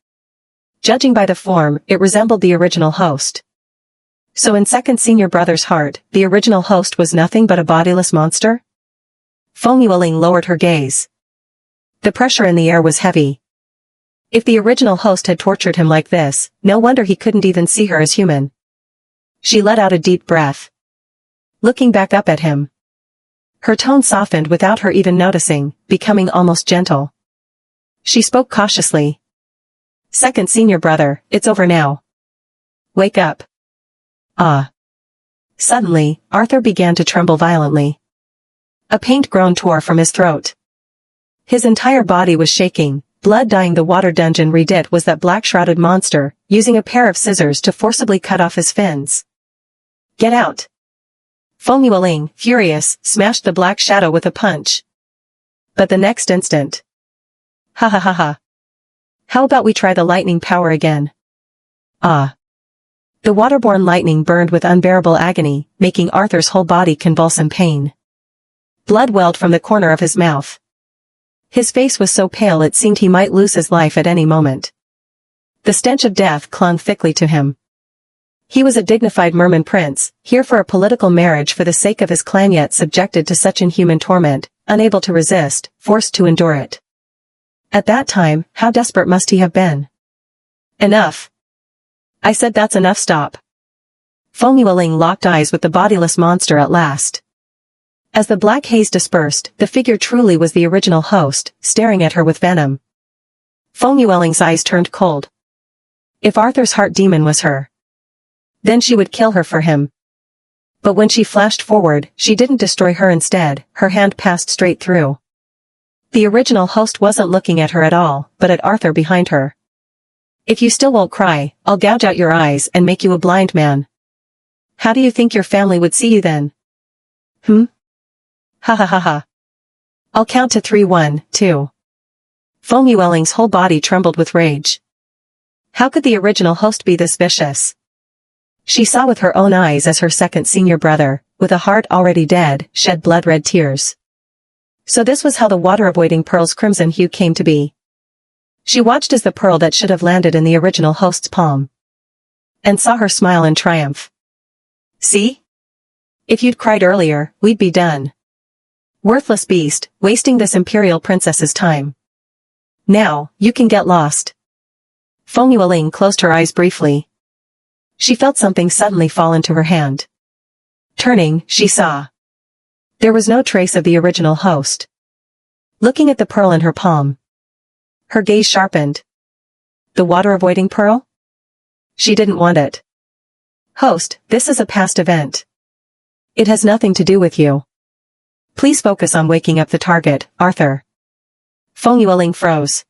Judging by the form, it resembled the original host. So in second senior brother's heart, the original host was nothing but a bodiless monster? Feng Yueling lowered her gaze. The pressure in the air was heavy. If the original host had tortured him like this, no wonder he couldn't even see her as human. She let out a deep breath. Looking back up at him. Her tone softened without her even noticing, becoming almost gentle. She spoke cautiously. Second senior brother, it's over now. Wake up. Ah. Suddenly, Arthur began to tremble violently. A pained groan tore from his throat. His entire body was shaking. Blood dyeing the water dungeon. It was that black-shrouded monster, using a pair of scissors to forcibly cut off his fins. Get out! Feng Yueling, furious, smashed the black shadow with a punch. But the next instant. Ha ha ha ha. How about we try the lightning power again? Ah. The waterborne lightning burned with unbearable agony, making Arthur's whole body convulse in pain. Blood welled from the corner of his mouth. His face was so pale it seemed he might lose his life at any moment. The stench of death clung thickly to him. He was a dignified Merman prince, here for a political marriage for the sake of his clan, yet subjected to such inhuman torment, unable to resist, forced to endure it. At that time, how desperate must he have been? Enough. I said that's enough. Stop. Feng Yueling locked eyes with the bodiless monster at last. As the black haze dispersed, the figure truly was the original host, staring at her with venom. Feng Yueling's eyes turned cold. If Arthur's heart demon was her, then she would kill her for him. But when she flashed forward, she didn't destroy her. Instead, her hand passed straight through. The original host wasn't looking at her at all, but at Arthur behind her. If you still won't cry, I'll gouge out your eyes and make you a blind man. How do you think your family would see you then? Ha ha ha ha. I'll count to 3. 1, 2. Feng Yueling's whole body trembled with rage. How could the original host be this vicious? She saw with her own eyes as her second senior brother, with a heart already dead, shed blood-red tears. So this was how the water-avoiding pearl's crimson hue came to be. She watched as the pearl that should have landed in the original host's palm. And saw her smile in triumph. See? If you'd cried earlier, we'd be done. Worthless beast, wasting this Imperial Princess's time. Now, you can get lost. Feng Yueling closed her eyes briefly. She felt something suddenly fall into her hand. Turning, she saw. There was no trace of the original host. Looking at the pearl in her palm. Her gaze sharpened. The water-avoiding pearl? She didn't want it. Host, this is a past event. It has nothing to do with you. Please focus on waking up the target, Arthur. Feng Yueling froze.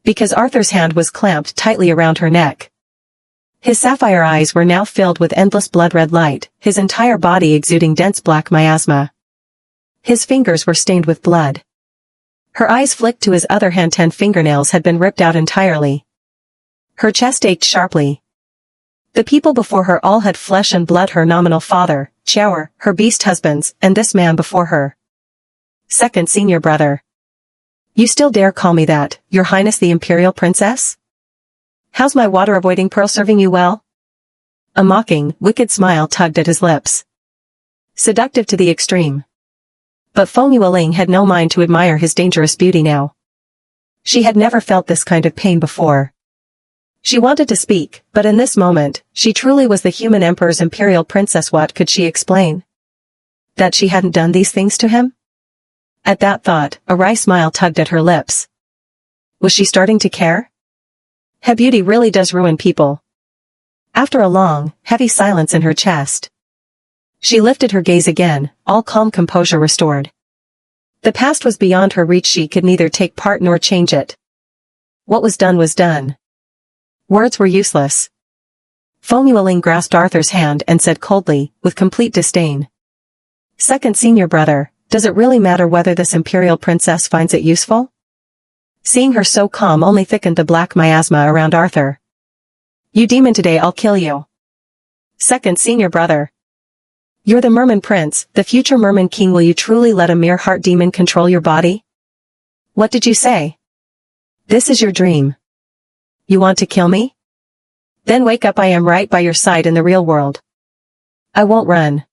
Because Arthur's hand was clamped tightly around her neck. His sapphire eyes were now filled with endless blood-red light, his entire body exuding dense black miasma. His fingers were stained with blood. Her eyes flicked to his other hand. 10 fingernails had been ripped out entirely. Her chest ached sharply. The people before her all had flesh and blood: her nominal father, Shura, her beast husbands, and this man before her. Second senior brother. You still dare call me that, Your Highness the Imperial Princess? How's my water-avoiding pearl serving you well? A mocking, wicked smile tugged at his lips. Seductive to the extreme. But Feng Yueling had no mind to admire his dangerous beauty now. She had never felt this kind of pain before. She wanted to speak, but in this moment, she truly was the human emperor's Imperial Princess. What could she explain? That she hadn't done these things to him? At that thought, a wry smile tugged at her lips. Was she starting to care? Her beauty really does ruin people. After a long, heavy silence in her chest, she lifted her gaze again, all calm composure restored. The past was beyond her reach. She could neither take part nor change it. What was done was done. Words were useless. Feng Yueling grasped Arthur's hand and said coldly, with complete disdain. Second senior brother, does it really matter whether this Imperial Princess finds it useful? Seeing her so calm only thickened the black miasma around Arthur. You demon, today I'll kill you. Second senior brother. You're the Merman prince, the future Merman king. Will you truly let a mere heart demon control your body? What did you say? This is your dream. You want to kill me? Then wake up. I am right by your side in the real world. I won't run.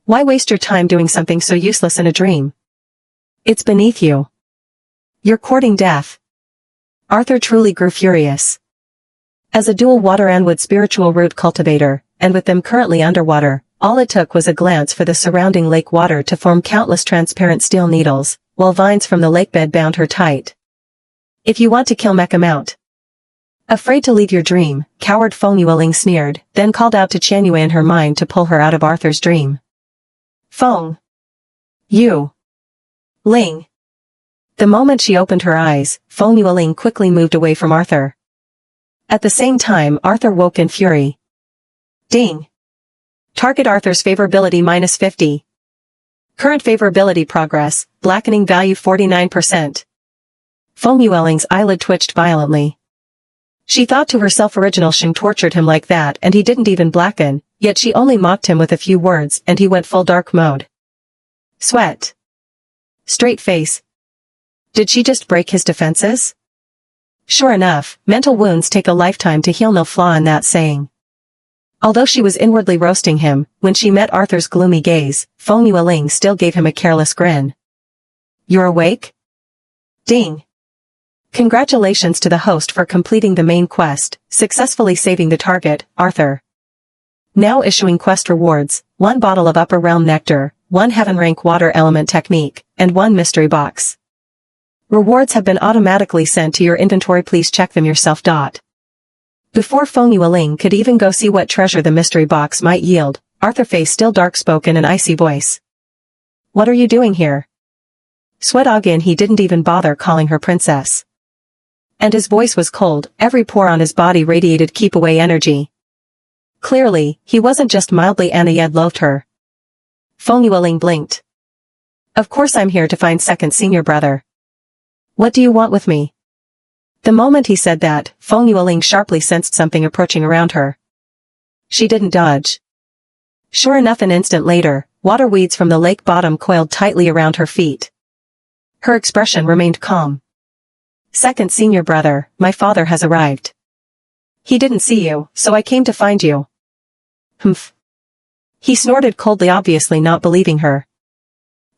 Why waste your time doing something so useless in a dream? It's beneath you. You're courting death. Arthur truly grew furious. As a dual water and wood spiritual root cultivator, and with them currently underwater, all it took was a glance for the surrounding lake water to form countless transparent steel needles, while vines from the lakebed bound her tight. If you want to kill me, come out. Afraid to leave your dream, coward, Feng Yueling sneered, then called out to Qianyue in her mind to pull her out of Arthur's dream. Feng Yueling. The moment she opened her eyes, Feng Yueling quickly moved away from Arthur. At the same time, Arthur woke in fury. Ding. Target Arthur's favorability -50. Current favorability progress, blackening value 49%. Feng Yueling's eyelid twitched violently. She thought to herself, original Shing tortured him like that and he didn't even blacken, yet she only mocked him with a few words and he went full dark mode. Sweat. Straight face. Did she just break his defenses? Sure enough, mental wounds take a lifetime to heal, no flaw in that saying. Although she was inwardly roasting him, when she met Arthur's gloomy gaze, Feng Yueling still gave him a careless grin. You're awake? Ding. Congratulations to the host for completing the main quest, successfully saving the target, Arthur. Now issuing quest rewards, 1 bottle of Upper Realm Nectar, 1 Heaven Rank Water Element Technique, and 1 Mystery Box. Rewards have been automatically sent to your inventory, please check them yourself. Before Feng Yueling could even go see what treasure the mystery box might yield, Arthur, face still dark, spoke in an icy voice. What are you doing here? Sweat again. He didn't even bother calling her princess. And his voice was cold, every pore on his body radiated keep away energy. Clearly, he wasn't just mildly annoyed, he loathed her. Feng Yueling blinked. Of course I'm here to find second senior brother. What do you want with me? The moment he said that, Feng Yueling sharply sensed something approaching around her. She didn't dodge. Sure enough, an instant later, water weeds from the lake bottom coiled tightly around her feet. Her expression remained calm. Second senior brother, my father has arrived. He didn't see you, so I came to find you. Humph. He snorted coldly, obviously not believing her.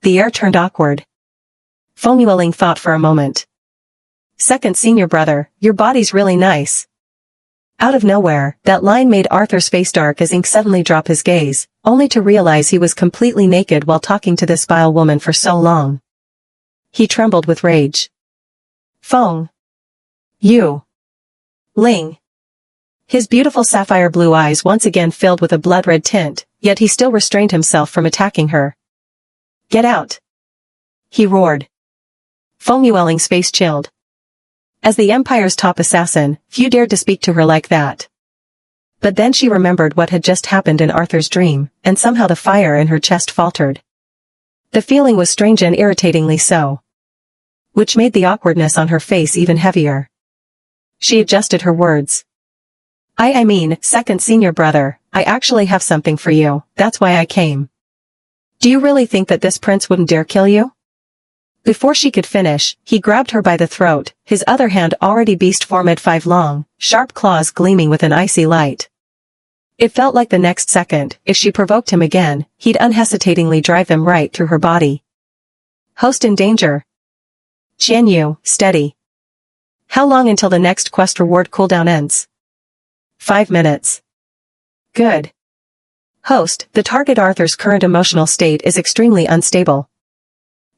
The air turned awkward. Feng Yueling thought for a moment. Second senior brother, your body's really nice. Out of nowhere, that line made Arthur's face dark as ink suddenly drop his gaze, only to realize he was completely naked while talking to this vile woman for so long. He trembled with rage. Feng Yueling. His beautiful sapphire blue eyes once again filled with a blood-red tint, yet he still restrained himself from attacking her. Get out! He roared. Feng Yueling's face chilled. As the Empire's top assassin, few dared to speak to her like that. But then she remembered what had just happened in Arthur's dream, and somehow the fire in her chest faltered. The feeling was strange and irritatingly so, which made the awkwardness on her face even heavier. She adjusted her words. I mean, second senior brother, I actually have something for you, that's why I came. Do you really think that this prince wouldn't dare kill you? Before she could finish, he grabbed her by the throat, his other hand already beast form at 5 long, sharp claws gleaming with an icy light. It felt like the next second, if she provoked him again, he'd unhesitatingly drive them right through her body. Host in danger. Qian Yu, steady. How long until the next quest reward cooldown ends? 5 minutes. Good. Host, the target Arthur's current emotional state is extremely unstable.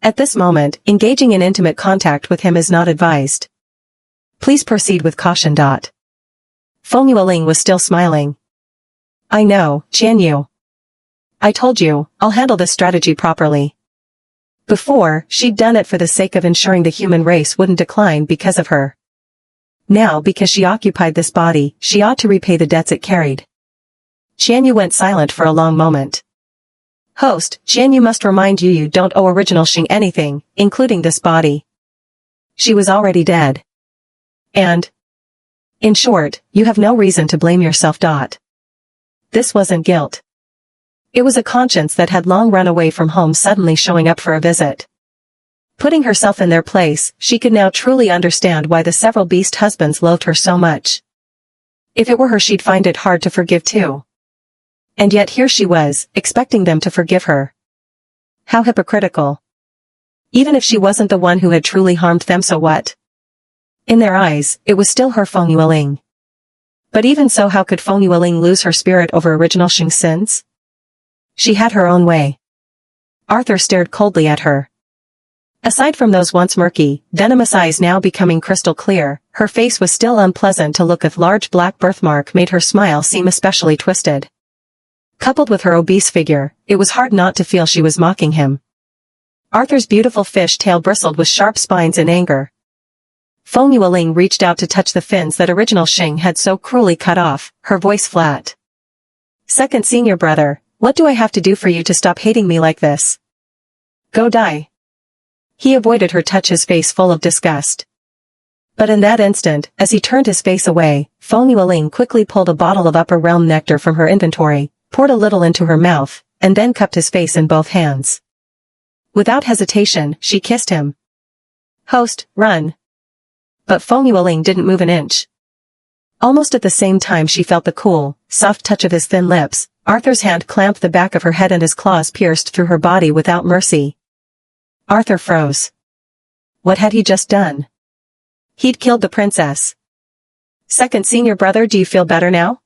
At this moment, engaging in intimate contact with him is not advised. Please proceed with caution. Feng Yueling was still smiling. I know, Qian Yu. I told you, I'll handle this strategy properly. Before, she'd done it for the sake of ensuring the human race wouldn't decline because of her. Now, because she occupied this body, she ought to repay the debts it carried. Qian Yu went silent for a long moment. Host, Qian Yu must remind you don't owe original Xing anything, including this body. She was already dead. And, in short, you have no reason to blame yourself. This wasn't guilt. It was a conscience that had long run away from home suddenly showing up for a visit. Putting herself in their place, she could now truly understand why the several beast husbands loathed her so much. If it were her, she'd find it hard to forgive too. And yet here she was, expecting them to forgive her. How hypocritical. Even if she wasn't the one who had truly harmed them, so what? In their eyes, it was still her Feng Yueling. But even so, how could Feng Yueling lose her spirit over original Xing's sins? She had her own way. Arthur stared coldly at her. Aside from those once murky, venomous eyes now becoming crystal clear, her face was still unpleasant to look at. Large black birthmark made her smile seem especially twisted. Coupled with her obese figure, it was hard not to feel she was mocking him. Arthur's beautiful fish tail bristled with sharp spines in anger. Feng Yueling reached out to touch the fins that original Xing had so cruelly cut off, her voice flat. Second senior brother, what do I have to do for you to stop hating me like this? Go die. He avoided her touch, his face full of disgust. But in that instant, as he turned his face away, Feng Yueling quickly pulled a bottle of upper realm nectar from her inventory, poured a little into her mouth, and then cupped his face in both hands. Without hesitation, she kissed him. Host, run. But Feng Yueling didn't move an inch. Almost at the same time she felt the cool, soft touch of his thin lips, Arthur's hand clamped the back of her head and his claws pierced through her body without mercy. Arthur froze. What had he just done? He'd killed the princess. Second senior brother, do you feel better now?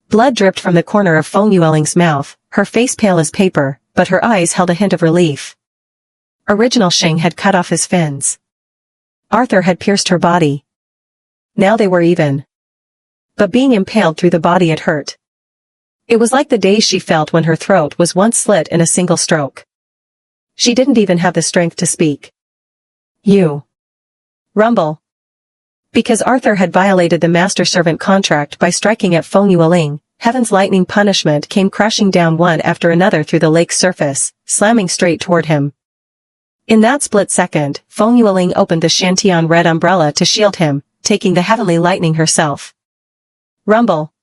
Blood dripped from the corner of Feng Yueling's mouth, her face pale as paper, but her eyes held a hint of relief. Original Xing had cut off his fins. Arthur had pierced her body. Now they were even. But being impaled through the body it hurt. It was like the days she felt when her throat was once slit in a single stroke. She didn't even have the strength to speak. You. Rumble. Because Arthur had violated the master-servant contract by striking at Feng Yueling, heaven's lightning punishment came crashing down one after another through the lake's surface, slamming straight toward him. In that split second, Feng Yueling opened the Shantian red umbrella to shield him, taking the heavenly lightning herself. Rumble.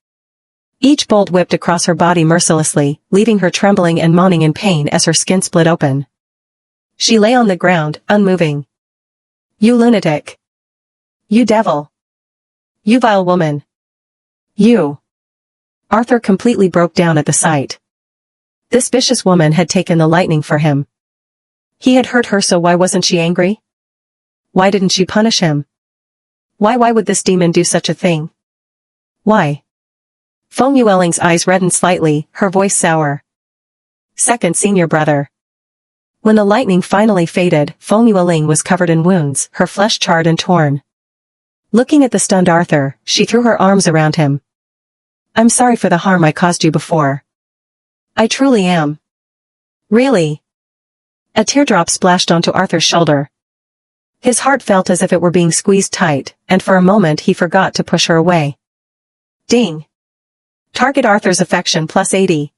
Each bolt whipped across her body mercilessly, leaving her trembling and moaning in pain as her skin split open. She lay on the ground, unmoving. You lunatic. You devil. You vile woman. You. Arthur completely broke down at the sight. This vicious woman had taken the lightning for him. He had hurt her, so why wasn't she angry? Why didn't she punish him? Why would this demon do such a thing? Why? Feng Yueling's eyes reddened slightly, her voice sour. Second senior brother. When the lightning finally faded, Feng Yueling was covered in wounds, her flesh charred and torn. Looking at the stunned Arthur, she threw her arms around him. I'm sorry for the harm I caused you before. I truly am. Really? A teardrop splashed onto Arthur's shoulder. His heart felt as if it were being squeezed tight, and for a moment he forgot to push her away. Ding. Target Arthur's affection plus 80.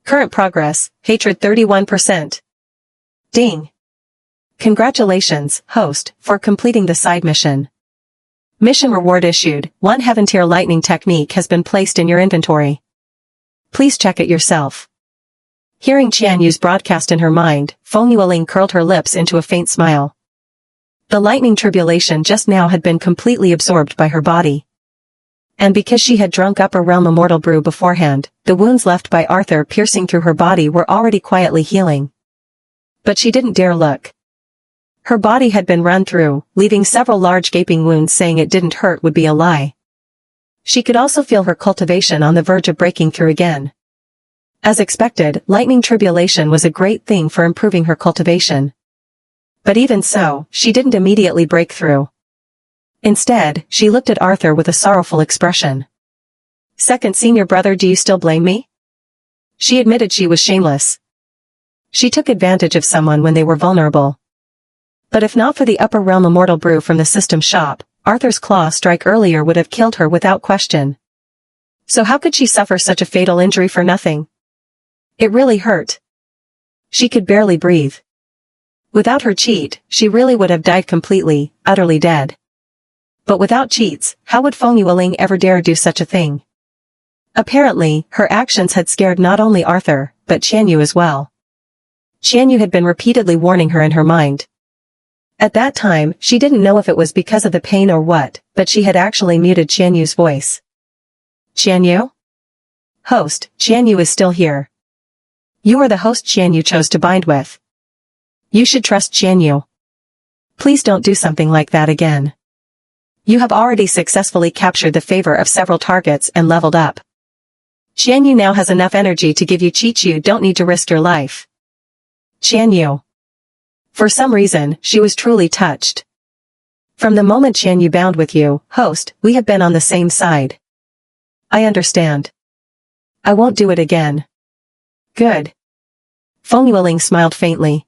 Current progress, hatred 31%. Ding. Congratulations, host, for completing the side mission. Mission reward issued, 1 heaven tier lightning technique has been placed in your inventory. Please check it yourself. Hearing Qian Yu's broadcast in her mind, Feng Yueling curled her lips into a faint smile. The lightning tribulation just now had been completely absorbed by her body. And because she had drunk Upper Realm Immortal Brew beforehand, the wounds left by Arthur piercing through her body were already quietly healing. But she didn't dare look. Her body had been run through, leaving several large gaping wounds. Saying it didn't hurt would be a lie. She could also feel her cultivation on the verge of breaking through again. As expected, lightning tribulation was a great thing for improving her cultivation. But even so, she didn't immediately break through. Instead, she looked at Arthur with a sorrowful expression. "Second senior brother, do you still blame me?" She admitted she was shameless. She took advantage of someone when they were vulnerable. But if not for the Upper Realm Immortal Brew from the system shop, Arthur's claw strike earlier would have killed her without question. So how could she suffer such a fatal injury for nothing? It really hurt. She could barely breathe. Without her cheat, she really would have died completely, utterly dead. But without cheats, how would Feng Yueling ever dare do such a thing? Apparently, her actions had scared not only Arthur, but Qianyu as well. Qianyu had been repeatedly warning her in her mind. At that time, she didn't know if it was because of the pain or what, but she had actually muted Qianyu's voice. "Qianyu? Host, Qianyu is still here. You are the host Qianyu chose to bind with. You should trust Qianyu. Please don't do something like that again. You have already successfully captured the favor of several targets and leveled up. Qianyu now has enough energy to give you cheats. You don't need to risk your life." Qianyu. For some reason, she was truly touched. "From the moment Qianyu bound with you, host, we have been on the same side. I understand. I won't do it again." "Good." Feng Yueling smiled faintly.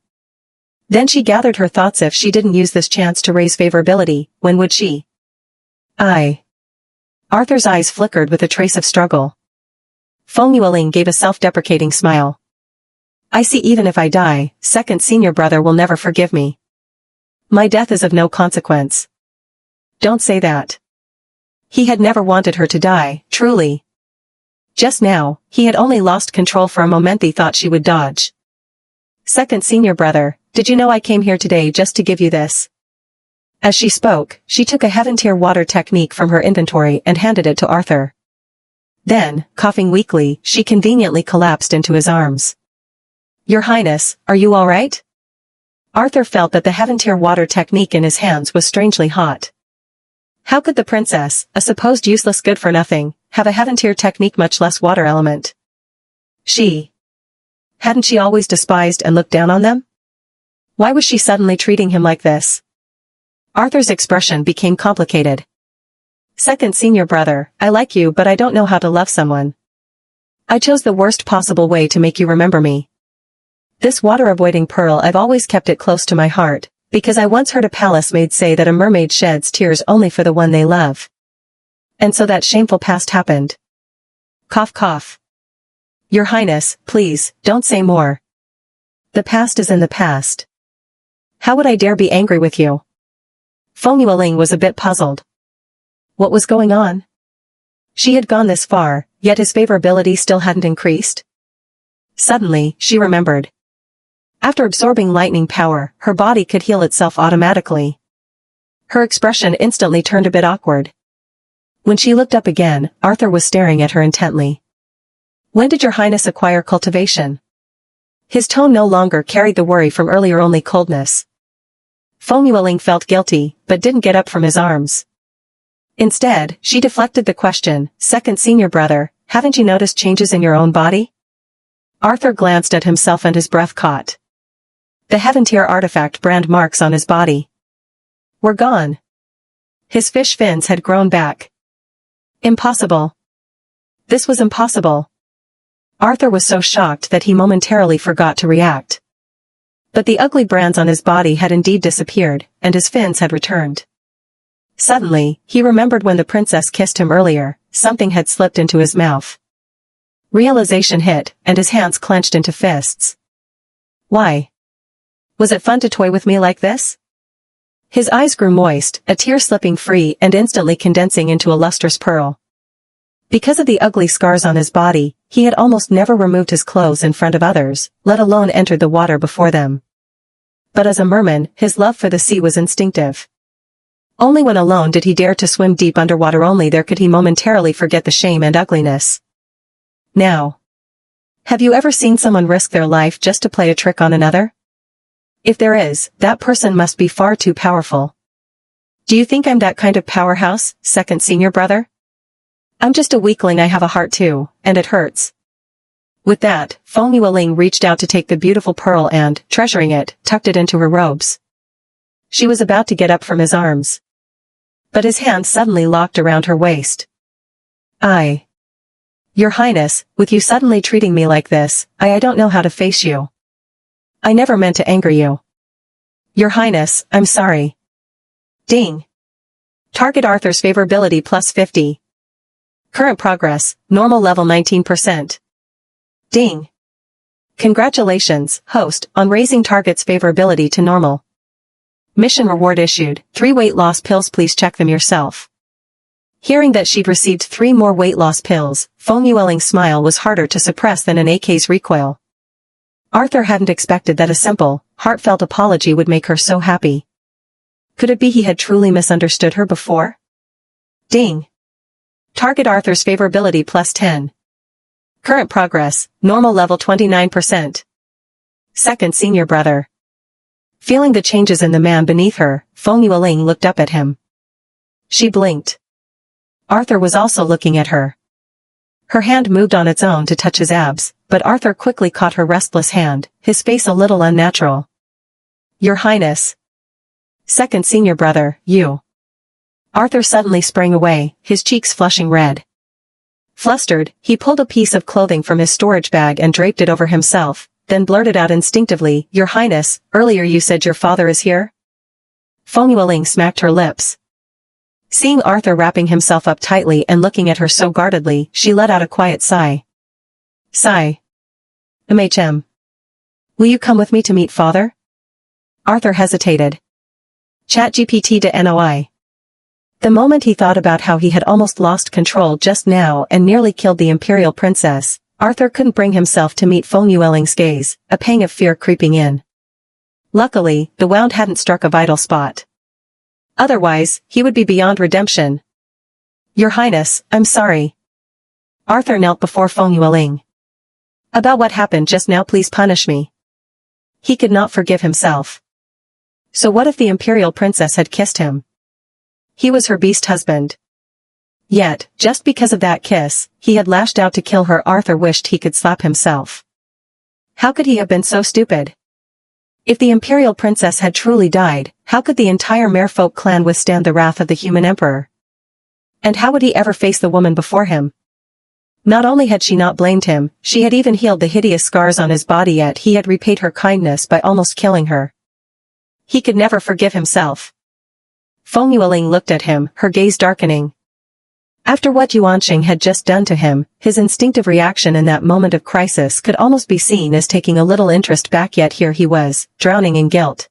Then she gathered her thoughts. If she didn't use this chance to raise favorability, when would she? Arthur's eyes flickered with a trace of struggle. Feng Yueling gave a self-deprecating smile. "I see. Even if I die, second senior brother will never forgive me. My death is of no consequence." "Don't say that." He had never wanted her to die, truly. Just now, he had only lost control for a moment. He thought she would dodge. "Second senior brother, did you know I came here today just to give you this?" As she spoke, she took a heaven-tier water technique from her inventory and handed it to Arthur. Then, coughing weakly, she conveniently collapsed into his arms. "Your Highness, are you all right?" Arthur felt that the heaven-tier water technique in his hands was strangely hot. How could the princess, a supposed useless good-for-nothing, have a heaven-tier technique, much less water element? Hadn't she always despised and looked down on them? Why was she suddenly treating him like this? Arthur's expression became complicated. "Second senior brother, I like you, but I don't know how to love someone. I chose the worst possible way to make you remember me. This water-avoiding pearl, I've always kept it close to my heart, because I once heard a palace maid say that a mermaid sheds tears only for the one they love. And so that shameful past happened." Cough cough. "Your Highness, please, don't say more. The past is in the past. How would I dare be angry with you?" Feng Yueling was a bit puzzled. What was going on? She had gone this far, yet his favorability still hadn't increased. Suddenly, she remembered. After absorbing lightning power, her body could heal itself automatically. Her expression instantly turned a bit awkward. When she looked up again, Arthur was staring at her intently. "When did your Highness acquire cultivation?" His tone no longer carried the worry from earlier, only coldness. Feng Yueling felt guilty, but didn't get up from his arms. Instead, she deflected the question, "Second senior brother, haven't you noticed changes in your own body?" Arthur glanced at himself and his breath caught. The heaven-tier artifact brand marks on his body were gone. His fish fins had grown back. Impossible. This was impossible. Arthur was so shocked that he momentarily forgot to react. But the ugly brands on his body had indeed disappeared, and his fins had returned. Suddenly, he remembered when the princess kissed him earlier, something had slipped into his mouth. Realization hit, and his hands clenched into fists. Why? Was it fun to toy with me like this? His eyes grew moist, a tear slipping free and instantly condensing into a lustrous pearl. Because of the ugly scars on his body, he had almost never removed his clothes in front of others, let alone entered the water before them. But as a merman, his love for the sea was instinctive. Only when alone did he dare to swim deep underwater. Only there could he momentarily forget the shame and ugliness. Now. Have you ever seen someone risk their life just to play a trick on another? If there is, that person must be far too powerful. Do you think I'm that kind of powerhouse, second senior brother? I'm just a weakling. I have a heart too, and it hurts. With that, Feng Yueling reached out to take the beautiful pearl and, treasuring it, tucked it into her robes. She was about to get up from his arms. But his hand suddenly locked around her waist. Your Highness, with you suddenly treating me like this, I don't know how to face you. I never meant to anger you. Your Highness, I'm sorry. Ding. Target Arthur's favorability plus 50. Current progress, normal level 19%. Ding. Congratulations, host, on raising target's favorability to normal. Mission reward issued, 3 weight loss pills. Please check them yourself. Hearing that she'd received 3 more weight loss pills, Feng Yueling's smile was harder to suppress than an AK's recoil. Arthur hadn't expected that a simple, heartfelt apology would make her so happy. Could it be he had truly misunderstood her before? Ding. Target Arthur's favorability plus 10. Current progress, normal level 29%. Second senior brother. Feeling the changes in the man beneath her, Feng Yueling looked up at him. She blinked. Arthur was also looking at her. Her hand moved on its own to touch his abs, but Arthur quickly caught her restless hand, his face a little unnatural. Your Highness. Second senior brother, you. Arthur suddenly sprang away, his cheeks flushing red. Flustered, he pulled a piece of clothing from his storage bag and draped it over himself, then blurted out instinctively, Your Highness, earlier you said your father is here? Feng Yueling smacked her lips. Seeing Arthur wrapping himself up tightly and looking at her so guardedly, she let out a quiet sigh. Sigh. Will you come with me to meet father? Arthur hesitated. ChatGPT to NOI. The moment he thought about how he had almost lost control just now and nearly killed the Imperial Princess, Arthur couldn't bring himself to meet Feng Yueling's gaze, a pang of fear creeping in. Luckily, the wound hadn't struck a vital spot. Otherwise, he would be beyond redemption. Your Highness, I'm sorry. Arthur knelt before Feng Yueling. About what happened just now, please punish me. He could not forgive himself. So what if the Imperial Princess had kissed him? He was her beast husband. Yet, just because of that kiss, he had lashed out to kill her. Arthur wished he could slap himself. How could he have been so stupid? If the Imperial Princess had truly died, how could the entire Merfolk clan withstand the wrath of the human emperor? And how would he ever face the woman before him? Not only had she not blamed him, she had even healed the hideous scars on his body, yet he had repaid her kindness by almost killing her. He could never forgive himself. Feng Yueling looked at him, her gaze darkening. After what Yuanqing had just done to him, his instinctive reaction in that moment of crisis could almost be seen as taking a little interest back, yet here he was, drowning in guilt.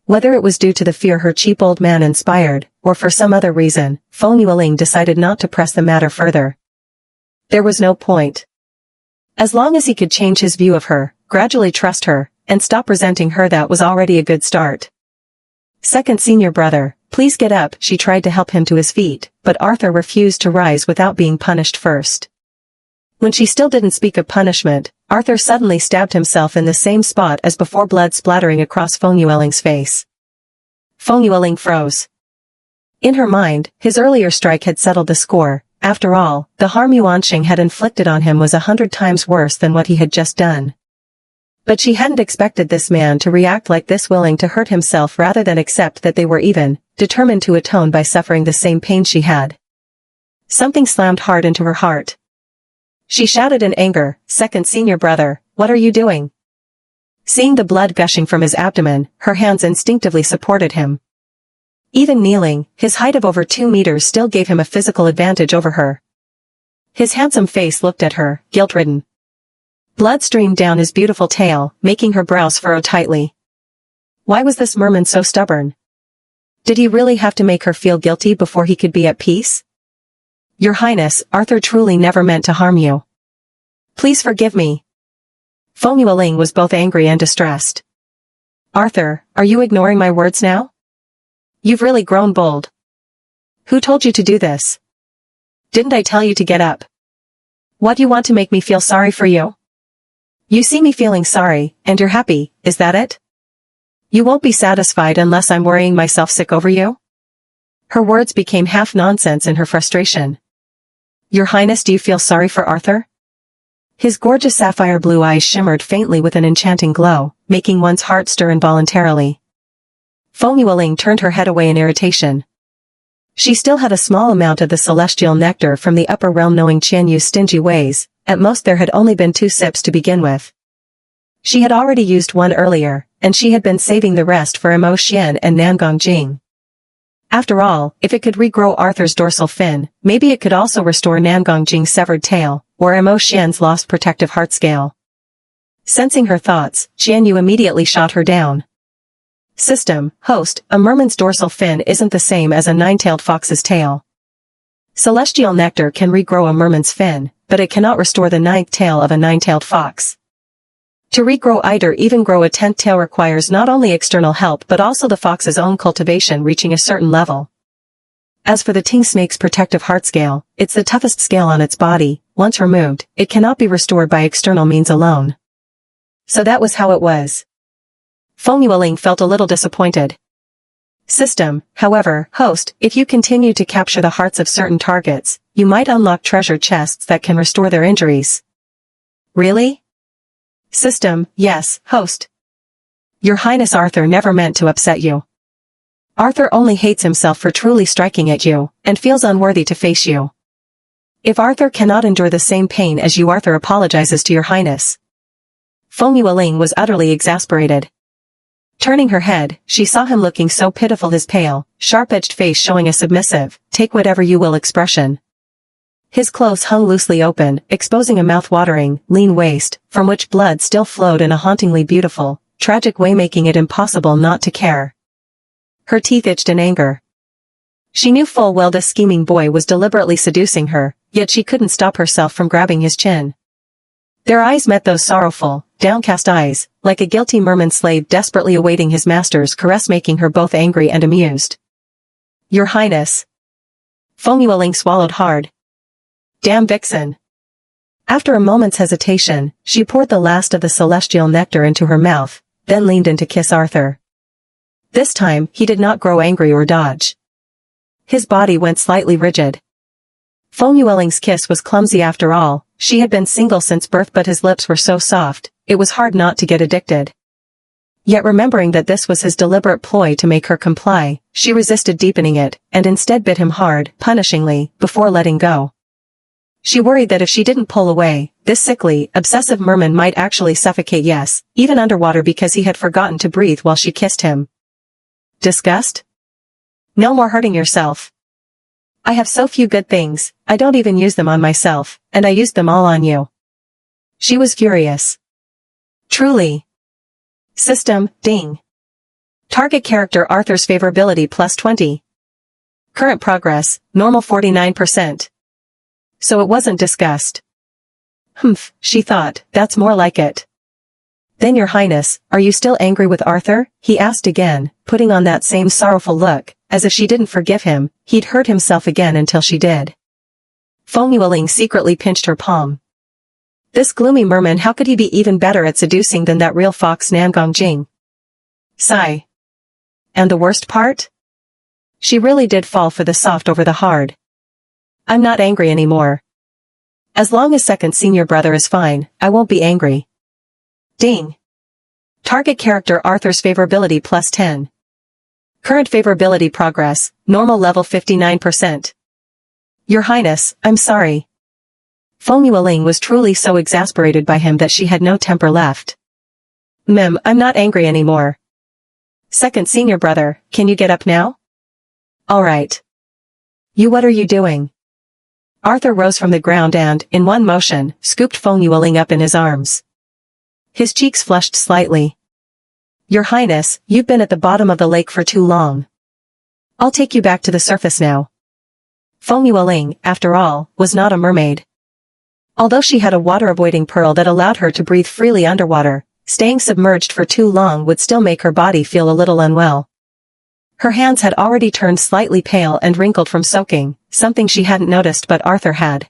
Whether it was due to the fear her cheap old man inspired, or for some other reason, Feng Yueling decided not to press the matter further. There was no point. As long as he could change his view of her, gradually trust her, and stop resenting her, that was already a good start. Second senior brother, please get up. She tried to help him to his feet, but Arthur refused to rise without being punished first. When she still didn't speak of punishment, Arthur suddenly stabbed himself in the same spot as before, blood splattering across Feng Yueling's face. Feng Yueling froze. In her mind, his earlier strike had settled the score. After all, the harm Yuanqing had inflicted on him was 100 times worse than what he had just done. But she hadn't expected this man to react like this, willing to hurt himself rather than accept that they were even, determined to atone by suffering the same pain she had. Something slammed hard into her heart. She shouted in anger, Second senior brother, what are you doing? Seeing the blood gushing from his abdomen, her hands instinctively supported him. Even kneeling, his height of over 2 meters still gave him a physical advantage over her. His handsome face looked at her, guilt-ridden. Blood streamed down his beautiful tail, making her brows furrow tightly. Why was this Merman so stubborn? Did he really have to make her feel guilty before he could be at peace? Your Highness, Arthur truly never meant to harm you. Please forgive me. Feng Yueling was both angry and distressed. Arthur, are you ignoring my words now? You've really grown bold. Who told you to do this? Didn't I tell you to get up? What, you want to make me feel sorry for you? You see me feeling sorry, and you're happy, is that it? You won't be satisfied unless I'm worrying myself sick over you? Her words became half nonsense in her frustration. Your Highness, do you feel sorry for Arthur? His gorgeous sapphire blue eyes shimmered faintly with an enchanting glow, making one's heart stir involuntarily. Feng Yueling turned her head away in irritation. She still had a small amount of the celestial nectar from the upper realm, knowing Qian Yu's stingy ways. At most there had only been 2 sips to begin with. She had already used one earlier, and she had been saving the rest for Mo Xian and Nangong Jing. After all, if it could regrow Arthur's dorsal fin, maybe it could also restore Nangong Jing's severed tail, or Mo Xian's lost protective heart scale. Sensing her thoughts, Qian Yu immediately shot her down. System, host, a merman's dorsal fin isn't the same as a 9-tailed fox's tail. Celestial nectar can regrow a merman's fin, but it cannot restore the 9th tail of a 9-tailed fox. To regrow or even grow a 10th tail requires not only external help but also the fox's own cultivation reaching a certain level. As for the Ting snake's protective heart scale, it's the toughest scale on its body. Once removed, it cannot be restored by external means alone. So that was how it was. Feng Yueling felt a little disappointed. System, however, host, if you continue to capture the hearts of certain targets, you might unlock treasure chests that can restore their injuries. Really? System, yes, host. Your Highness, Arthur never meant to upset you. Arthur only hates himself for truly striking at you, and feels unworthy to face you. If Arthur cannot endure the same pain as you, Arthur apologizes to your Highness. Feng Yueling was utterly exasperated. Turning her head, she saw him looking so pitiful, his pale, sharp-edged face showing a submissive, take-whatever-you-will expression. His clothes hung loosely open, exposing a mouth-watering, lean waist, from which blood still flowed in a hauntingly beautiful, tragic way, making it impossible not to care. Her teeth itched in anger. She knew full well this scheming boy was deliberately seducing her, yet she couldn't stop herself from grabbing his chin. Their eyes met, those sorrowful, downcast eyes, like a guilty merman slave desperately awaiting his master's caress, making her both angry and amused. Your Highness. Feng Yueling swallowed hard. Damn vixen. After a moment's hesitation, she poured the last of the celestial nectar into her mouth, then leaned in to kiss Arthur. This time, he did not grow angry or dodge. His body went slightly rigid. Feng Yueling's kiss was clumsy after all. She had been single since birth, but his lips were so soft, it was hard not to get addicted. Yet remembering that this was his deliberate ploy to make her comply, she resisted deepening it, and instead bit him hard, punishingly, before letting go. She worried that if she didn't pull away, this sickly, obsessive merman might actually suffocate, yes, even underwater, because he had forgotten to breathe while she kissed him. Disgust? No more hurting yourself. I have so few good things, I don't even use them on myself, and I used them all on you. She was furious. Truly. System, ding. Target character Arthur's favorability plus 20. Current progress, normal 49%. So it wasn't disgust. Humph, she thought, that's more like it. Then your Highness, are you still angry with Arthur? He asked again, putting on that same sorrowful look, as if she didn't forgive him, he'd hurt himself again until she did. Feng Yueling secretly pinched her palm. This gloomy merman, how could he be even better at seducing than that real fox Nangong Jing? Sigh. And the worst part? She really did fall for the soft over the hard. I'm not angry anymore. As long as second senior brother is fine, I won't be angry. Ding. Target character Arthur's favorability plus 10. Current favorability progress, normal level 59%. Your Highness, I'm sorry. Feng Yueling was truly so exasperated by him that she had no temper left. I'm not angry anymore. Second senior brother, can you get up now? All right. What are you doing? Arthur rose from the ground and, in one motion, scooped Feng Yueling up in his arms. His cheeks flushed slightly. Your Highness, you've been at the bottom of the lake for too long. I'll take you back to the surface now. Feng Yueling, after all, was not a mermaid. Although she had a water-avoiding pearl that allowed her to breathe freely underwater, staying submerged for too long would still make her body feel a little unwell. Her hands had already turned slightly pale and wrinkled from soaking, something she hadn't noticed but Arthur had.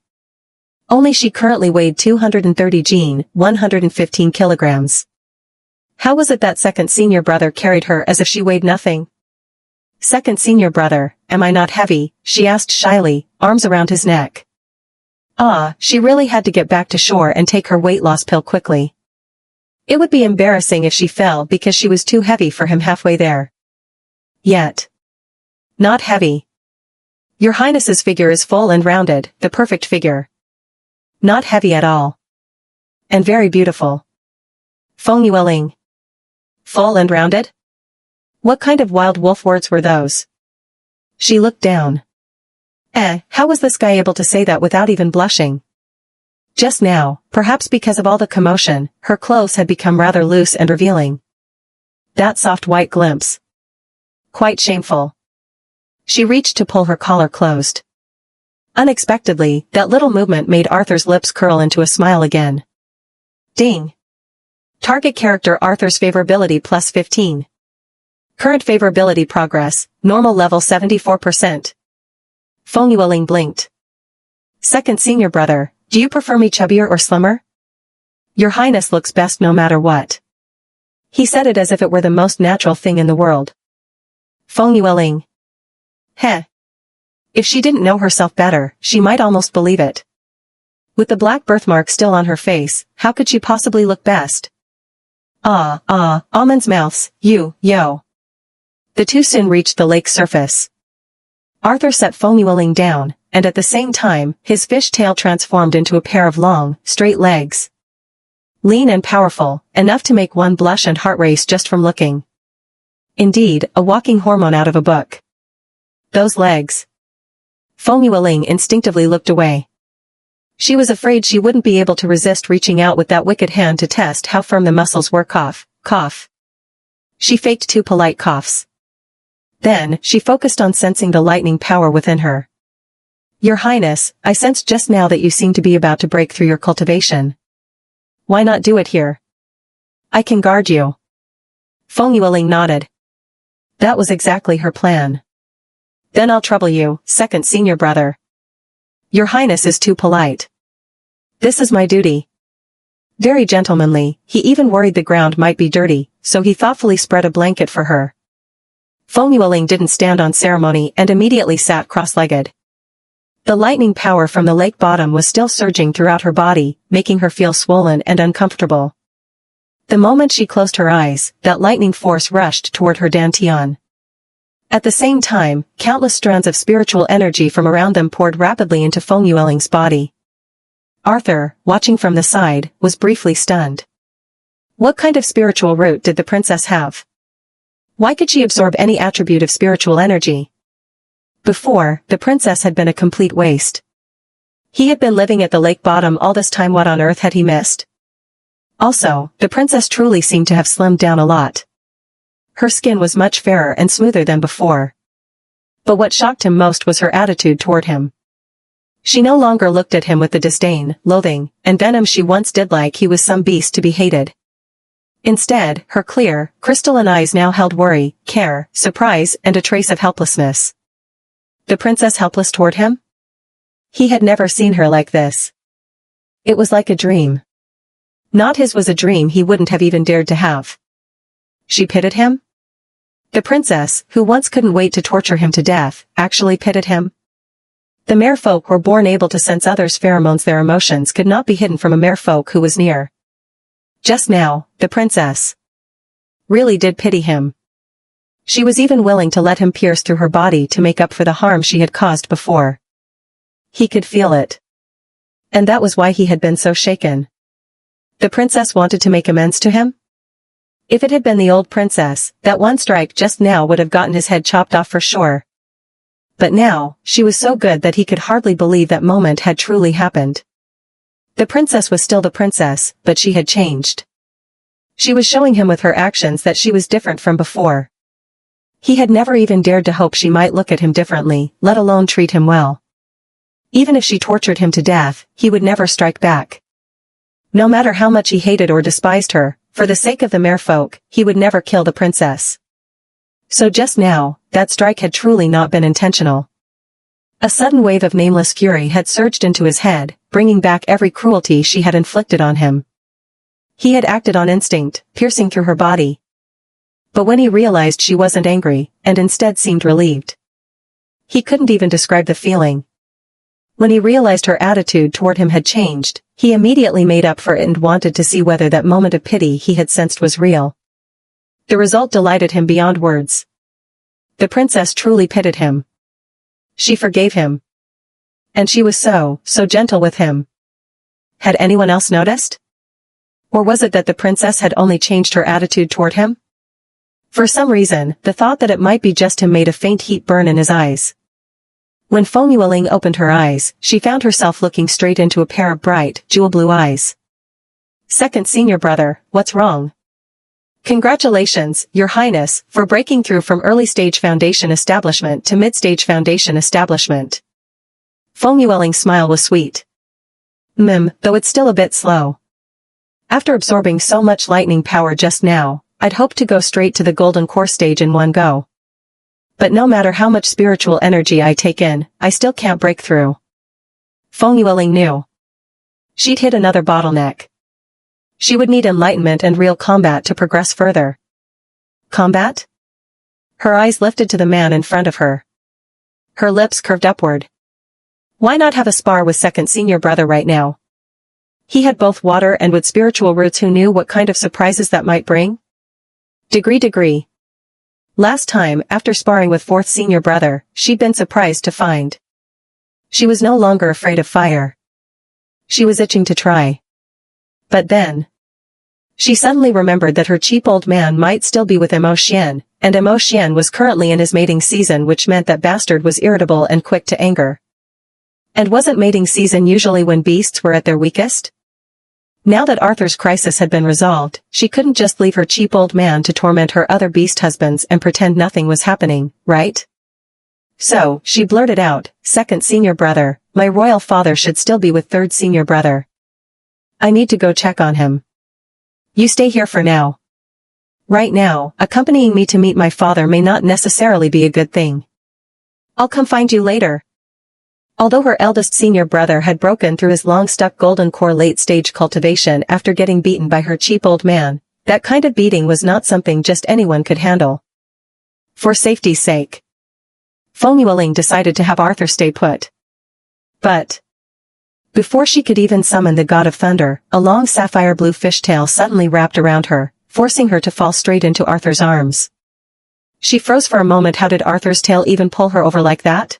Only she currently weighed 230 gene, 115 kilograms. How was it that second senior brother carried her as if she weighed nothing? Second senior brother, am I not heavy? She asked shyly, arms around his neck. She really had to get back to shore and take her weight loss pill quickly. It would be embarrassing if she fell because she was too heavy for him halfway there. Yet. Not heavy. Your Highness's figure is full and rounded, the perfect figure. Not heavy at all. And very beautiful. Feng Yueling. Full and rounded? What kind of wild wolf words were those? She looked down. How was this guy able to say that without even blushing? Just now, perhaps because of all the commotion, her clothes had become rather loose and revealing. That soft white glimpse. Quite shameful. She reached to pull her collar closed. Unexpectedly, that little movement made Arthur's lips curl into a smile again. Ding. Target character Arthur's favorability plus 15. Current favorability progress, normal level 74%. Feng Yueling blinked. Second senior brother, do you prefer me chubbier or slimmer? Your Highness looks best no matter what. He said it as if it were the most natural thing in the world. Feng Yueling. Heh. If she didn't know herself better, she might almost believe it. With the black birthmark still on her face, how could she possibly look best? Almond's mouths, yo. The two soon reached the lake's surface. Arthur set Feng Yueling down, and at the same time, his fish tail transformed into a pair of long, straight legs. Lean and powerful, enough to make one blush and heart race just from looking. Indeed, a walking hormone out of a book. Those legs. Feng Yueling instinctively looked away. She was afraid she wouldn't be able to resist reaching out with that wicked hand to test how firm the muscles were. Cough. She faked 2 polite coughs. Then, she focused on sensing the lightning power within her. Your Highness, I sensed just now that you seem to be about to break through your cultivation. Why not do it here? I can guard you. Feng Yueling nodded. That was exactly her plan. Then I'll trouble you, second senior brother. Your Highness is too polite. This is my duty. Very gentlemanly, he even worried the ground might be dirty, so he thoughtfully spread a blanket for her. Feng Yueling didn't stand on ceremony and immediately sat cross-legged. The lightning power from the lake bottom was still surging throughout her body, making her feel swollen and uncomfortable. The moment she closed her eyes, that lightning force rushed toward her dantian. At the same time, countless strands of spiritual energy from around them poured rapidly into Feng Yueling's body. Arthur, watching from the side, was briefly stunned. What kind of spiritual root did the princess have? Why could she absorb any attribute of spiritual energy? Before, the princess had been a complete waste. He had been living at the lake bottom all this time. What on earth had he missed? Also, the princess truly seemed to have slimmed down a lot. Her skin was much fairer and smoother than before. But what shocked him most was her attitude toward him. She no longer looked at him with the disdain, loathing, and venom she once did, like he was some beast to be hated. Instead, her clear, crystalline eyes now held worry, care, surprise, and a trace of helplessness. The princess helpless toward him? He had never seen her like this. It was like a dream. Not his was a dream he wouldn't have even dared to have. She pitied him? The princess, who once couldn't wait to torture him to death, actually pitied him? The merfolk were born able to sense others' pheromones. Their emotions could not be hidden from a merfolk who was near. Just now, the princess really did pity him. She was even willing to let him pierce through her body to make up for the harm she had caused before. He could feel it. And that was why he had been so shaken. The princess wanted to make amends to him? If it had been the old princess, that one strike just now would have gotten his head chopped off for sure. But now, she was so good that he could hardly believe that moment had truly happened. The princess was still the princess, but she had changed. She was showing him with her actions that she was different from before. He had never even dared to hope she might look at him differently, let alone treat him well. Even if she tortured him to death, he would never strike back. No matter how much he hated or despised her, for the sake of the merfolk, he would never kill the princess. So just now, that strike had truly not been intentional. A sudden wave of nameless fury had surged into his head, bringing back every cruelty she had inflicted on him. He had acted on instinct, piercing through her body. But when he realized she wasn't angry, and instead seemed relieved, he couldn't even describe the feeling. When he realized her attitude toward him had changed, he immediately made up for it and wanted to see whether that moment of pity he had sensed was real. The result delighted him beyond words. The princess truly pitied him. She forgave him. And she was so gentle with him. Had anyone else noticed? Or was it that the princess had only changed her attitude toward him? For some reason, the thought that it might be just him made a faint heat burn in his eyes. When Feng Yueling opened her eyes, she found herself looking straight into a pair of bright, jewel-blue eyes. Second senior brother, what's wrong? Congratulations, Your Highness, for breaking through from early-stage foundation establishment to mid-stage foundation establishment. Feng Yueling's smile was sweet. Though it's still a bit slow. After absorbing so much lightning power just now, I'd hoped to go straight to the golden core stage in one go. But no matter how much spiritual energy I take in, I still can't break through. Feng Yueling knew. She'd hit another bottleneck. She would need enlightenment and real combat to progress further. Combat? Her eyes lifted to the man in front of her. Her lips curved upward. Why not have a spar with second senior brother right now? He had both water and wood spiritual roots. Who knew what kind of surprises that might bring? Degree. Last time, after sparring with fourth senior brother, she'd been surprised to find she was no longer afraid of fire. She was itching to try. But then, she suddenly remembered that her cheap old man might still be with Mo Xian, and Mo Xian was currently in his mating season, which meant that bastard was irritable and quick to anger. And wasn't mating season usually when beasts were at their weakest? Now that Arthur's crisis had been resolved, she couldn't just leave her cheap old man to torment her other beast husbands and pretend nothing was happening, right? So, she blurted out, second senior brother, my royal father should still be with third senior brother. I need to go check on him. You stay here for now. Right now, accompanying me to meet my father may not necessarily be a good thing. I'll come find you later. Although her eldest senior brother had broken through his long-stuck golden core late-stage cultivation after getting beaten by her cheap old man, that kind of beating was not something just anyone could handle. For safety's sake, Feng Yueling decided to have Arthur stay put. But before she could even summon the god of thunder, a long sapphire blue fishtail suddenly wrapped around her, forcing her to fall straight into Arthur's arms. She froze for a moment. How did Arthur's tail even pull her over like that?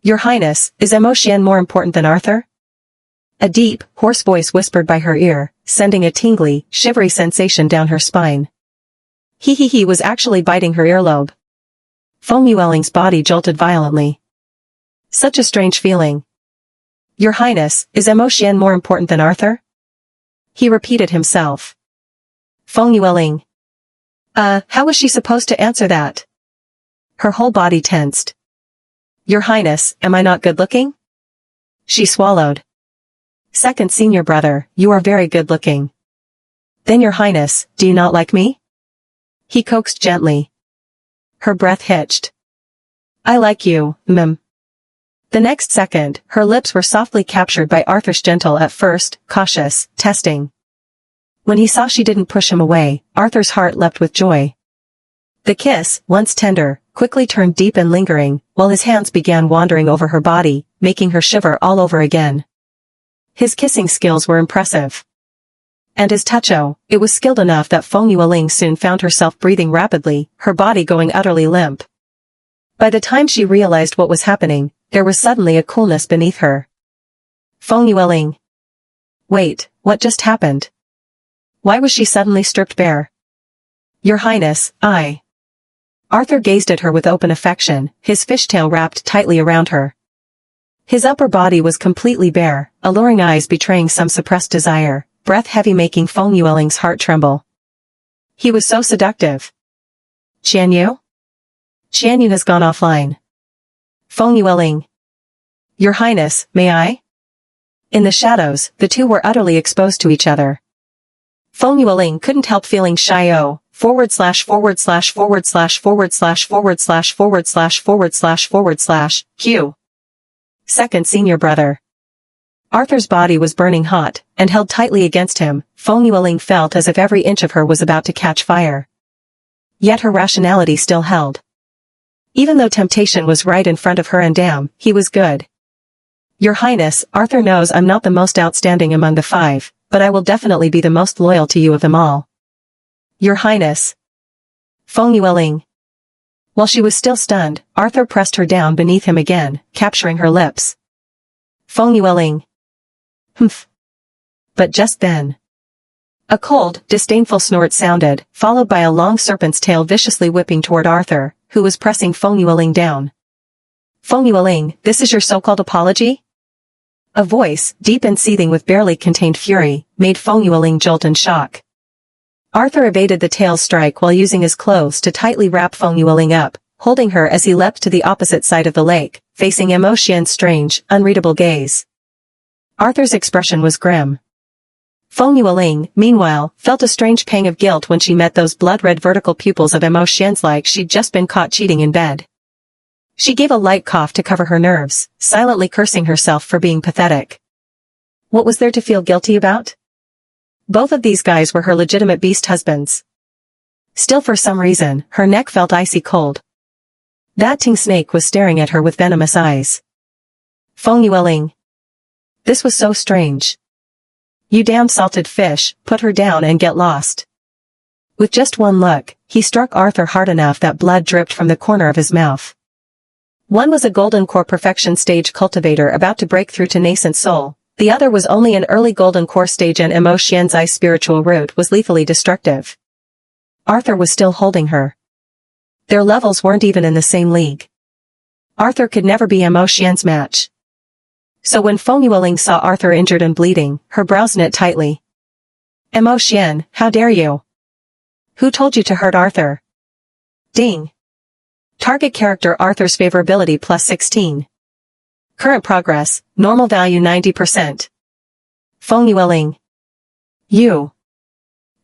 Your Highness, is Mo Xian more important than Arthur? A deep, hoarse voice whispered by her ear, sending a tingly, shivery sensation down her spine. He was actually biting her earlobe. Feng Yueling's body jolted violently. Such a strange feeling. Your Highness, is Mo Xian more important than Arthur? He repeated himself. Feng Yueling. How was she supposed to answer that? Her whole body tensed. Your Highness, am I not good-looking? She swallowed. Second senior brother, you are very good-looking. Then Your Highness, do you not like me? He coaxed gently. Her breath hitched. I like you, The next second, her lips were softly captured by Arthur's gentle at first, cautious, testing. When he saw she didn't push him away, Arthur's heart leapt with joy. The kiss, once tender, quickly turned deep and lingering, while his hands began wandering over her body, making her shiver all over again. His kissing skills were impressive. And his touch, it was skilled enough that Feng Yueling soon found herself breathing rapidly, her body going utterly limp. By the time she realized what was happening, there was suddenly a coolness beneath her. Feng Yueling. Wait, what just happened? Why was she suddenly stripped bare? Your Highness, Arthur gazed at her with open affection, his fishtail wrapped tightly around her. His upper body was completely bare, alluring eyes betraying some suppressed desire, breath heavy making Feng Yueling's heart tremble. He was so seductive. Qianyu? Qianyu has gone offline. Feng Yueling. Your Highness, may I? In the shadows, the two were utterly exposed to each other. Feng Yueling couldn't help feeling shy. forward slash forward slash forward slash forward slash forward slash forward slash forward slash forward slash Q. Second senior brother. Arthur's body was burning hot, and held tightly against him. Feng Yueling felt as if every inch of her was about to catch fire. Yet her rationality still held. Even though temptation was right in front of her and damn, he was good. Your Highness, Arthur knows I'm not the most outstanding among the five, but I will definitely be the most loyal to you of them all. Your Highness. Feng Yueling. While she was still stunned, Arthur pressed her down beneath him again, capturing her lips. Feng Yueling. Humph. But just then, a cold, disdainful snort sounded, followed by a long serpent's tail viciously whipping toward Arthur, who was pressing Feng Yueling down. Feng Yueling, this is your so-called apology? A voice, deep and seething with barely contained fury, made Feng Yueling jolt in shock. Arthur evaded the tail's strike while using his clothes to tightly wrap Feng Yueling up, holding her as he leapt to the opposite side of the lake, facing Mo Xian's strange, unreadable gaze. Arthur's expression was grim. Feng Yueling, meanwhile, felt a strange pang of guilt when she met those blood-red vertical pupils of Mo Xian's like she'd just been caught cheating in bed. She gave a light cough to cover her nerves, silently cursing herself for being pathetic. What was there to feel guilty about? Both of these guys were her legitimate beast husbands. Still, for some reason, her neck felt icy cold. That Ting snake was staring at her with venomous eyes. Feng Yueling. This was so strange. You damn salted fish, put her down and get lost. With just one look, he struck Arthur hard enough that blood dripped from the corner of his mouth. One was a golden core perfection stage cultivator about to break through to nascent soul. The other was only an early golden core stage, and Mo Xian's ice spiritual root was lethally destructive. Arthur was still holding her. Their levels weren't even in the same league. Arthur could never be Mo Xian's match. So when Feng Yueling saw Arthur injured and bleeding, her brows knit tightly. Mo Xian, how dare you? Who told you to hurt Arthur? Ding. Target character Arthur's favorability plus 16. Current progress, normal value 90%. Feng Yueling. You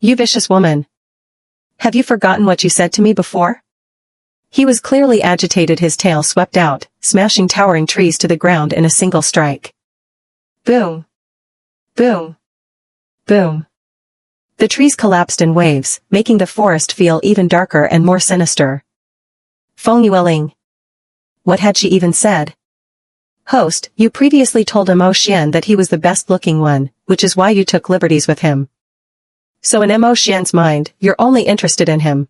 vicious woman. Have you forgotten what you said to me before? He was clearly agitated, his tail swept out, smashing towering trees to the ground in a single strike. Boom. Boom. Boom. The trees collapsed in waves, making the forest feel even darker and more sinister. Feng Yueling. What had she even said? Host, you previously told Mo Xian that he was the best-looking one, which is why you took liberties with him. So in Mo Xian's mind, you're only interested in him.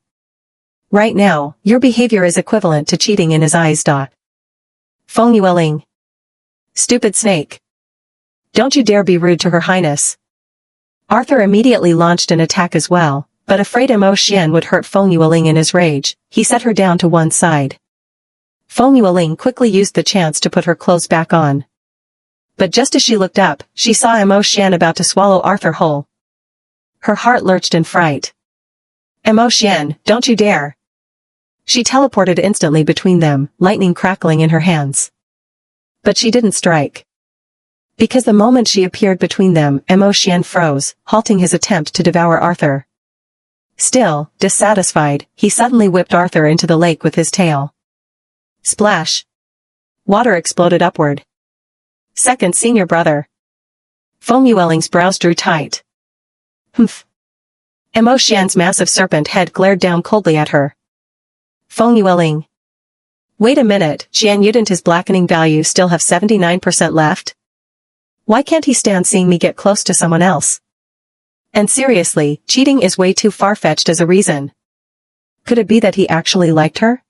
Right now, your behavior is equivalent to cheating in his eyes. Feng Yueling. Stupid snake. Don't you dare be rude to Her Highness. Arthur immediately launched an attack as well, but afraid Mo Xian would hurt Feng Yueling in his rage, he set her down to one side. Feng Yueling quickly used the chance to put her clothes back on. But just as she looked up, she saw Mo Xian about to swallow Arthur whole. Her heart lurched in fright. Mo Xian, don't you dare. She teleported instantly between them, lightning crackling in her hands. But she didn't strike. Because the moment she appeared between them, Mo Xian froze, halting his attempt to devour Arthur. Still, dissatisfied, he suddenly whipped Arthur into the lake with his tail. Splash. Water exploded upward. Second senior brother. Feng Yueling's brows drew tight. Humph. Mo Xian's massive serpent head glared down coldly at her. Feng Yueling. Wait a minute, Xian Yudent, his blackening value still have 79% left? Why can't he stand seeing me get close to someone else? And seriously, cheating is way too far-fetched as a reason. Could it be that he actually liked her?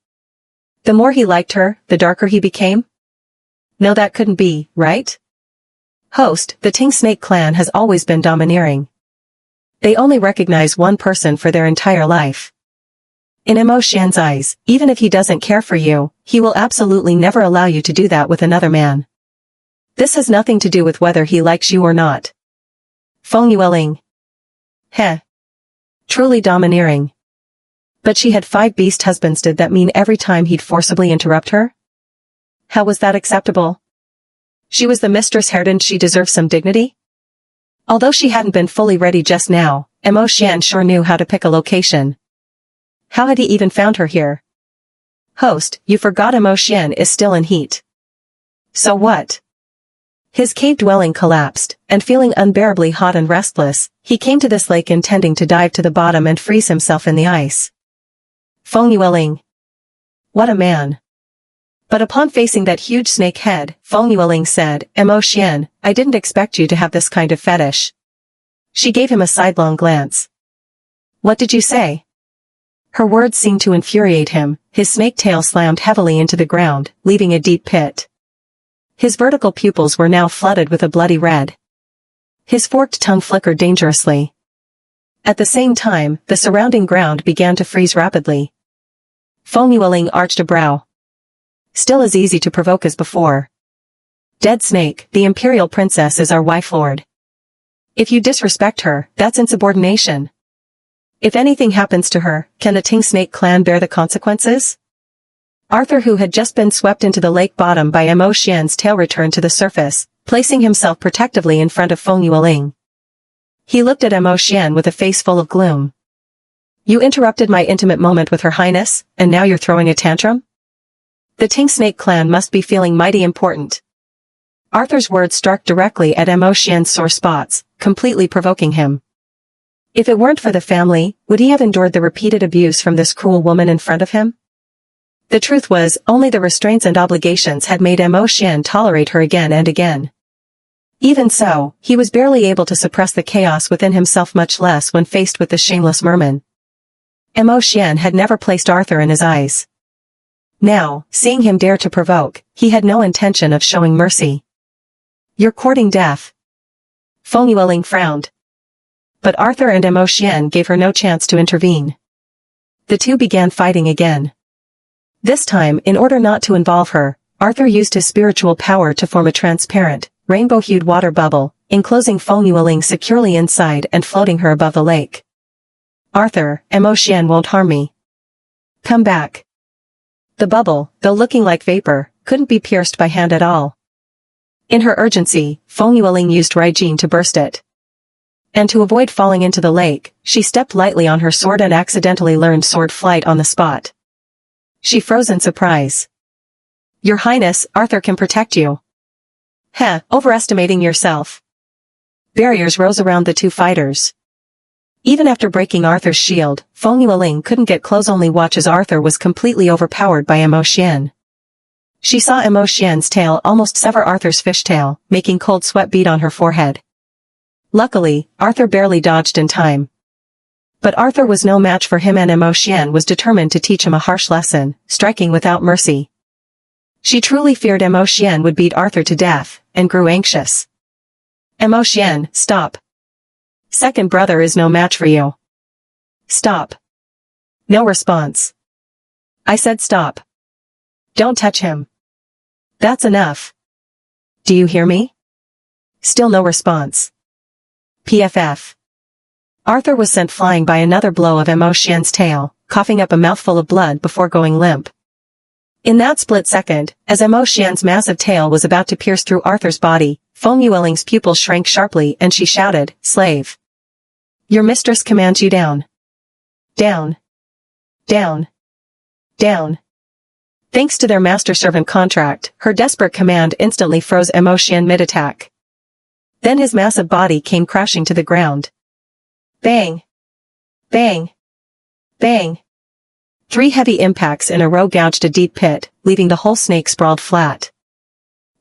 The more he liked her, the darker he became? No, that couldn't be, right? Host, the Ting Snake clan has always been domineering. They only recognize one person for their entire life. In Mo Xian's eyes, even if he doesn't care for you, he will absolutely never allow you to do that with another man. This has nothing to do with whether he likes you or not. Feng Yueling. Heh. Truly domineering. But she had 5 beast husbands. Did that mean every time he'd forcibly interrupt her? How was that acceptable? She was the mistress here, didn't she deserve some dignity? Although she hadn't been fully ready just now, Mo Xian sure knew how to pick a location. How had he even found her here? Host, you forgot Xian is still in heat. So what? His cave dwelling collapsed, and feeling unbearably hot and restless, he came to this lake intending to dive to the bottom and freeze himself in the ice. Feng Yueling. What a man. But upon facing that huge snake head, Feng Yueling said, Xian, I didn't expect you to have this kind of fetish. She gave him a sidelong glance. What did you say? Her words seemed to infuriate him. His snake tail slammed heavily into the ground, leaving a deep pit. His vertical pupils were now flooded with a bloody red. His forked tongue flickered dangerously. At the same time, the surrounding ground began to freeze rapidly. Feng Yueling arched a brow. Still as easy to provoke as before. Dead snake, the Imperial Princess is our wife lord. If you disrespect her, that's insubordination. If anything happens to her, can the Ting Snake clan bear the consequences? Arthur, who had just been swept into the lake bottom by Xian's tail, returned to the surface, placing himself protectively in front of Feng Yueling. He looked at Xian with a face full of gloom. You interrupted my intimate moment with Her Highness, and now you're throwing a tantrum? The Ting Snake clan must be feeling mighty important. Arthur's words struck directly at Xian's sore spots, completely provoking him. If it weren't for the family, would he have endured the repeated abuse from this cruel woman in front of him? The truth was, only the restraints and obligations had made Xian tolerate her again and again. Even so, he was barely able to suppress the chaos within himself, much less when faced with the shameless Merman. Xian had never placed Arthur in his eyes. Now, seeing him dare to provoke, he had no intention of showing mercy. You're courting death. Feng Yueling frowned. But Arthur and Xian gave her no chance to intervene. The two began fighting again. This time, in order not to involve her, Arthur used his spiritual power to form a transparent, rainbow-hued water bubble, enclosing Feng Yueling securely inside and floating her above the lake. Arthur, Xian won't harm me. Come back. The bubble, though looking like vapor, couldn't be pierced by hand at all. In her urgency, Feng Yueling used Rijin to burst it. And to avoid falling into the lake, she stepped lightly on her sword and accidentally learned sword flight on the spot. She froze in surprise. Your Highness, Arthur can protect you. Heh, overestimating yourself. Barriers rose around the two fighters. Even after breaking Arthur's shield, Feng Yueling couldn't get close, only watch as Arthur was completely overpowered by Xian. She saw Xian's tail almost sever Arthur's fishtail, making cold sweat bead on her forehead. Luckily, Arthur barely dodged in time. But Arthur was no match for him, and Xian was determined to teach him a harsh lesson, striking without mercy. She truly feared Xian would beat Arthur to death, and grew anxious. Xian, stop. Second brother is no match for you. Stop. No response. I said stop. Don't touch him. That's enough. Do you hear me? Still no response. PFF. Arthur was sent flying by another blow of Xian's tail, coughing up a mouthful of blood before going limp. In that split second, as Xian's massive tail was about to pierce through Arthur's body, Feng Yueling's pupils shrank sharply and she shouted, Slave. Your mistress commands you down. Down. Down. Down. Thanks to their master-servant contract, her desperate command instantly froze Xian mid-attack. Then his massive body came crashing to the ground. Bang! Bang! Bang! 3 heavy impacts in a row gouged a deep pit, leaving the whole snake sprawled flat.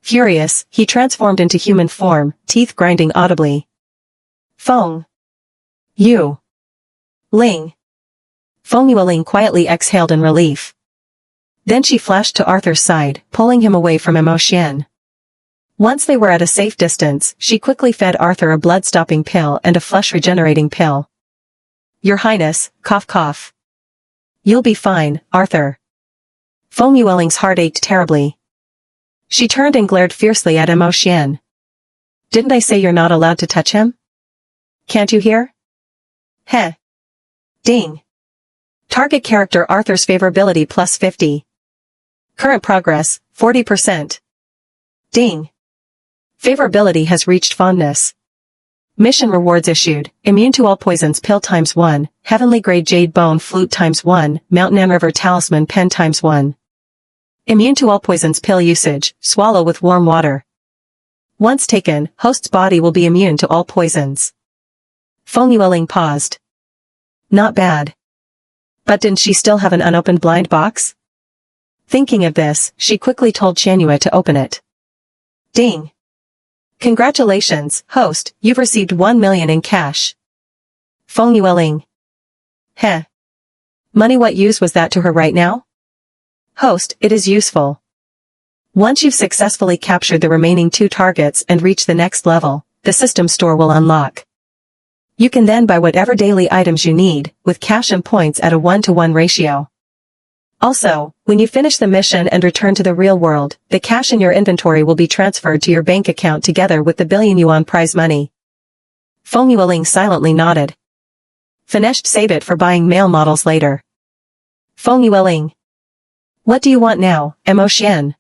Furious, he transformed into human form, teeth grinding audibly. Feng Yueling. Feng Yueling quietly exhaled in relief. Then she flashed to Arthur's side, pulling him away from Xian. Once they were at a safe distance, she quickly fed Arthur a blood-stopping pill and a flesh-regenerating pill. Your Highness, cough cough. You'll be fine, Arthur. Feng Yueling's heart ached terribly. She turned and glared fiercely at Xian. Didn't I say you're not allowed to touch him? Can't you hear? Heh. Ding. Target character Arthur's favorability plus 50. Current progress, 40%. Ding. Favorability has reached fondness. Mission rewards issued, immune to all poisons pill ×1, heavenly grade jade bone flute ×1, mountain and river talisman pen ×1. Immune to all poisons pill usage, swallow with warm water. Once taken, host's body will be immune to all poisons. Feng Yueling paused. Not bad. But didn't she still have an unopened blind box? Thinking of this, she quickly told Qianyue to open it. Ding. Congratulations, host, you've received 1 million in cash. Feng Yueling. Heh. Money, what use was that to her right now? Host, it is useful. Once you've successfully captured the remaining 2 targets and reach the next level, the system store will unlock. You can then buy whatever daily items you need, with cash and points at a 1-to-1 ratio. Also, when you finish the mission and return to the real world, the cash in your inventory will be transferred to your bank account together with the billion yuan prize money. Feng Yueling silently nodded. Finished, save it for buying male models later. Feng Yueling. What do you want now, Mo Xian?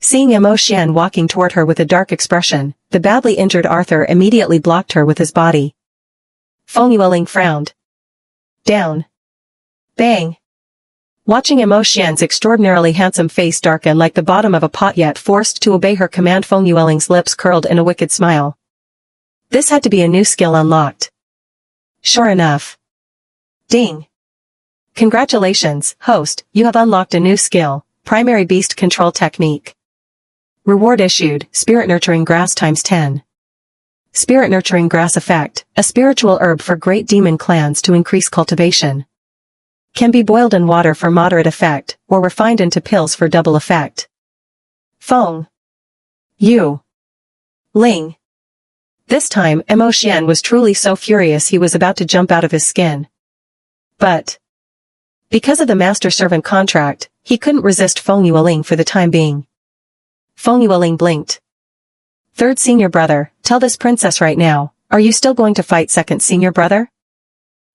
Seeing Mo Xian walking toward her with a dark expression, the badly injured Arthur immediately blocked her with his body. Feng Yueling frowned. Down. Bang. Watching Mo Xian's extraordinarily handsome face darken like the bottom of a pot, yet forced to obey her command, Feng Yueling's lips curled in a wicked smile. This had to be a new skill unlocked. Sure enough. Ding. Congratulations, host, you have unlocked a new skill, primary beast control technique. Reward issued, spirit nurturing grass ×10. Spirit nurturing grass effect, a spiritual herb for great demon clans to increase cultivation. Can be boiled in water for moderate effect, or refined into pills for double effect. Feng Yueling. This time, Mo Xian was truly so furious he was about to jump out of his skin. But because of the master-servant contract, he couldn't resist Feng Yueling for the time being. Feng Yueling blinked. Third senior brother, tell this princess right now, are you still going to fight second senior brother?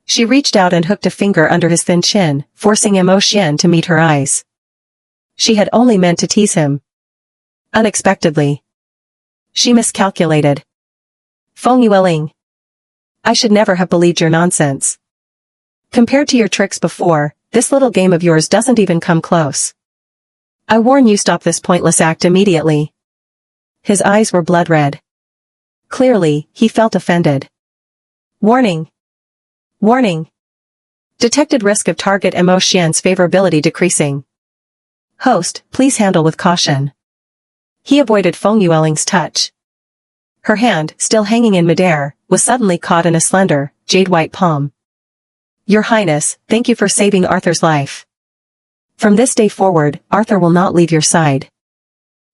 She reached out and hooked a finger under his thin chin, forcing Mo Xian to meet her eyes. She had only meant to tease him. Unexpectedly, she miscalculated. Feng Yueling. I should never have believed your nonsense. Compared to your tricks before, this little game of yours doesn't even come close. I warn you, stop this pointless act immediately. His eyes were blood red. Clearly, he felt offended. Warning. Warning. Detected risk of target Mo Xian's favorability decreasing. Host, please handle with caution. He avoided Feng Yueling's touch. Her hand, still hanging in midair, was suddenly caught in a slender, jade-white palm. Your Highness, thank you for saving Arthur's life. From this day forward, Arthur will not leave your side.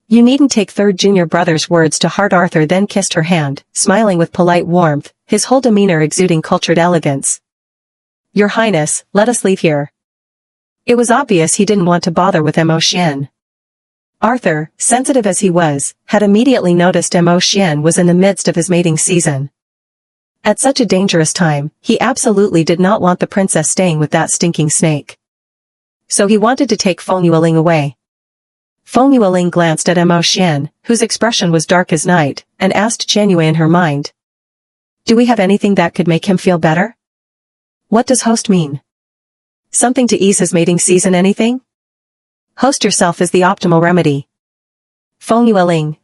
You needn't take third junior brother's words to heart. Arthur then kissed her hand, smiling with polite warmth, his whole demeanor exuding cultured elegance. Your Highness, let us leave here. It was obvious he didn't want to bother with Mo Xian. Arthur, sensitive as he was, had immediately noticed Mo Xian was in the midst of his mating season. At such a dangerous time, he absolutely did not want the princess staying with that stinking snake. So he wanted to take Feng Yueling away. Feng Yueling glanced at Mo Xian, whose expression was dark as night, and asked Qianyue in her mind. Do we have anything that could make him feel better? What does host mean? Something to ease his mating season, anything? Host yourself is the optimal remedy. Feng Yueling.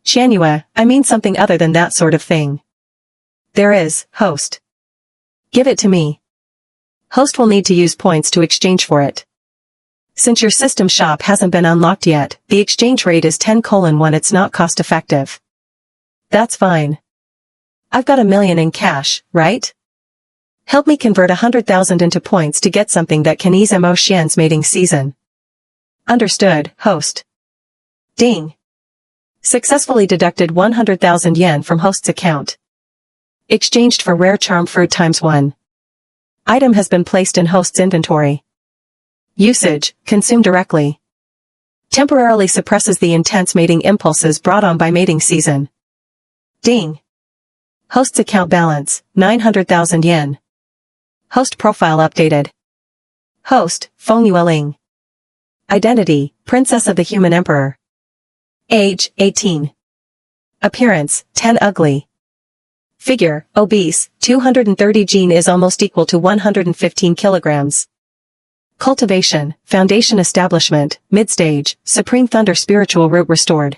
Qianyue, I mean something other than that sort of thing. There is, host. Give it to me. Host will need to use points to exchange for it. Since your system shop hasn't been unlocked yet, the exchange rate is 10:1. It's not cost effective. That's fine. I've got 1 million in cash, right? Help me convert 100,000 into points to get something that can ease Mo Xian's mating season. Understood, host. Ding. Successfully deducted 100,000 yen from host's account. Exchanged for rare charm fruit ×1. Item has been placed in host's inventory. Usage, consume directly. Temporarily suppresses the intense mating impulses brought on by mating season. Ding. Host's account balance, 900,000 yen. Host profile updated. Host, Feng Yueling. Identity, Princess of the Human Emperor. Age, 18. Appearance, 10 ugly. Figure, obese, 230 gene is almost equal to 115 kilograms. Cultivation, foundation establishment, mid-stage, supreme thunder spiritual root restored.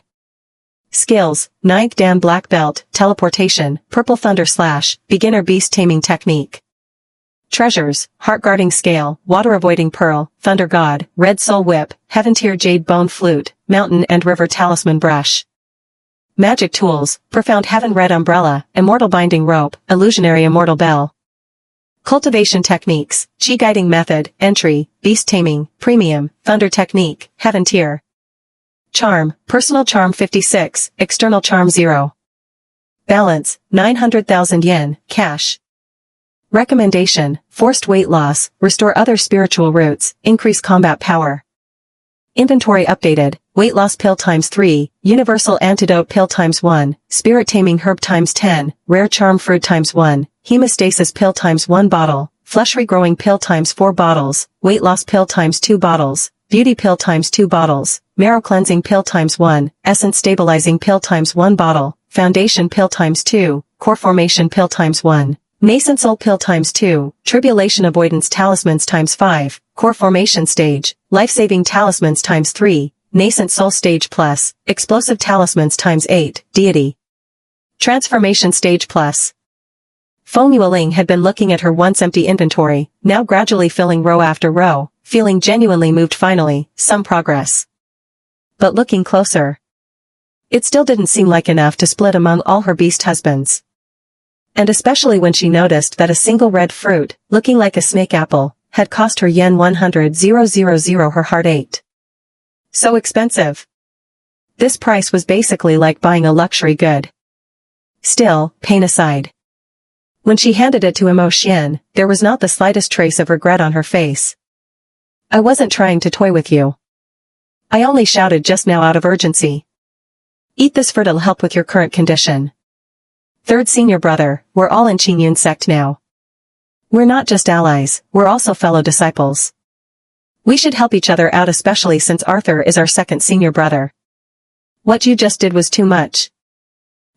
Skills, 9th Dan black belt, teleportation, purple thunder slash, beginner beast taming technique. Treasures, heart guarding scale, water avoiding pearl, thunder god, red soul whip, heaven tier jade bone flute, mountain and river talisman brush. Magic tools, profound heaven red umbrella, immortal binding rope, illusionary immortal bell. Cultivation techniques, chi guiding method, entry, beast taming, premium, thunder technique, heaven tier. Charm, personal charm 56, external charm 0. Balance, 900,000 yen, cash. Recommendation, forced weight loss, restore other spiritual roots, increase combat power. Inventory updated, weight loss pill times 3, universal antidote pill times 1, spirit taming herb times 10, rare charm fruit times 1, hemostasis pill times 1 bottle, flesh regrowing pill times 4 bottles, weight loss pill times 2 bottles, beauty pill times 2 bottles, marrow cleansing pill times 1, essence stabilizing pill times 1 bottle, foundation pill times 2, core formation pill times 1. Nascent soul pill times 2, tribulation avoidance talismans times 5, core formation stage, life-saving talismans times 3, nascent soul stage plus, explosive talismans times 8, deity. Transformation stage plus. Feng Yueling had been looking at her once empty inventory, now gradually filling row after row, feeling genuinely moved finally, some progress. But looking closer, it still didn't seem like enough to split among all her beast husbands. And especially when she noticed that a single red fruit, looking like a snake apple, had cost her yen 100,000. Her heart ached. So expensive. This price was basically like buying a luxury good. Still, pain aside. When she handed it to Imo Xian, there was not the slightest trace of regret on her face. I wasn't trying to toy with you. I only shouted just now out of urgency. Eat this fruit, it'll help with your current condition. Third senior brother, we're all in Qingyun sect now. We're not just allies, we're also fellow disciples. We should help each other out, especially since Arthur is our second senior brother. What you just did was too much.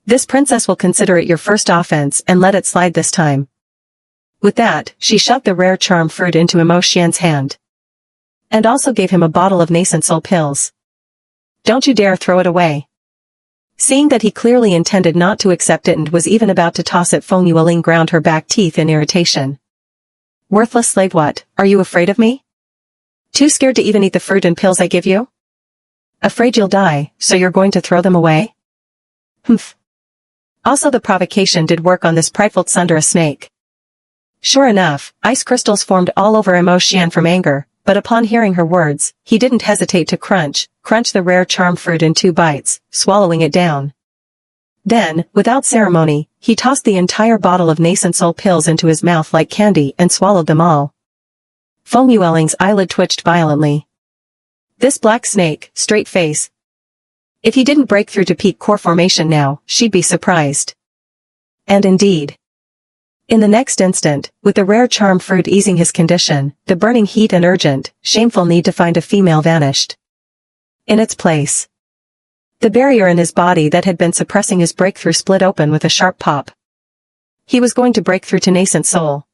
This princess will consider it your first offense and let it slide this time. With that, she shoved the rare charm fruit into Imo Xian's hand. And also gave him a bottle of nascent soul pills. Don't you dare throw it away. Seeing that he clearly intended not to accept it and was even about to toss it, Feng Yueling ground her back teeth in irritation. Worthless slave, what, are you afraid of me? Too scared to even eat the fruit and pills I give you? Afraid you'll die, so you're going to throw them away? Humph. Also, the provocation did work on this prideful tsundere snake. Sure enough, ice crystals formed all over Imo Xian from anger, but upon hearing her words, he didn't hesitate to crunch the rare charm fruit in 2 bites, swallowing it down. Then, without ceremony, he tossed the entire bottle of nascent soul pills into his mouth like candy and swallowed them all. Feng Yueling's eyelid twitched violently. This black snake, straight face. If he didn't break through to peak core formation now, she'd be surprised. And indeed. In the next instant, with the rare charm fruit easing his condition, the burning heat and urgent, shameful need to find a female vanished. In its place, the barrier in his body that had been suppressing his breakthrough split open with a sharp pop. He was going to break through to nascent soul.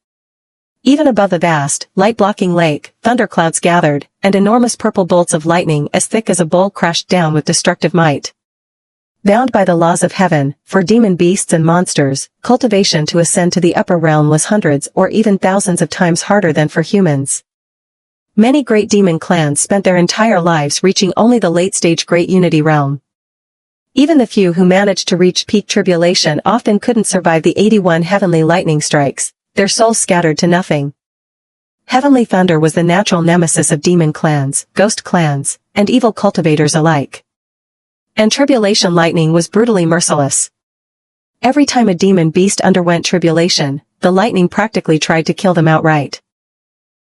Even above the vast, light-blocking lake, thunderclouds gathered, and enormous purple bolts of lightning as thick as a bowl crashed down with destructive might. Bound by the laws of heaven, for demon beasts and monsters, cultivation to ascend to the upper realm was hundreds or even thousands of times harder than for humans. Many great demon clans spent their entire lives reaching only the late-stage Great Unity realm. Even the few who managed to reach peak tribulation often couldn't survive the 81 heavenly lightning strikes, their souls scattered to nothing. Heavenly thunder was the natural nemesis of demon clans, ghost clans, and evil cultivators alike. And tribulation lightning was brutally merciless. Every time a demon beast underwent tribulation, the lightning practically tried to kill them outright.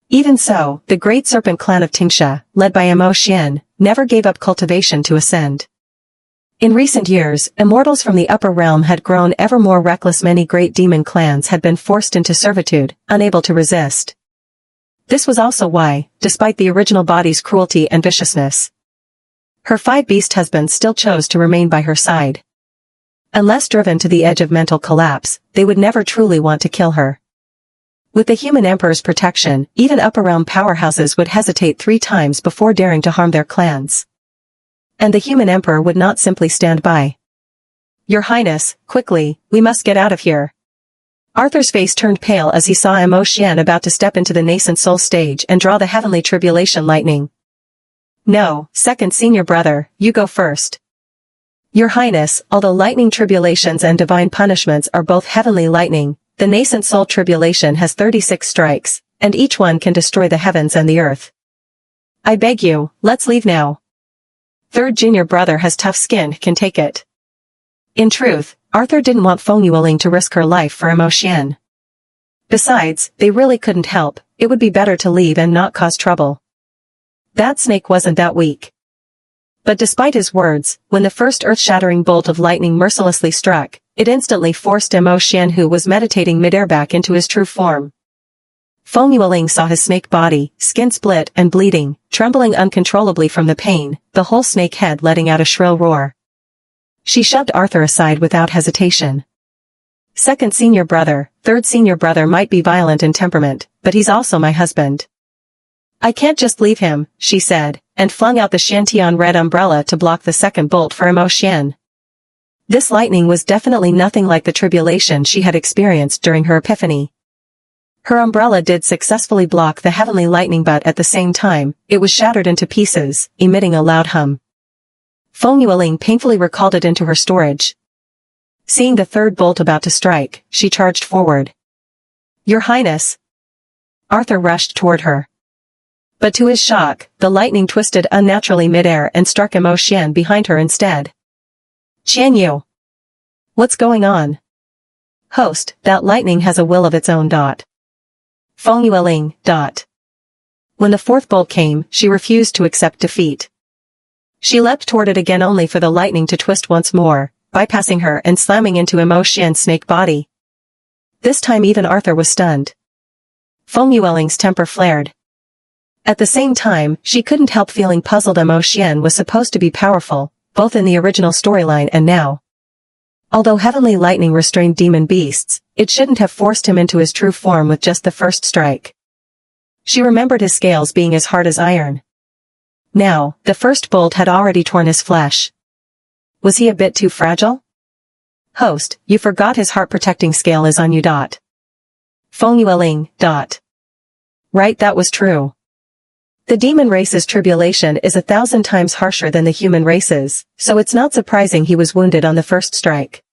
Even so, the great serpent clan of Tingsha, led by Imo Xian, never gave up cultivation to ascend. In recent years, immortals from the upper realm had grown ever more reckless. Many great demon clans had been forced into servitude, unable to resist. This was also why, despite the original body's cruelty and viciousness, her 5 beast husbands still chose to remain by her side. Unless driven to the edge of mental collapse, they would never truly want to kill her. With the human emperor's protection, even upper-realm powerhouses would hesitate 3 times before daring to harm their clans. And the human emperor would not simply stand by. Your Highness, quickly, we must get out of here. Arthur's face turned pale as he saw Emo Xian about to step into the nascent soul stage and draw the heavenly tribulation lightning. No, second senior brother, you go first. Your Highness, although lightning tribulations and divine punishments are both heavenly lightning, the nascent soul tribulation has 36 strikes, and each one can destroy the heavens and the earth. I beg you, let's leave now. Third junior brother has tough skin, can take it. In truth, Arthur didn't want Feng Yueling to risk her life for Emo Xian. Besides, they really couldn't help, it would be better to leave and not cause trouble. That snake wasn't that weak. But despite his words, when the first earth-shattering bolt of lightning mercilessly struck, it instantly forced Emo Xian, who was meditating midair, back into his true form. Feng Yueling saw his snake body, skin split and bleeding, trembling uncontrollably from the pain, the whole snake head letting out a shrill roar. She shoved Arthur aside without hesitation. Second senior brother, third senior brother might be violent in temperament, but he's also my husband. I can't just leave him, she said, and flung out the Shantian red umbrella to block the second bolt for Emo Xian. This lightning was definitely nothing like the tribulation she had experienced during her epiphany. Her umbrella did successfully block the heavenly lightning, but at the same time, it was shattered into pieces, emitting a loud hum. Feng Yueling painfully recalled it into her storage. Seeing the third bolt about to strike, she charged forward. Your Highness! Arthur rushed toward her. But to his shock, the lightning twisted unnaturally midair and struck Emo Xian behind her instead. Qian Yu! What's going on? Host, that lightning has a will of its own. Feng Yueling. When the fourth bolt came, she refused to accept defeat. She leapt toward it again, only for the lightning to twist once more, bypassing her and slamming into Emo Xian's snake body. This time even Arthur was stunned. Feng Yueling's temper flared. At the same time, she couldn't help feeling puzzled. Emo Xian was supposed to be powerful, both in the original storyline and now. Although heavenly lightning restrained demon beasts, it shouldn't have forced him into his true form with just the first strike. She remembered his scales being as hard as iron. Now, the first bolt had already torn his flesh. Was he a bit too fragile? Host, you forgot his heart-protecting scale is on you. Feng Yueling. Right, that was true. The demon race's tribulation is 1,000 times harsher than the human race's, so it's not surprising he was wounded on the first strike.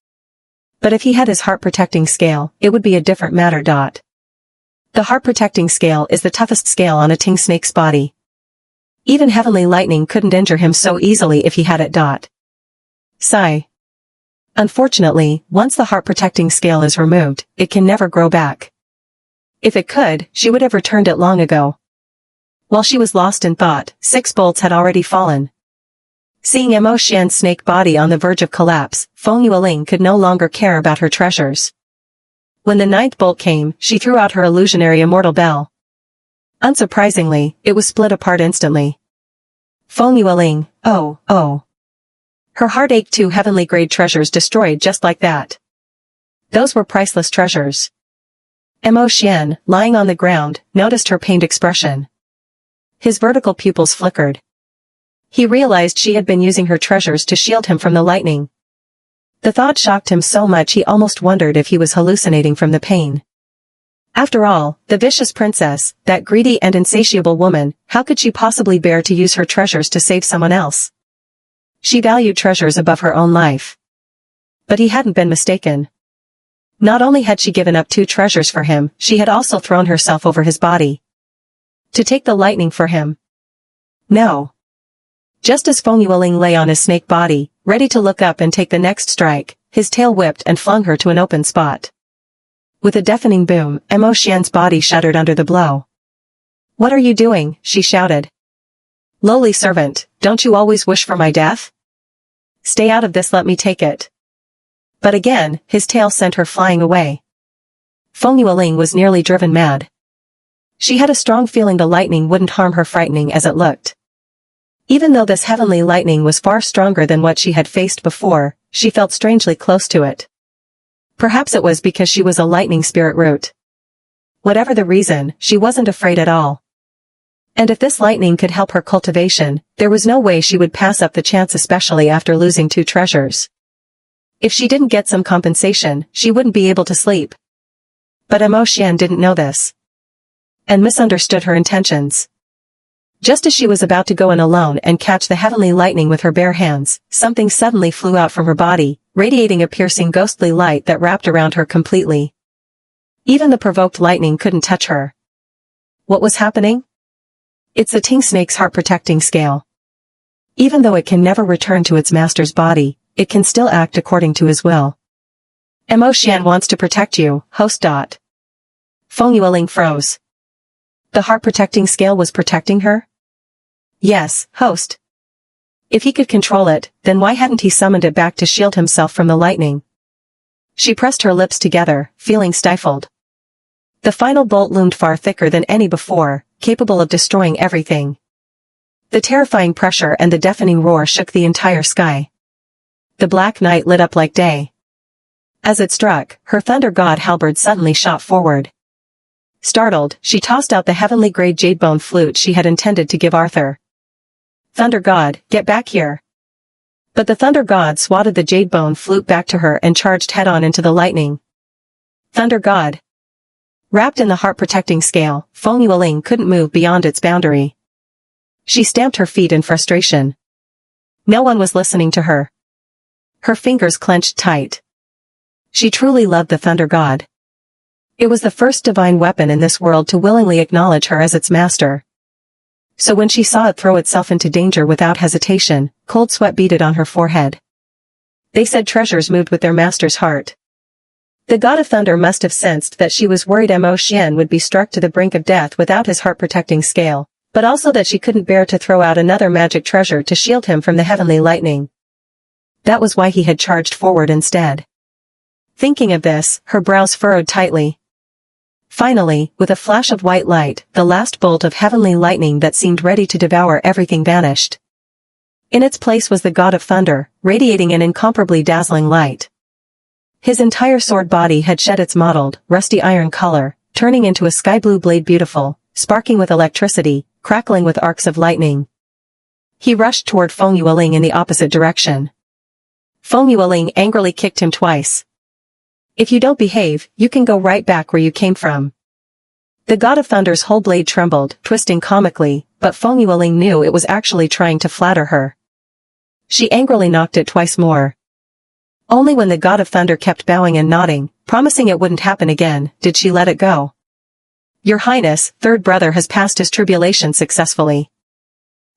But if he had his heart-protecting scale, it would be a different matter. The heart-protecting scale is the toughest scale on a ting snake's body. Even heavenly lightning couldn't injure him so easily if he had it. Sigh. Unfortunately, once the heart-protecting scale is removed, it can never grow back. If it could, she would have returned it long ago. While she was lost in thought, 6 bolts had already fallen. Seeing Emo Xian's snake body on the verge of collapse, Feng Yueling could no longer care about her treasures. When the 9th bolt came, she threw out her illusionary immortal bell. Unsurprisingly, it was split apart instantly. Feng Yueling, oh. Her heart ached. 2 heavenly-grade treasures destroyed just like that. Those were priceless treasures. Emo Xian, lying on the ground, noticed her pained expression. His vertical pupils flickered. He realized she had been using her treasures to shield him from the lightning. The thought shocked him so much he almost wondered if he was hallucinating from the pain. After all, the vicious princess, that greedy and insatiable woman, how could she possibly bear to use her treasures to save someone else? She valued treasures above her own life. But he hadn't been mistaken. Not only had she given up 2 treasures for him, she had also thrown herself over his body. To take the lightning for him. No. Just as Feng Yueling lay on his snake body, ready to look up and take the next strike, his tail whipped and flung her to an open spot. With a deafening boom, Emo Xian's body shuddered under the blow. What are you doing? She shouted. Lowly servant, don't you always wish for my death? Stay out of this, let me take it. But again, his tail sent her flying away. Feng Yueling was nearly driven mad. She had a strong feeling the lightning wouldn't harm her, frightening as it looked. Even though this heavenly lightning was far stronger than what she had faced before, she felt strangely close to it. Perhaps it was because she was a lightning spirit root. Whatever the reason, she wasn't afraid at all. And if this lightning could help her cultivation, there was no way she would pass up the chance, especially after losing 2 treasures. If she didn't get some compensation, she wouldn't be able to sleep. But Emo Xian didn't know this. And misunderstood her intentions. Just as she was about to go in alone and catch the heavenly lightning with her bare hands, something suddenly flew out from her body, radiating a piercing ghostly light that wrapped around her completely. Even the provoked lightning couldn't touch her. What was happening? It's the Ting Snake's heart-protecting scale. Even though it can never return to its master's body, it can still act according to his will. Emo Xian wants to protect you, host. Feng Yueling froze. The heart-protecting scale was protecting her? Yes, host. If he could control it, then why hadn't he summoned it back to shield himself from the lightning? She pressed her lips together, feeling stifled. The final bolt loomed far thicker than any before, capable of destroying everything. The terrifying pressure and the deafening roar shook the entire sky. The black night lit up like day. As it struck, her thunder god halberd suddenly shot forward. Startled, she tossed out the heavenly grade jadebone flute she had intended to give Arthur. Thunder god, get back here. But the thunder god swatted the jadebone flute back to her and charged head-on into the lightning. Thunder god. Wrapped in the heart-protecting scale, Feng Yueling couldn't move beyond its boundary. She stamped her feet in frustration. No one was listening to her. Her fingers clenched tight. She truly loved the thunder god. It was the first divine weapon in this world to willingly acknowledge her as its master. So when she saw it throw itself into danger without hesitation, cold sweat beaded on her forehead. They said treasures moved with their master's heart. The god of thunder must have sensed that she was worried Emo Xian would be struck to the brink of death without his heart-protecting scale, but also that she couldn't bear to throw out another magic treasure to shield him from the heavenly lightning. That was why he had charged forward instead. Thinking of this, her brows furrowed tightly. Finally, with a flash of white light, the last bolt of heavenly lightning that seemed ready to devour everything vanished. In its place was the god of thunder, radiating an incomparably dazzling light. His entire sword body had shed its mottled, rusty iron color, turning into a sky-blue blade beautiful, sparking with electricity, crackling with arcs of lightning. He rushed toward Feng Yueling in the opposite direction. Feng Yueling angrily kicked him twice. If you don't behave, you can go right back where you came from. The god of thunder's whole blade trembled, twisting comically, but Feng Yueling knew it was actually trying to flatter her. She angrily knocked it twice more. Only when the god of thunder kept bowing and nodding, promising it wouldn't happen again, did she let it go. Your Highness, third brother has passed his tribulation successfully.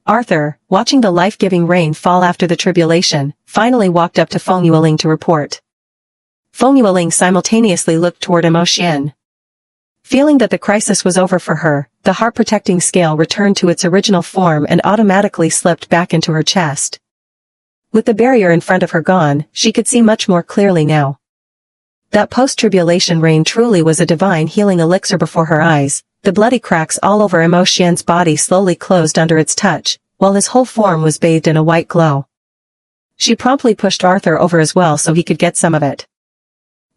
Arthur, watching the life-giving rain fall after the tribulation, finally walked up to Feng Yueling to report. Feng Yueling simultaneously looked toward Emo Xian. Feeling that the crisis was over for her, the heart-protecting scale returned to its original form and automatically slipped back into her chest. With the barrier in front of her gone, she could see much more clearly now. That post-tribulation rain truly was a divine healing elixir before her eyes. The bloody cracks all over Emo Xian's body slowly closed under its touch, while his whole form was bathed in a white glow. She promptly pushed Arthur over as well so he could get some of it.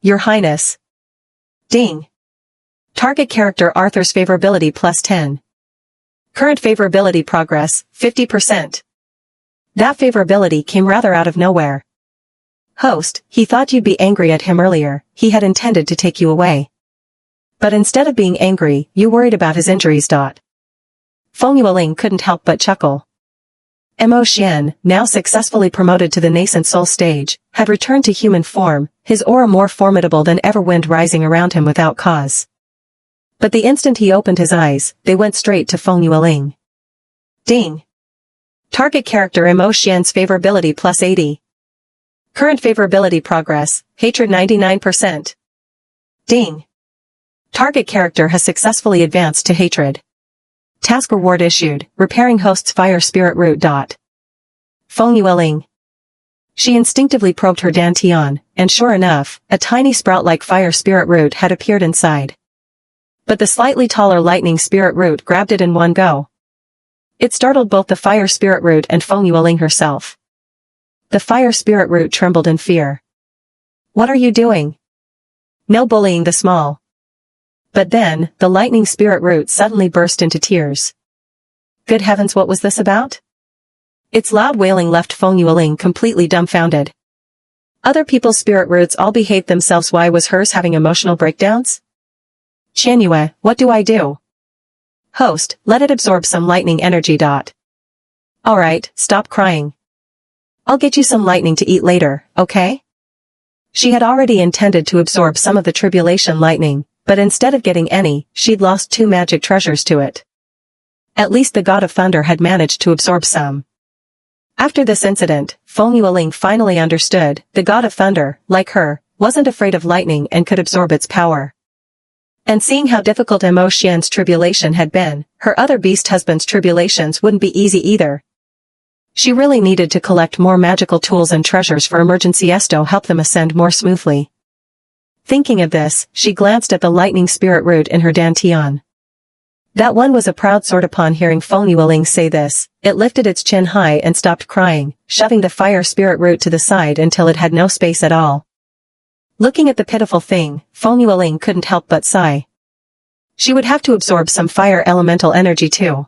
Your Highness. Ding. Target character Arthur's favorability plus 10. Current favorability progress, 50%. That favorability came rather out of nowhere. Host, he thought you'd be angry at him earlier, he had intended to take you away. But instead of being angry, you worried about his injuries. Feng Yueling couldn't help but chuckle. Emo Xian, now successfully promoted to the nascent soul stage, had returned to human form, his aura more formidable than ever, wind rising around him without cause. But the instant he opened his eyes, they went straight to Feng Yueling. Ding. Target character Emo Xian's favorability plus 80. Current favorability progress, hatred 99%. Ding. Target character has successfully advanced to hatred. Task reward issued, repairing host's fire spirit root. Feng Yueling. She instinctively probed her dantian, and sure enough, a tiny sprout-like fire spirit root had appeared inside. But the slightly taller lightning spirit root grabbed it in one go. It startled both the fire spirit root and Feng Yueling herself. The fire spirit root trembled in fear. What are you doing? No bullying the small. But then, the lightning spirit root suddenly burst into tears. Good heavens, what was this about? Its loud wailing left Feng Yueling completely dumbfounded. Other people's spirit roots all behaved themselves, why was hers having emotional breakdowns? Qianyue, what do I do? Host, let it absorb some lightning energy. Alright, stop crying. I'll get you some lightning to eat later, okay? She had already intended to absorb some of the tribulation lightning, but instead of getting any, she'd lost 2 magic treasures to it. At least the god of thunder had managed to absorb some. After this incident, Feng Yueling finally understood, the god of thunder, like her, wasn't afraid of lightning and could absorb its power. And seeing how difficult Mo Xian's tribulation had been, her other beast husband's tribulations wouldn't be easy either. She really needed to collect more magical tools and treasures for emergency to help them ascend more smoothly. Thinking of this, she glanced at the lightning spirit root in her dantian. That one was a proud sort. Upon hearing Feng Yueling say this, it lifted its chin high and stopped crying, shoving the fire spirit root to the side until it had no space at all. Looking at the pitiful thing, Feng Yueling couldn't help but sigh. She would have to absorb some fire elemental energy too.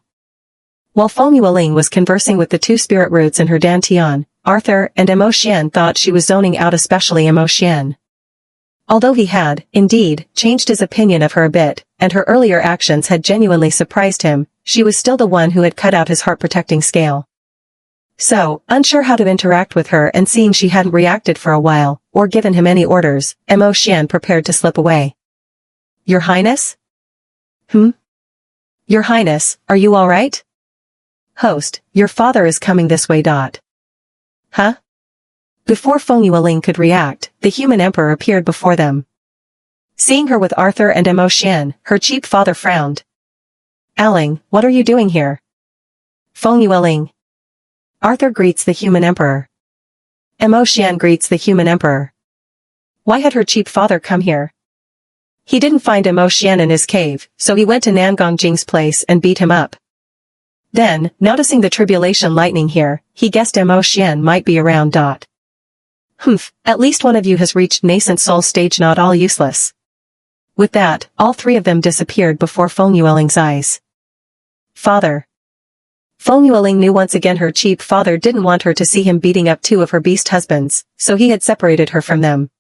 While Feng Yueling was conversing with the 2 spirit roots in her dantian, Arthur and Mo Xian thought she was zoning out, especially Mo Xian. Although he had, indeed, changed his opinion of her a bit, and her earlier actions had genuinely surprised him, she was still the one who had cut out his heart-protecting scale. So, unsure how to interact with her and seeing she hadn't reacted for a while, or given him any orders, Mo Xian prepared to slip away. Your Highness? Your Highness, are you alright? Host, your father is coming this way. Huh? Before Feng Yueling could react, the human emperor appeared before them. Seeing her with Arthur and Mo Xian, her cheap father frowned. Aling, what are you doing here? Feng Yueling. Arthur greets the human emperor. Mo Xian greets the human emperor. Why had her cheap father come here? He didn't find Mo Xian in his cave, so he went to Nangong Jing's place and beat him up. Then, noticing the tribulation lightning here, he guessed Mo Xian might be around. At least one of you has reached nascent soul stage, not all useless. With that, all 3 of them disappeared before Feng Yueling's eyes. Father. Feng Yueling knew once again her cheap father didn't want her to see him beating up 2 of her beast husbands, so he had separated her from them.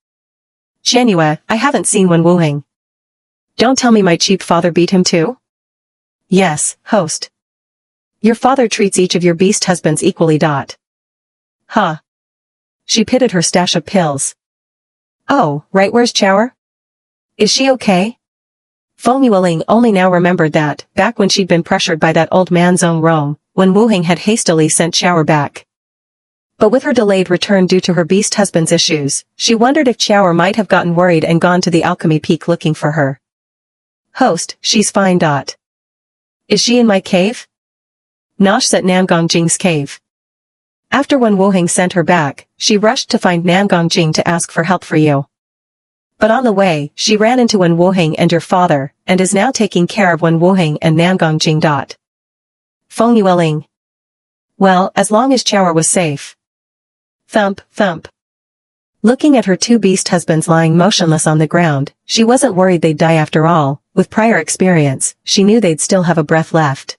Qianyue, I haven't seen Wen Wuheng. Don't tell me my cheap father beat him too? Yes, host. Your father treats each of your beast husbands equally. Huh. She pitted her stash of pills. Oh, right, where's Chower? Is she okay? Feng Yueling only now remembered that, back when she'd been pressured by that old man's own Rome, when Wuheng had hastily sent Chower back. But with her delayed return due to her beast husband's issues, she wondered if Chower might have gotten worried and gone to the alchemy peak looking for her. Host, she's fine. Is she in my cave? Nosh's at Nangong Jing's cave. After when Wuheng sent her back, she rushed to find Nangong Jing to ask for help for you. But on the way, she ran into Wen Wuheng and your father, and is now taking care of Wen Wuheng and Nangong Jing. Feng Yueling. Well, as long as Chower was safe. Thump, thump. Looking at her 2 beast husbands lying motionless on the ground, she wasn't worried they'd die after all. With prior experience, she knew they'd still have a breath left.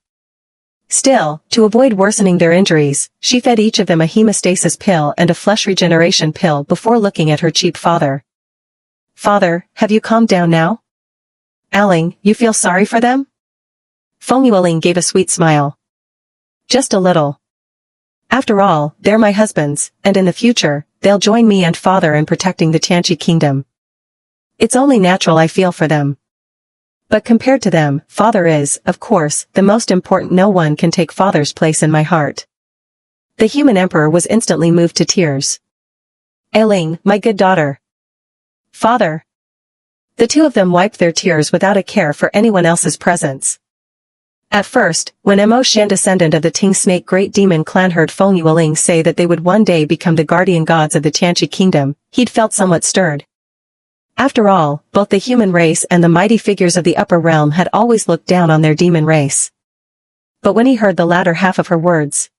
Still, to avoid worsening their injuries, she fed each of them a hemostasis pill and a flesh regeneration pill before looking at her cheap father. Father, have you calmed down now? Aling, you feel sorry for them? Feng Yueling gave a sweet smile. Just a little. After all, they're my husbands, and in the future, they'll join me and father in protecting the Tianqi kingdom. It's only natural I feel for them. But compared to them, father is, of course, the most important. No one can take father's place in my heart. The human emperor was instantly moved to tears. Aling, my good daughter. Father. The 2 of them wiped their tears without a care for anyone else's presence. At first, when Mo Xian, descendant of the Ting Snake Great Demon clan, heard Feng Yueling say that they would one day become the guardian gods of the Tianqi kingdom, he'd felt somewhat stirred. After all, both the human race and the mighty figures of the upper realm had always looked down on their demon race. But when he heard the latter half of her words,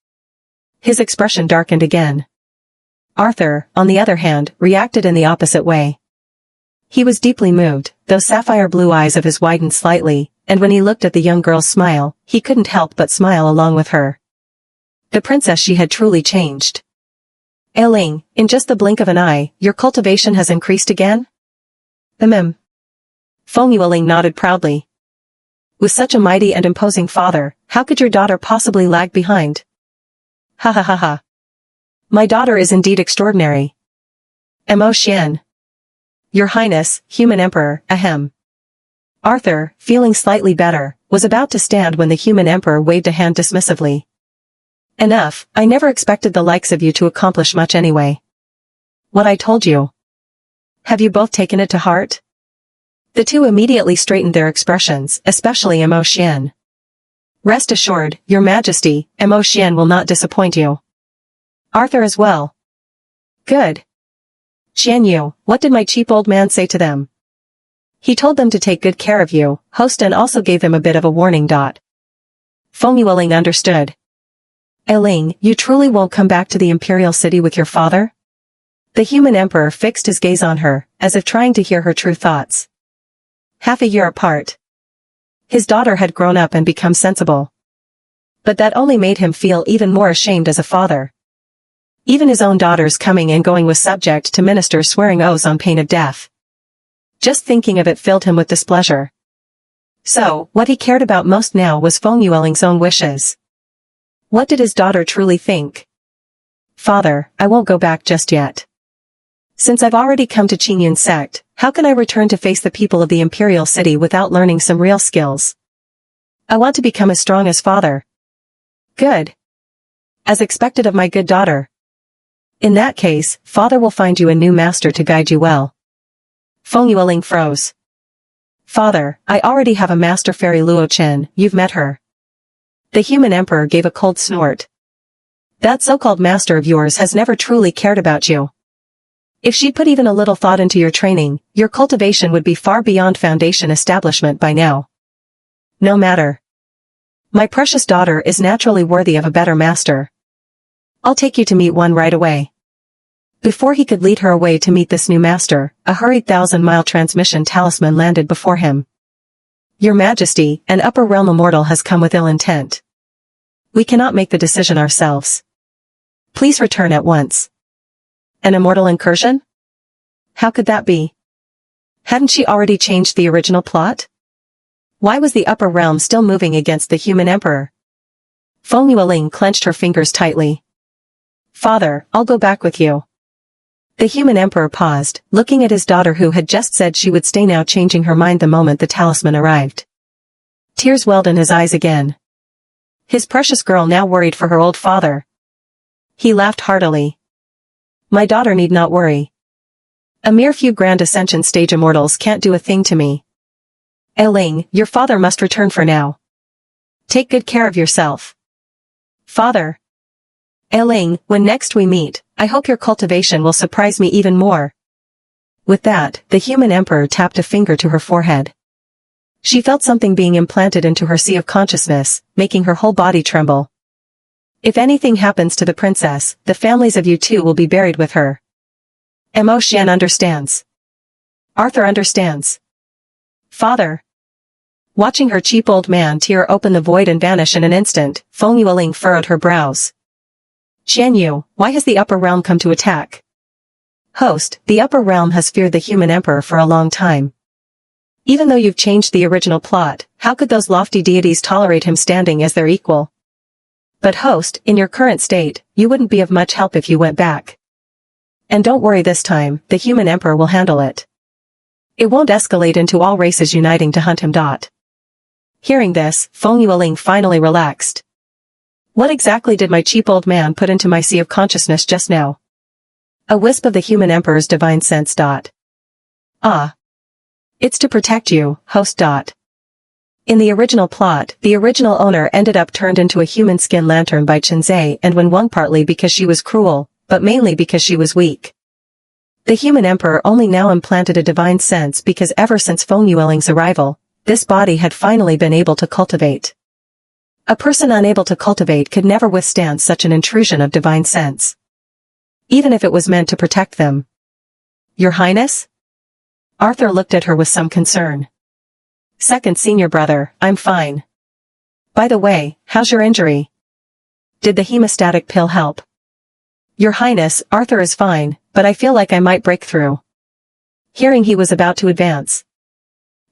his expression darkened again. Arthur, on the other hand, reacted in the opposite way. He was deeply moved, those sapphire blue eyes of his widened slightly, and when he looked at the young girl's smile, he couldn't help but smile along with her. The princess, she had truly changed. Yueling, in just the blink of an eye, your cultivation has increased again? Feng Yueling nodded proudly. With such a mighty and imposing father, how could your daughter possibly lag behind? Ha ha ha ha. My daughter is indeed extraordinary. Mo Xian. Your Highness, Human Emperor, ahem. Arthur, feeling slightly better, was about to stand when the Human Emperor waved a hand dismissively. Enough, I never expected the likes of you to accomplish much anyway. What I told you. Have you both taken it to heart? The two immediately straightened their expressions, especially Mo Xian. Rest assured, Your Majesty, Mo Xian will not disappoint you. Arthur as well. Good. Xian Yu, what did my cheap old man say to them? He told them to take good care of you, host, and also gave them a bit of a warning. Feng Yueling understood. Yueling, you truly won't come back to the Imperial City with your father? The Human Emperor fixed his gaze on her, as if trying to hear her true thoughts. Half a year apart. His daughter had grown up and become sensible. But that only made him feel even more ashamed as a father. Even his own daughters coming and going was subject to ministers swearing oaths on pain of death. Just thinking of it filled him with displeasure. So, what he cared about most now was Feng Yueling's own wishes. What did his daughter truly think? Father, I won't go back just yet. Since I've already come to Qingyun's sect, how can I return to face the people of the Imperial City without learning some real skills? I want to become as strong as father. Good. As expected of my good daughter. In that case, father will find you a new master to guide you well. Feng Yueling froze. Father, I already have a master fairy Luo Chen, you've met her. The Human Emperor gave a cold snort. That so-called master of yours has never truly cared about you. If she'd put even a little thought into your training, your cultivation would be far beyond foundation establishment by now. No matter. My precious daughter is naturally worthy of a better master. I'll take you to meet one right away. Before he could lead her away to meet this new master, a hurried 1,000-mile transmission talisman landed before him. Your Majesty, an upper realm immortal has come with ill intent. We cannot make the decision ourselves. Please return at once. An immortal incursion? How could that be? Hadn't she already changed the original plot? Why was the upper realm still moving against the Human Emperor? Feng Yueling clenched her fingers tightly. Father, I'll go back with you. The Human Emperor paused, looking at his daughter who had just said she would stay, now changing her mind the moment the talisman arrived. Tears welled in his eyes again. His precious girl now worried for her old father. He laughed heartily. My daughter need not worry. A mere few grand ascension stage immortals can't do a thing to me. Yueling, your father must return for now. Take good care of yourself. Father. Yueling, when next we meet, I hope your cultivation will surprise me even more. With that, the Human Emperor tapped a finger to her forehead. She felt something being implanted into her sea of consciousness, making her whole body tremble. If anything happens to the princess, the families of you two will be buried with her. Mo Xian understands. Arthur understands. Father. Watching her cheap old man tear open the void and vanish in an instant, Feng Yueling furrowed her brows. Xian Yu, why has the upper realm come to attack? Host, the upper realm has feared the Human Emperor for a long time. Even though you've changed the original plot, how could those lofty deities tolerate him standing as their equal? But host, in your current state, you wouldn't be of much help if you went back. And don't worry this time, the Human Emperor will handle it. It won't escalate into all races uniting to hunt him. Hearing this, Feng Yueling finally relaxed. What exactly did my cheap old man put into my sea of consciousness just now? A wisp of the Human Emperor's divine sense. Ah. It's to protect you, host. In the original plot, the original owner ended up turned into a human skin lantern by Chenze and Wen Wang, partly because she was cruel, but mainly because she was weak. The Human Emperor only now implanted a divine sense because ever since Feng Yueling's arrival, this body had finally been able to cultivate. A person unable to cultivate could never withstand such an intrusion of divine sense. even if it was meant to protect them. Your Highness? Arthur looked at her with some concern. Second senior brother, I'm fine. By the way, how's your injury? Did the hemostatic pill help? Your Highness, Arthur is fine, but I feel like I might break through. Hearing he was about to advance,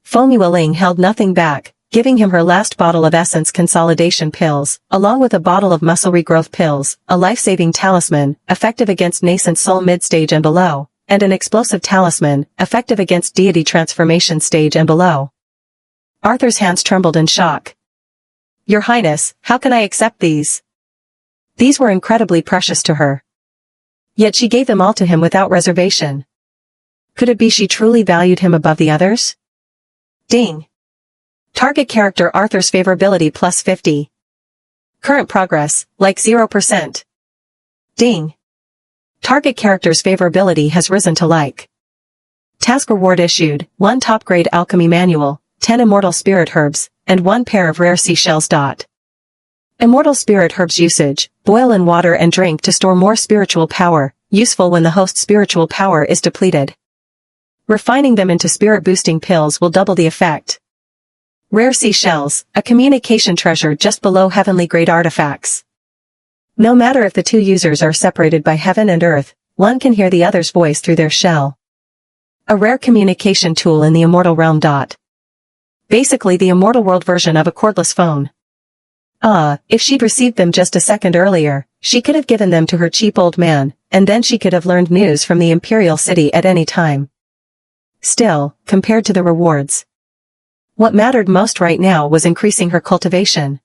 Feng Yueling held nothing back, giving him her last bottle of essence consolidation pills, along with a bottle of muscle regrowth pills, a life-saving talisman, effective against nascent soul mid-stage and below, and an explosive talisman, effective against deity transformation stage and below. Arthur's hands trembled in shock. Your Highness, how can I accept these? These were incredibly precious to her. Yet she gave them all to him without reservation. Could it be she truly valued him above the others? Ding. Target character Arthur's favorability plus 50. Current progress, like 0%. Ding. Target character's favorability has risen to like. Task reward issued, 1 top-grade alchemy manual, 10 immortal spirit herbs, and 1 pair of rare seashells. Immortal spirit herbs usage, boil in water and drink to store more spiritual power, useful when the host's spiritual power is depleted. Refining them into spirit-boosting pills will double the effect. Rare seashells, a communication treasure just below heavenly-grade artifacts. No matter if the two users are separated by heaven and earth, one can hear the other's voice through their shell. A rare communication tool in the immortal realm. Basically the immortal world version of a cordless phone. If she'd received them just a second earlier, she could have given them to her cheap old man, and then she could have learned news from the Imperial City at any time. Still, compared to the rewards, what mattered most right now was increasing her cultivation.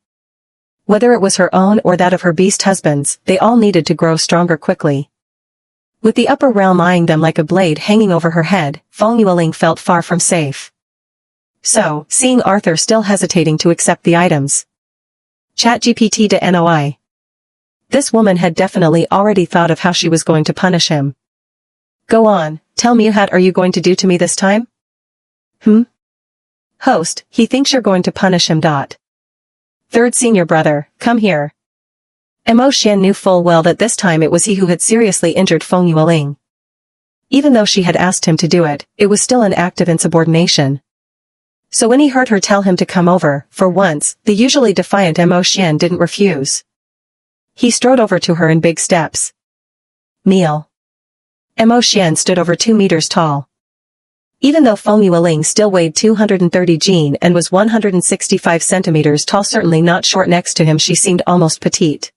Whether it was her own or that of her beast husbands, they all needed to grow stronger quickly. With the upper realm eyeing them like a blade hanging over her head, Feng Yueling felt far from safe. So, seeing Arthur still hesitating to accept the items, ChatGPT to NOI. This woman had definitely already thought of how she was going to punish him. Go on, tell me what are you going to do to me this time? Host, he thinks you're going to punish him. Third senior brother, come here. Mo Xian knew full well that this time it was he who had seriously injured Feng Yueling. Even though she had asked him to do it, it was still an act of insubordination. So when he heard her tell him to come over, for once, the usually defiant Mo Xian didn't refuse. He strode over to her in big steps. Kneel. Mo Xian stood over 2 meters tall. Even though Feng Yueling still weighed 230 jin and was 165 centimeters tall, certainly not short next to him, she seemed almost petite.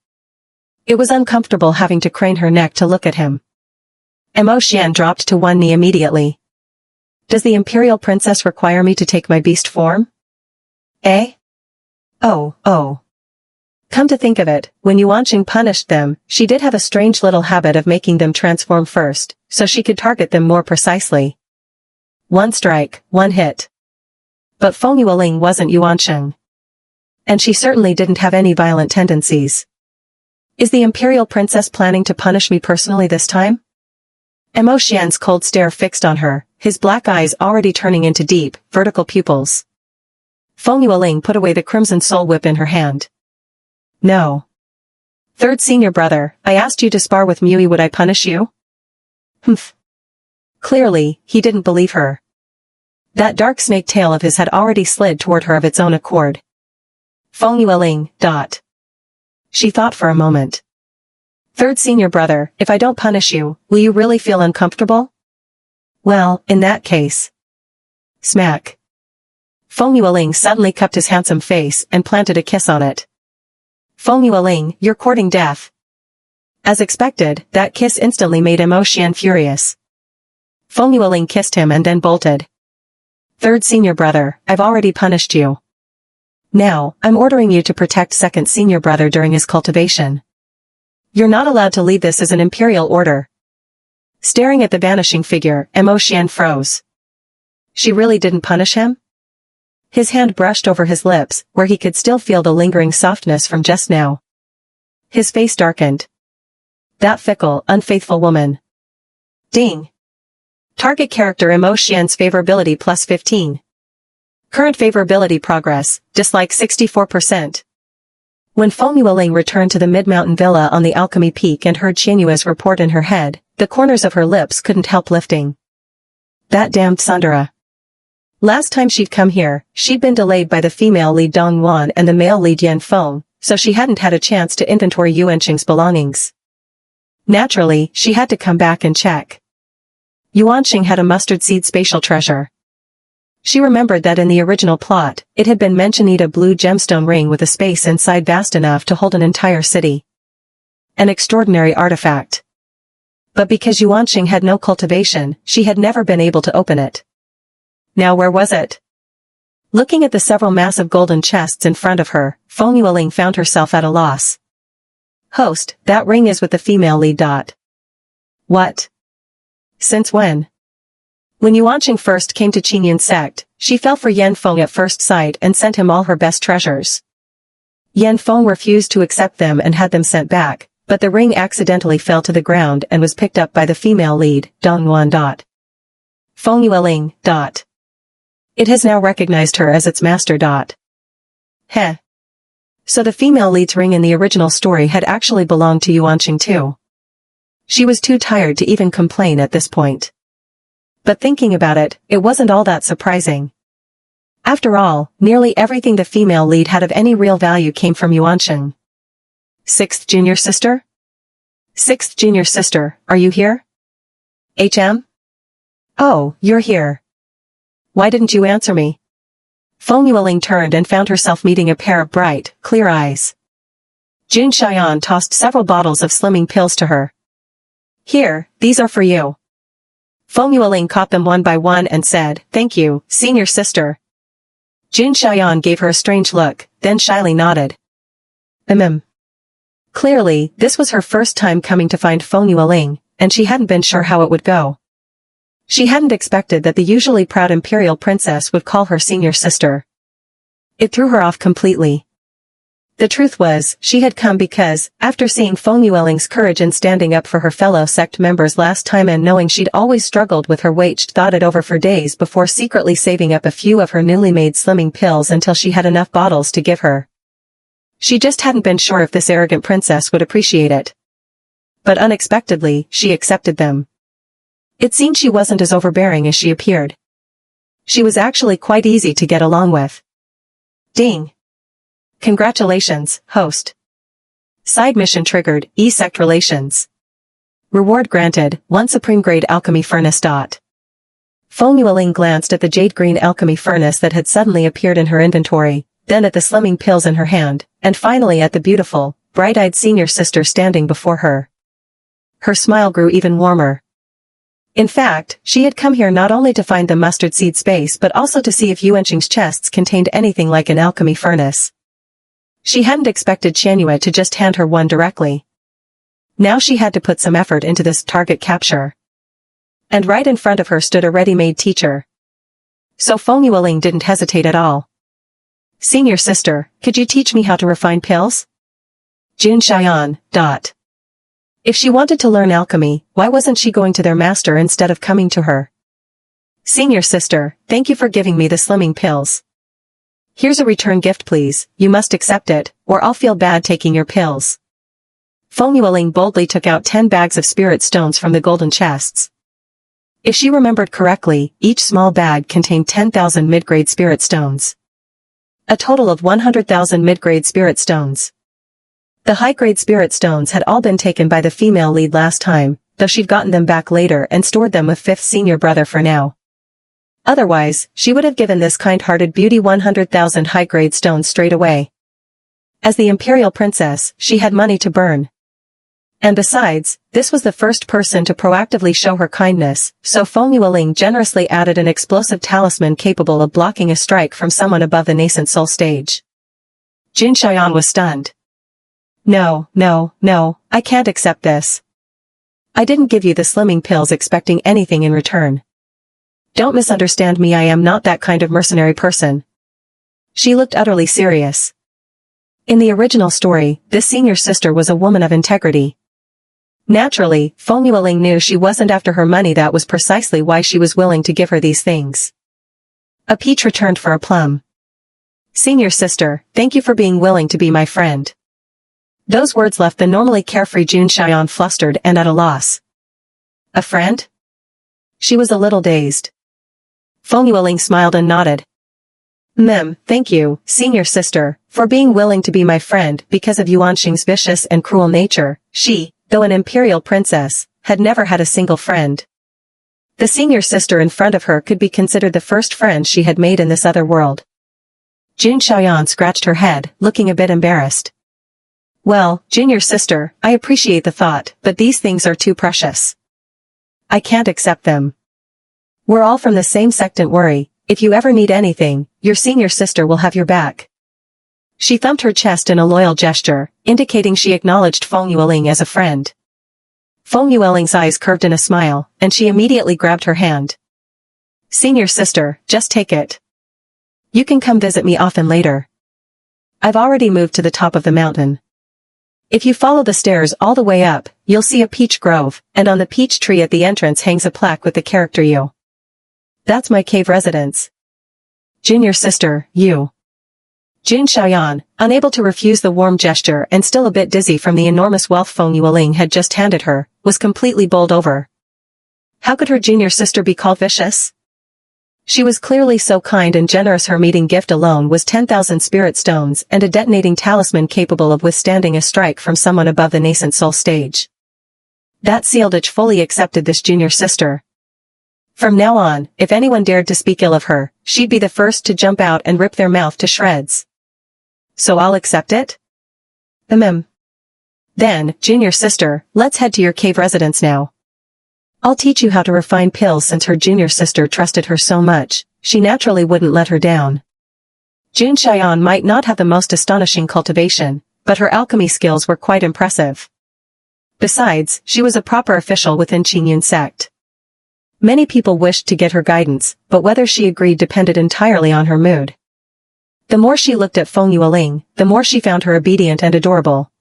It was uncomfortable having to crane her neck to look at him. Mo Xian dropped to one knee immediately. Does the Imperial Princess require me to take my beast form? Eh? Oh. Come to think of it, when Yuanqing punished them, she did have a strange little habit of making them transform first, so she could target them more precisely. 1 strike, 1 hit. But Feng Yueling wasn't Yuanqing. And she certainly didn't have any violent tendencies. Is the Imperial Princess planning to punish me personally this time? Mo Xian's cold stare fixed on her, his black eyes already turning into deep, vertical pupils. Feng Yueling put away the crimson soul whip in her hand. No. Third senior brother, I asked you to spar with Mui, would I punish you? Humph. Clearly, he didn't believe her. That dark snake tail of his had already slid toward her of its own accord. Feng Yueling. She thought for a moment. Third senior brother, if I don't punish you, will you really feel uncomfortable? Well, in that case. Smack. Feng Yueling suddenly cupped his handsome face and planted a kiss on it. Feng Yueling, you're courting death. As expected, that kiss instantly made Mo Xian furious. Feng Yueling kissed him and then bolted. Third senior brother, I've already punished you. Now, I'm ordering you to protect second senior brother during his cultivation. You're not allowed to leave this as an imperial order. Staring at the vanishing figure, Mo Xian froze. She really didn't punish him? His hand brushed over his lips, where he could still feel the lingering softness from just now. His face darkened. That fickle, unfaithful woman. Ding. Target character Mo Xian's favorability plus 15. Current favorability progress, dislike 64%. When Feng Yueling returned to the mid-mountain villa on the alchemy peak and heard Qianyue's report in her head, the corners of her lips couldn't help lifting. That damned tsundere. Last time she'd come here, she'd been delayed by the female lead Dong Yuan and the male lead Yan Feng, so she hadn't had a chance to inventory Yuanqing's belongings. Naturally, she had to come back and check. Yuanqing had a mustard seed spatial treasure. She remembered that in the original plot, it had been mentioned a blue gemstone ring with a space inside vast enough to hold an entire city. An extraordinary artifact. But because Yuanqing had no cultivation, she had never been able to open it. Now where was it? Looking at the several massive golden chests in front of her, Feng Yueling found herself at a loss. Host, that ring is with the female lead. What? Since when? When Yuanqing first came to Qingyun sect, she fell for Yan Feng at first sight and sent him all her best treasures. Yan Feng refused to accept them and had them sent back, but the ring accidentally fell to the ground and was picked up by the female lead, Dong Yuan. Feng Yueling. It has now recognized her as its master. Heh. So the female lead's ring in the original story had actually belonged to Yuanqing too. She was too tired to even complain at this point. But thinking about it, it wasn't all that surprising. After all, nearly everything the female lead had of any real value came from Yuanqing. Sixth junior sister? Sixth junior sister, are you here? HM? Oh, you're here. Why didn't you answer me? Feng Yueling turned and found herself meeting a pair of bright, clear eyes. Jun Xian tossed several bottles of slimming pills to her. Here, these are for you. Feng Yueling caught them one by one and said, thank you, senior sister. Jun Xian gave her a strange look, then shyly nodded. Clearly, this was her first time coming to find Feng Yueling, and she hadn't been sure how it would go. She hadn't expected that the usually proud Imperial Princess would call her senior sister. It threw her off completely. The truth was, she had come because, after seeing Feng Yueling's courage in standing up for her fellow sect members last time and knowing she'd always struggled with her weight, she'd thought it over for days before secretly saving up a few of her newly made slimming pills until she had enough bottles to give her. She just hadn't been sure if this arrogant princess would appreciate it. But unexpectedly, she accepted them. It seemed she wasn't as overbearing as she appeared. She was actually quite easy to get along with. Ding. Congratulations, host. Side mission triggered, E-sect relations. Reward granted, 1 supreme grade alchemy furnace. Feng Yueling glanced at the jade green alchemy furnace that had suddenly appeared in her inventory, then at the slimming pills in her hand, and finally at the beautiful, bright-eyed senior sister standing before her. Her smile grew even warmer. In fact, she had come here not only to find the mustard seed space but also to see if Yuanqing's chests contained anything like an alchemy furnace. She hadn't expected Qianyue to just hand her one directly. Now she had to put some effort into this target capture. And right in front of her stood a ready-made teacher. So Feng Yueling didn't hesitate at all. Senior sister, could you teach me how to refine pills? Jun Xian. If she wanted to learn alchemy, why wasn't she going to their master instead of coming to her? Senior sister, thank you for giving me the slimming pills. Here's a return gift please, you must accept it, or I'll feel bad taking your pills. Feng Yueling boldly took out 10 bags of spirit stones from the golden chests. If she remembered correctly, each small bag contained 10,000 mid-grade spirit stones. A total of 100,000 mid-grade spirit stones. The high-grade spirit stones had all been taken by the female lead last time, though she'd gotten them back later and stored them with fifth senior brother for now. Otherwise, she would have given this kind-hearted beauty 100,000 high-grade stones straight away. As the Imperial Princess, she had money to burn. And besides, this was the first person to proactively show her kindness, so Feng Yueling generously added an explosive talisman capable of blocking a strike from someone above the nascent soul stage. Jun Xian was stunned. No, I can't accept this. I didn't give you the slimming pills expecting anything in return. Don't misunderstand me, I am not that kind of mercenary person. She looked utterly serious. In the original story, this senior sister was a woman of integrity. Naturally, Feng Yueling knew she wasn't after her money. That was precisely why she was willing to give her these things. A peach returned for a plum. Senior sister, thank you for being willing to be my friend. Those words left the normally carefree Jun Xiaoyan flustered and at a loss. A friend? She was a little dazed. Feng Yueling smiled and nodded. Thank you, senior sister, for being willing to be my friend because of Yuanxing's vicious and cruel nature. She, though an Imperial Princess, had never had a single friend. The senior sister in front of her could be considered the first friend she had made in this other world. Jun Xiaoyan scratched her head, looking a bit embarrassed. Well, junior sister, I appreciate the thought, but these things are too precious. I can't accept them. We're all from the same sect, don't worry. If you ever need anything, your senior sister will have your back. She thumped her chest in a loyal gesture, indicating she acknowledged Feng Yueling as a friend. Feng Yueling's eyes curved in a smile, and she immediately grabbed her hand. Senior sister, just take it. You can come visit me often later. I've already moved to the top of the mountain. If you follow the stairs all the way up, you'll see a peach grove, and on the peach tree at the entrance hangs a plaque with the character you. That's my cave residence. Junior sister, you. Jun Xiaoyan, unable to refuse the warm gesture and still a bit dizzy from the enormous wealth Feng Yueling had just handed her, was completely bowled over. How could her junior sister be called vicious? She was clearly so kind and generous. Her meeting gift alone was 10,000 spirit stones and a detonating talisman capable of withstanding a strike from someone above the nascent soul stage. That Sealditch fully accepted this junior sister. From now on, if anyone dared to speak ill of her, she'd be the first to jump out and rip their mouth to shreds. So I'll accept it? Then, junior sister, let's head to your cave residence now. I'll teach you how to refine pills. Since her junior sister trusted her so much, she naturally wouldn't let her down. Jun Xiaoyan might not have the most astonishing cultivation, but her alchemy skills were quite impressive. Besides, she was a proper official within Qingyun sect. Many people wished to get her guidance, but whether she agreed depended entirely on her mood. The more she looked at Feng Yueling, the more she found her obedient and adorable.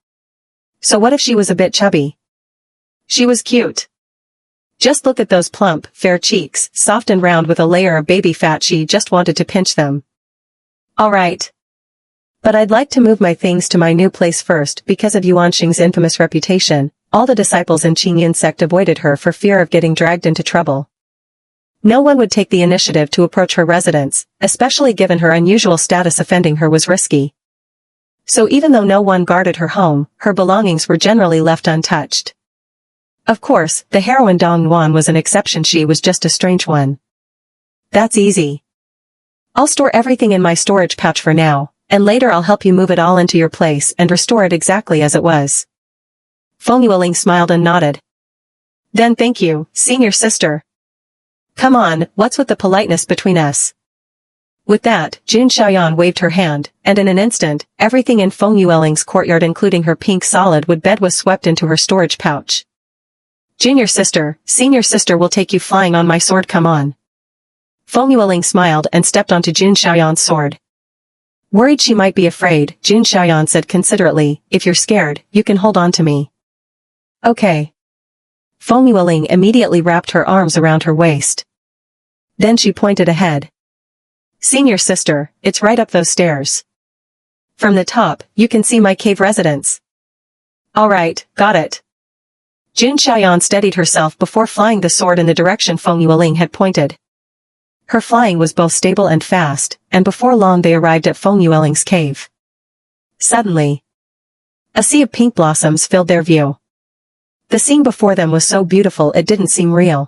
So what if she was a bit chubby? She was cute. Just look at those plump, fair cheeks, soft and round with a layer of baby fat. She just wanted to pinch them. Alright. But I'd like to move my things to my new place first. Because of Yuanxing's infamous reputation, all the disciples in Qingyun sect avoided her for fear of getting dragged into trouble. No one would take the initiative to approach her residence, especially given her unusual status. Offending her was risky. So even though no one guarded her home, her belongings were generally left untouched. Of course, the heroine Dong Yuan was an exception. She was just a strange one. That's easy. I'll store everything in my storage pouch for now, and later I'll help you move it all into your place and restore it exactly as it was. Feng Yueling smiled and nodded. Then thank you, senior sister. Come on, what's with the politeness between us? With that, Jun Xiaoyan waved her hand, and in an instant, everything in Feng Yueling's courtyard including her pink solid wood bed was swept into her storage pouch. Junior sister, senior sister will take you flying on my sword. Come on. Feng Yueling smiled and stepped onto Jun Xiaoyan's sword. Worried she might be afraid, Jun Xiaoyan said considerately, if you're scared, you can hold on to me. Okay. Feng Yueling immediately wrapped her arms around her waist. Then she pointed ahead. Senior sister, it's right up those stairs. From the top, you can see my cave residence. Alright, got it. Jun Xiaoyan steadied herself before flying the sword in the direction Feng Yueling had pointed. Her flying was both stable and fast, and before long they arrived at Feng Yueling's cave. Suddenly, a sea of pink blossoms filled their view. The scene before them was so beautiful it didn't seem real.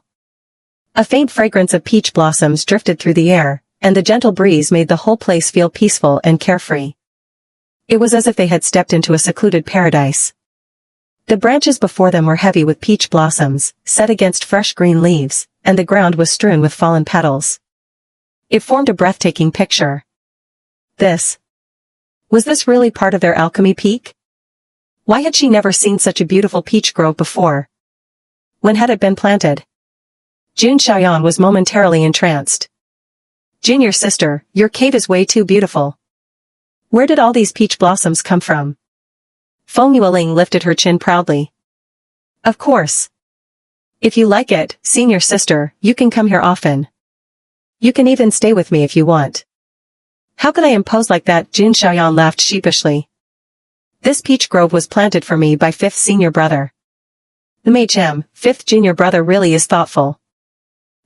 A faint fragrance of peach blossoms drifted through the air, and the gentle breeze made the whole place feel peaceful and carefree. It was as if they had stepped into a secluded paradise. The branches before them were heavy with peach blossoms, set against fresh green leaves, and the ground was strewn with fallen petals. It formed a breathtaking picture. Was this really part of their alchemy peak? Why had she never seen such a beautiful peach grove before? When had it been planted? Jun Xiaoyan was momentarily entranced. Junior sister, your cave is way too beautiful. Where did all these peach blossoms come from? Feng Yueling lifted her chin proudly. Of course. If you like it, senior sister, you can come here often. You can even stay with me if you want. How could I impose like that? Jun Xiaoyan laughed sheepishly. This peach grove was planted for me by 5th senior brother. The HM, 5th junior brother really is thoughtful.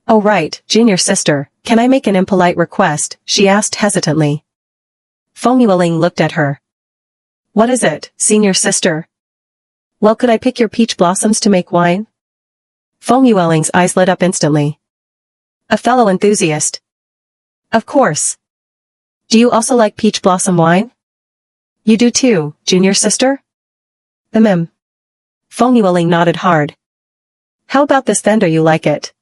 Oh right, junior sister, can I make an impolite request, she asked hesitantly. Feng Yueling looked at her. What is it, senior sister? Well, could I pick your peach blossoms to make wine? Feng Yueling's eyes lit up instantly. A fellow enthusiast. Of course. Do you also like peach blossom wine? You do too, junior sister? Feng Yueling nodded hard. How about this then, do you like it?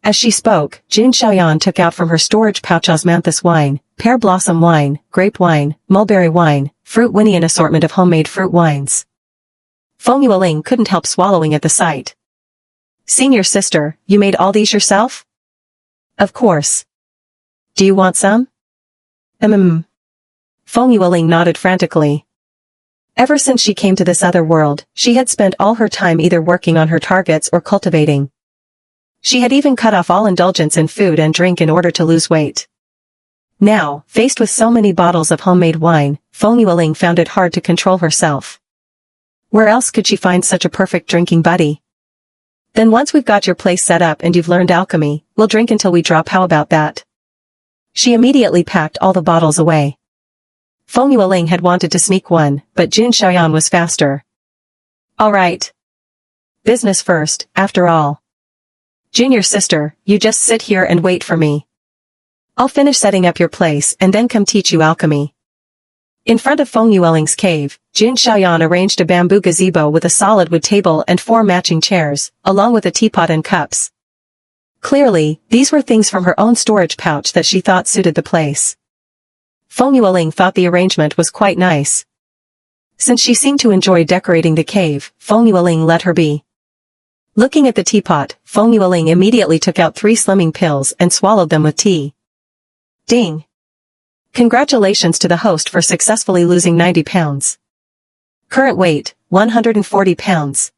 As she spoke, Jin Xiaoyan took out from her storage pouch osmanthus wine, pear blossom wine, grape wine, mulberry wine, fruit winnie, an assortment of homemade fruit wines. Feng Yueling couldn't help swallowing at the sight. Senior sister, you made all these yourself? Of course. Do you want some? Feng Yueling nodded frantically. Ever since she came to this other world, she had spent all her time either working on her targets or cultivating. She had even cut off all indulgence in food and drink in order to lose weight. Now, faced with so many bottles of homemade wine, Feng Yueling found it hard to control herself. Where else could she find such a perfect drinking buddy? Then once we've got your place set up and you've learned alchemy, we'll drink until we drop, how about that? She immediately packed all the bottles away. Feng Yueling had wanted to sneak one, but Jin Xiaoyan was faster. All right. Business first, after all. Junior sister, you just sit here and wait for me. I'll finish setting up your place and then come teach you alchemy. In front of Feng Yueling's cave, Jin Xiaoyan arranged a bamboo gazebo with a solid wood table and 4 matching chairs, along with a teapot and cups. Clearly, these were things from her own storage pouch that she thought suited the place. Feng Yueling thought the arrangement was quite nice. Since she seemed to enjoy decorating the cave, Feng Yueling let her be. Looking at the teapot, Feng Yueling immediately took out 3 slimming pills and swallowed them with tea. Ding! Congratulations to the host for successfully losing 90 pounds. Current weight, 140 pounds.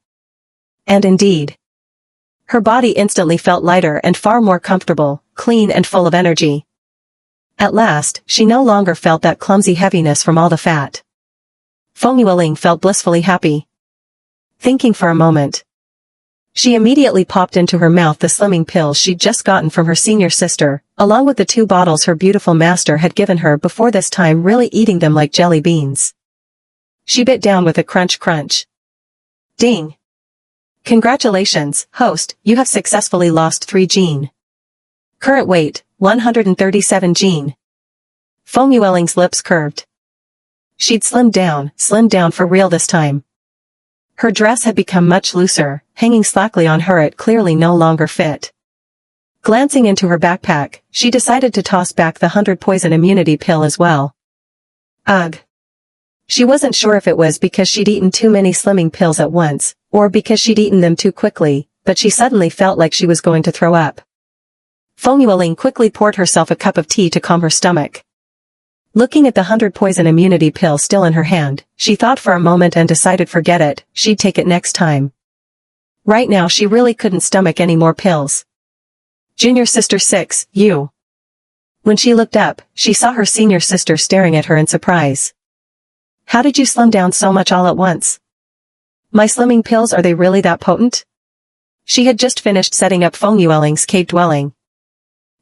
And indeed, her body instantly felt lighter and far more comfortable, clean and full of energy. At last, she no longer felt that clumsy heaviness from all the fat. Feng Yueling felt blissfully happy. Thinking for a moment, she immediately popped into her mouth the slimming pills she'd just gotten from her senior sister, along with the 2 bottles her beautiful master had given her before, this time really eating them like jelly beans. She bit down with a crunch. Ding! Congratulations, host, you have successfully lost 3 gene. Current weight, 137 gene. Feng Yueling's lips curved. She'd slimmed down for real this time. Her dress had become much looser, hanging slackly on her, it clearly no longer fit. Glancing into her backpack, she decided to toss back the 100 poison immunity pill as well. Ugh. She wasn't sure if it was because she'd eaten too many slimming pills at once, or because she'd eaten them too quickly, but she suddenly felt like she was going to throw up. Feng Yueling quickly poured herself a cup of tea to calm her stomach. Looking at the 100 poison immunity pill still in her hand, she thought for a moment and decided forget it, she'd take it next time. Right now she really couldn't stomach any more pills. Junior sister 6, you. When she looked up, she saw her senior sister staring at her in surprise. How did you slim down so much all at once? My slimming pills, are they really that potent? She had just finished setting up Feng Yueling's cave dwelling.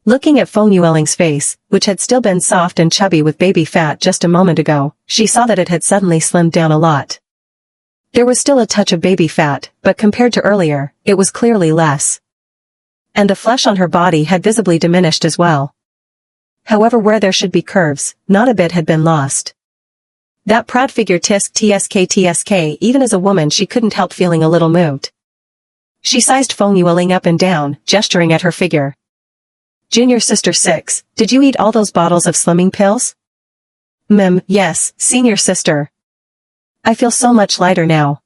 Looking at Feng Yueling's face, which had still been soft and chubby with baby fat just a moment ago, she saw that it had suddenly slimmed down a lot. There was still a touch of baby fat, but compared to earlier, it was clearly less. And the flesh on her body had visibly diminished as well. However, where there should be curves, not a bit had been lost. That proud figure, tsk, even as a woman she couldn't help feeling a little moved. She sized Feng Yueling up and down, gesturing at her figure. Junior sister 6, did you eat all those bottles of slimming pills? Yes, senior sister. I feel so much lighter now.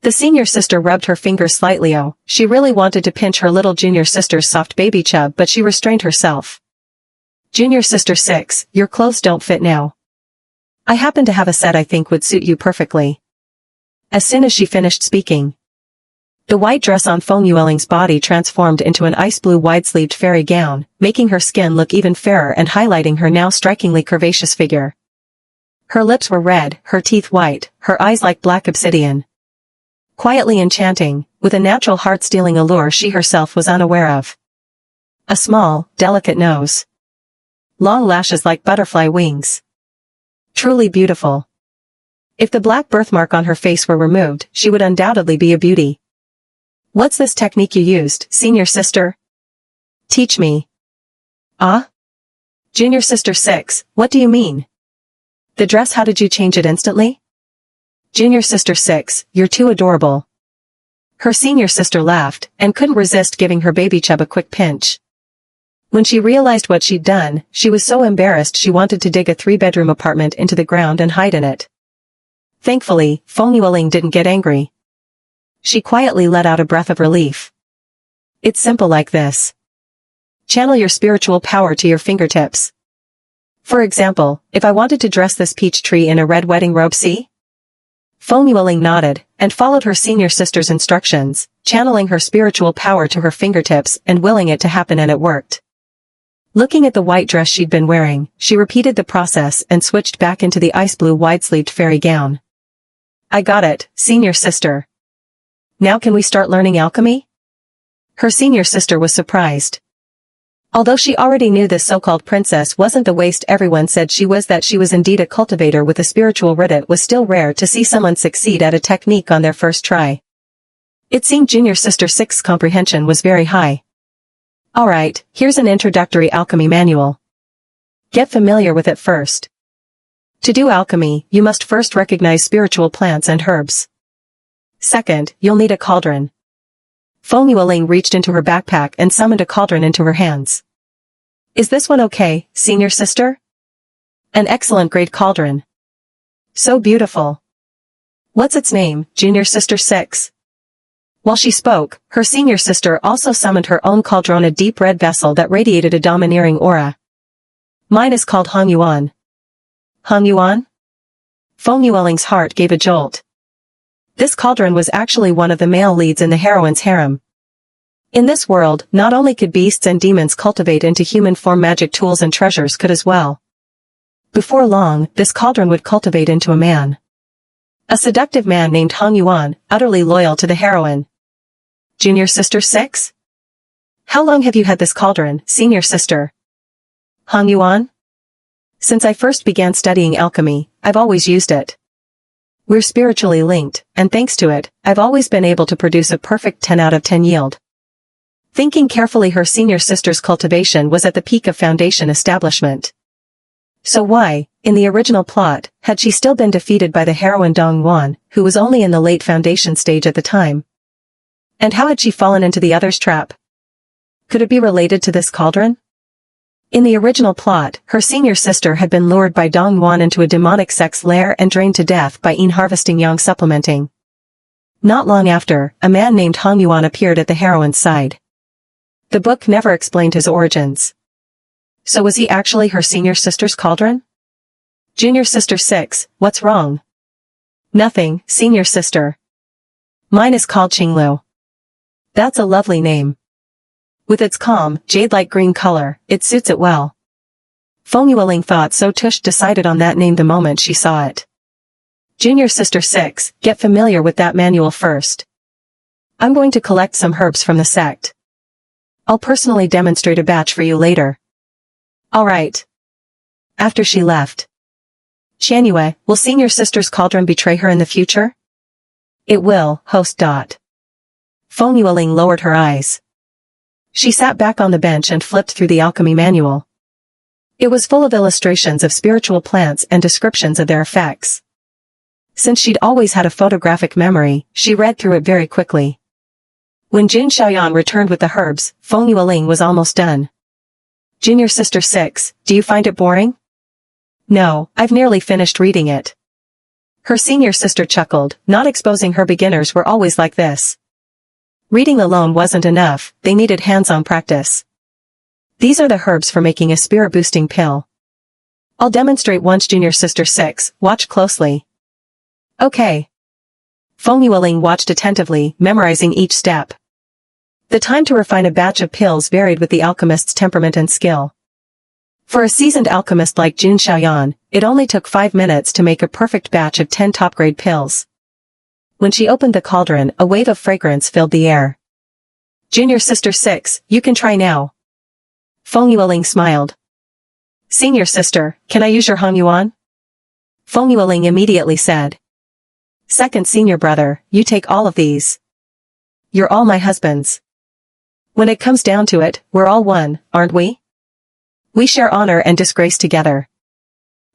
The senior sister rubbed her fingers slightly. Oh, she really wanted to pinch her little junior sister's soft baby chub, but she restrained herself. Junior sister 6, your clothes don't fit now. I happen to have a set I think would suit you perfectly. As soon as she finished speaking, the white dress on Feng Yueling's body transformed into an ice blue wide-sleeved fairy gown, making her skin look even fairer and highlighting her now strikingly curvaceous figure. Her lips were red, her teeth white, her eyes like black obsidian. Quietly enchanting, with a natural heart-stealing allure she herself was unaware of. A small, delicate nose. Long lashes like butterfly wings. Truly beautiful. If the black birthmark on her face were removed, she would undoubtedly be a beauty. What's this technique you used, senior sister? Teach me. Ah? Junior sister 6, what do you mean? The dress, how did you change it instantly? Junior sister 6, you're too adorable. Her senior sister laughed, and couldn't resist giving her baby chub a quick pinch. When she realized what she'd done, she was so embarrassed she wanted to dig a 3-bedroom apartment into the ground and hide in it. Thankfully, Feng Yueling didn't get angry. She quietly let out a breath of relief. It's simple like this. Channel your spiritual power to your fingertips. For example, if I wanted to dress this peach tree in a red wedding robe, see? Feng Yueling nodded, and followed her senior sister's instructions, channeling her spiritual power to her fingertips and willing it to happen, and it worked. Looking at the white dress she'd been wearing, she repeated the process and switched back into the ice blue wide-sleeved fairy gown. I got it, senior sister. Now can we start learning alchemy? Her senior sister was surprised. Although she already knew this so-called princess wasn't the waste everyone said she was, that she was indeed a cultivator with a spiritual root, it was still rare to see someone succeed at a technique on their first try. It seemed junior sister 6's comprehension was very high. Alright, here's an introductory alchemy manual. Get familiar with it first. To do alchemy, you must first recognize spiritual plants and herbs. Second, you'll need a cauldron. Feng Yueling reached into her backpack and summoned a cauldron into her hands. Is this one okay, senior sister? An excellent great cauldron. So beautiful. What's its name, junior sister 6? While she spoke, her senior sister also summoned her own cauldron, a deep red vessel that radiated a domineering aura. Mine is called Hong Yuan. Hong Yuan? Feng Yueling's heart gave a jolt. This cauldron was actually one of the male leads in the heroine's harem. In this world, not only could beasts and demons cultivate into human form, magic tools and treasures could as well. Before long, this cauldron would cultivate into a man. A seductive man named Hong Yuan, utterly loyal to the heroine. Junior sister 6? How long have you had this cauldron, senior sister? Hong Yuan? Since I first began studying alchemy, I've always used it. We're spiritually linked, and thanks to it, I've always been able to produce a perfect 10 out of 10 yield. Thinking carefully, her senior sister's cultivation was at the peak of foundation establishment. So why, in the original plot, had she still been defeated by the heroine Dong Yuan, who was only in the late foundation stage at the time? And how had she fallen into the other's trap? Could it be related to this cauldron? In the original plot, her senior sister had been lured by Dong Yuan into a demonic sex lair and drained to death by yin harvesting yang supplementing. Not long after, a man named Hong Yuan appeared at the heroine's side. The book never explained his origins. So was he actually her senior sister's cauldron? Junior sister 6, what's wrong? Nothing, senior sister. Mine is called Qinglu. That's a lovely name. With its calm, jade-like green color, it suits it well. Feng Yueling thought so. Tush decided on that name the moment she saw it. Junior sister 6, get familiar with that manual first. I'm going to collect some herbs from the sect. I'll personally demonstrate a batch for you later. Alright. After she left. Qianyue, will senior sister's cauldron betray her in the future? It will, host. Feng Yueling lowered her eyes. She sat back on the bench and flipped through the alchemy manual. It was full of illustrations of spiritual plants and descriptions of their effects. Since she'd always had a photographic memory, she read through it very quickly. When Jin Xiaoyan returned with the herbs, Feng Yueling was almost done. Junior sister 6, do you find it boring? No, I've nearly finished reading it. Her senior sister chuckled, not exposing her beginners were always like this. Reading alone wasn't enough, they needed hands-on practice. These are the herbs for making a spirit-boosting pill. I'll demonstrate once. Junior sister 6, watch closely. Okay. Feng Yueling watched attentively, memorizing each step. The time to refine a batch of pills varied with the alchemist's temperament and skill. For a seasoned alchemist like Jun Xiaoyan, it only took 5 minutes to make a perfect batch of 10 top-grade pills. When she opened the cauldron, a wave of fragrance filled the air. Junior Sister 6, you can try now. Feng Yueling smiled. Senior Sister, can I use your Hong Yuan? Feng Yueling immediately said. Second Senior Brother, you take all of these. You're all my husbands. When it comes down to it, we're all one, aren't we? We share honor and disgrace together.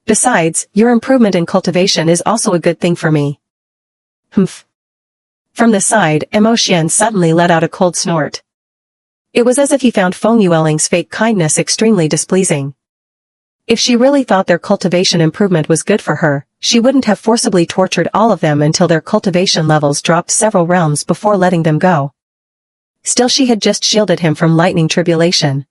Besides, your improvement in cultivation is also a good thing for me. Humph. From the side, Mo Xian suddenly let out a cold snort. It was as if he found Feng Yueling's fake kindness extremely displeasing. If she really thought their cultivation improvement was good for her, she wouldn't have forcibly tortured all of them until their cultivation levels dropped several realms before letting them go. Still, she had just shielded him from lightning tribulation.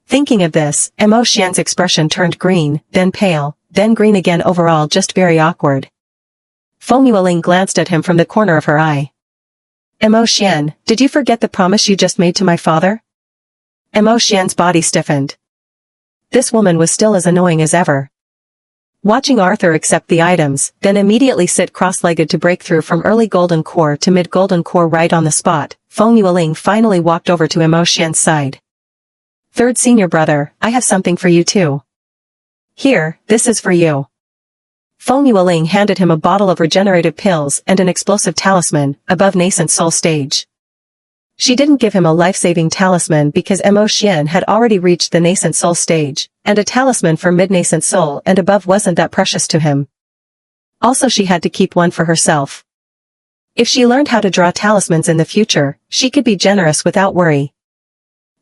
Thinking of this, Mo Xian's expression turned green, then pale, then green again, overall just very awkward. Feng Yueling glanced at him from the corner of her eye. Mo Xian, did you forget the promise you just made to my father? Mo Xian's body stiffened. This woman was still as annoying as ever. Watching Arthur accept the items, then immediately sit cross-legged to break through from early golden core to mid-golden core right on the spot, Feng Yueling finally walked over to Mo Xian's side. Third Senior Brother, I have something for you too. Here, this is for you. Feng Yueling handed him a bottle of regenerative pills and an explosive talisman, above nascent soul stage. She didn't give him a life-saving talisman because Mo Xian had already reached the nascent soul stage, and a talisman for mid-nascent soul and above wasn't that precious to him. Also, she had to keep one for herself. If she learned how to draw talismans in the future, she could be generous without worry.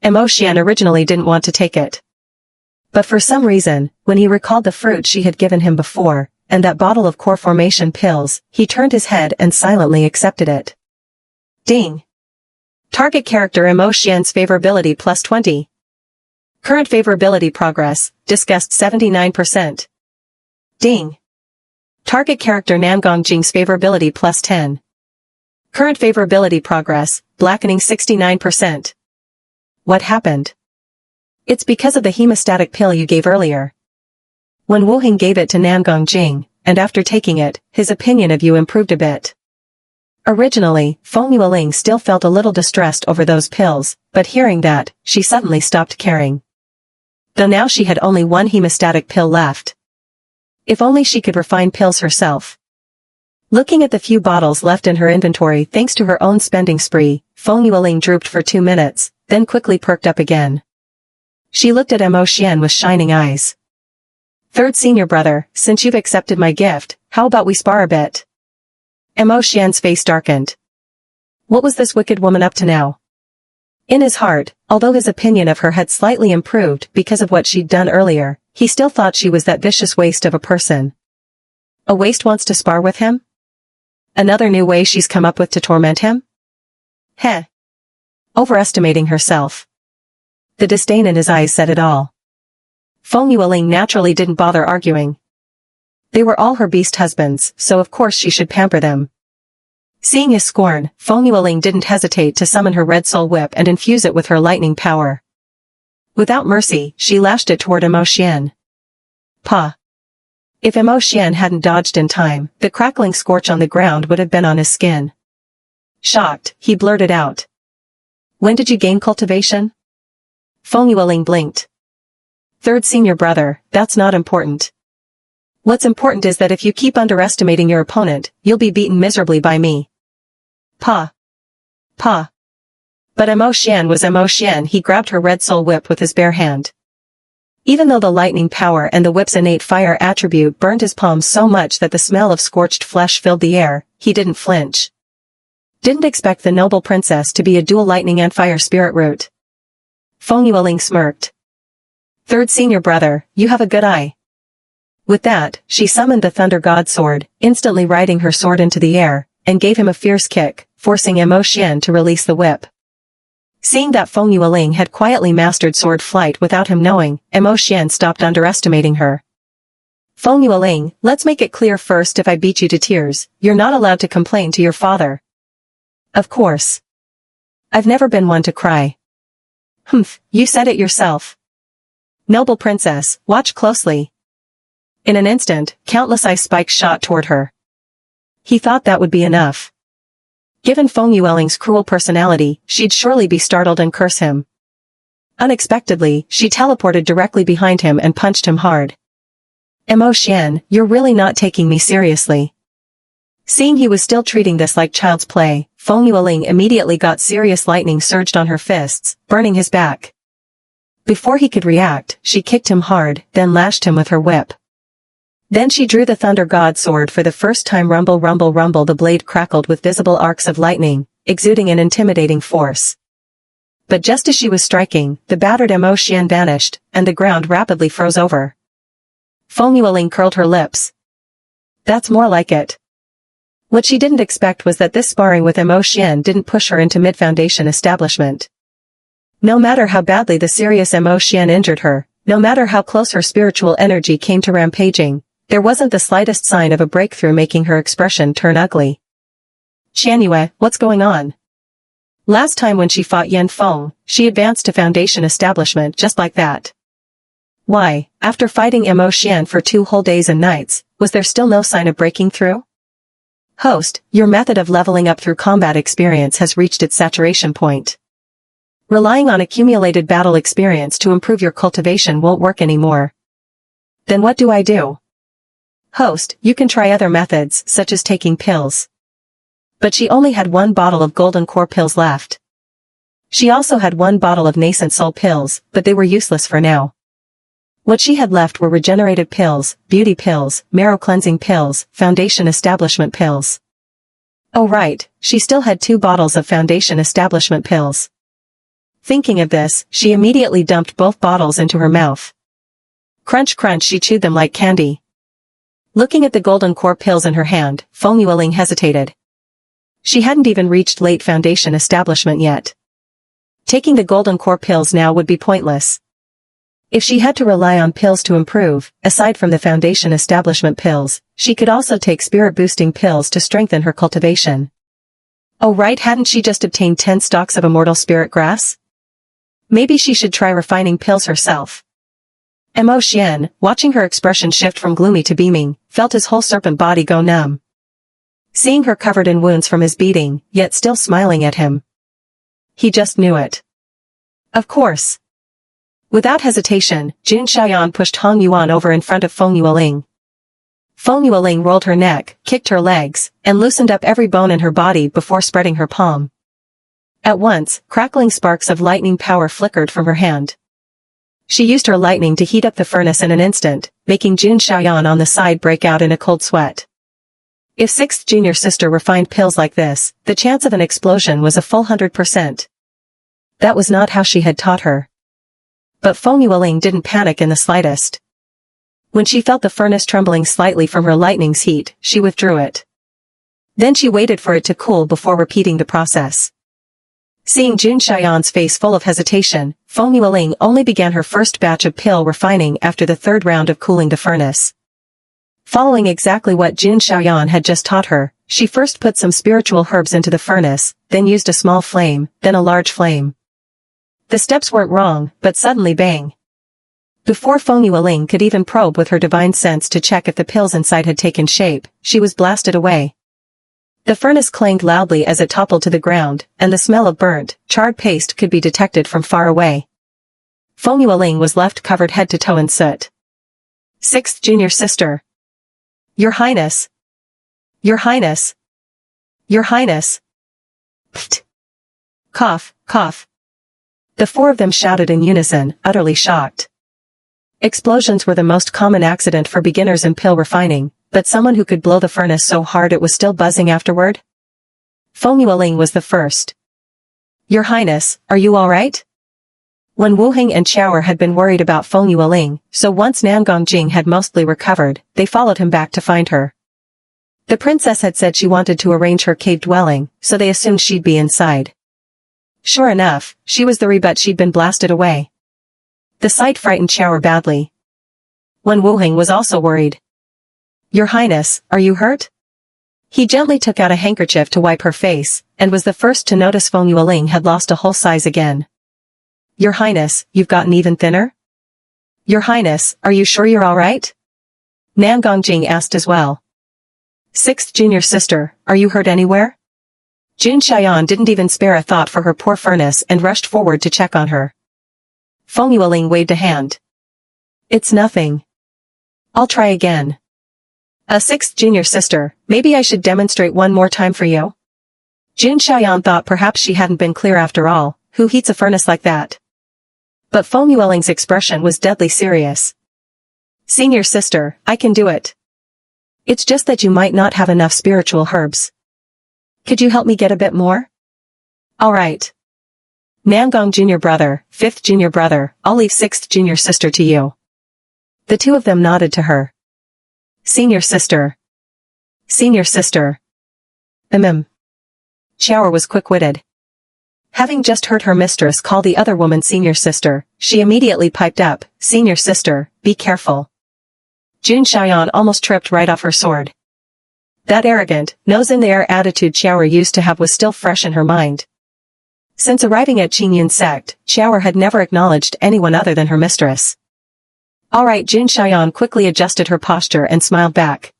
Mo Xian originally didn't want to take it. But for some reason, when he recalled the fruit she had given him before, and that bottle of core formation pills, he turned his head and silently accepted it. Ding! Target character Mo Xian's favorability plus 20. Current favorability progress, discussed 79%. Ding! Target character Namgong Jing's favorability plus 10. Current favorability progress, blackening 69%. What happened? It's because of the hemostatic pill you gave earlier. When Wu Hing gave it to Namgong Jing, and after taking it, his opinion of you improved a bit. Originally, Feng Yueling still felt a little distressed over those pills, but hearing that, she suddenly stopped caring. Though now she had only one hemostatic pill left. If only she could refine pills herself. Looking at the few bottles left in her inventory thanks to her own spending spree, Feng Yueling drooped for 2 minutes, then quickly perked up again. She looked at Mo Xian with shining eyes. Third Senior Brother, since you've accepted my gift, how about we spar a bit? Mo Xian's face darkened. What was this wicked woman up to now? In his heart, although his opinion of her had slightly improved because of what she'd done earlier, he still thought she was that vicious waste of a person. A waste wants to spar with him? Another new way she's come up with to torment him? Heh. Overestimating herself. The disdain in his eyes said it all. Feng Yueling naturally didn't bother arguing. They were all her beast husbands, so of course she should pamper them. Seeing his scorn, Feng Yueling didn't hesitate to summon her red soul whip and infuse it with her lightning power. Without mercy, she lashed it toward Mo Xian. Pa. If Mo Xian hadn't dodged in time, the crackling scorch on the ground would have been on his skin. Shocked, he blurted out. When did you gain cultivation? Feng Yueling blinked. Third Senior Brother, that's not important. What's important is that if you keep underestimating your opponent, you'll be beaten miserably by me. Pa. Pa. But Mo Xian was Mo Xian. He grabbed her red soul whip with his bare hand. Even though the lightning power and the whip's innate fire attribute burned his palms so much that the smell of scorched flesh filled the air, he didn't flinch. Didn't expect the noble princess to be a dual lightning and fire spirit root. Feng Yueling smirked. Third Senior Brother, you have a good eye. With that, she summoned the Thunder God Sword, instantly riding her sword into the air, and gave him a fierce kick, forcing Mo Xian to release the whip. Seeing that Feng Yueling had quietly mastered sword flight without him knowing, Mo Xian stopped underestimating her. Feng Yueling, let's make it clear first, if I beat you to tears, you're not allowed to complain to your father. Of course. I've never been one to cry. Humph, you said it yourself. Noble princess, watch closely. In an instant, countless ice spikes shot toward her. He thought that would be enough. Given Feng Yueling's cruel personality, she'd surely be startled and curse him. Unexpectedly, she teleported directly behind him and punched him hard. Mo Xian, you're really not taking me seriously. Seeing he was still treating this like child's play, Feng Yueling immediately got serious. Lightning surged on her fists, burning his back. Before he could react, she kicked him hard, then lashed him with her whip. Then she drew the Thunder God sword for the first time. Rumble, rumble, rumble. The blade crackled with visible arcs of lightning, exuding an intimidating force. But just as she was striking, the battered Mo Xian vanished, and the ground rapidly froze over. Feng Yueling curled her lips. That's more like it. What she didn't expect was that this sparring with Mo Xian didn't push her into mid-foundation establishment. No matter how badly the serious Mo Xian injured her, no matter how close her spiritual energy came to rampaging, there wasn't the slightest sign of a breakthrough, making her expression turn ugly. Qianyue, what's going on? Last time when she fought Yan Feng, she advanced to foundation establishment just like that. Why, after fighting Mo Xian for 2 whole days and nights, was there still no sign of breaking through? Host, your method of leveling up through combat experience has reached its saturation point. Relying on accumulated battle experience to improve your cultivation won't work anymore. Then what do I do? Host, you can try other methods, such as taking pills. But she only had 1 bottle of golden core pills left. She also had 1 bottle of nascent soul pills, but they were useless for now. What she had left were regenerated pills, beauty pills, marrow cleansing pills, foundation establishment pills. Oh right, she still had 2 bottles of foundation establishment pills. Thinking of this, she immediately dumped both bottles into her mouth. Crunch crunch, she chewed them like candy. Looking at the golden core pills in her hand, Feng Yueling hesitated. She hadn't even reached late foundation establishment yet. Taking the golden core pills now would be pointless. If she had to rely on pills to improve, aside from the foundation establishment pills, she could also take spirit-boosting pills to strengthen her cultivation. Oh right, hadn't she just obtained 10 stalks of immortal spirit grass? Maybe she should try refining pills herself. Mo Xian, watching her expression shift from gloomy to beaming, felt his whole serpent body go numb. Seeing her covered in wounds from his beating, yet still smiling at him. He just knew it. Of course. Without hesitation, Jun Xiaoyan pushed Hong Yuan over in front of Feng Yueling. Feng Yueling rolled her neck, kicked her legs, and loosened up every bone in her body before spreading her palm. At once, crackling sparks of lightning power flickered from her hand. She used her lightning to heat up the furnace in an instant, making Jun Xiaoyan on the side break out in a cold sweat. If 6th junior sister refined pills like this, the chance of an explosion was a full 100%. That was not how she had taught her. But Feng Yueling didn't panic in the slightest. When she felt the furnace trembling slightly from her lightning's heat, she withdrew it. Then she waited for it to cool before repeating the process. Seeing Jun Xiaoyan's face full of hesitation, Feng Yueling only began her first batch of pill refining after the 3rd round of cooling the furnace. Following exactly what Jun Xiaoyan had just taught her, she first put some spiritual herbs into the furnace, then used a small flame, then a large flame. The steps weren't wrong, but suddenly bang. Before Feng Yueling could even probe with her divine sense to check if the pills inside had taken shape, she was blasted away. The furnace clanged loudly as it toppled to the ground, and the smell of burnt, charred paste could be detected from far away. Feng Yueling was left covered head to toe in soot. 6th junior sister. Your Highness. Your Highness. Your Highness. Pfft. Cough, cough. The 4 of them shouted in unison, utterly shocked. Explosions were the most common accident for beginners in pill refining, but someone who could blow the furnace so hard it was still buzzing afterward? Feng Yueling was the first. Your Highness, are you alright? When Wu Hing and Qiaoer had been worried about Feng Yueling, so once Nangong Jing had mostly recovered, they followed him back to find her. The princess had said she wanted to arrange her cave dwelling, so they assumed she'd be inside. Sure enough, she was the rebut. She'd been blasted away. The sight frightened Qiaoer badly. When Wu Hing was also worried. Your Highness, are you hurt? He gently took out a handkerchief to wipe her face, and was the first to notice Feng Yueling had lost a whole size again. Your Highness, you've gotten even thinner? Your Highness, are you sure you're alright? Nan Gongjing asked as well. 6th junior sister, are you hurt anywhere? Jun Xian didn't even spare a thought for her poor furnace and rushed forward to check on her. Feng Yueling waved a hand. It's nothing. I'll try again. A 6th junior sister, maybe I should demonstrate one more time for you? Jun Xian thought perhaps she hadn't been clear after all. Who heats a furnace like that? But Feng Yueling's expression was deadly serious. Senior sister, I can do it. It's just that you might not have enough spiritual herbs. Could you help me get a bit more? Alright. Nangong junior brother, 5th junior brother, I'll leave 6th junior sister to you. The two of them nodded to her. Senior sister. Senior sister. Shura was quick-witted. Having just heard her mistress call the other woman senior sister, she immediately piped up, Senior sister, be careful. Jun Xian almost tripped right off her sword. That arrogant, nose-in-the-air attitude Shura used to have was still fresh in her mind. Since arriving at Qingyun's sect, Shura had never acknowledged anyone other than her mistress. Alright, Jun Xian quickly adjusted her posture and smiled back.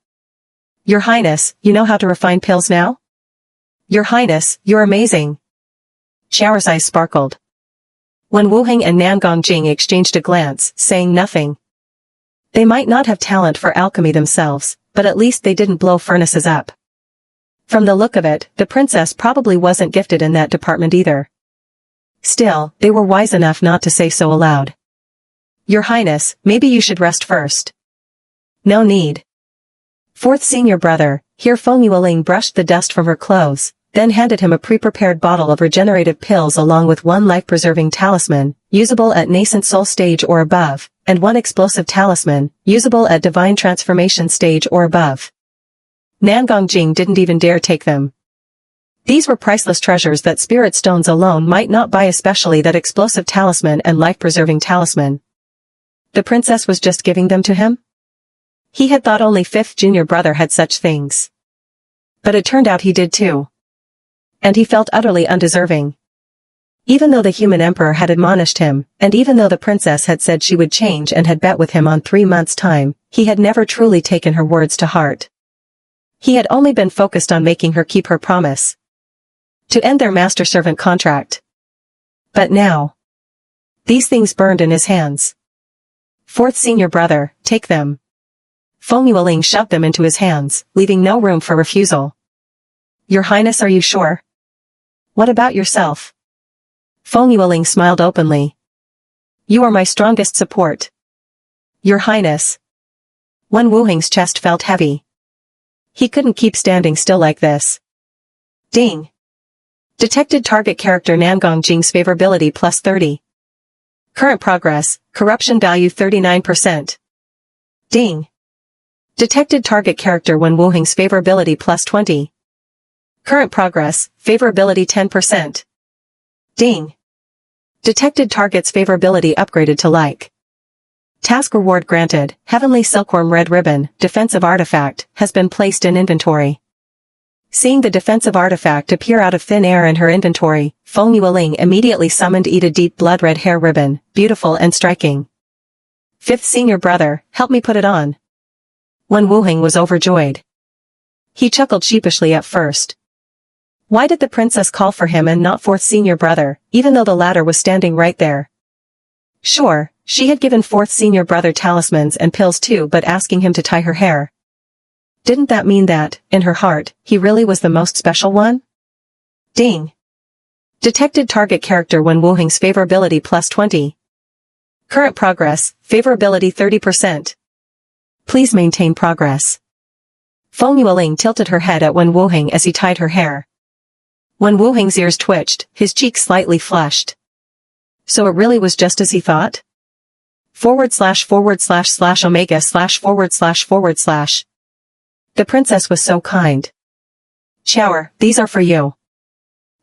Your Highness, you know how to refine pills now? Your Highness, you're amazing. Shura's eyes sparkled. Wen Wuheng and Nan Gongjing exchanged a glance, saying nothing. They might not have talent for alchemy themselves, but at least they didn't blow furnaces up. From the look of it, the princess probably wasn't gifted in that department either. Still, they were wise enough not to say so aloud. Your Highness, maybe you should rest first. No need. 4th senior brother, here Feng Yueling brushed the dust from her clothes, then handed him a pre-prepared bottle of regenerative pills along with one life-preserving talisman, usable at nascent soul stage or above, and one explosive talisman, usable at divine transformation stage or above. Nan Gongjing didn't even dare take them. These were priceless treasures that spirit stones alone might not buy, especially that explosive talisman and life-preserving talisman. The princess was just giving them to him? He had thought only 5th junior brother had such things. But it turned out he did too. And he felt utterly undeserving. Even though the human emperor had admonished him, and even though the princess had said she would change and had bet with him on 3 months' time, he had never truly taken her words to heart. He had only been focused on making her keep her promise. To end their master-servant contract. But now. These things burned in his hands. 4th senior brother, take them. Feng Yueling shoved them into his hands, leaving no room for refusal. Your Highness, are you sure? What about yourself? Feng Yueling smiled openly. You are my strongest support. Your Highness. Wen Wuheng's chest felt heavy. He couldn't keep standing still like this. Ding. Detected target character Nan Gongjing's favorability plus 30. Current progress, corruption value 39%. Ding. Detected target character Wen Wuheng's favorability plus 20. Current progress, favorability 10%. Ding. Detected target's favorability upgraded to like. Task reward granted, Heavenly Silkworm Red Ribbon, defensive artifact, has been placed in inventory. Seeing the defensive artifact appear out of thin air in her inventory, Feng Yueling immediately summoned Eat a Deep Blood Red Hair Ribbon, beautiful and striking. 5th senior brother, help me put it on. Wen Wuheng was overjoyed. He chuckled sheepishly at first. Why did the princess call for him and not 4th senior brother, even though the latter was standing right there? Sure, she had given 4th senior brother talismans and pills too, but asking him to tie her hair. Didn't that mean that, in her heart, he really was the most special one? Ding. Detected target character Wen Wuheng's favorability plus 20. Current progress, favorability 30%. Please maintain progress. Feng Yueling tilted her head at Wen Wuheng as he tied her hair. Wen Wuheng's ears twitched, his cheeks slightly flushed. So it really was just as he thought? / omega / / The princess was so kind. Shura, these are for you.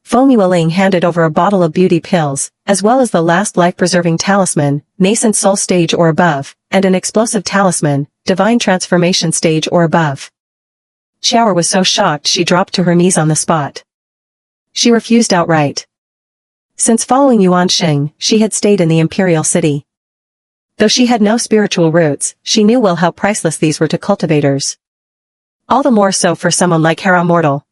Feng Yueling handed over a bottle of beauty pills, as well as the last life-preserving talisman, nascent soul stage or above, and an explosive talisman, divine transformation stage or above. Shura was so shocked she dropped to her knees on the spot. She refused outright. Since following Yuan Sheng, she had stayed in the Imperial City. Though she had no spiritual roots, she knew well how priceless these were to cultivators. All the more so for someone like Hera Mortal.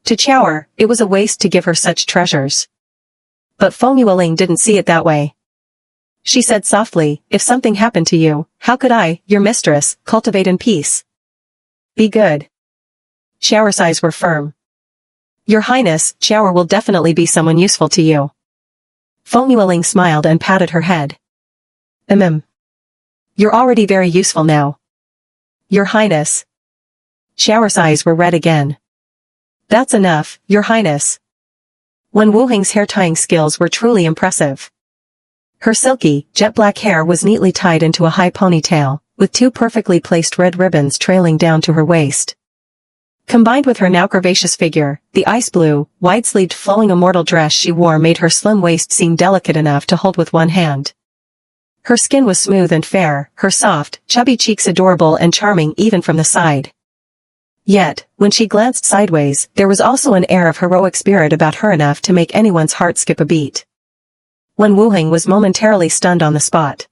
To Chower, it was a waste to give her such treasures. But Feng Yueling didn't see it that way. She said softly, if something happened to you, how could I, your mistress, cultivate in peace? Be good. Chower's eyes were firm. Your Highness, Chower will definitely be someone useful to you. Feng Yueling smiled and patted her head. You're already very useful now. Your Highness. Chower's eyes were red again. That's enough, Your Highness. Wen Wuheng's hair-tying skills were truly impressive. Her silky, jet-black hair was neatly tied into a high ponytail, with two perfectly placed red ribbons trailing down to her waist. Combined with her now curvaceous figure, the ice blue, wide-sleeved flowing immortal dress she wore made her slim waist seem delicate enough to hold with one hand. Her skin was smooth and fair, her soft, chubby cheeks adorable and charming even from the side. Yet, when she glanced sideways, there was also an air of heroic spirit about her enough to make anyone's heart skip a beat. Wen Wuheng was momentarily stunned on the spot.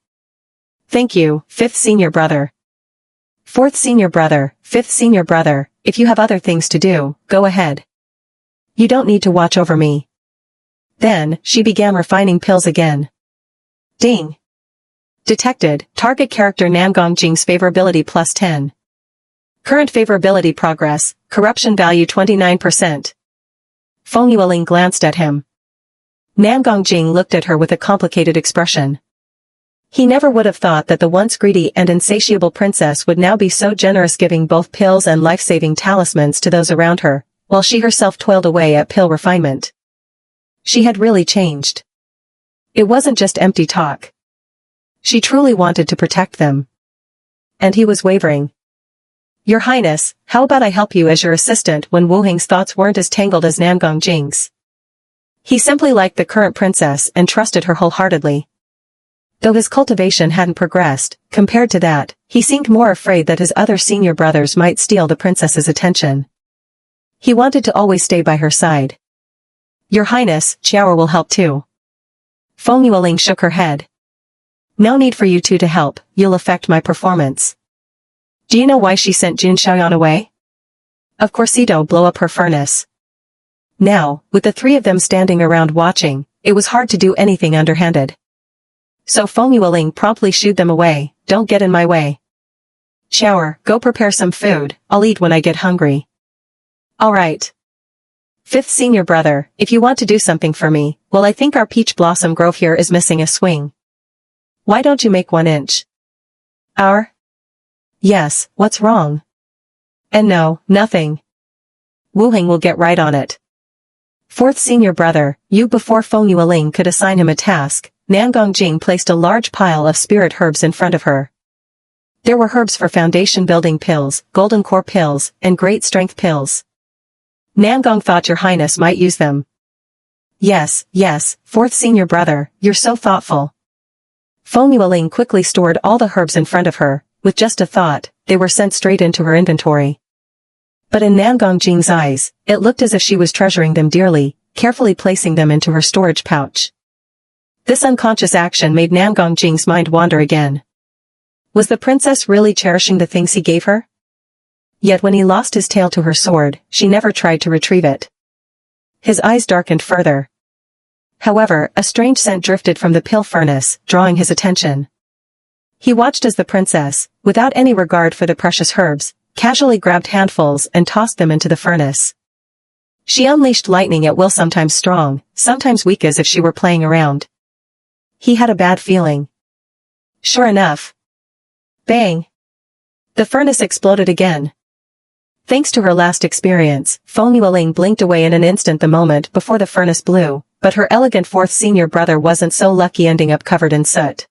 Thank you, 5th senior brother. 4th senior brother, 5th senior brother, if you have other things to do, go ahead. You don't need to watch over me. Then, she began refining pills again. Ding. Detected, target character Namgong Jing's favorability plus 10. Current favorability progress, corruption value 29%. Feng Yueling glanced at him. Namgong Jing looked at her with a complicated expression. He never would have thought that the once greedy and insatiable princess would now be so generous, giving both pills and life-saving talismans to those around her, while she herself toiled away at pill refinement. She had really changed. It wasn't just empty talk. She truly wanted to protect them. And he was wavering. Your Highness, how about I help you as your assistant? When Wuheng's thoughts weren't as tangled as Namgong Jing's. He simply liked the current princess and trusted her wholeheartedly. Though his cultivation hadn't progressed, compared to that, he seemed more afraid that his other senior brothers might steal the princess's attention. He wanted to always stay by her side. Your Highness, Chower will help too. Feng Yueling shook her head. No need for you two to help, you'll affect my performance. Do you know why she sent Jun Xiaoyan away? Of coursito blow up her furnace. Now, with the three of them standing around watching, it was hard to do anything underhanded. So Feng Yueling promptly shooed them away, don't get in my way. Chower, go prepare some food, I'll eat when I get hungry. Alright. 5th senior brother, if you want to do something for me, well I think our peach blossom grove here is missing a swing. Why don't you make 1 inch? Our? Yes, what's wrong? And no, nothing. Wuheng will get right on it. 4th senior brother, you. Before Feng Yueling could assign him a task, Namgong Jing placed a large pile of spirit herbs in front of her. There were herbs for foundation building pills, golden core pills, and great strength pills. Namgong thought your highness might use them. Yes, 4th senior brother, you're so thoughtful. Feng Yueling quickly stored all the herbs in front of her. With just a thought, they were sent straight into her inventory. But in Namgong Jing's eyes, it looked as if she was treasuring them dearly, carefully placing them into her storage pouch. This unconscious action made Namgong Jing's mind wander again. Was the princess really cherishing the things he gave her? Yet when he lost his tail to her sword, she never tried to retrieve it. His eyes darkened further. However, a strange scent drifted from the pill furnace, drawing his attention. He watched as the princess, without any regard for the precious herbs, casually grabbed handfuls and tossed them into the furnace. She unleashed lightning at will, sometimes strong, sometimes weak, as if she were playing around. He had a bad feeling. Sure enough. Bang! The furnace exploded again. Thanks to her last experience, Feng Yueling blinked away in an instant the moment before the furnace blew, but her elegant 4th senior brother wasn't so lucky, ending up covered in soot.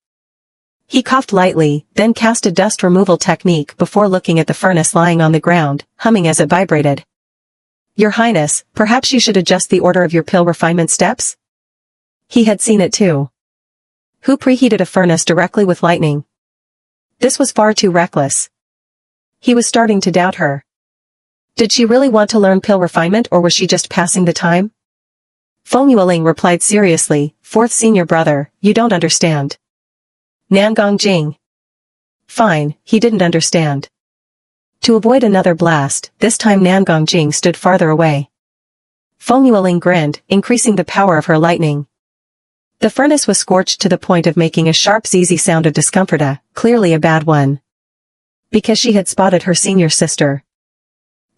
He coughed lightly, then cast a dust removal technique before looking at the furnace lying on the ground, humming as it vibrated. Your Highness, perhaps you should adjust the order of your pill refinement steps? He had seen it too. Who preheated a furnace directly with lightning? This was far too reckless. He was starting to doubt her. Did she really want to learn pill refinement, or was she just passing the time? Feng Yueling replied seriously, 4th senior brother, you don't understand. Nangong Jing. Fine, he didn't understand. To avoid another blast, this time Nangong Jing stood farther away. Feng Yueling grinned, increasing the power of her lightning. The furnace was scorched to the point of making a sharp zizzy sound of discomfort, clearly a bad one. Because she had spotted her senior sister.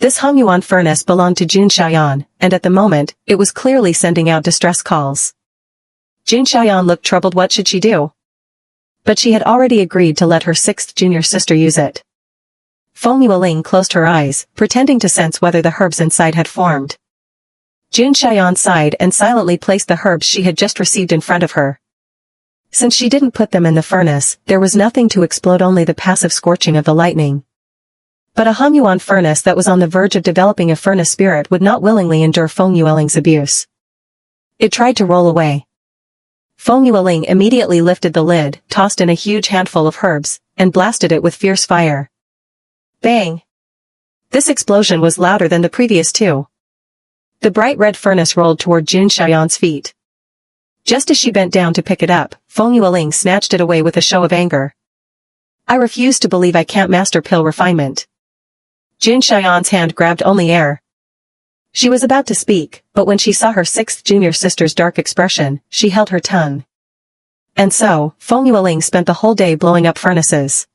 This Hongyuan furnace belonged to Jun Xiaoyan, and at the moment, it was clearly sending out distress calls. Jun Xiaoyan looked troubled. What should she do? But she had already agreed to let her 6th junior sister use it. Feng Yueling closed her eyes, pretending to sense whether the herbs inside had formed. Jun Xiaoyan sighed and silently placed the herbs she had just received in front of her. Since she didn't put them in the furnace, there was nothing to explode, only the passive scorching of the lightning. But a Hongyuan furnace that was on the verge of developing a furnace spirit would not willingly endure Feng Yueling's abuse. It tried to roll away. Feng Yueling immediately lifted the lid, tossed in a huge handful of herbs, and blasted it with fierce fire. Bang! This explosion was louder than the previous two. The bright red furnace rolled toward Jun Xiaoyan's feet. Just as she bent down to pick it up, Feng Yueling snatched it away with a show of anger. I refuse to believe I can't master pill refinement. Jun Xiaoyan's hand grabbed only air. She was about to speak, but when she saw her 6th junior sister's dark expression, she held her tongue. And so, Feng Yueling spent the whole day blowing up furnaces.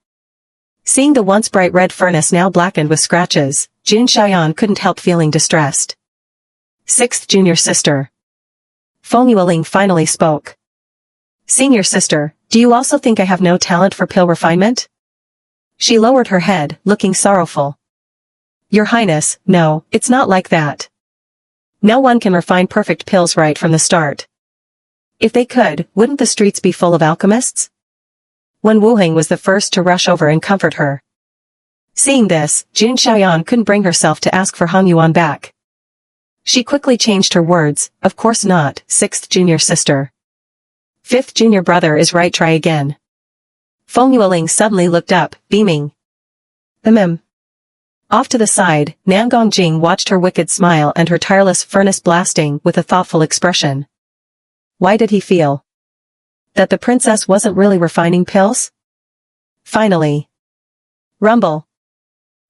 Seeing the once bright red furnace now blackened with scratches, Jun Xiaoyan couldn't help feeling distressed. 6th junior sister. Feng Yueling finally spoke. Senior sister, do you also think I have no talent for pill refinement? She lowered her head, looking sorrowful. Your Highness, no, it's not like that. No one can refine perfect pills right from the start. If they could, wouldn't the streets be full of alchemists? Wen Wuheng was the first to rush over and comfort her. Seeing this, Jun Xiaoyan couldn't bring herself to ask for Hongyuan back. She quickly changed her words, of course not, 6th junior sister. 5th junior brother is right, try again. Feng Yueling suddenly looked up, beaming. Off to the side, Nangong Jing watched her wicked smile and her tireless furnace blasting with a thoughtful expression. Why did he feel that the princess wasn't really refining pills? Finally. Rumble.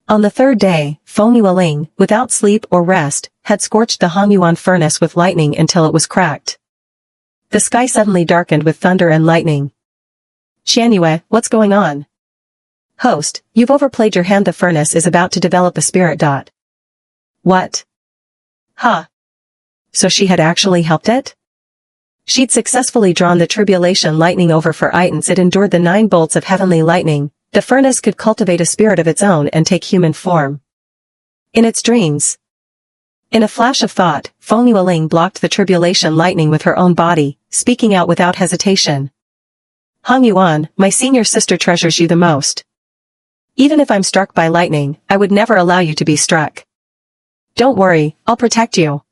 On the 3rd day, Feng Yueling, without sleep or rest, had scorched the Hongyuan furnace with lightning until it was cracked. The sky suddenly darkened with thunder and lightning. Qianyue, what's going on? Host, you've overplayed your hand. The furnace is about to develop a spirit. What? Huh. So she had actually helped it? She'd successfully drawn the tribulation lightning over for Itans. It endured the 9 bolts of heavenly lightning. The furnace could cultivate a spirit of its own and take human form. In its dreams. In a flash of thought, Feng Yueling blocked the tribulation lightning with her own body, speaking out without hesitation. Hongyuan, my senior sister treasures you the most. Even if I'm struck by lightning, I would never allow you to be struck. Don't worry, I'll protect you.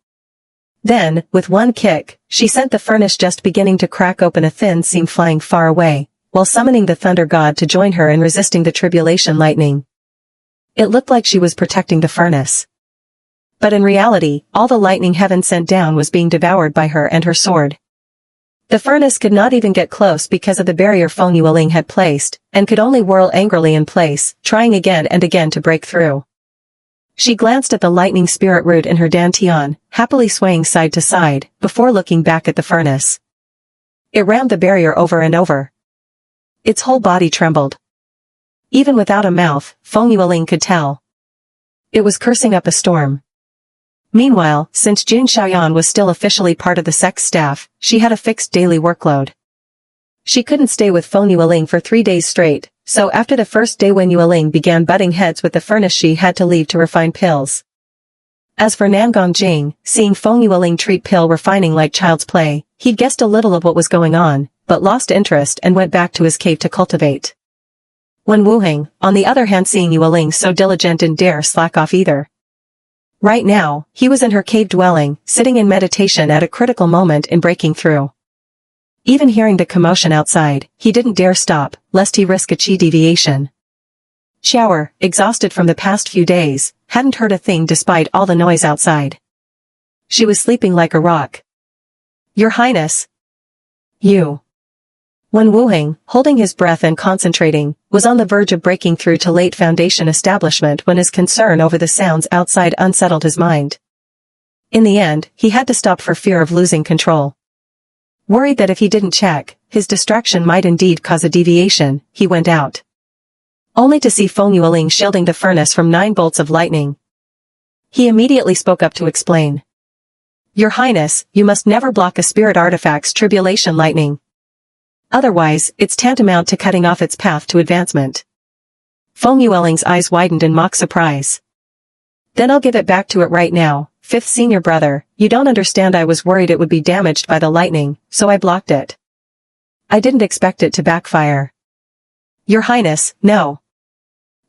Then, with one kick, she sent the furnace just beginning to crack open a thin seam flying far away, while summoning the thunder god to join her in resisting the tribulation lightning. It looked like she was protecting the furnace. But in reality, all the lightning heaven sent down was being devoured by her and her sword. The furnace could not even get close because of the barrier Feng Yueling had placed, and could only whirl angrily in place, trying again and again to break through. She glanced at the lightning spirit root in her dantian, happily swaying side to side, before looking back at the furnace. It rammed the barrier over and over. Its whole body trembled. Even without a mouth, Feng Yueling could tell. It was cursing up a storm. Meanwhile, since Jun Xiaoyan was still officially part of the sect's staff, she had a fixed daily workload. She couldn't stay with Feng Yueling for 3 days straight, so after the first day when Yueling began butting heads with the furnace, she had to leave to refine pills. As for Nangong Jing, seeing Feng Yueling treat pill refining like child's play, he'd guessed a little of what was going on, but lost interest and went back to his cave to cultivate. Wen Wuheng, on the other hand, seeing Yueling so diligent, didn't dare slack off either. Right now, he was in her cave dwelling, sitting in meditation at a critical moment in breaking through. Even hearing the commotion outside, he didn't dare stop, lest he risk a chi deviation. Xiaoer, exhausted from the past few days, hadn't heard a thing despite all the noise outside. She was sleeping like a rock. Your Highness. You. Wen Wuheng, holding his breath and concentrating, was on the verge of breaking through to late foundation establishment when his concern over the sounds outside unsettled his mind. In the end, he had to stop for fear of losing control. Worried that if he didn't check, his distraction might indeed cause a deviation, he went out. Only to see Feng Yueling shielding the furnace from 9 bolts of lightning. He immediately spoke up to explain. Your Highness, you must never block a spirit artifact's tribulation lightning. Otherwise, it's tantamount to cutting off its path to advancement. Feng Yueling's eyes widened in mock surprise. Then I'll give it back to it right now, 5th senior brother, you don't understand. I was worried it would be damaged by the lightning, so I blocked it. I didn't expect it to backfire. Your Highness, no.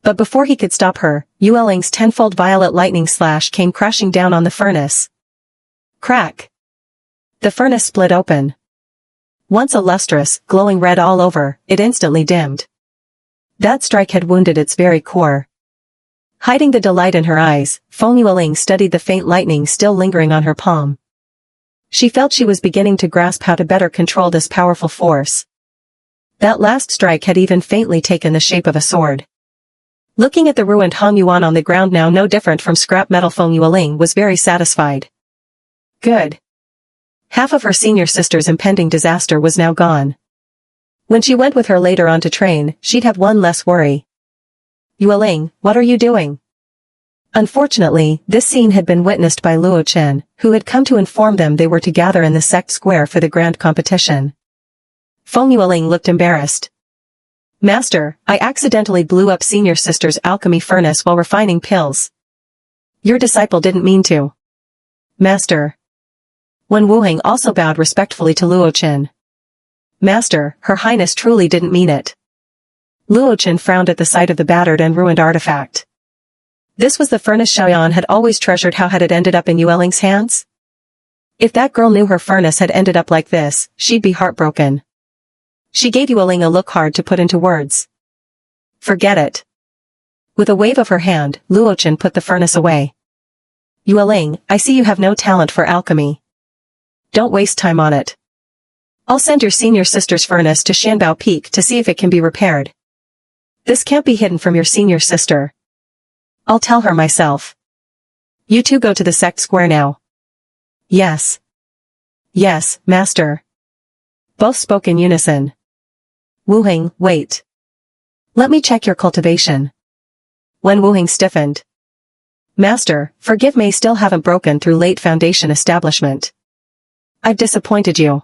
But before he could stop her, Yueling's 10-fold violet lightning slash came crashing down on the furnace. Crack! The furnace split open. Once a lustrous, glowing red all over, it instantly dimmed. That strike had wounded its very core. Hiding the delight in her eyes, Feng Yueling studied the faint lightning still lingering on her palm. She felt she was beginning to grasp how to better control this powerful force. That last strike had even faintly taken the shape of a sword. Looking at the ruined Hong Yuan on the ground now no different from scrap metal, Feng Yueling was very satisfied. Good. Half of her senior sister's impending disaster was now gone. When she went with her later on to train, she'd have one less worry. Yueling, what are you doing? Unfortunately, this scene had been witnessed by Luo Chen, who had come to inform them they were to gather in the sect square for the grand competition. Feng Yueling looked embarrassed. Master, I accidentally blew up senior sister's alchemy furnace while refining pills. Your disciple didn't mean to. Master. Wen Wuheng also bowed respectfully to Luo Chen. Master, Her Highness truly didn't mean it. Luo Chen frowned at the sight of the battered and ruined artifact. This was the furnace Xiaoyan had always treasured. How had it ended up in Yueling's hands? If that girl knew her furnace had ended up like this, she'd be heartbroken. She gave Yueling a look hard to put into words. Forget it. With a wave of her hand, Luo Chen put the furnace away. Yueling, I see you have no talent for alchemy. Don't waste time on it. I'll send your senior sister's furnace to Shanbao Peak to see if it can be repaired. This can't be hidden from your senior sister. I'll tell her myself. You two go to the sect square now. Yes. Yes, Master. Both spoke in unison. Wuheng, wait. Let me check your cultivation. When Wuheng stiffened. Master, forgive me, still haven't broken through late foundation establishment. I've disappointed you.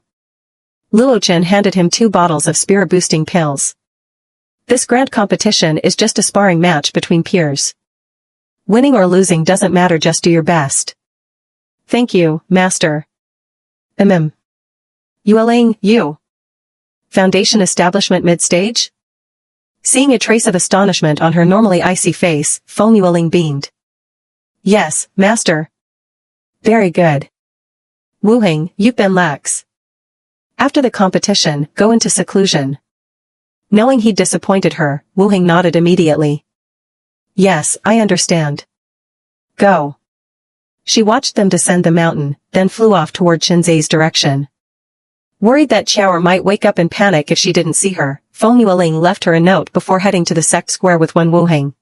Luo Chen handed him 2 bottles of spirit-boosting pills. This grand competition is just a sparring match between peers. Winning or losing doesn't matter, just do your best. Thank you, Master. Yueling, you. Foundation establishment mid-stage? Seeing a trace of astonishment on her normally icy face, Feng Yueling beamed. Yes, Master. Very good. Wuheng, you've been lax. After the competition, go into seclusion. Knowing he'd disappointed her, Wuheng nodded immediately. Yes, I understand. Go. She watched them descend the mountain, then flew off toward Qinzai's direction. Worried that Qiao might wake up in panic if she didn't see her, Feng Yueling left her a note before heading to the sect square with Wen Wuheng.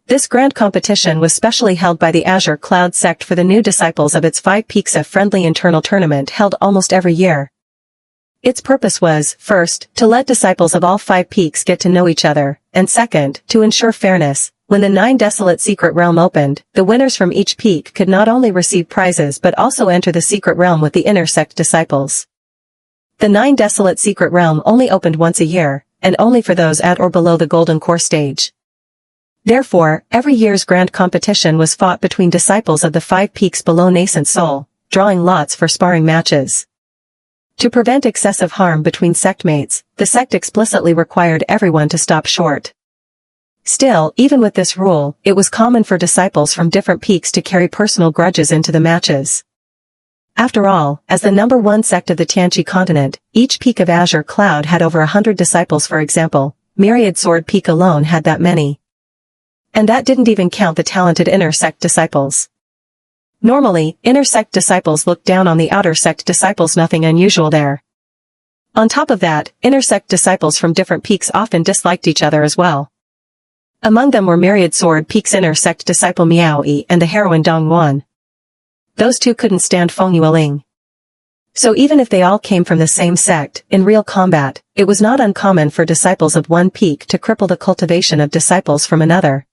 This grand competition was specially held by the Azure Cloud sect for the new disciples of its 5 Peaks, a friendly internal tournament held almost every year. Its purpose was, first, to let disciples of all 5 peaks get to know each other, and second, to ensure fairness. When the 9 desolate secret realm opened, the winners from each peak could not only receive prizes but also enter the secret realm with the inner sect disciples. The 9 desolate secret realm only opened once a year, and only for those at or below the golden core stage. Therefore, every year's grand competition was fought between disciples of the 5 peaks below nascent soul, drawing lots for sparring matches. To prevent excessive harm between sectmates, the sect explicitly required everyone to stop short. Still, even with this rule, it was common for disciples from different peaks to carry personal grudges into the matches. After all, as the number 1 sect of the Tianqi continent, each peak of Azure Cloud had over 100 disciples. For example, Myriad Sword Peak alone had that many. And that didn't even count the talented inner sect disciples. Normally, inner sect disciples looked down on the outer sect disciples, nothing unusual there. On top of that, intersect disciples from different peaks often disliked each other as well. Among them were Myriad Sword Peak's intersect disciple Miao Yi and the heroine Dong Yuan. Those two couldn't stand Feng Yueling. So even if they all came from the same sect, in real combat, it was not uncommon for disciples of one peak to cripple the cultivation of disciples from another.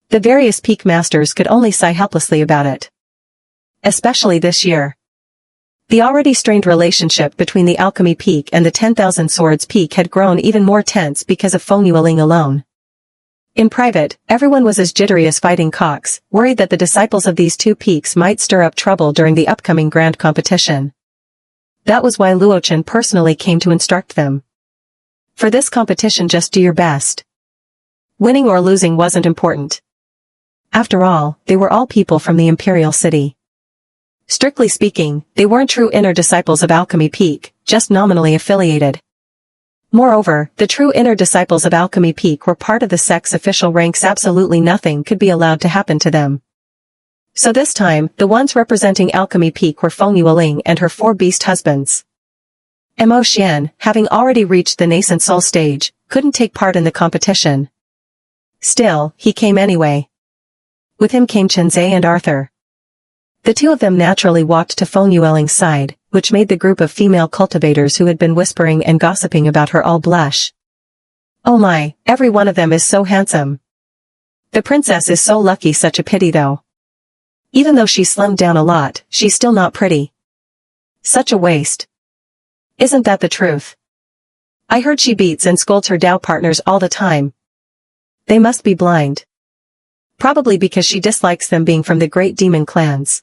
The various peak masters could only sigh helplessly about it. Especially this year. The already strained relationship between the Alchemy Peak and the 10,000 Swords Peak had grown even more tense because of Feng Yueling alone. In private, everyone was as jittery as fighting cocks, worried that the disciples of these two peaks might stir up trouble during the upcoming grand competition. That was why Luochen personally came to instruct them. For this competition, just do your best. Winning or losing wasn't important. After all, they were all people from the Imperial City. Strictly speaking, they weren't true inner disciples of Alchemy Peak, just nominally affiliated. Moreover, the true inner disciples of Alchemy Peak were part of the sect's official ranks. Absolutely nothing could be allowed to happen to them. So this time, the ones representing Alchemy Peak were Feng Yueling and her 4 beast husbands. Mo Xian, having already reached the nascent soul stage, couldn't take part in the competition. Still, he came anyway. With him came Chenzhe and Arthur. The two of them naturally walked to Feng Yueling's side, which made the group of female cultivators who had been whispering and gossiping about her all blush. Oh my, every one of them is so handsome. The princess is so lucky. Such a pity though. Even though she slimmed down a lot, she's still not pretty. Such a waste. Isn't that the truth? I heard she beats and scolds her Dao partners all the time. They must be blind. Probably because she dislikes them being from the great demon clans.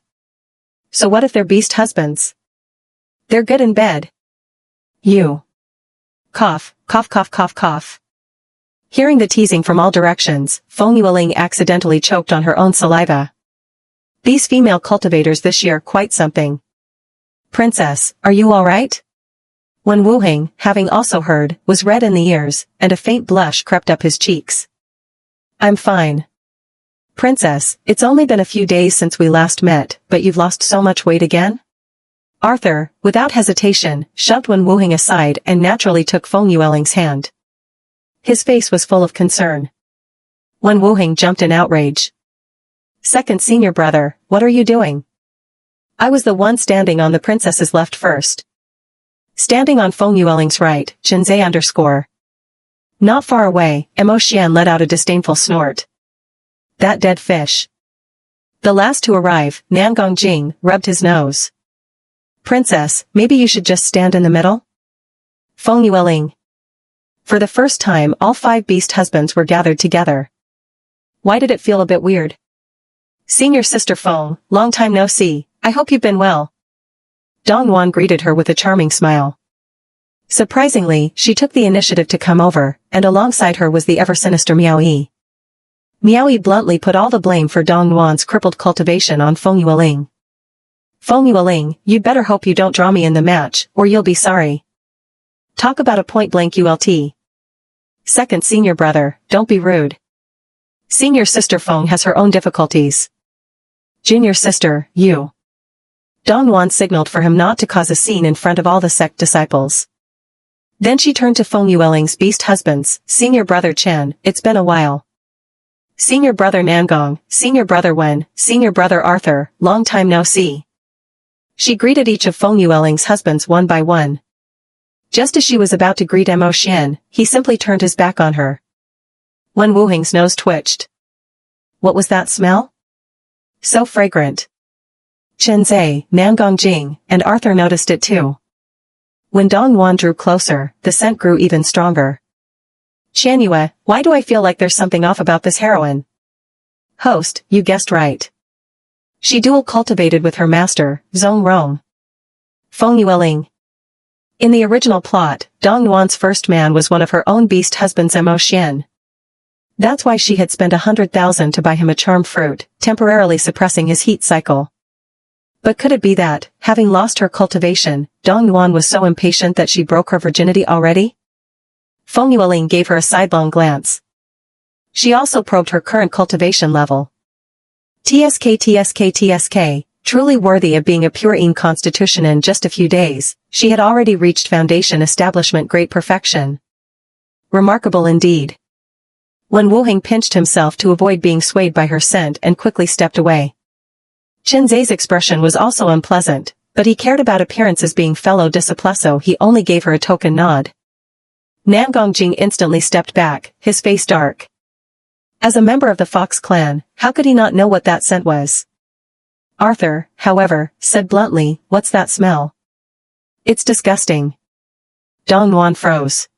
So what if they're beast husbands? They're good in bed. You. Cough, cough, cough, cough, cough. Hearing the teasing from all directions, Feng Yueling accidentally choked on her own saliva. These female cultivators this year quite something. Princess, are you alright? When Wu Hing, having also heard, was red in the ears, and a faint blush crept up his cheeks. I'm fine. Princess, it's only been a few days since we last met, but you've lost so much weight again? Arthur, without hesitation, shoved Wen Wuhing aside and naturally took Feng Yueling's hand. His face was full of concern. Wen Wuhing jumped in outrage. Second senior brother, what are you doing? I was the one standing on the princess's left first. Standing on Feng Yueling's right, Chenzhe _. Not far away, Mo Xian let out a disdainful snort. That dead fish. The last to arrive, Nangong Jing, rubbed his nose. Princess, maybe you should just stand in the middle? Feng Yueling. For the first time, all 5 beast husbands were gathered together. Why did it feel a bit weird? Senior sister Feng, long time no see, I hope you've been well. Dong Yuan greeted her with a charming smile. Surprisingly, she took the initiative to come over, and alongside her was the ever-sinister Miao Yi. Miao Yi bluntly put all the blame for Dong Yuan's crippled cultivation on Feng Yueling. Feng Yueling, you'd better hope you don't draw me in the match, or you'll be sorry. Talk about a point-blank ULT. Second senior brother, don't be rude. Senior sister Feng has her own difficulties. Junior sister, you. Dong Yuan signaled for him not to cause a scene in front of all the sect disciples. Then she turned to Feng Yueling's beast husbands, senior brother Chen, it's been a while. Senior brother Nangong, senior brother Wen, senior brother Arthur, long time no see. She greeted each of Feng Yueling's husbands one by one. Just as she was about to greet Mo Xian, he simply turned his back on her. Wen Wuhing's nose twitched. What was that smell? So fragrant. Chenzhe, Nangong Jing, and Arthur noticed it too. When Dong Yuan drew closer, the scent grew even stronger. Qianyue, why do I feel like there's something off about this heroine? Host, you guessed right. She dual cultivated with her master, Zhong Rong. Feng Yueling. In the original plot, Dong Yuan's first man was one of her own beast husbands Mo Xian. That's why she had spent 100,000 to buy him a charm fruit, temporarily suppressing his heat cycle. But could it be that, having lost her cultivation, Dong Yuan was so impatient that she broke her virginity already? Feng Yueling gave her a sidelong glance. She also probed her current cultivation level. TSK TSK TSK, Truly worthy of being a pure constitution in just a few days, she had already reached foundation establishment great perfection. Remarkable indeed. When Wu Heng pinched himself to avoid being swayed by her scent and quickly stepped away. Chen Zai's expression was also unpleasant, but he cared about appearances being fellow disciple, so he only gave her a token nod. Nan Gongjing instantly stepped back, his face dark. As a member of the Fox clan, how could he not know what that scent was? Arthur, however, said bluntly, "What's that smell?" "It's disgusting." Dong Yuan froze.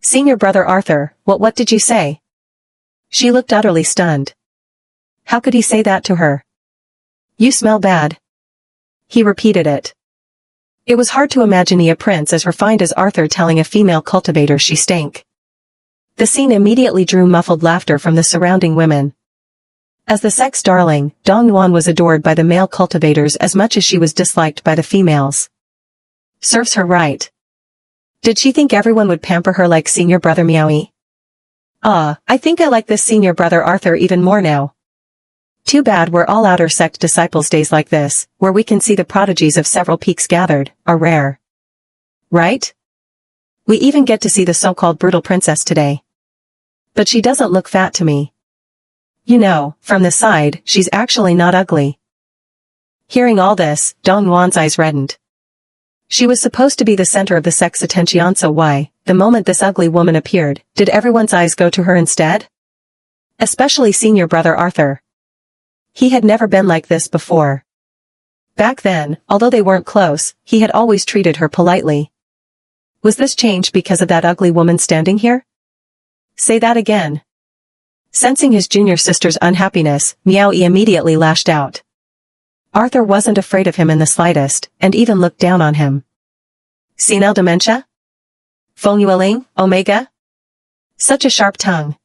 "Senior brother Arthur, what did you say?" She looked utterly stunned. How could he say that to her? "You smell bad." He repeated it. It was hard to imagine a prince as refined as Arthur telling a female cultivator she stank. The scene immediately drew muffled laughter from the surrounding women. As the sex darling, Dong Yuan was adored by the male cultivators as much as she was disliked by the females. Serves her right. Did she think everyone would pamper her like senior brother Miaoyi? I think I like this senior brother Arthur even more now. Too bad we're all outer sect disciples. Days like this, where we can see the prodigies of several peaks gathered, are rare. Right? We even get to see the so-called brutal princess today. But she doesn't look fat to me. You know, from the side, she's actually not ugly. Hearing all this, Dong Yuan's eyes reddened. She was supposed to be the center of the sect's attention, so why, the moment this ugly woman appeared, did everyone's eyes go to her instead? Especially senior brother Arthur. He had never been like this before. Back then, although they weren't close, he had always treated her politely. Was this changed because of that ugly woman standing here? Say that again. Sensing his junior sister's unhappiness, Miaoyi immediately lashed out. Arthur wasn't afraid of him in the slightest, and even looked down on him. Senile dementia? Feng Yueling, Omega? Such a sharp tongue.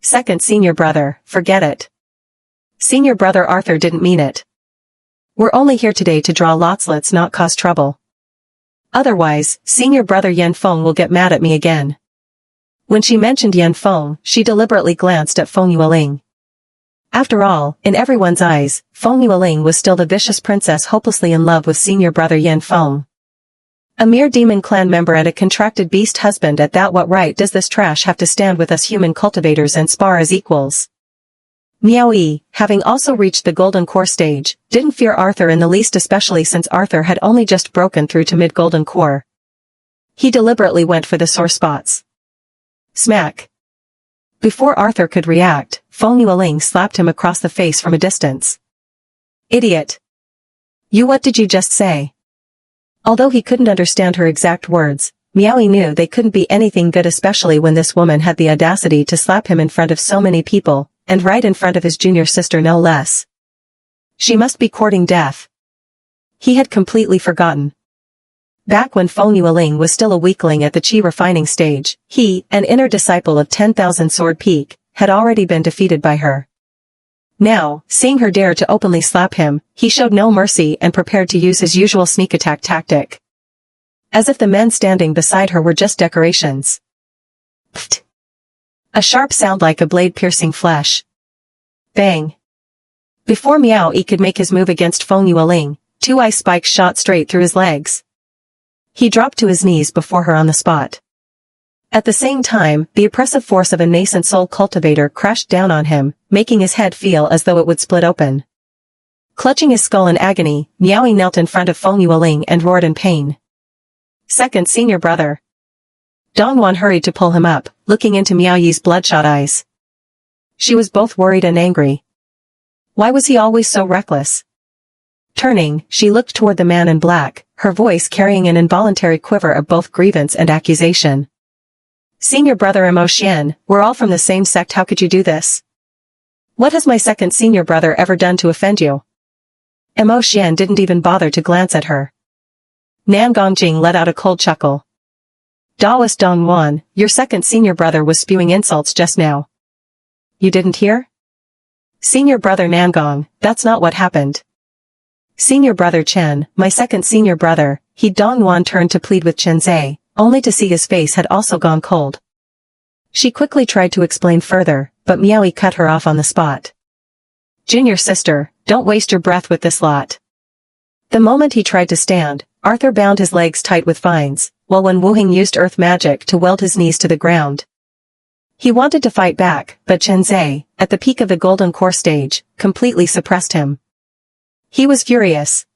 Second senior brother, forget it. Senior brother Arthur didn't mean it. We're only here today to draw lots, let's not cause trouble. Otherwise, senior brother Yan Feng will get mad at me again. When she mentioned Yan Feng, she deliberately glanced at Feng Yueling. After all, in everyone's eyes, Feng Yueling was still the vicious princess hopelessly in love with senior brother Yan Feng. A mere demon clan member and a contracted beast husband at that. What right does this trash have to stand with us human cultivators and spar as equals? Miaoyi, having also reached the golden core stage, didn't fear Arthur in the least, especially since Arthur had only just broken through to mid-golden core. He deliberately went for the sore spots. Smack. Before Arthur could react, Feng Yueling slapped him across the face from a distance. Idiot. What did you just say? Although he couldn't understand her exact words, Miaoyi knew they couldn't be anything good, especially when this woman had the audacity to slap him in front of so many people, and right in front of his junior sister no less. She must be courting death. He had completely forgotten. Back when Feng Yueling was still a weakling at the chi refining stage, he, an inner disciple of 10,000 Sword Peak, had already been defeated by her. Now, seeing her dare to openly slap him, he showed no mercy and prepared to use his usual sneak attack tactic. As if the men standing beside her were just decorations. Pfft. A sharp sound like a blade piercing flesh. Bang. Before Miaoyi could make his move against Feng Yueling, two ice spikes shot straight through his legs. He dropped to his knees before her on the spot. At the same time, the oppressive force of a nascent soul cultivator crashed down on him, making his head feel as though it would split open. Clutching his skull in agony, Miaoyi knelt in front of Feng Yueling and roared in pain. Second senior brother. Dong Yuan hurried to pull him up, looking into Miaoyi's bloodshot eyes. She was both worried and angry. Why was he always so reckless? Turning, she looked toward the man in black, her voice carrying an involuntary quiver of both grievance and accusation. Senior brother Mo Xian, we're all from the same sect, how could you do this? What has my second senior brother ever done to offend you? Mo Xian didn't even bother to glance at her. Nan Gongjing let out a cold chuckle. Daoist Dong Yuan, your second senior brother was spewing insults just now. You didn't hear? Senior brother Nangong, that's not what happened. Senior brother Chen, my second senior brother, Dong Yuan turned to plead with Chen Zai, only to see his face had also gone cold. She quickly tried to explain further, but Miaoyi cut her off on the spot. Junior sister, don't waste your breath with this lot. The moment he tried to stand, Arthur bound his legs tight with vines, while Wen Wuheng used earth magic to weld his knees to the ground. He wanted to fight back, but Chen Zhe, at the peak of the golden core stage, completely suppressed him. He was furious.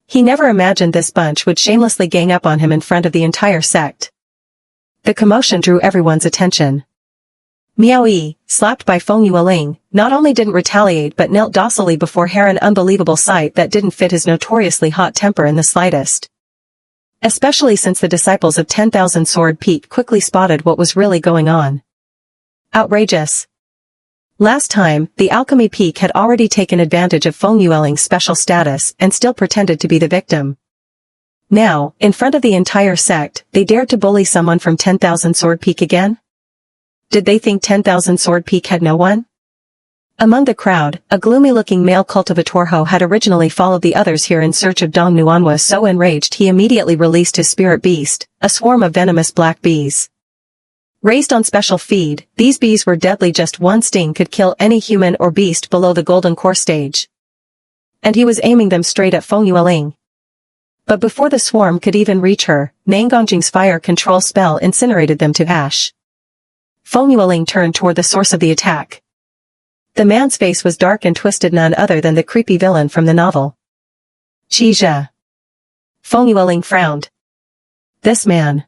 He never imagined this bunch would shamelessly gang up on him in front of the entire sect. The commotion drew everyone's attention. Miao Yi, slapped by Feng Yueling, not only didn't retaliate but knelt docilely before her, an unbelievable sight that didn't fit his notoriously hot temper in the slightest. Especially since the disciples of 10,000 Sword Peak quickly spotted what was really going on. Outrageous. Last time, the Alchemy Peak had already taken advantage of Feng Yueling's special status and still pretended to be the victim. Now, in front of the entire sect, they dared to bully someone from 10,000 Sword Peak again? Did they think 10,000 Sword Peak had no one? Among the crowd, a gloomy-looking male cultivator who had originally followed the others here in search of Dong Nuan was so enraged he immediately released his spirit beast, a swarm of venomous black bees. Raised on special feed, these bees were deadly. Just one sting could kill any human or beast below the golden core stage. And he was aiming them straight at Feng Yueling. But before the swarm could even reach her, Nangongjing's fire control spell incinerated them to ash. Feng Yueling turned toward the source of the attack. The man's face was dark and twisted, none other than the creepy villain from the novel. Qizhe. Feng Yueling frowned. This man.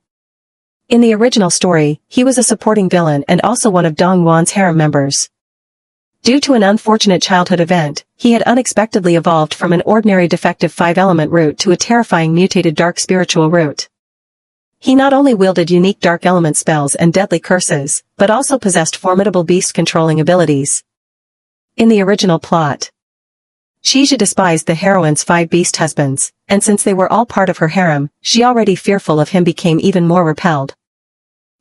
In the original story, he was a supporting villain and also one of Dong Yuan's harem members. Due to an unfortunate childhood event, he had unexpectedly evolved from an ordinary defective 5-element root to a terrifying mutated dark spiritual root. He not only wielded unique dark element spells and deadly curses, but also possessed formidable beast-controlling abilities. In the original plot, Qizhe despised the heroine's 5 beast husbands, and since they were all part of her harem, she already fearful of him became even more repelled.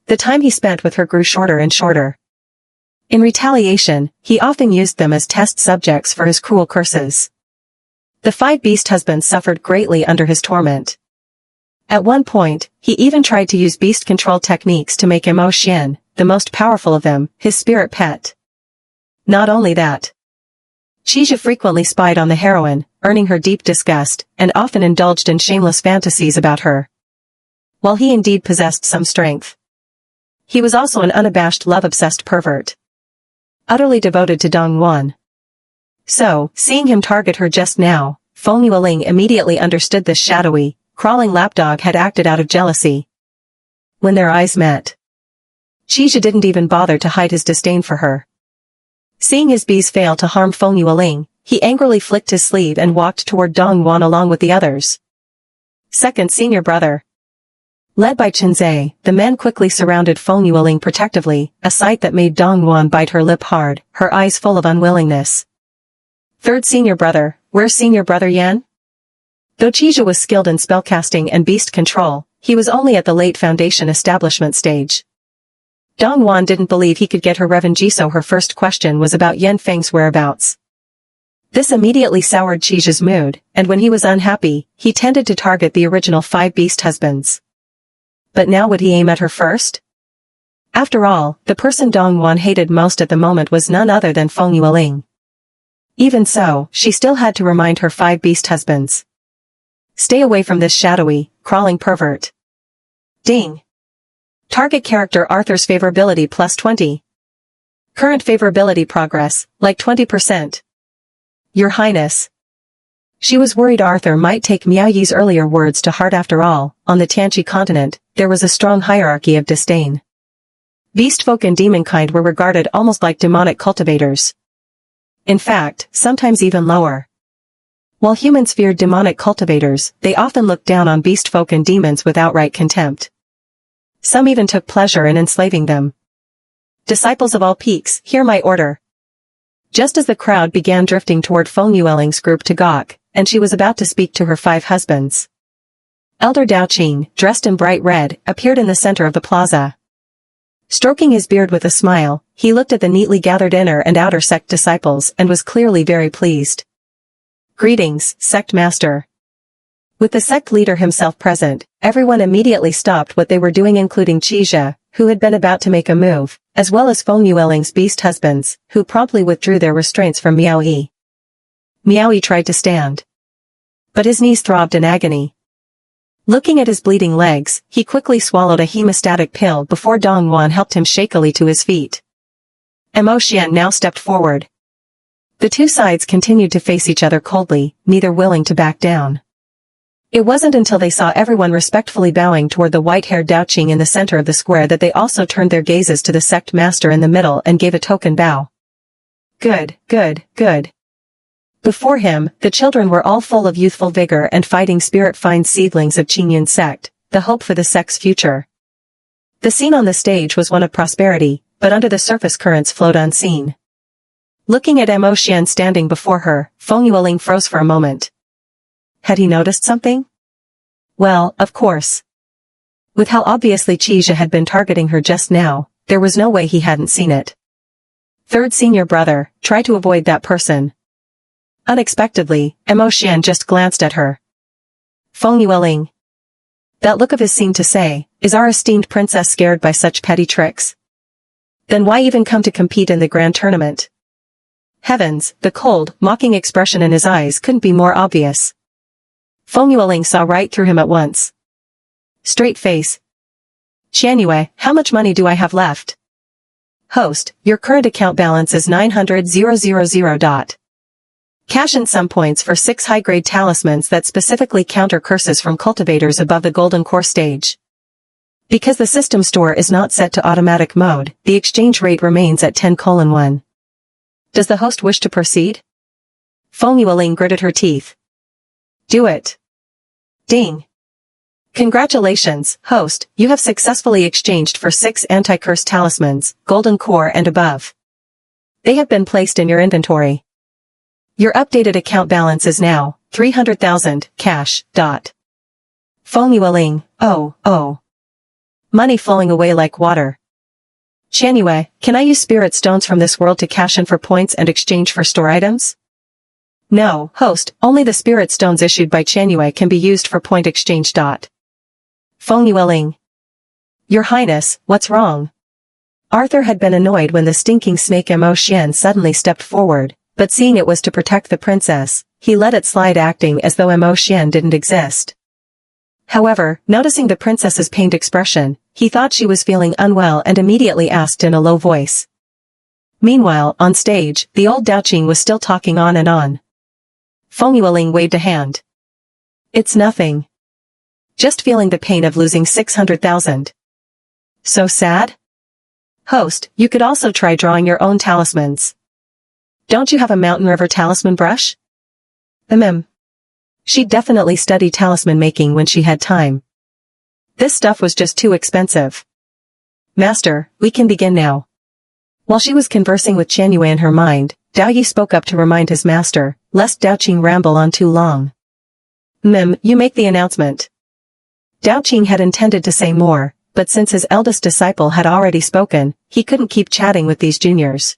The time he spent with her grew shorter and shorter. In retaliation, he often used them as test subjects for his cruel curses. The 5 beast husbands suffered greatly under his torment. At one point, he even tried to use beast control techniques to make Mo Xian, the most powerful of them, his spirit pet. Not only that, Qizhe frequently spied on the heroine, earning her deep disgust, and often indulged in shameless fantasies about her. While he indeed possessed some strength, he was also an unabashed love-obsessed pervert, utterly devoted to Dong Yuan. So, seeing him target her just now, Feng Yueling immediately understood this shadowy, crawling lapdog had acted out of jealousy. When their eyes met, Qizhe didn't even bother to hide his disdain for her. Seeing his bees fail to harm Feng Yueling, he angrily flicked his sleeve and walked toward Dong Yuan along with the others. Second senior brother. Led by Chen Zhe, the men quickly surrounded Feng Yueling protectively, a sight that made Dong Yuan bite her lip hard, her eyes full of unwillingness. Third senior brother, where's senior brother Yan? Though Qizhe was skilled in spellcasting and beast control, he was only at the late foundation establishment stage. Dong Yuan didn't believe he could get her revenge, so her first question was about Yan Feng's whereabouts. This immediately soured Qizhe's mood, and when he was unhappy, he tended to target the original 5 beast husbands. But now would he aim at her first? After all, the person Dong Yuan hated most at the moment was none other than Feng Yueling. Even so, she still had to remind her 5 beast husbands. Stay away from this shadowy, crawling pervert. Ding. Target character Arthur's favorability plus 20. Current favorability progress, like 20%. Your Highness. She was worried Arthur might take Miao Yi's earlier words to heart. After all, on the Tianqi continent, there was a strong hierarchy of disdain. Beast folk and demonkind were regarded almost like demonic cultivators. In fact, sometimes even lower. While humans feared demonic cultivators, they often looked down on beast folk and demons with outright contempt. Some even took pleasure in enslaving them. Disciples of all peaks, hear my order. Just as the crowd began drifting toward Feng Yueling's group to gawk, and she was about to speak to her 5 husbands, Elder Daoqing, dressed in bright red, appeared in the center of the plaza. Stroking his beard with a smile, he looked at the neatly gathered inner and outer sect disciples and was clearly very pleased. Greetings, sect master. With the sect leader himself present, everyone immediately stopped what they were doing, including Qizhe, who had been about to make a move, as well as Feng Yueling's beast husbands, who promptly withdrew their restraints from Miao Yi. Miao Yi tried to stand, but his knees throbbed in agony. Looking at his bleeding legs, he quickly swallowed a hemostatic pill before Dong Yuan helped him shakily to his feet. Mo Xian now stepped forward. The two sides continued to face each other coldly, neither willing to back down. It wasn't until they saw everyone respectfully bowing toward the white-haired Daoqing in the center of the square that they also turned their gazes to the sect master in the middle and gave a token bow. Good, good, good. Before him, the children were all full of youthful vigor and fighting spirit, fine seedlings of Qingyun sect, the hope for the sect's future. The scene on the stage was one of prosperity, but under the surface currents flowed unseen. Looking at Mo Xian standing before her, Feng Yueling froze for a moment. Had he noticed something? Well, of course. With how obviously Qijia had been targeting her just now, there was no way he hadn't seen it. Third senior brother, try to avoid that person. Unexpectedly, Mo Xian just glanced at her. Feng Yueling. That look of his seemed to say, is our esteemed princess scared by such petty tricks? Then why even come to compete in the grand tournament? Heavens, the cold, mocking expression in his eyes couldn't be more obvious. Feng Yueling saw right through him at once. Straight face. Qianyue, how much money do I have left? Host, your current account balance is 900,000. Cash in some points for 6 high-grade talismans that specifically counter curses from cultivators above the golden core stage. Because the system store is not set to automatic mode, the exchange rate remains at 10:1. Does the host wish to proceed? Feng Yueling gritted her teeth. Do it. Ding. Congratulations, host, you have successfully exchanged for 6 anti-curse talismans, golden core and above. They have been placed in your inventory. Your updated account balance is now 300,000 cash. Feng Yueling, oh. Money flowing away like water. Qianyue, can I use spirit stones from this world to cash in for points and exchange for store items? No, host, only the spirit stones issued by Qianyue can be used for point exchange. Feng Yueling. Your Highness, what's wrong? Arthur had been annoyed when the stinking snake Mo Xian suddenly stepped forward, but seeing it was to protect the princess, he let it slide, acting as though Mo Xian didn't exist. However, noticing the princess's pained expression, he thought she was feeling unwell and immediately asked in a low voice. Meanwhile, on stage, the old Daoqing was still talking on and on. Feng Yueling waved a hand. It's nothing. Just feeling the pain of losing 600,000. So sad? Host, you could also try drawing your own talismans. Don't you have a mountain river talisman brush? She'd definitely study talisman making when she had time. This stuff was just too expensive. Master, we can begin now. While she was conversing with Qianyue in her mind, Dao Yi spoke up to remind his master, lest Daoqing ramble on too long. You make the announcement. Daoqing had intended to say more, but since his eldest disciple had already spoken, he couldn't keep chatting with these juniors.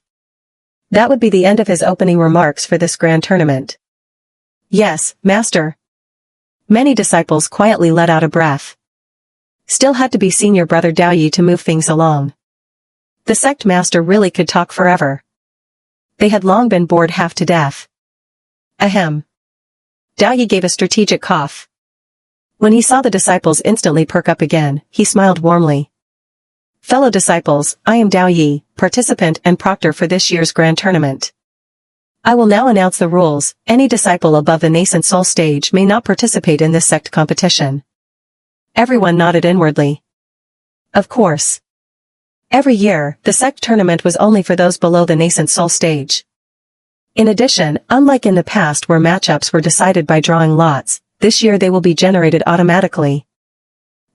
That would be the end of his opening remarks for this grand tournament. Yes, master. Many disciples quietly let out a breath. Still had to be senior brother Dao Yi to move things along. The sect master really could talk forever. They had long been bored half to death. Ahem. Dao Yi gave a strategic cough. When he saw the disciples instantly perk up again, he smiled warmly. Fellow disciples, I am Dao Yi, participant and proctor for this year's grand tournament. I will now announce the rules. Any disciple above the nascent soul stage may not participate in this sect competition. Everyone nodded inwardly. Of course. Every year, the sect tournament was only for those below the nascent soul stage. In addition, unlike in the past where matchups were decided by drawing lots, this year they will be generated automatically.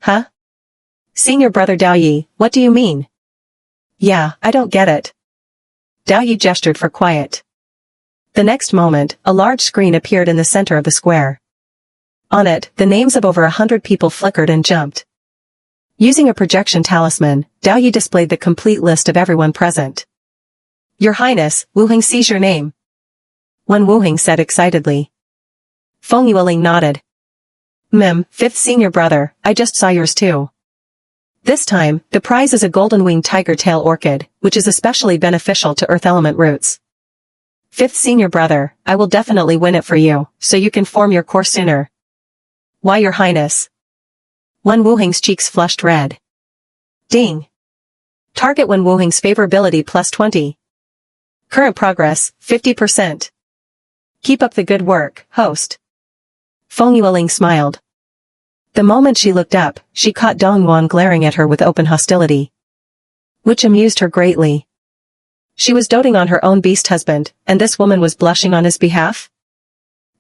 Huh? Senior brother Dao Yi, what do you mean? Yeah, I don't get it. Dao Yi gestured for quiet. The next moment, a large screen appeared in the center of the square. On it, the names of over 100 people flickered and jumped. Using a projection talisman, Dao Yi displayed the complete list of everyone present. Your Highness, Wu Hing sees your name. Wen Wuhing said excitedly. Feng Yueling nodded. 5th senior brother, I just saw yours too. This time, the prize is a golden-winged tiger-tail orchid, which is especially beneficial to earth element roots. 5th senior brother, I will definitely win it for you, so you can form your core sooner. Why, your highness? Wen Wuheng's cheeks flushed red. Ding. Target Wen Wuheng's favorability plus 20. Current progress, 50%. Keep up the good work, host. Feng Yueling smiled. The moment she looked up, she caught Dong Yuan glaring at her with open hostility, which amused her greatly. She was doting on her own beast husband, and this woman was blushing on his behalf?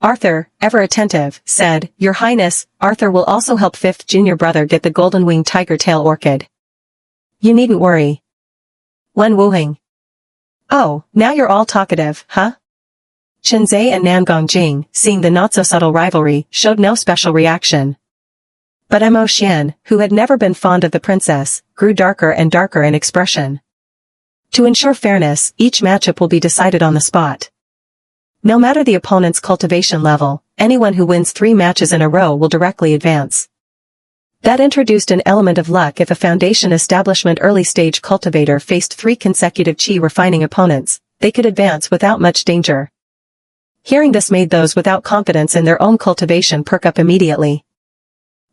Arthur, ever attentive, said, Your Highness, Arthur will also help 5th junior brother get the golden-winged tiger-tail orchid. You needn't worry. Wen Wuheng. Oh, now you're all talkative, huh? Qinzai and Nangong Jing, seeing the not-so-subtle rivalry, showed no special reaction. But Mo Xian, who had never been fond of the princess, grew darker and darker in expression. To ensure fairness, each matchup will be decided on the spot. No matter the opponent's cultivation level, anyone who wins 3 matches in a row will directly advance. That introduced an element of luck if a foundation establishment early-stage cultivator faced 3 consecutive qi refining opponents, they could advance without much danger. Hearing this made those without confidence in their own cultivation perk up immediately.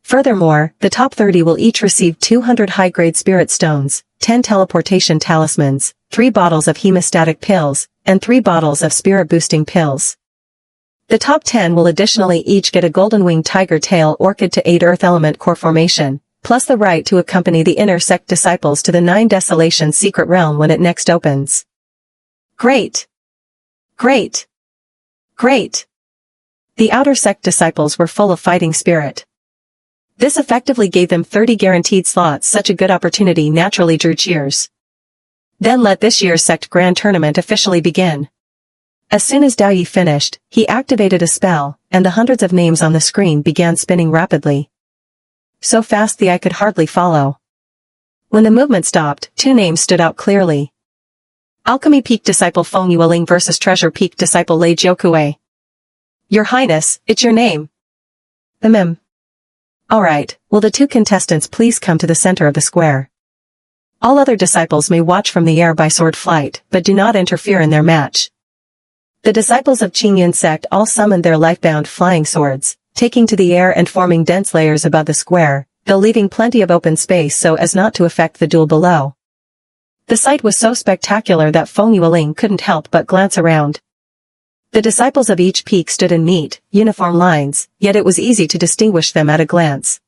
Furthermore, the top 30 will each receive 200 high-grade spirit stones, 10 teleportation talismans, 3 bottles of hemostatic pills, and 3 bottles of spirit-boosting pills. The top 10 will additionally each get a golden-winged tiger-tail orchid to aid earth element core formation, plus the right to accompany the inner sect disciples to the 9 Desolation secret realm when it next opens. Great! Great! Great! The outer sect disciples were full of fighting spirit. This effectively gave them 30 guaranteed slots. Such a good opportunity naturally drew cheers. Then let this year's sect grand tournament officially begin. As soon as Dao Yi finished, he activated a spell, and the hundreds of names on the screen began spinning rapidly. So fast the eye could hardly follow. When the movement stopped, 2 names stood out clearly. Alchemy Peak Disciple Feng Yueling versus Treasure Peak Disciple Lei Jiukui. Your Highness, it's your name. Alright, will the 2 contestants please come to the center of the square? All other disciples may watch from the air by sword flight, but do not interfere in their match. The disciples of Qingyun sect all summoned their life-bound flying swords, taking to the air and forming dense layers above the square, though leaving plenty of open space so as not to affect the duel below. The sight was so spectacular that Feng Yueling couldn't help but glance around. The disciples of each peak stood in neat, uniform lines, yet it was easy to distinguish them at a glance.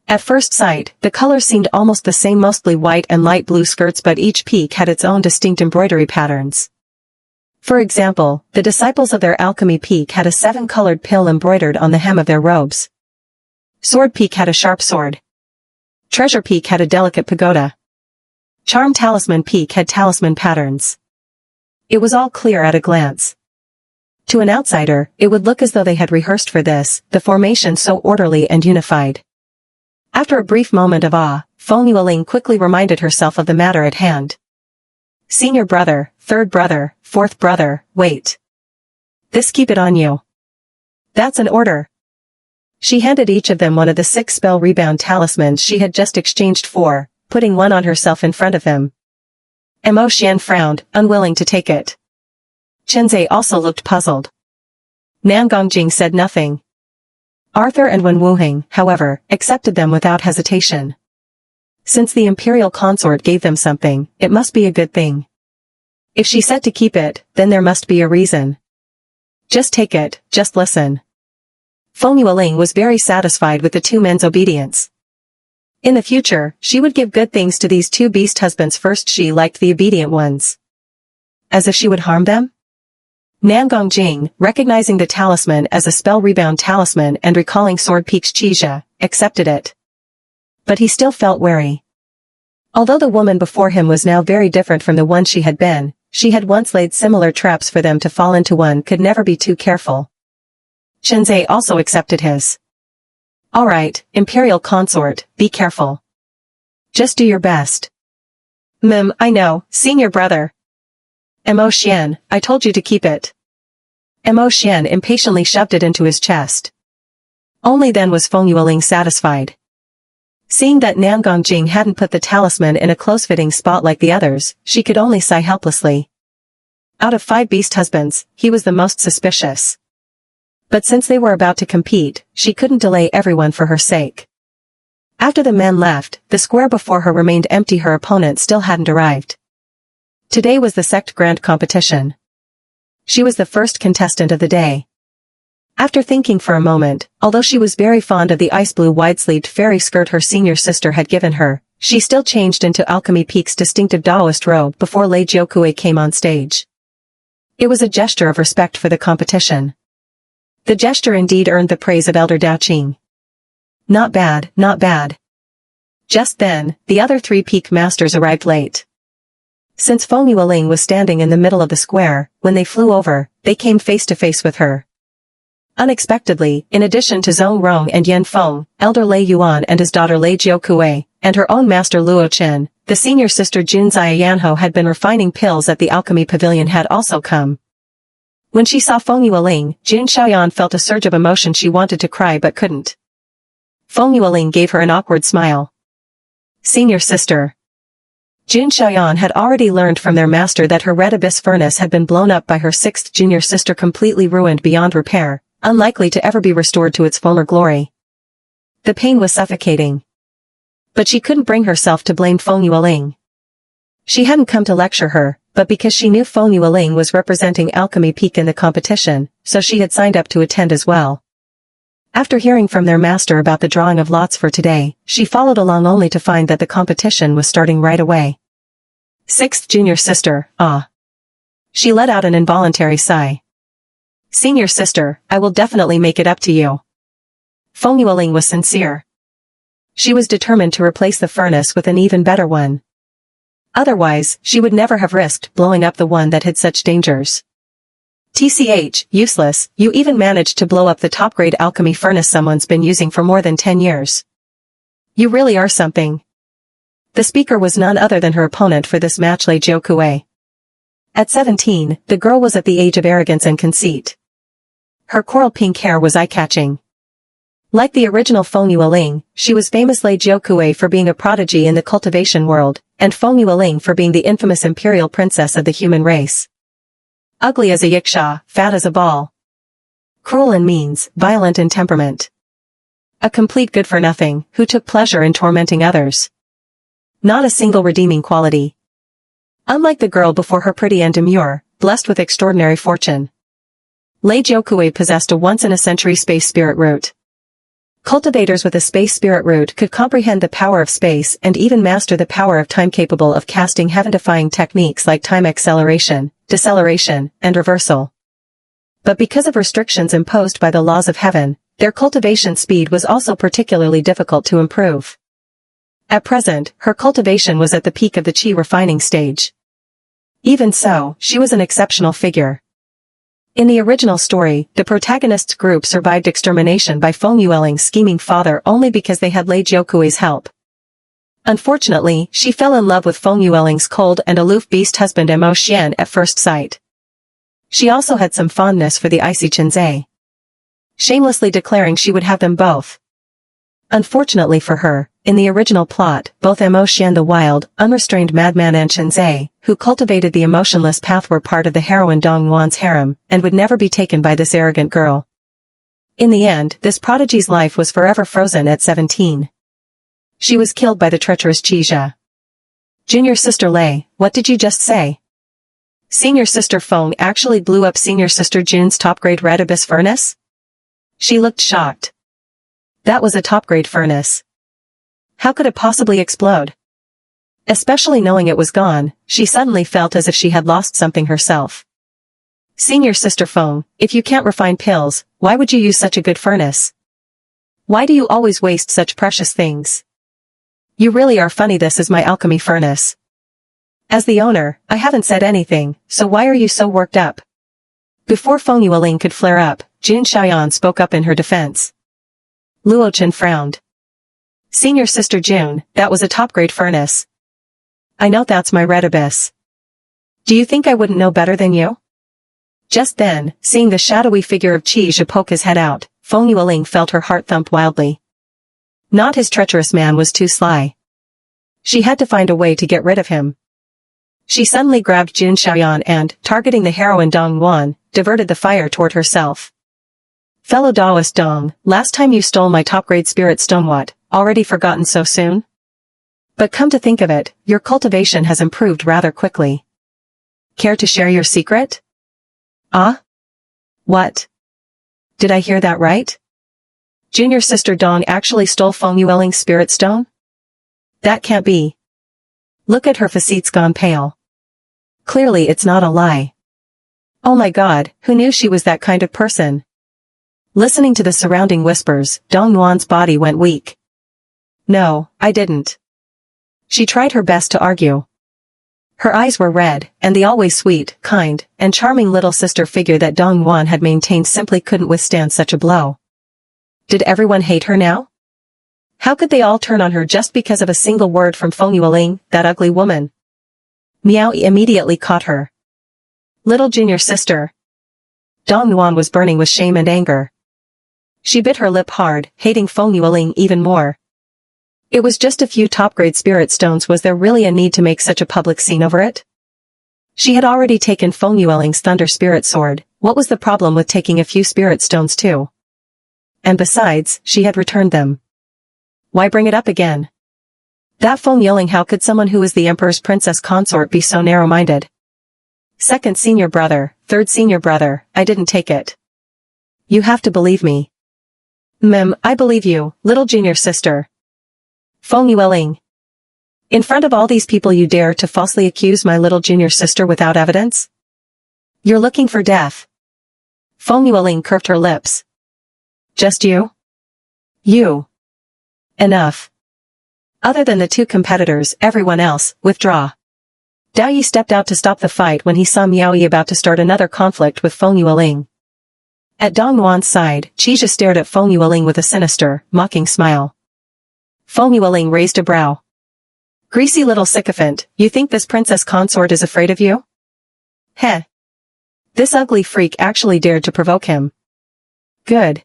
At first sight, the colors seemed almost the same, mostly white and light blue skirts, but each peak had its own distinct embroidery patterns. For example, the disciples of their alchemy peak had a 7-colored pill embroidered on the hem of their robes. Sword Peak had a sharp sword. Treasure Peak had a delicate pagoda. Charm Talisman Peak had talisman patterns. It was all clear at a glance. To an outsider, it would look as though they had rehearsed for this, the formation so orderly and unified. After a brief moment of awe, Feng Yueling quickly reminded herself of the matter at hand. Senior brother, 3rd brother, 4th brother, wait. This, keep it on you. That's an order. She handed each of them one of the 6 spell rebound talismans she had just exchanged for, putting one on herself in front of them. Mo Xian frowned, unwilling to take it. Qinzai also looked puzzled. Nangong Jing said nothing. Arthur and Wen Wuheng, however, accepted them without hesitation. Since the imperial consort gave them something, it must be a good thing. If she said to keep it, then there must be a reason. Just take it, just listen. Feng Yueling was very satisfied with the 2 men's obedience. In the future, she would give good things to these 2 beast husbands. First, she liked the obedient ones. As if she would harm them? Nangong Jing, recognizing the talisman as a spell rebound talisman and recalling Sword Peak's Qijia, accepted it. But he still felt wary. Although the woman before him was now very different from the one she had been, she had once laid similar traps for them to fall into. One could never be too careful. Qinzai also accepted his. Alright, Imperial Consort, be careful. Just do your best. I know, senior brother. Mo Xian, I told you to keep it. Mo Xian impatiently shoved it into his chest. Only then was Feng Yueling satisfied. Seeing that Gouging hadn't put the talisman in a close-fitting spot like the others, she could only sigh helplessly. Out of 5 beast husbands, he was the most suspicious. But since they were about to compete, she couldn't delay everyone for her sake. After the men left, the square before her remained empty. Her opponent still hadn't arrived. Today was the sect grand competition. She was the first contestant of the day. After thinking for a moment, although she was very fond of the ice blue wide-sleeved fairy skirt her senior sister had given her, she still changed into Alchemy Peak's distinctive Taoist robe before Lei Jiukui came on stage. It was a gesture of respect for the competition. The gesture indeed earned the praise of Elder Daoqing. Not bad, not bad. Just then, the other 3 peak masters arrived late. Since Feng Yueling was standing in the middle of the square, when they flew over, they came face to face with her. Unexpectedly, in addition to Zhong Rong and Yan Feng, Elder Lei Yuan and his daughter Lei Jiukui, and her own master Luo Chen, the senior sister Jun Ziyanho had been refining pills at the alchemy pavilion had also come. When she saw Feng Yueling, Jun Xiaoyan felt a surge of emotion. She wanted to cry but couldn't. Feng Yueling gave her an awkward smile. Senior sister. Jun Xiaoyan had already learned from their master that her red abyss furnace had been blown up by her 6th junior sister, completely ruined beyond repair, unlikely to ever be restored to its former glory. The pain was suffocating. But she couldn't bring herself to blame Feng Yueling. She hadn't come to lecture her, but because she knew Feng Yueling was representing Alchemy Peak in the competition, so she had signed up to attend as well. After hearing from their master about the drawing of lots for today, she followed along only to find that the competition was starting right away. 6th junior sister, ah. She let out an involuntary sigh. Senior sister, I will definitely make it up to you. Feng Yueling was sincere. She was determined to replace the furnace with an even better one. Otherwise, she would never have risked blowing up the one that had such dangers. TCH, useless, you even managed to blow up the top-grade alchemy furnace someone's been using for more than 10 years. You really are something. The speaker was none other than her opponent for this match, Lei Jiukui. At 17, the girl was at the age of arrogance and conceit. Her coral pink hair was eye-catching. Like the original Feng Yueling, she was famous Lei Jiukui for being a prodigy in the cultivation world, and Feng Yueling for being the infamous Imperial Princess of the human race. Ugly as a yiksha, fat as a ball. Cruel in means, violent in temperament. A complete good-for-nothing, who took pleasure in tormenting others. Not a single redeeming quality. Unlike the girl before her, pretty and demure, blessed with extraordinary fortune. Lei Jiukui possessed a once-in-a-century space spirit root. Cultivators with a space spirit root could comprehend the power of space and even master the power of time, capable of casting heaven-defying techniques like time acceleration, deceleration, and reversal. But because of restrictions imposed by the laws of heaven, their cultivation speed was also particularly difficult to improve. At present, her cultivation was at the peak of the qi refining stage. Even so, she was an exceptional figure. In the original story, the protagonist's group survived extermination by Feng Yueling's scheming father only because they had Lei Jiukui's help. Unfortunately, she fell in love with Feng Yueling's cold and aloof beast husband Mo Xian at first sight. She also had some fondness for the icy Chenze, shamelessly declaring she would have them both. Unfortunately for her, in the original plot, both Mo Xian the wild, unrestrained madman and Chenze, who cultivated the emotionless path, were part of the heroine Dong Yuan's harem, and would never be taken by this arrogant girl. In the end, this prodigy's life was forever frozen at 17. She was killed by the treacherous Qixia. Junior sister Lei, what did you just say? Senior sister Feng actually blew up senior sister Jun's top-grade red abyss furnace? She looked shocked. That was a top-grade furnace. How could it possibly explode? Especially knowing it was gone, she suddenly felt as if she had lost something herself. Senior sister Feng, if you can't refine pills, why would you use such a good furnace? Why do you always waste such precious things? You really are funny. This is my alchemy furnace. As the owner, I haven't said anything, so why are you so worked up? Before Feng Yueling could flare up, Jun Xiaoyan spoke up in her defense. Luo Chen frowned. Senior sister Jun, that was a top-grade furnace. I know, that's my red abyss. Do you think I wouldn't know better than you? Just then, seeing the shadowy figure of Qixia poke his head out, Feng Yueling felt her heart thump wildly. Not his treacherous man was too sly. She had to find a way to get rid of him. She suddenly grabbed Jin Xiaoyan and, targeting the heroine Dong Yuan, diverted the fire toward herself. Fellow Taoist Dong, last time you stole my top-grade spirit stone, what, already forgotten so soon? But come to think of it, your cultivation has improved rather quickly. Care to share your secret? Ah? What? Did I hear that right? Junior sister Dong actually stole Feng Yueling's spirit stone? That can't be. Look at her face's gone pale. Clearly it's not a lie. Oh my god, who knew she was that kind of person? Listening to the surrounding whispers, Dong Yuan's body went weak. No, I didn't. She tried her best to argue. Her eyes were red, and the always sweet, kind, and charming little sister figure that Dong Yuan had maintained simply couldn't withstand such a blow. Did everyone hate her now? How could they all turn on her just because of a single word from Feng Yueling, that ugly woman? Miao immediately caught her. Little junior sister. Dong Yuan was burning with shame and anger. She bit her lip hard, hating Feng Yueling even more. It was just a few top-grade spirit stones. Was there really a need to make such a public scene over it? She had already taken Feng Yueling's thunder spirit sword. What was the problem with taking a few spirit stones too? And besides, she had returned them. Why bring it up again? That Feng Yueling, how could someone who is the Emperor's princess consort be so narrow-minded? Second senior brother, third senior brother, I didn't take it. You have to believe me. I believe you, little junior sister. Feng Yueling. In front of all these people you dare to falsely accuse my little junior sister without evidence? You're looking for death. Feng Yueling curved her lips. Just you? You. Enough. Other than the two competitors, everyone else, withdraw. Dao Yi stepped out to stop the fight when he saw Miao Yi about to start another conflict with Feng Yueling. At Dong Yuan's side, Qijia stared at Feng Yueling with a sinister, mocking smile. Feng Yueling raised a brow. Greasy little sycophant, you think this princess consort is afraid of you? Heh. This ugly freak actually dared to provoke him. Good.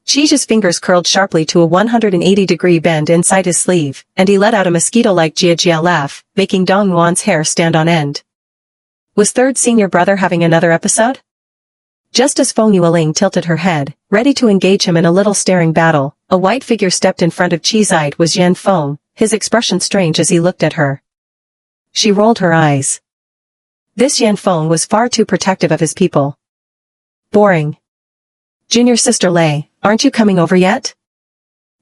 Qijia's fingers curled sharply to a 180-degree bend inside his sleeve, and he let out a mosquito-like jia laugh, making Dong Yuan's hair stand on end. Was third senior brother having another episode? Just as Feng Yueling tilted her head, ready to engage him in a little staring battle, a white figure stepped in front of Qiji's. It was Yan Feng, his expression strange as he looked at her. She rolled her eyes. This Yan Feng was far too protective of his people. Boring. Junior sister Lei, aren't you coming over yet?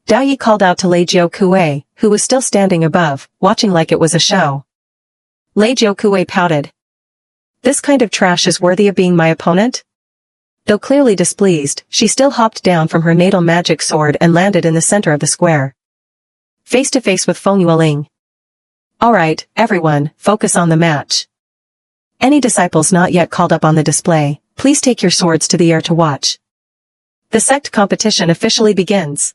Dao Yi called out to Lei Jiukui, who was still standing above, watching like it was a show. Lei Jiukui pouted. This kind of trash is worthy of being my opponent? Though clearly displeased, she still hopped down from her natal magic sword and landed in the center of the square. Face to face with Feng Yueling. Alright, everyone, focus on the match. Any disciples not yet called up on the display, please take your swords to the air to watch. The sect competition officially begins.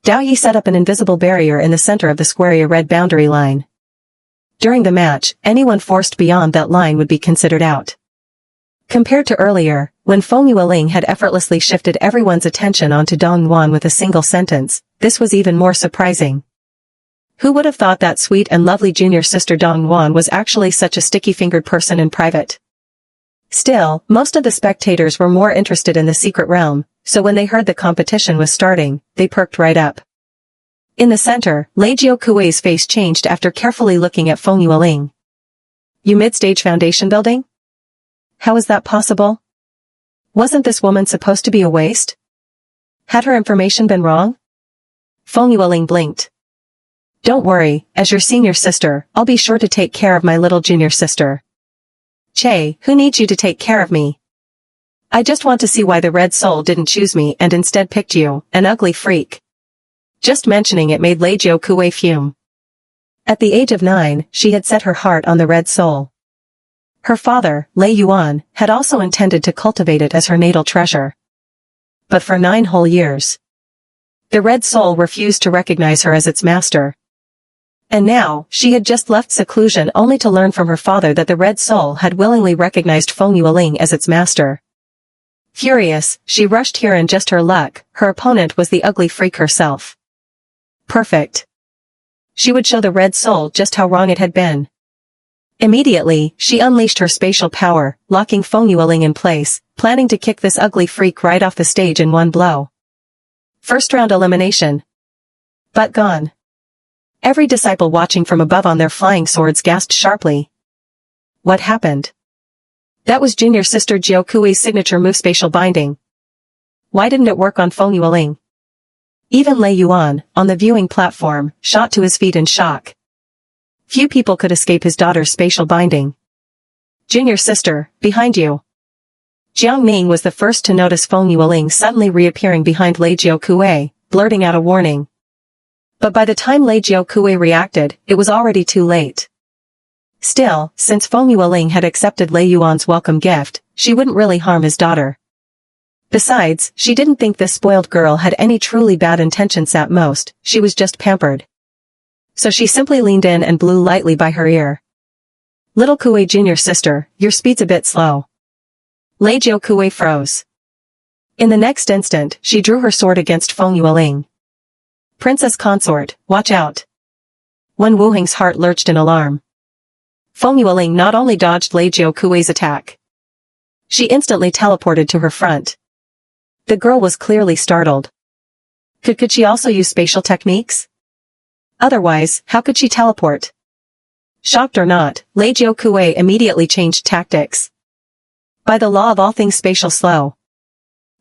Dao Yi set up an invisible barrier in the center of the square, a red boundary line. During the match, anyone forced beyond that line would be considered out. Compared to earlier, when Feng Yueling had effortlessly shifted everyone's attention onto Dong Yuan with a single sentence, this was even more surprising. Who would have thought that sweet and lovely junior sister Dong Yuan was actually such a sticky-fingered person in private? Still, most of the spectators were more interested in the secret realm, so when they heard the competition was starting, they perked right up. In the center, Lei Jiukui's face changed after carefully looking at Feng Yueling. You mid-stage foundation building? How is that possible? Wasn't this woman supposed to be a waste? Had her information been wrong? Feng Yueling blinked. Don't worry, as your senior sister, I'll be sure to take care of my little junior sister. Che, who needs you to take care of me? I just want to see why the Red Soul didn't choose me and instead picked you, an ugly freak. Just mentioning it made Lei Jiukui fume. At the age of 9, she had set her heart on the Red Soul. Her father, Lei Yuan, had also intended to cultivate it as her natal treasure. But for 9 whole years, the Red Soul refused to recognize her as its master. And now, she had just left seclusion only to learn from her father that the Red Soul had willingly recognized Feng Yueling as its master. Furious, she rushed here and just her luck, her opponent was the ugly freak herself. Perfect. She would show the Red Soul just how wrong it had been. Immediately, she unleashed her spatial power, locking Feng Yueling in place, planning to kick this ugly freak right off the stage in one blow. First round elimination. But gone. Every disciple watching from above on their flying swords gasped sharply. What happened? That was junior sister Jiao Kui's signature move, spatial binding. Why didn't it work on Feng Yueling? Even Lei Yuan, on the viewing platform, shot to his feet in shock. Few people could escape his daughter's spatial binding. Junior sister, behind you. Jiang Ning was the first to notice Feng Yueling suddenly reappearing behind Lei Jiao Kui, blurting out a warning. But by the time Lei Jiao Kui reacted, it was already too late. Still, since Feng Yueling had accepted Lei Yuan's welcome gift, she wouldn't really harm his daughter. Besides, she didn't think this spoiled girl had any truly bad intentions. At most, she was just pampered. So she simply leaned in and blew lightly by her ear. Little Kui junior sister, your speed's a bit slow. Lei Jiao Kui froze. In the next instant, she drew her sword against Feng Yueling. Princess consort, watch out. Wen Wuheng's heart lurched in alarm. Feng Yueling not only dodged Lei Jiao Kui's attack. She instantly teleported to her front. The girl was clearly startled. Could she also use spatial techniques? Otherwise, how could she teleport? Shocked or not, Lei Jiao Kui immediately changed tactics. By the law of all things spatial slow.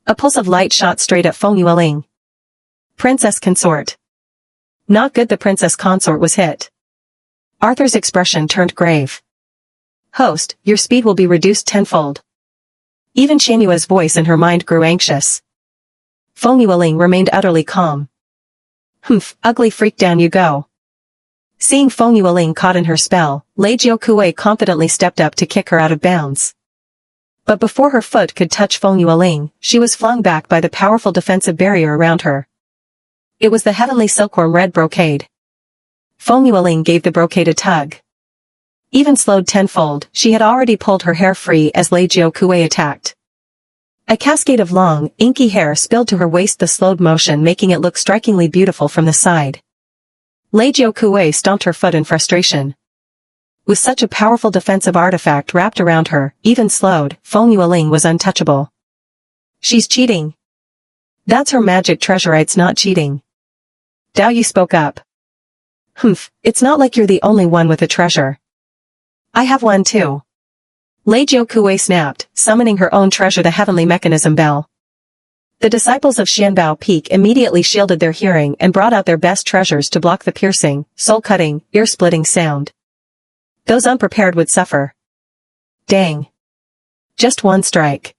A pulse of light shot straight at Feng Yueling. Princess consort. Not good. The princess consort was hit. Arthur's expression turned grave. Host, your speed will be reduced tenfold. Even Qianyue's voice in her mind grew anxious. Feng Yueling remained utterly calm. Humph, ugly freak, down you go. Seeing Feng Yueling caught in her spell, Lei Jiao Kui confidently stepped up to kick her out of bounds. But before her foot could touch Feng Yueling, she was flung back by the powerful defensive barrier around her. It was the heavenly silkworm red brocade. Feng Yueling gave the brocade a tug. Even slowed tenfold, she had already pulled her hair free as Lei Jiao Kui attacked. A cascade of long, inky hair spilled to her waist, the slowed motion making it look strikingly beautiful from the side. Lei Jiao Kui stomped her foot in frustration. With such a powerful defensive artifact wrapped around her, even slowed, Feng Yueling was untouchable. She's cheating. That's her magic treasure. It's not cheating. Dao Yu spoke up. Humph, it's not like you're the only one with a treasure. I have one too. Lei Jiao Kui snapped, summoning her own treasure, the heavenly mechanism bell. The disciples of Xianbao Peak immediately shielded their hearing and brought out their best treasures to block the piercing, soul-cutting, ear-splitting sound. Those unprepared would suffer. Dang. Just one strike.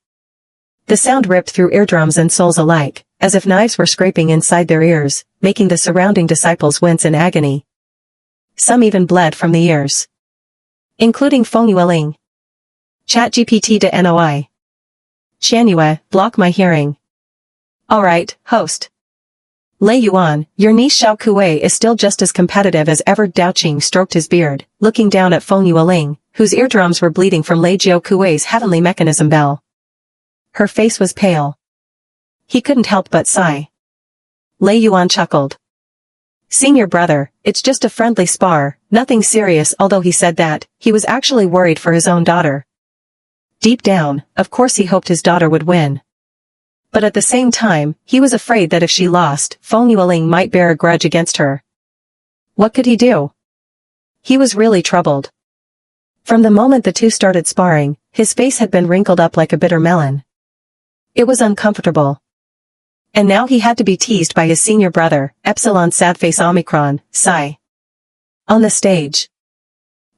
The sound ripped through eardrums and souls alike, as if knives were scraping inside their ears, making the surrounding disciples wince in agony. Some even bled from the ears. Including Feng Yueling. ChatGPT to NOI. Qianyue, block my hearing. Alright, host. Lei Yuan, your niece Xiao Kui is still just as competitive as ever. Dao Qing stroked his beard, looking down at Feng Yueling, whose eardrums were bleeding from Lei Jiao Kui's heavenly mechanism bell. Her face was pale. He couldn't help but sigh. Lei Yuan chuckled. Senior brother, it's just a friendly spar, nothing serious. Although he said that, he was actually worried for his own daughter. Deep down, of course he hoped his daughter would win. But at the same time, he was afraid that if she lost, Feng Yueling might bear a grudge against her. What could he do? He was really troubled. From the moment the two started sparring, his face had been wrinkled up like a bitter melon. It was uncomfortable. And now he had to be teased by his senior brother, Epsilon Sadface Omicron, Psi. On the stage.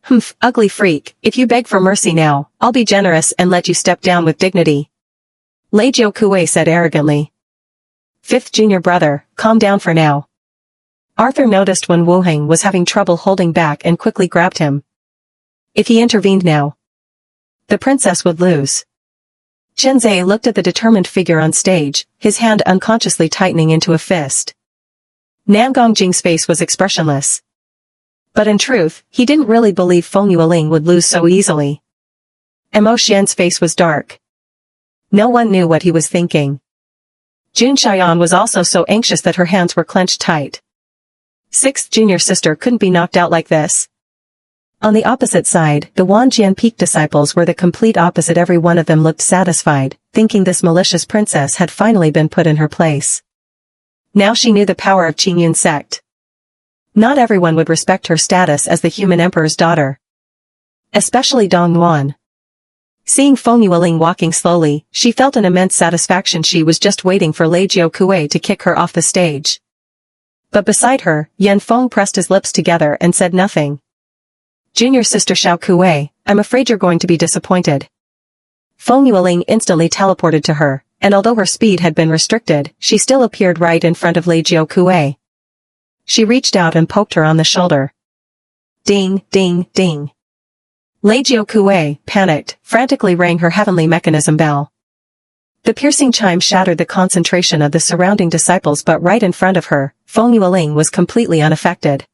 Humph, ugly freak, if you beg for mercy now, I'll be generous and let you step down with dignity. Lei Jiao Kui said arrogantly. Fifth junior brother, calm down for now. Arthur noticed when Wu Heng was having trouble holding back and quickly grabbed him. If he intervened now, the princess would lose. Chen Zhe looked at the determined figure on stage, his hand unconsciously tightening into a fist. Nan Gongjing's face was expressionless. But in truth, he didn't really believe Feng Yueling would lose so easily. Mo Xian's face was dark. No one knew what he was thinking. Jun Xian was also so anxious that her hands were clenched tight. Sixth junior sister couldn't be knocked out like this. On the opposite side, the Wanjian Peak disciples were the complete opposite. Every one of them looked satisfied, thinking this malicious princess had finally been put in her place. Now she knew the power of Qingyun's sect. Not everyone would respect her status as the human emperor's daughter. Especially Dong Yuan. Seeing Feng Yueling walking slowly, she felt an immense satisfaction. She was just waiting for Lei Jiukui to kick her off the stage. But beside her, Yan Feng pressed his lips together and said nothing. Junior sister Xiao Kuei, I'm afraid you're going to be disappointed. Feng Yueling instantly teleported to her, and although her speed had been restricted, she still appeared right in front of Lei Jiukui. She reached out and poked her on the shoulder. Ding, ding, ding. Lei Jiukui, panicked, frantically rang her heavenly mechanism bell. The piercing chime shattered the concentration of the surrounding disciples, but right in front of her, Feng Yueling was completely unaffected.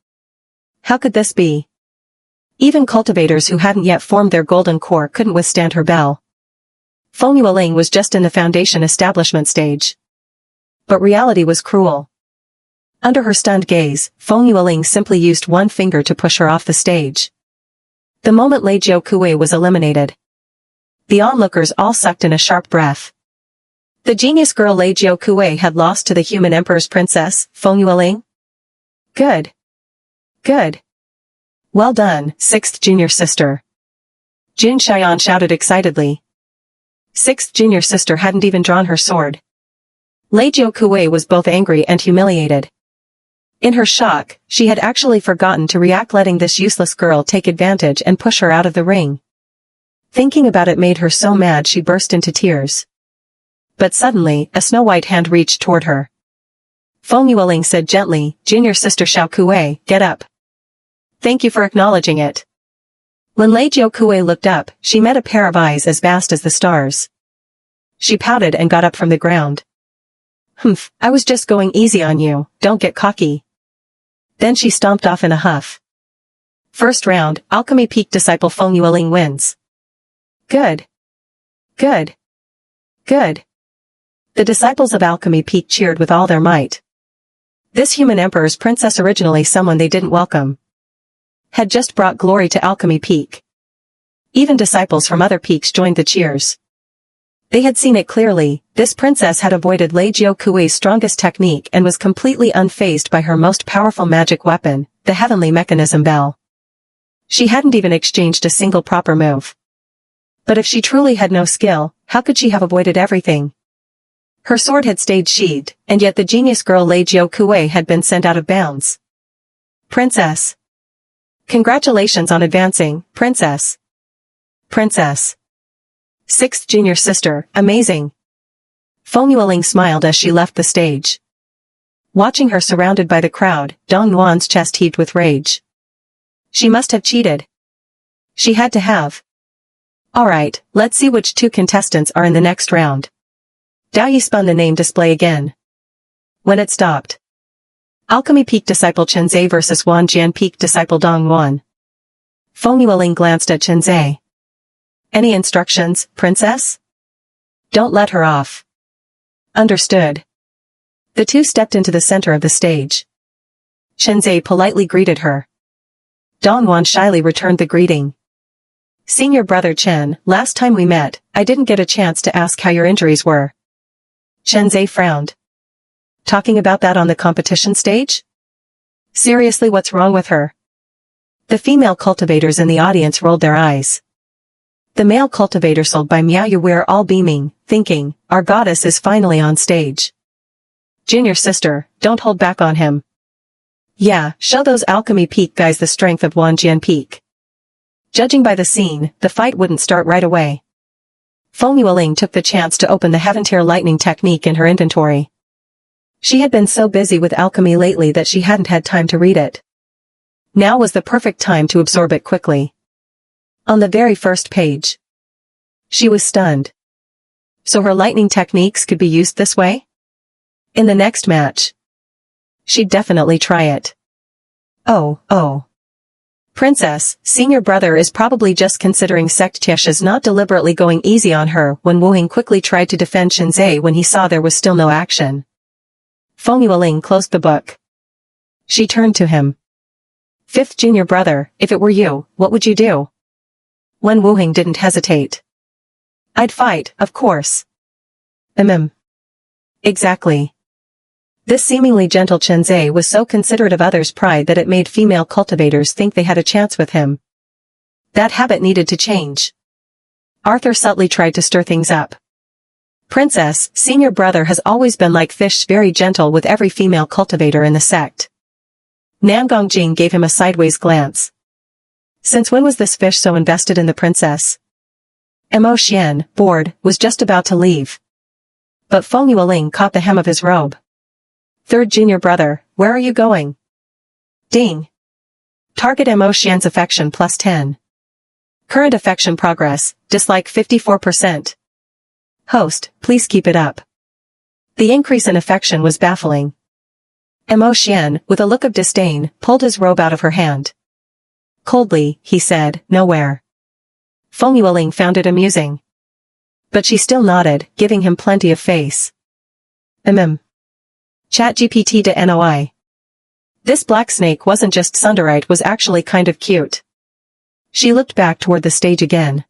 How could this be? Even cultivators who hadn't yet formed their golden core couldn't withstand her bell. Feng Yueling was just in the foundation establishment stage. But reality was cruel. Under her stunned gaze, Feng Yueling simply used one finger to push her off the stage. The moment Lei Jiukui was eliminated, the onlookers all sucked in a sharp breath. The genius girl Lei Jiukui had lost to the human emperor's princess, Feng Yueling? Good. Good. Well done, sixth junior sister. Jin Xian shouted excitedly. Sixth junior sister hadn't even drawn her sword. Lei Jiukui was both angry and humiliated. In her shock, she had actually forgotten to react, letting this useless girl take advantage and push her out of the ring. Thinking about it made her so mad she burst into tears. But suddenly, a snow-white hand reached toward her. Feng Yueling said gently, Junior sister Xiao Kuei, get up. Thank you for acknowledging it. When Lei Jiukui looked up, she met a pair of eyes as vast as the stars. She pouted and got up from the ground. Humph, I was just going easy on you, don't get cocky. Then she stomped off in a huff. First round, Alchemy Peak disciple Feng Yueling wins. Good. Good. Good. The disciples of Alchemy Peak cheered with all their might. This human emperor's princess, originally someone they didn't welcome, had just brought glory to Alchemy Peak. Even disciples from other peaks joined the cheers. They had seen it clearly, this princess had avoided Lei Jiukui's strongest technique and was completely unfazed by her most powerful magic weapon, the heavenly mechanism bell. She hadn't even exchanged a single proper move. But if she truly had no skill, how could she have avoided everything? Her sword had stayed sheathed, and yet the genius girl Lei Jiukui had been sent out of bounds. Princess. Congratulations on advancing, princess. Princess. Sixth junior sister, amazing. Feng Yueling smiled as she left the stage. Watching her surrounded by the crowd, Dong Yuan's chest heaved with rage. She must have cheated. She had to have. Alright, let's see which two contestants are in the next round. Dao Yi spun the name display again. When it stopped. Alchemy Peak disciple Chen Zhe versus Wanjian Peak disciple Dong Yuan. Feng Yueling glanced at Chen Zhe. Any instructions, princess? Don't let her off. Understood. The two stepped into the center of the stage. Chen Zhe politely greeted her. Dong Yuan shyly returned the greeting. Senior brother Chen, last time we met, I didn't get a chance to ask how your injuries were. Chen Zhe frowned. Talking about that on the competition stage? Seriously, what's wrong with her? The female cultivators in the audience rolled their eyes. The male cultivator sold by Miao Yu were all beaming, thinking, our goddess is finally on stage. Junior sister, don't hold back on him. Yeah, show those Alchemy Peak guys the strength of Wanjian Peak. Judging by the scene, the fight wouldn't start right away. Feng Yueling took the chance to open the Heaven-tier lightning technique in her inventory. She had been so busy with alchemy lately that she hadn't had time to read it. Now was the perfect time to absorb it quickly. On the very first page, she was stunned. So her lightning techniques could be used this way? In the next match, she'd definitely try it. Oh. Princess, senior brother is probably just considering sect Tiesha's not deliberately going easy on her when Wu Ying quickly tried to defend Chen Zhe when he saw there was still no action. Feng Yueling closed the book. She turned to him. Fifth junior brother, if it were you, what would you do? Wen Wuheng didn't hesitate. I'd fight, of course. Exactly. This seemingly gentle Chenzhe was so considerate of others' pride that it made female cultivators think they had a chance with him. That habit needed to change. Arthur subtly tried to stir things up. Princess, senior brother has always been like fish, very gentle with every female cultivator in the sect. Namgongjing gave him a sideways glance. Since when was this fish so invested in the princess? Mo Xian, bored, was just about to leave. But Feng Yueling caught the hem of his robe. Third junior brother, where are you going? Ding. Target Mo Xian's affection plus 10. Current affection progress, dislike 54%. Host, please keep it up. The increase in affection was baffling. Mo Xian, with a look of disdain, pulled his robe out of her hand. Coldly, he said, nowhere. Feng Yueling found it amusing. But she still nodded, giving him plenty of face. ChatGPT to NOI. This black snake wasn't just Sunderite, was actually kind of cute. She looked back toward the stage again.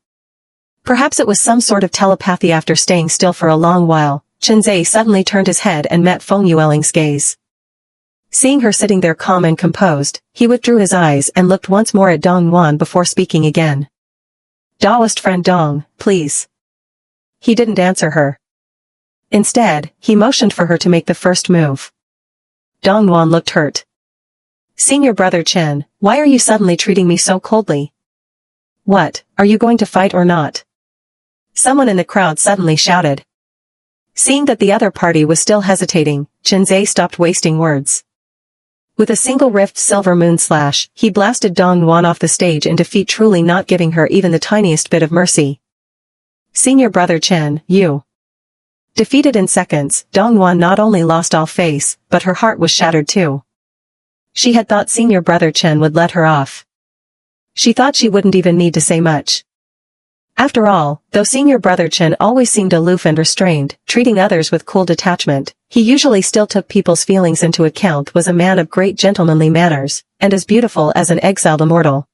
Perhaps it was some sort of telepathy. After staying still for a long while, Chenzhe suddenly turned his head and met Feng Yueling's gaze. Seeing her sitting there calm and composed, he withdrew his eyes and looked once more at Dong Yuan before speaking again. Daoist friend Dong, please. He didn't answer her. Instead, he motioned for her to make the first move. Dong Yuan looked hurt. Senior brother Chen, why are you suddenly treating me so coldly? What, are you going to fight or not? Someone in the crowd suddenly shouted. Seeing that the other party was still hesitating, Chenzhe stopped wasting words. With a single rift silver moon slash, he blasted Dong Yuan off the stage in defeat, truly not giving her even the tiniest bit of mercy. Senior brother Chen, you. Defeated in seconds, Dong Yuan not only lost all face, but her heart was shattered too. She had thought senior brother Chen would let her off. She thought she wouldn't even need to say much. After all, though senior brother Chen always seemed aloof and restrained, treating others with cool detachment, he usually still took people's feelings into account, was a man of great gentlemanly manners, and as beautiful as an exiled immortal.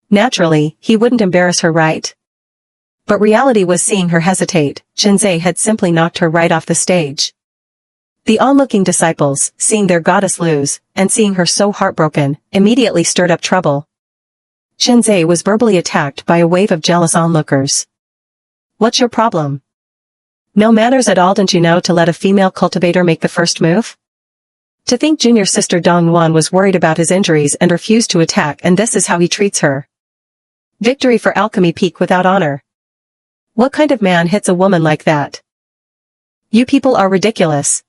Naturally, he wouldn't embarrass her, right? But reality was seeing her hesitate. Chenzhe had simply knocked her right off the stage. The onlooking disciples, seeing their goddess lose, and seeing her so heartbroken, immediately stirred up trouble. Chenzhe was verbally attacked by a wave of jealous onlookers. What's your problem? No manners at all, didn't you know to let a female cultivator make the first move? To think junior sister Dong Yuan was worried about his injuries and refused to attack, and this is how he treats her. Victory for Alchemy Peak without honor. What kind of man hits a woman like that? You people are ridiculous.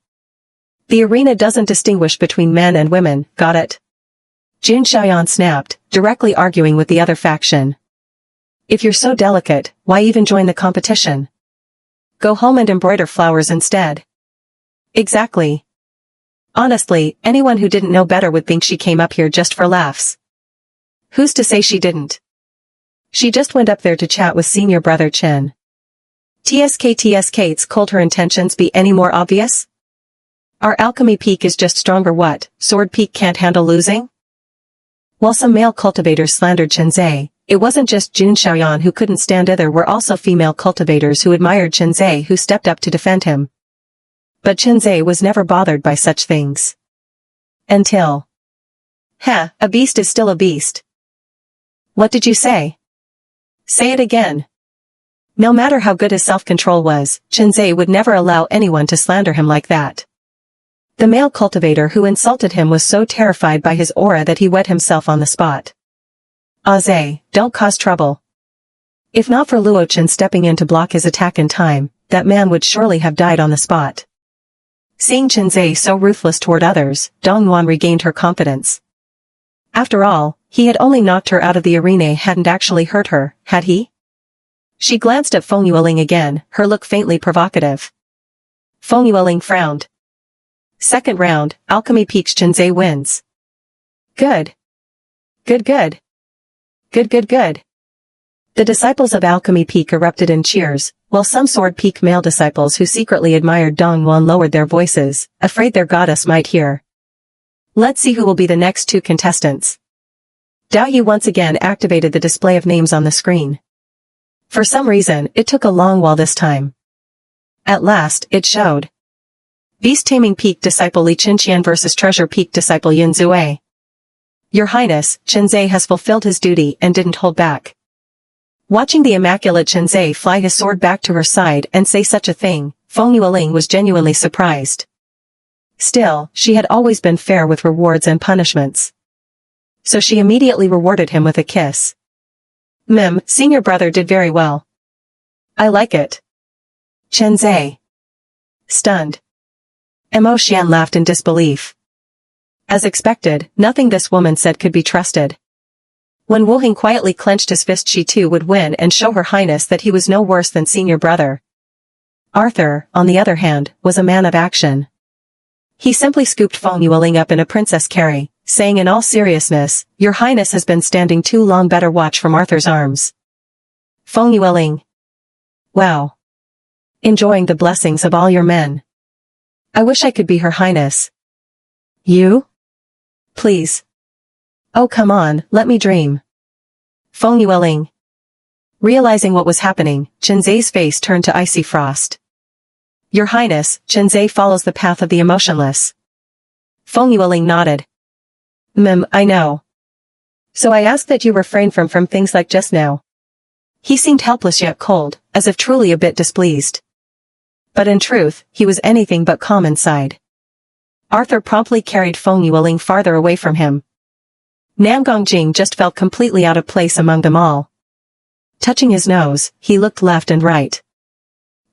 The arena doesn't distinguish between men and women, got it? Jun Xiaoyan snapped, directly arguing with the other faction. If you're so delicate, why even join the competition? Go home and embroider flowers instead. Exactly. Honestly, anyone who didn't know better would think she came up here just for laughs. Who's to say she didn't? She just went up there to chat with senior brother Chen. TSK's cold her intentions be any more obvious? Our alchemy peak is just stronger, what, sword peak can't handle losing? While some male cultivators slandered Chenzhe, it wasn't just Jun Xiaoyan who couldn't stand it. There were also female cultivators who admired Chenzhe, who stepped up to defend him. But Chenzhe was never bothered by such things. Until... a beast is still a beast. What did you say? Say it again. No matter how good his self-control was, Chenzhe would never allow anyone to slander him like that. The male cultivator who insulted him was so terrified by his aura that he wet himself on the spot. Aze, don't cause trouble. If not for Luo Chen stepping in to block his attack in time, that man would surely have died on the spot. Seeing Chenzhe so ruthless toward others, Dong Yuan regained her confidence. After all, he had only knocked her out of the arena, hadn't actually hurt her, had he? She glanced at Feng Yueling again, her look faintly provocative. Feng Yueling frowned. Second round, Alchemy Peaks. Chenzhe wins. Good. Good. The disciples of Alchemy Peak erupted in cheers, while some Sword Peak male disciples who secretly admired Dong Yuan lowered their voices, afraid their goddess might hear. Let's see who will be the next two contestants. Dao Yi once again activated the display of names on the screen. For some reason, it took a long while this time. At last, it showed. Beast Taming Peak Disciple Li Qinqian vs Treasure Peak Disciple Yin Zue. Your Highness, Qinzhe has fulfilled his duty and didn't hold back. Watching the immaculate Qinzhe fly his sword back to her side and say such a thing, Feng Yueling was genuinely surprised. Still, she had always been fair with rewards and punishments. So she immediately rewarded him with a kiss. Seeing your brother did very well. I like it. Qinzhe. Stunned. Mo Xian laughed in disbelief. As expected, nothing this woman said could be trusted. When Wu Hing quietly clenched his fist, she too would win and show her highness that he was no worse than senior brother. Arthur, on the other hand, was a man of action. He simply scooped Feng Yueling up in a princess carry, saying in all seriousness, Your Highness has been standing too long, better watch from Arthur's arms. Feng Yueling. Wow. Enjoying the blessings of all your men. I wish I could be her highness. You? Please. Oh come on, let me dream. Feng Yueling. Realizing what was happening, Qinzhe's face turned to icy frost. Your Highness, Qinzhe follows the path of the emotionless. Feng Yueling nodded. I know. So I ask that you refrain from things like just now. He seemed helpless yet cold, as if truly a bit displeased. But in truth, he was anything but calm inside. Arthur promptly carried Feng Yueling farther away from him. Gouging just felt completely out of place among them all. Touching his nose, he looked left and right.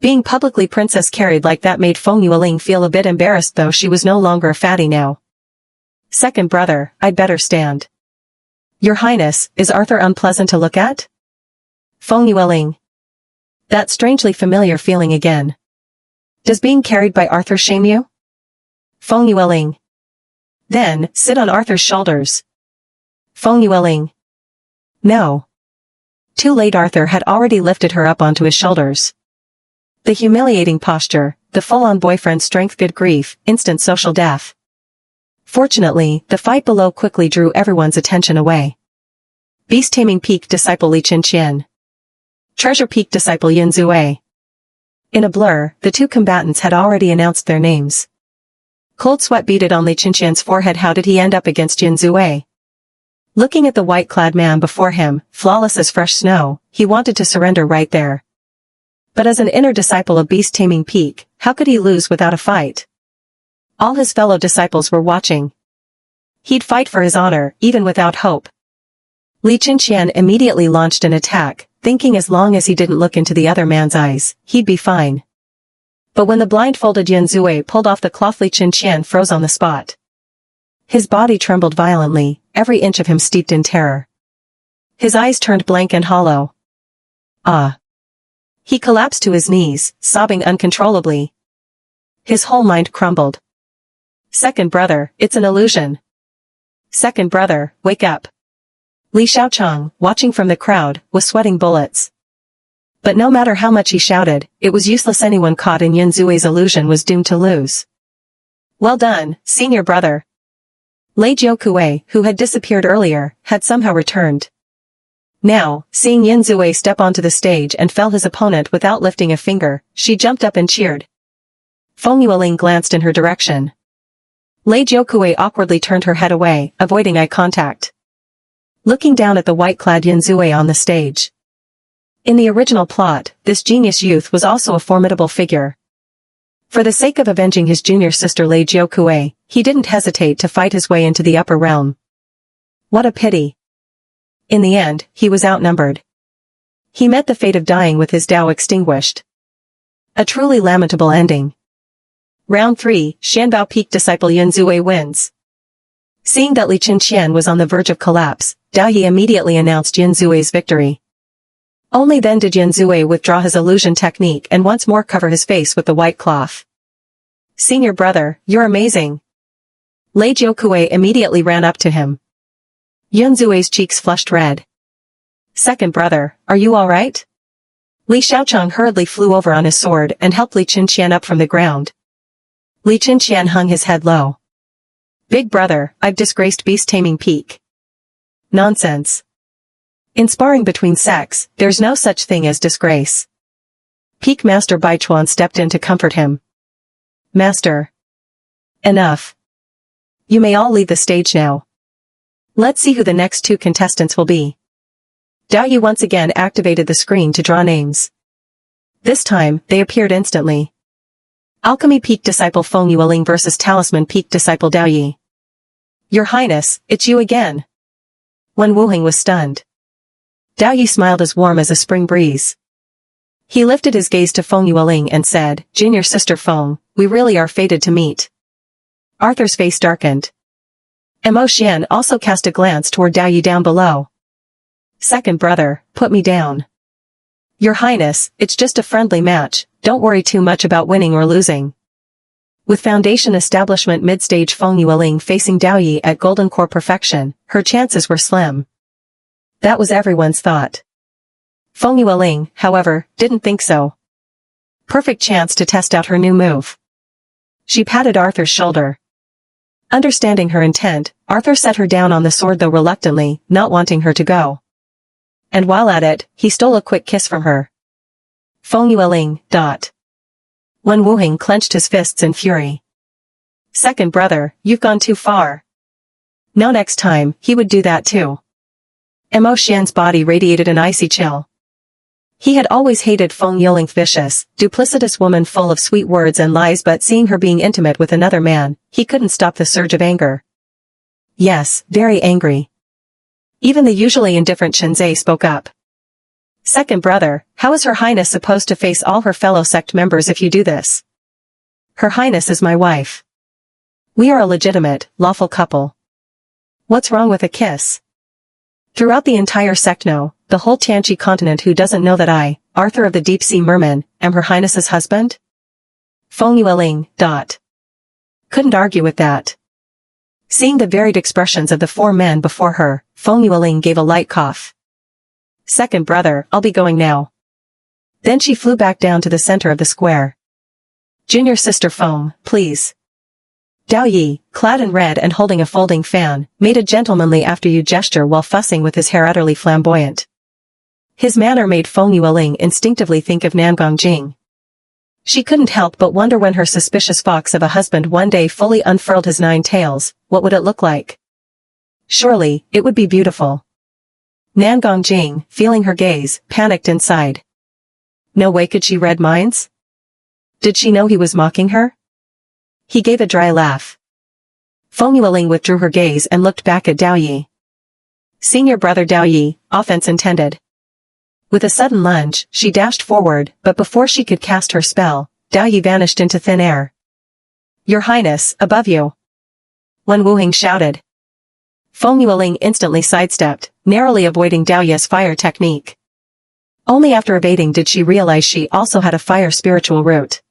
Being publicly princess carried like that made Feng Yueling feel a bit embarrassed, though she was no longer a fatty now. Second brother, I'd better stand. Your Highness, is Arthur unpleasant to look at? Feng Yueling. That strangely familiar feeling again. Does being carried by Arthur shame you? Feng Yueling. Then, sit on Arthur's shoulders. Feng Yueling. No. Too late, Arthur had already lifted her up onto his shoulders. The humiliating posture, the full-on boyfriend strength, good grief, instant social death. Fortunately, the fight below quickly drew everyone's attention away. Beast Taming Peak Disciple Li Qinqian. Treasure Peak Disciple Yin Zue. In a blur, the two combatants had already announced their names. Cold sweat beaded on Li Qinqian's forehead. How did he end up against Yin Zue? Looking at the white-clad man before him, flawless as fresh snow, he wanted to surrender right there. But as an inner disciple of Beast Taming Peak, how could he lose without a fight? All his fellow disciples were watching. He'd fight for his honor, even without hope. Li Qinqian immediately launched an attack, thinking as long as he didn't look into the other man's eyes, he'd be fine. But when the blindfolded Yin Zue pulled off the cloth, Li Qinqian froze on the spot. His body trembled violently, every inch of him steeped in terror. His eyes turned blank and hollow. Ah! He collapsed to his knees, sobbing uncontrollably. His whole mind crumbled. Second brother, it's an illusion. Second brother, wake up. Li Xiaochang, watching from the crowd, was sweating bullets. But no matter how much he shouted, it was useless. Anyone caught in Yin Zue's illusion was doomed to lose. Well done, senior brother. Lei Jiukui, who had disappeared earlier, had somehow returned. Now, seeing Yin Zue step onto the stage and fell his opponent without lifting a finger, she jumped up and cheered. Feng Yueling glanced in her direction. Lei Jiukui awkwardly turned her head away, avoiding eye contact. Looking down at the white-clad Yin Zue on the stage. In the original plot, this genius youth was also a formidable figure. For the sake of avenging his junior sister Lei Jiukui, he didn't hesitate to fight his way into the upper realm. What a pity. In the end, he was outnumbered. He met the fate of dying with his Dao extinguished. A truly lamentable ending. Round 3, Shanbao Peak Disciple Yin Zue wins. Seeing that Li Qinqian was on the verge of collapse, Dao Yi immediately announced Yin Zue's victory. Only then did Yin Zue withdraw his illusion technique and once more cover his face with the white cloth. Senior brother, you're amazing. Lei Jiukui immediately ran up to him. Yin Zue's cheeks flushed red. Second brother, are you all right? Li Xiaochang hurriedly flew over on his sword and helped Li Qinqian up from the ground. Li Qinqian hung his head low. Big brother, I've disgraced beast-taming peak. Nonsense. In sparring between sects, there's no such thing as disgrace. Peak Master Baichuan stepped in to comfort him. Master. Enough. You may all leave the stage now. Let's see who the next two contestants will be. Dao Yi once again activated the screen to draw names. This time, they appeared instantly. Alchemy Peak Disciple Feng Yueling versus Talisman Peak Disciple Dao Yi. Your Highness, it's you again. Wen Wuheng was stunned. Dao Yi smiled as warm as a spring breeze. He lifted his gaze to Feng Yueling and said, Junior Sister Feng, we really are fated to meet. Arthur's face darkened. Mo Xian also cast a glance toward Dao Yi down below. Second brother, put me down. Your Highness, it's just a friendly match, don't worry too much about winning or losing. With Foundation Establishment mid-stage Feng Yueling facing Dao Yi at Golden Core Perfection, her chances were slim. That was everyone's thought. Feng Yueling, however, didn't think so. Perfect chance to test out her new move. She patted Arthur's shoulder. Understanding her intent, Arthur set her down on the sword though reluctantly, not wanting her to go. And while at it, he stole a quick kiss from her. Feng Yueling, Wen Wuheng clenched his fists in fury. Second brother, you've gone too far. Now next time, he would do that too. Mo Xian's body radiated an icy chill. He had always hated Feng Yueling's vicious, duplicitous woman full of sweet words and lies, but seeing her being intimate with another man, he couldn't stop the surge of anger. Yes, very angry. Even the usually indifferent Chen Zhe spoke up. Second brother, how is Her Highness supposed to face all her fellow sect members if you do this? Her Highness is my wife. We are a legitimate, lawful couple. What's wrong with a kiss? Throughout the entire sect no, the whole Tianqi continent who doesn't know that I, Arthur of the Deep Sea Merman, am Her Highness's husband? Feng Yueling, Couldn't argue with that. Seeing the varied expressions of the four men before her, Feng Yueling gave a light cough. Second brother, I'll be going now. Then she flew back down to the center of the square. Junior Sister Feng, please. Dao Yi, clad in red and holding a folding fan, made a gentlemanly after-you gesture while fussing with his hair utterly flamboyant. His manner made Feng Yueling instinctively think of Nangong Jing. She couldn't help but wonder when her suspicious fox of a husband one day fully unfurled his 9 tails, what would it look like? Surely, it would be beautiful. Nangong Jing, feeling her gaze, panicked inside. No way could she read minds? Did she know he was mocking her? He gave a dry laugh. Feng Yueling withdrew her gaze and looked back at Dao Yi. Senior brother Dao Yi, offense intended. With a sudden lunge, she dashed forward, but before she could cast her spell, Dao Yi vanished into thin air. Your Highness, above you! Wen Wuheng shouted. Feng Yueling instantly sidestepped, narrowly avoiding Dao Yi's fire technique. Only after evading did she realize she also had a fire spiritual root.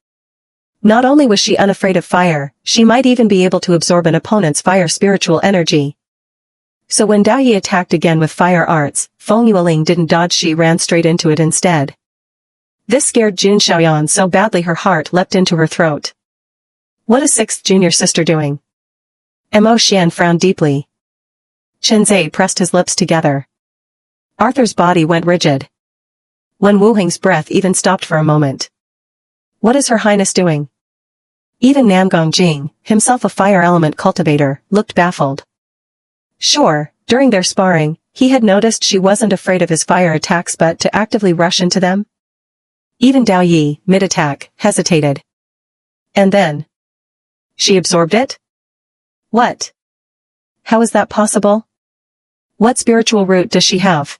Not only was she unafraid of fire, she might even be able to absorb an opponent's fire spiritual energy. So when Dao Yi attacked again with fire arts, Feng Yueling didn't dodge, she ran straight into it instead. This scared Jun Xiaoyan so badly her heart leapt into her throat. What is 6th junior sister doing? Mo Xian frowned deeply. Chen Zhe pressed his lips together. Arthur's body went rigid. Wen Wuheng's breath even stopped for a moment. What is Her Highness doing? Even Nangong Jing, himself a fire element cultivator, looked baffled. Sure, during their sparring, he had noticed she wasn't afraid of his fire attacks, but to actively rush into them? Even Dao Yi, mid-attack, hesitated. And then? She absorbed it? What? How is that possible? What spiritual root does she have?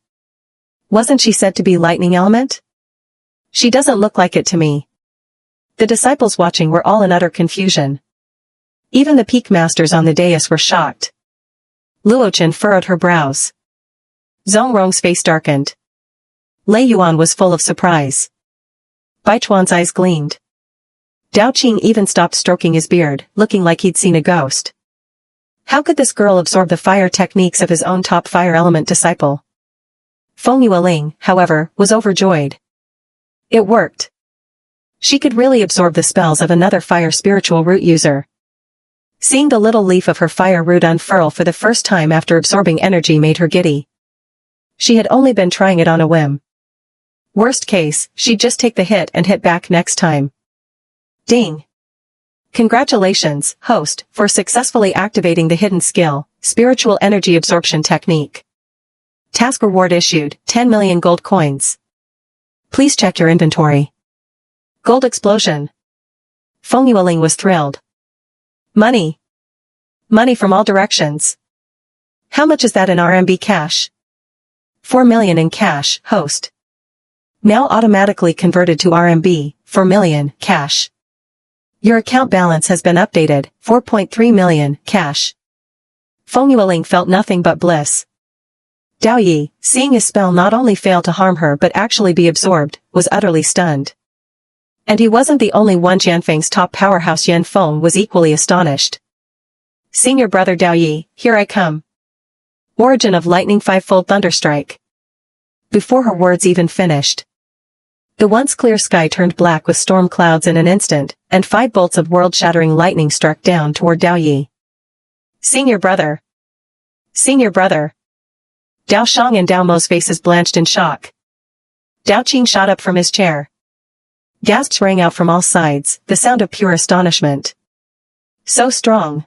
Wasn't she said to be lightning element? She doesn't look like it to me. The disciples watching were all in utter confusion. Even the peak masters on the dais were shocked. Luochen furrowed her brows. Zongrong's face darkened. Lei Yuan was full of surprise. Baichuan's eyes gleamed. Dao Qing even stopped stroking his beard, looking like he'd seen a ghost. How could this girl absorb the fire techniques of his own top fire element disciple? Feng Yueling, however, was overjoyed. It worked. She could really absorb the spells of another fire spiritual root user. Seeing the little leaf of her fire root unfurl for the first time after absorbing energy made her giddy. She had only been trying it on a whim. Worst case, she'd just take the hit and hit back next time. Ding! Congratulations, host, for successfully activating the hidden skill, Spiritual Energy Absorption Technique. Task reward issued, 10 million gold coins. Please check your inventory. Gold explosion. Feng Yueling was thrilled. Money. Money from all directions. How much is that in RMB cash? 4 million in cash, host. Now automatically converted to RMB, 4 million, cash. Your account balance has been updated, 4.3 million, cash. Feng Yueling felt nothing but bliss. Dao Yi, seeing his spell not only fail to harm her but actually be absorbed, was utterly stunned. And he wasn't the only one. Jianfeng's top powerhouse Yan Feng was equally astonished. Senior brother Dao Yi, here I come. Origin of lightning fivefold thunderstrike. Before her words even finished, the once clear sky turned black with storm clouds in an instant, and 5 bolts of world-shattering lightning struck down toward Dao Yi. Senior brother. Senior brother. Dao Shang and Dao Mo's faces blanched in shock. Dao Qing shot up from his chair. Gasps rang out from all sides, the sound of pure astonishment. So strong.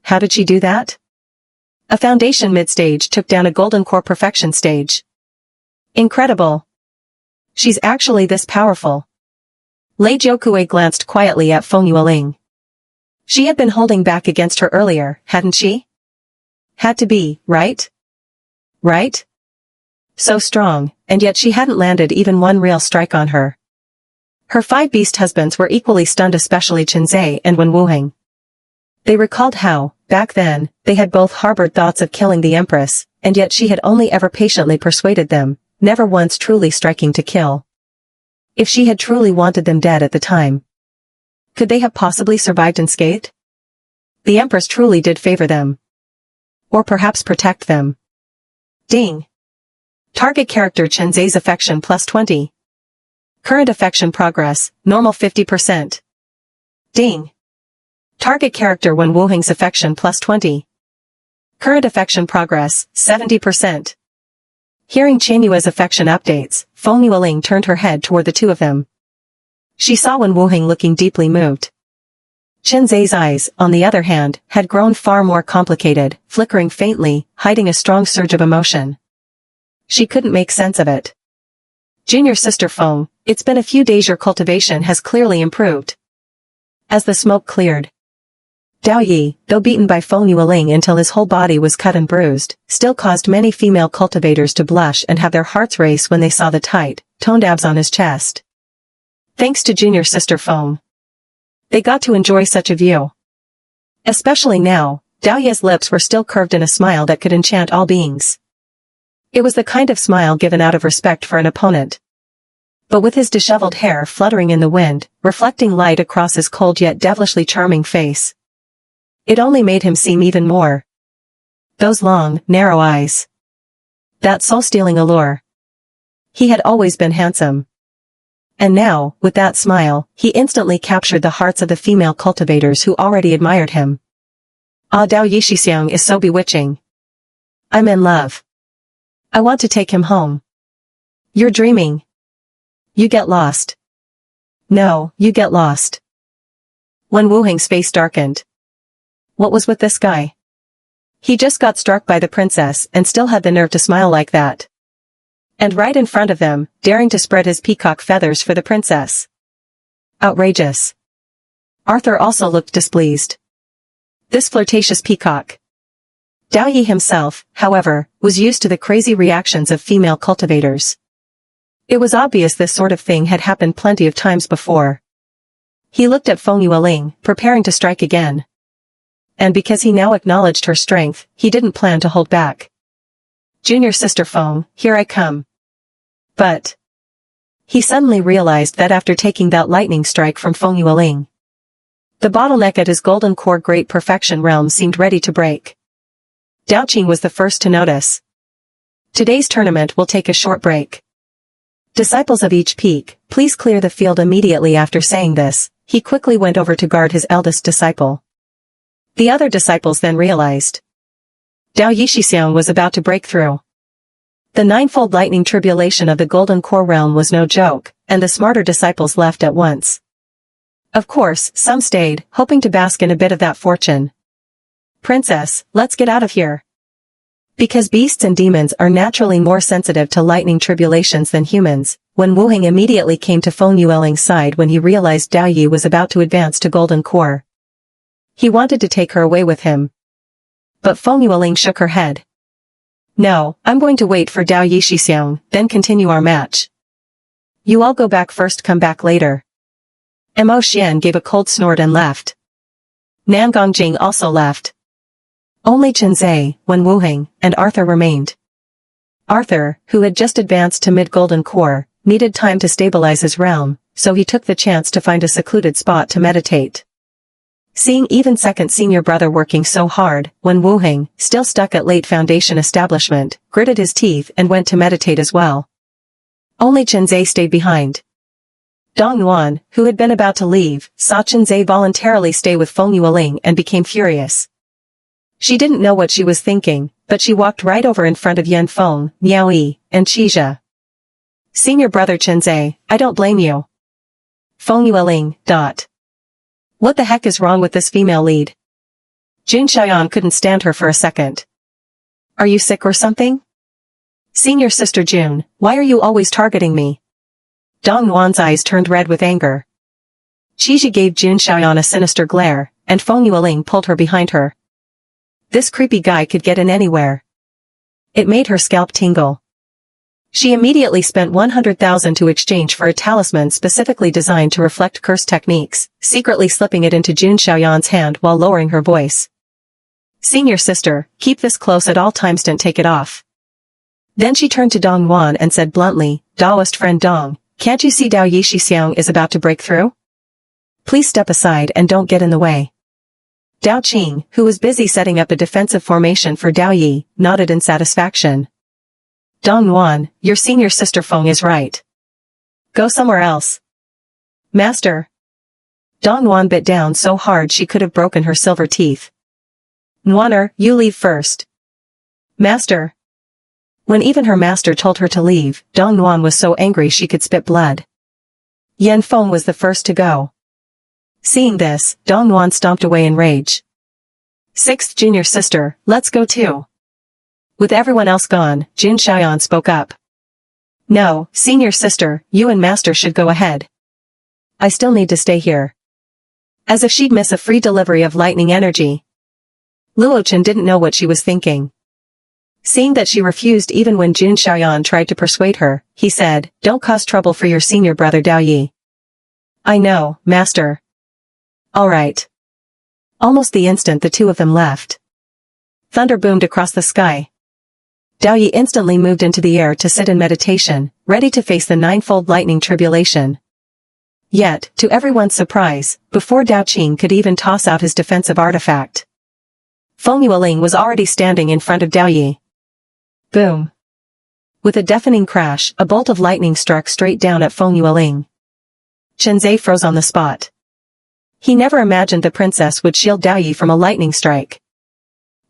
How did she do that? A foundation mid-stage took down a golden core perfection stage. Incredible. She's actually this powerful. Lei Jiukue glanced quietly at Feng Yueling. She had been holding back against her earlier, hadn't she? Had to be, right? Right? So strong, and yet she hadn't landed even one real strike on her. Her 5 beast husbands were equally stunned, especially Qinzai and Wen Wuheng. They recalled how, back then, they had both harbored thoughts of killing the Empress, and yet she had only ever patiently persuaded them, never once truly striking to kill. If she had truly wanted them dead at the time, could they have possibly survived unscathed? The Empress truly did favor them. Or perhaps protect them. Ding. Target character Qinzai's affection plus 20. Current affection progress, normal 50%. Ding. Target character Wen Wuheng's affection plus 20. Current affection progress, 70%. Hearing Chen Yue's affection updates, Feng Yueling turned her head toward the two of them. She saw Wen Wuheng looking deeply moved. Qinzai's eyes, on the other hand, had grown far more complicated, flickering faintly, hiding a strong surge of emotion. She couldn't make sense of it. Junior sister Feng, it's been a few days. Your cultivation has clearly improved. As the smoke cleared, Dao Yi, though beaten by Feng Yueling until his whole body was cut and bruised, still caused many female cultivators to blush and have their hearts race when they saw the tight, toned abs on his chest. Thanks to junior sister Feng, they got to enjoy such a view. Especially now, Dao Yi's lips were still curved in a smile that could enchant all beings. It was the kind of smile given out of respect for an opponent. But with his disheveled hair fluttering in the wind, reflecting light across his cold yet devilishly charming face, it only made him seem even more. Those long, narrow eyes. That soul-stealing allure. He had always been handsome. And now, with that smile, he instantly captured the hearts of the female cultivators who already admired him. Ah, Dao Yixixiang is so bewitching. I'm in love. I want to take him home. You're dreaming. You get lost. No, you get lost. Wen Wuheng's face darkened. What was with this guy? He just got struck by the princess and still had the nerve to smile like that. And right in front of them, daring to spread his peacock feathers for the princess. Outrageous. Arthur also looked displeased. This flirtatious peacock. Dao Yi himself, however, was used to the crazy reactions of female cultivators. It was obvious this sort of thing had happened plenty of times before. He looked at Feng Yueling, preparing to strike again. And because he now acknowledged her strength, he didn't plan to hold back. Junior sister Feng, here I come. But he suddenly realized that after taking that lightning strike from Feng Yueling, the bottleneck at his golden core great perfection realm seemed ready to break. Dao Qing was the first to notice. Today's tournament will take a short break. Disciples of each peak, please clear the field immediately. After saying this, he quickly went over to guard his eldest disciple. The other disciples then realized Dao Yixi was about to break through. The ninefold lightning tribulation of the Golden Core realm was no joke, and the smarter disciples left at once. Of course, some stayed, hoping to bask in a bit of that fortune. Princess, let's get out of here. Because beasts and demons are naturally more sensitive to lightning tribulations than humans, Wen Wuheng immediately came to Feng Yueling's side when he realized Dao Yi was about to advance to Golden Core. He wanted to take her away with him. But Feng Yueling shook her head. No, I'm going to wait for Dao Yixi, then continue our match. You all go back first, come back later. Mo Xian gave a cold snort and left. Nan Gongjing also left. Only Chenze, Wen Wuheng, and Arthur remained. Arthur, who had just advanced to mid-Golden Core, needed time to stabilize his realm, so he took the chance to find a secluded spot to meditate. Seeing even second senior brother working so hard, Wen Wuheng, still stuck at late foundation establishment, gritted his teeth and went to meditate as well. Only Chenze stayed behind. Dong Yuan, who had been about to leave, saw Chenze voluntarily stay with Feng Yueling and became furious. She didn't know what she was thinking, but she walked right over in front of Yan Feng, Miao Yi, and Qizhe. Senior brother Chenze, I don't blame you. Feng Yueling, What the heck is wrong with this female lead? Jun Xiaoyan couldn't stand her for a second. Are you sick or something? Senior sister Jun, why are you always targeting me? Dong Yuan's eyes turned red with anger. Qizhe gave Jun Xiaoyan a sinister glare, and Feng Yueling pulled her behind her. This creepy guy could get in anywhere. It made her scalp tingle. She immediately spent 100,000 to exchange for a talisman specifically designed to reflect curse techniques, secretly slipping it into Jun Xiaoyan's hand while lowering her voice. Senior sister, keep this close at all times, don't take it off. Then she turned to Dong Yuan and said bluntly, Daoist friend Dong, can't you see Dao Yixi is about to break through? Please step aside and don't get in the way. Dao Qing, who was busy setting up a defensive formation for Dao Yi, nodded in satisfaction. Dong Yuan, your senior sister Feng is right. Go somewhere else. Master. Dong Yuan bit down so hard she could have broken her silver teeth. Nuaner, you leave first. Master. When even her master told her to leave, Dong Yuan was so angry she could spit blood. Yan Feng was the first to go. Seeing this, Dong Yuan stomped away in rage. Sixth junior sister, let's go too. With everyone else gone, Jun Xiaoyan spoke up. No, senior sister, you and master should go ahead. I still need to stay here. As if she'd miss a free delivery of lightning energy. Luochen didn't know what she was thinking. Seeing that she refused even when Jun Xiaoyan tried to persuade her, he said, don't cause trouble for your senior brother Dao Yi. I know, master. All right. Almost the instant the two of them left. Thunder boomed across the sky. Dao Yi instantly moved into the air to sit in meditation, ready to face the ninefold lightning tribulation. Yet, to everyone's surprise, before Dao Qing could even toss out his defensive artifact, Feng Yueling was already standing in front of Dao Yi. Boom. With a deafening crash, a bolt of lightning struck straight down at Feng Yueling. Chenze froze on the spot. He never imagined the princess would shield Dao Yi from a lightning strike.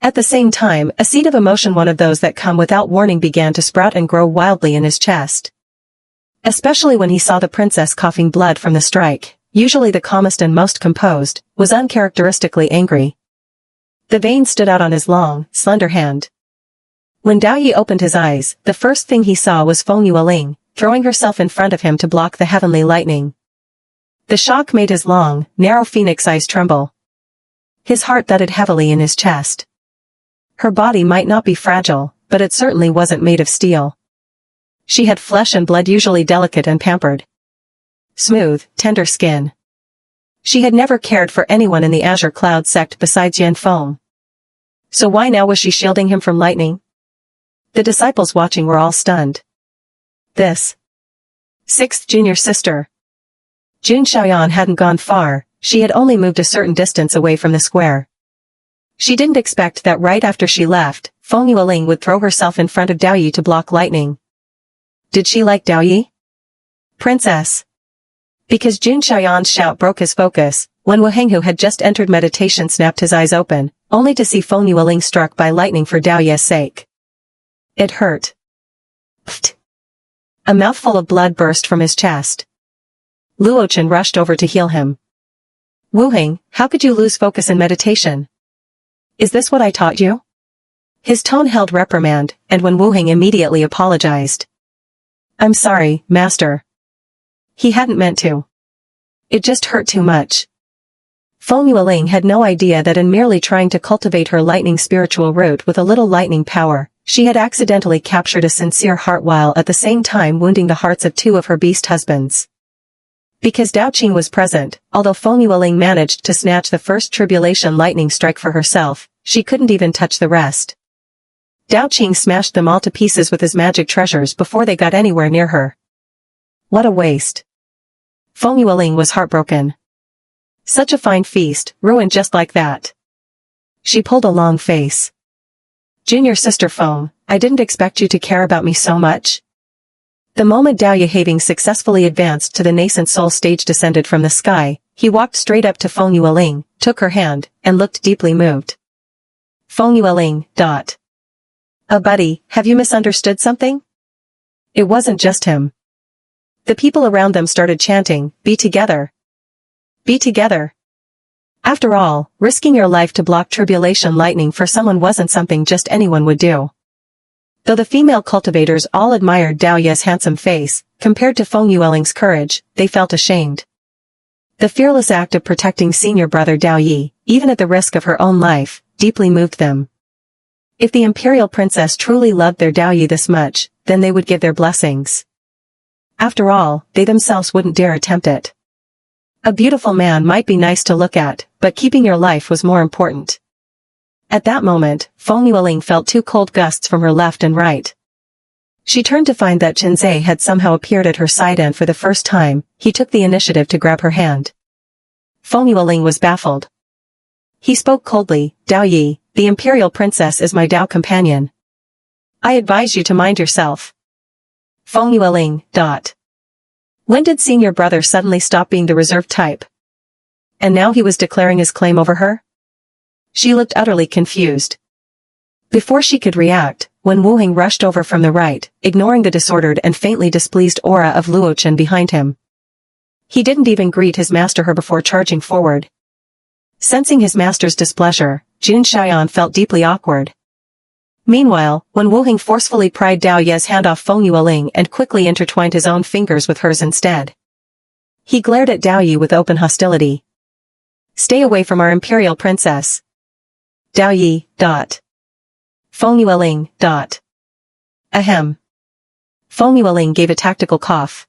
At the same time, a seed of emotion, one of those that come without warning, began to sprout and grow wildly in his chest. Especially when he saw the princess coughing blood from the strike, usually the calmest and most composed, was uncharacteristically angry. The veins stood out on his long, slender hand. When Dao Yi opened his eyes, the first thing he saw was Feng Yueling, throwing herself in front of him to block the heavenly lightning. The shock made his long, narrow phoenix eyes tremble. His heart thudded heavily in his chest. Her body might not be fragile, but it certainly wasn't made of steel. She had flesh and blood, usually delicate and pampered. Smooth, tender skin. She had never cared for anyone in the Azure Cloud sect besides Yan Feng. So why now was she shielding him from lightning? The disciples watching were all stunned. This. Sixth junior sister. Jun Xiaoyan hadn't gone far, she had only moved a certain distance away from the square. She didn't expect that right after she left, Feng Yueling would throw herself in front of Dao Yi to block lightning. Did she like Dao Yi? Princess. Because Jun Xiaoyan's shout broke his focus, when Wu Heng, who had just entered meditation, snapped his eyes open, only to see Feng Yueling struck by lightning for Dao Ye's sake. It hurt. Pfft. A mouthful of blood burst from his chest. Luochen rushed over to heal him. Wu Heng, how could you lose focus in meditation? Is this what I taught you? His tone held reprimand, and when Wu Heng immediately apologized. I'm sorry, master. He hadn't meant to. It just hurt too much. Feng Yueling had no idea that in merely trying to cultivate her lightning spiritual root with a little lightning power, she had accidentally captured a sincere heart while at the same time wounding the hearts of two of her beast husbands. Because Dao Qing was present, although Feng Yueling managed to snatch the first tribulation lightning strike for herself, she couldn't even touch the rest. Dao Qing smashed them all to pieces with his magic treasures before they got anywhere near her. What a waste. Feng Yueling was heartbroken. Such a fine feast, ruined just like that. She pulled a long face. Junior sister Feng, I didn't expect you to care about me so much. The moment Dao Ye having successfully advanced to the nascent soul stage descended from the sky, he walked straight up to Feng Yueling, took her hand, and looked deeply moved. Feng Yueling, buddy, have you misunderstood something? It wasn't just him. The people around them started chanting, be together. Be together. After all, risking your life to block tribulation lightning for someone wasn't something just anyone would do. Though the female cultivators all admired Dao Ye's handsome face, compared to Feng Yueling's courage, they felt ashamed. The fearless act of protecting senior brother Dao Yi, even at the risk of her own life, deeply moved them. If the Imperial Princess truly loved their Dao Yi this much, then they would give their blessings. After all, they themselves wouldn't dare attempt it. A beautiful man might be nice to look at, but keeping your life was more important. At that moment, Feng Yueling felt two cold gusts from her left and right. She turned to find that Chen Zhe had somehow appeared at her side, and for the first time, he took the initiative to grab her hand. Feng Yueling was baffled. He spoke coldly, Dao Yi, the Imperial Princess is my Dao companion. I advise you to mind yourself. Feng Yueling, When did senior brother suddenly stop being the reserved type? And now he was declaring his claim over her? She looked utterly confused. Before she could react, when Wu Heng rushed over from the right, ignoring the disordered and faintly displeased aura of Luochen behind him. He didn't even greet his master her before charging forward. Sensing his master's displeasure, Jun Xian felt deeply awkward. Meanwhile, when Wu Heng forcefully pried Dao Ye's hand off Feng Yueling and quickly intertwined his own fingers with hers instead. He glared at Dao Yi with open hostility. Stay away from our Imperial Princess. Dao Yi, Feng Yueling, Ahem. Feng Yueling gave a tactical cough.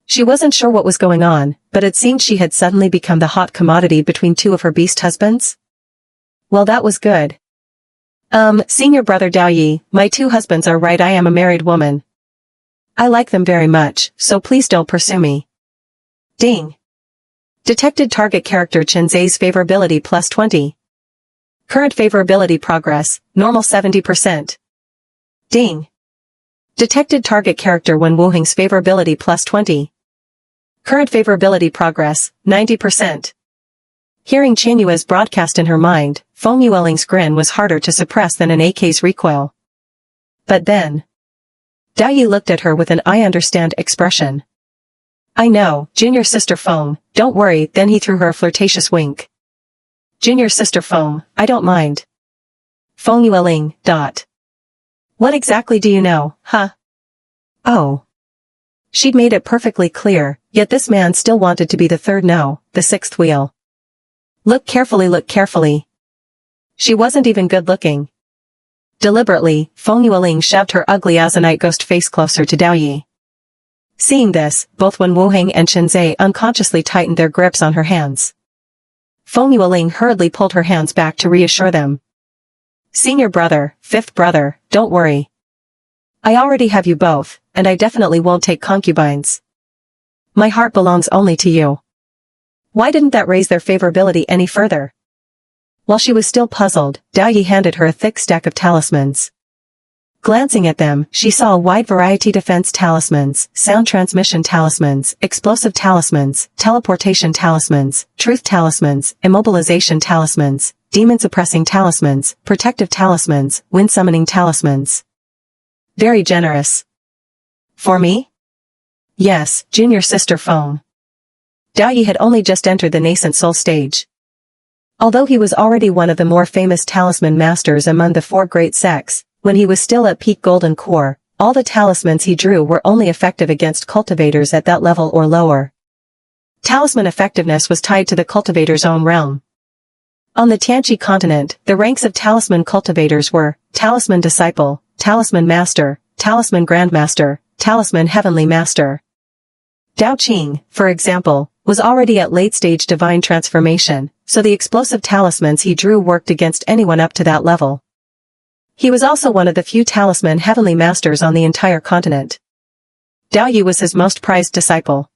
She wasn't sure what was going on, but it seemed she had suddenly become the hot commodity between two of her beast husbands. Well, that was good. Senior brother Dao Yi, my two husbands are right, I am a married woman. I like them very much, so please don't pursue me. Ding. Detected target character Chen Zhe's favorability plus 20. Current favorability progress, normal 70%. Ding. Detected target character when Wu Heng's favorability plus 20. Current favorability progress, 90%. Hearing Chen Yue's broadcast in her mind, Feng Yueling's grin was harder to suppress than an AK's recoil. But then, Dao Yi looked at her with an I understand expression. I know, junior sister Feng, don't worry, then he threw her a flirtatious wink. Junior sister Feng, I don't mind. Feng Yueling, What exactly do you know, huh? Oh. She'd made it perfectly clear, yet this man still wanted to be the third no, the sixth wheel. Look carefully. She wasn't even good looking. Deliberately, Feng Yueling shoved her ugly azanite ghost face closer to Dao Yi. Seeing this, both Wen Wuheng and Chen Zhe unconsciously tightened their grips on her hands. Feng Yueling hurriedly pulled her hands back to reassure them. Senior brother, fifth brother, don't worry. I already have you both, and I definitely won't take concubines. My heart belongs only to you. Why didn't that raise their favorability any further? While she was still puzzled, Dao Yi handed her a thick stack of talismans. Glancing at them, she saw a wide variety: defense talismans, sound transmission talismans, explosive talismans, teleportation talismans, truth talismans, immobilization talismans, demon suppressing talismans, protective talismans, wind summoning talismans. Very generous. For me? Yes, junior sister Feng. Dao Yi had only just entered the nascent soul stage. Although he was already one of the more famous talisman masters among the four great sects, when he was still at peak golden core, all the talismans he drew were only effective against cultivators at that level or lower. Talisman effectiveness was tied to the cultivator's own realm. On the Tianqi continent, the ranks of talisman cultivators were Talisman Disciple, Talisman Master, Talisman Grandmaster, Talisman Heavenly Master. Dao Qing, for example, was already at late-stage divine transformation, so the explosive talismans he drew worked against anyone up to that level. He was also one of the few talisman heavenly masters on the entire continent. Dao Yi was his most prized disciple.